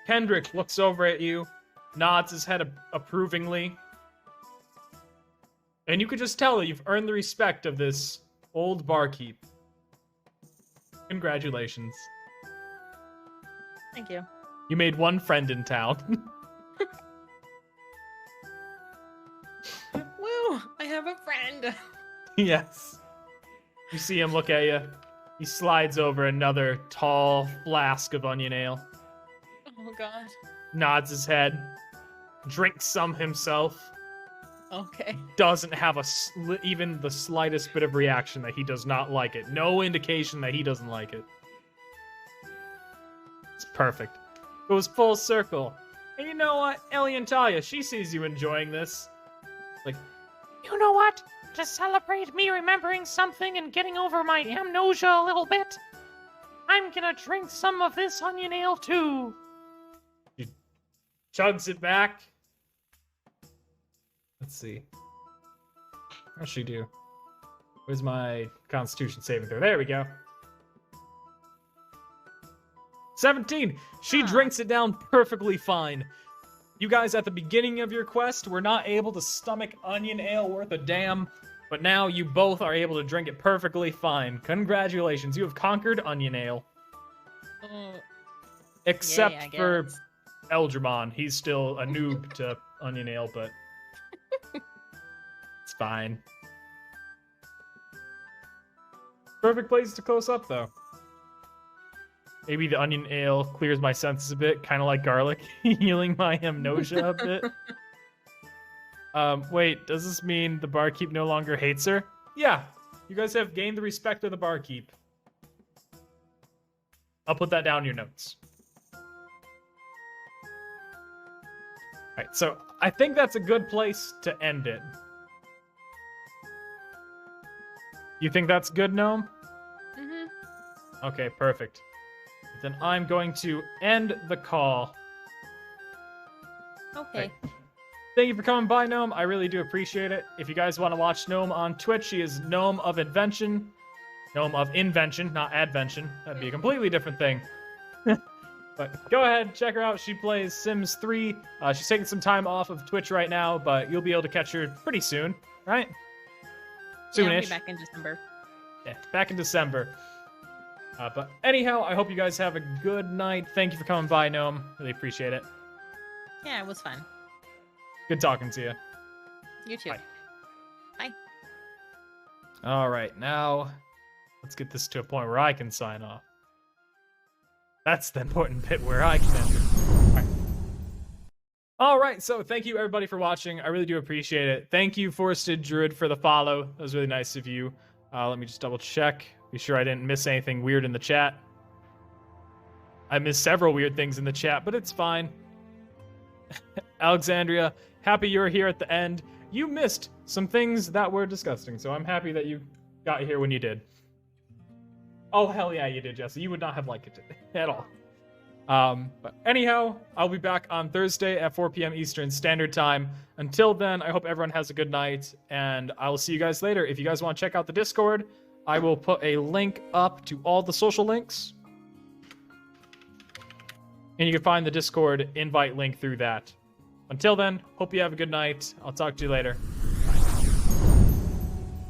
Speaker 1: Kendrick looks over at you, nods his head approvingly, and you could just tell that you've earned the respect of this old barkeep. Congratulations.
Speaker 3: Thank you.
Speaker 1: You made one friend in town.
Speaker 3: Woo! I have a friend.
Speaker 1: Yes. You see him look at you. He slides over another tall flask of onion ale.
Speaker 3: Oh god.
Speaker 1: Nods his head. Drinks some himself.
Speaker 3: Okay.
Speaker 1: Doesn't have even the slightest bit of reaction that he does not like it. No indication that he doesn't like it. It's perfect. Goes full circle. And you know what? Ellie and Talia, she sees you enjoying this. Like,
Speaker 4: You know what? to celebrate me remembering something and getting over my amnesia a little bit, I'm gonna drink some of this onion ale too.
Speaker 1: He chugs it back. Let's see. How'd she do? Where's my Constitution saving throw? There we go. 17. She drinks it down perfectly fine. You guys at the beginning of your quest were not able to stomach onion ale worth a damn, but now you both are able to drink it perfectly fine. Congratulations, you have conquered onion ale. Except for Eldramon. He's still a noob to onion ale, but it's fine. Perfect place to close up, though. Maybe the onion ale clears my senses a bit, kind of like garlic, healing my amnesia a bit. Wait, does this mean the barkeep no longer hates her? Yeah, you guys have gained the respect of the barkeep. I'll put that down in your notes. Alright, so I think that's a good place to end it. You think that's good, Gnome? Mm-hmm. Okay, perfect. Then I'm going to end the call.
Speaker 3: Okay.
Speaker 1: Right. Thank you for coming by, Gnome. I really do appreciate it. If you guys want to watch Gnome on Twitch, she is GnomeOfInvention. GnomeOfInvention, not Advention. That'd be a completely different thing. But go ahead, check her out. She plays Sims 3. She's taking some time off of Twitch right now, but you'll be able to catch her pretty soon, right? Soonish.
Speaker 3: Yeah, I'll be back in December.
Speaker 1: Yeah, back in December. But anyhow, I hope you guys have a good night. Thank you for coming by, Gnome. Really appreciate it.
Speaker 3: Yeah, it was fun.
Speaker 1: Good talking to you.
Speaker 3: You too.
Speaker 1: Bye.
Speaker 3: Bye.
Speaker 1: All right, now let's get this to a point where I can sign off. That's the important bit where I can enter. All right, so thank you everybody for watching. I really do appreciate it. Thank you, Forested Druid, for the follow. That was really nice of you. Let me just double check. Be sure I didn't miss anything weird in the chat. I missed several weird things in the chat, but it's fine. Alexandria, happy you were here at the end. You missed some things that were disgusting, so I'm happy that you got here when you did. Oh, hell yeah, you did, Jesse. You would not have liked it at all. But anyhow, I'll be back on Thursday at 4 p.m. Eastern Standard Time. Until then, I hope everyone has a good night, and I will see you guys later. If you guys want to check out the Discord, I will put a link up to all the social links. And you can find the Discord invite link through that. Until then, hope you have a good night. I'll talk to you later.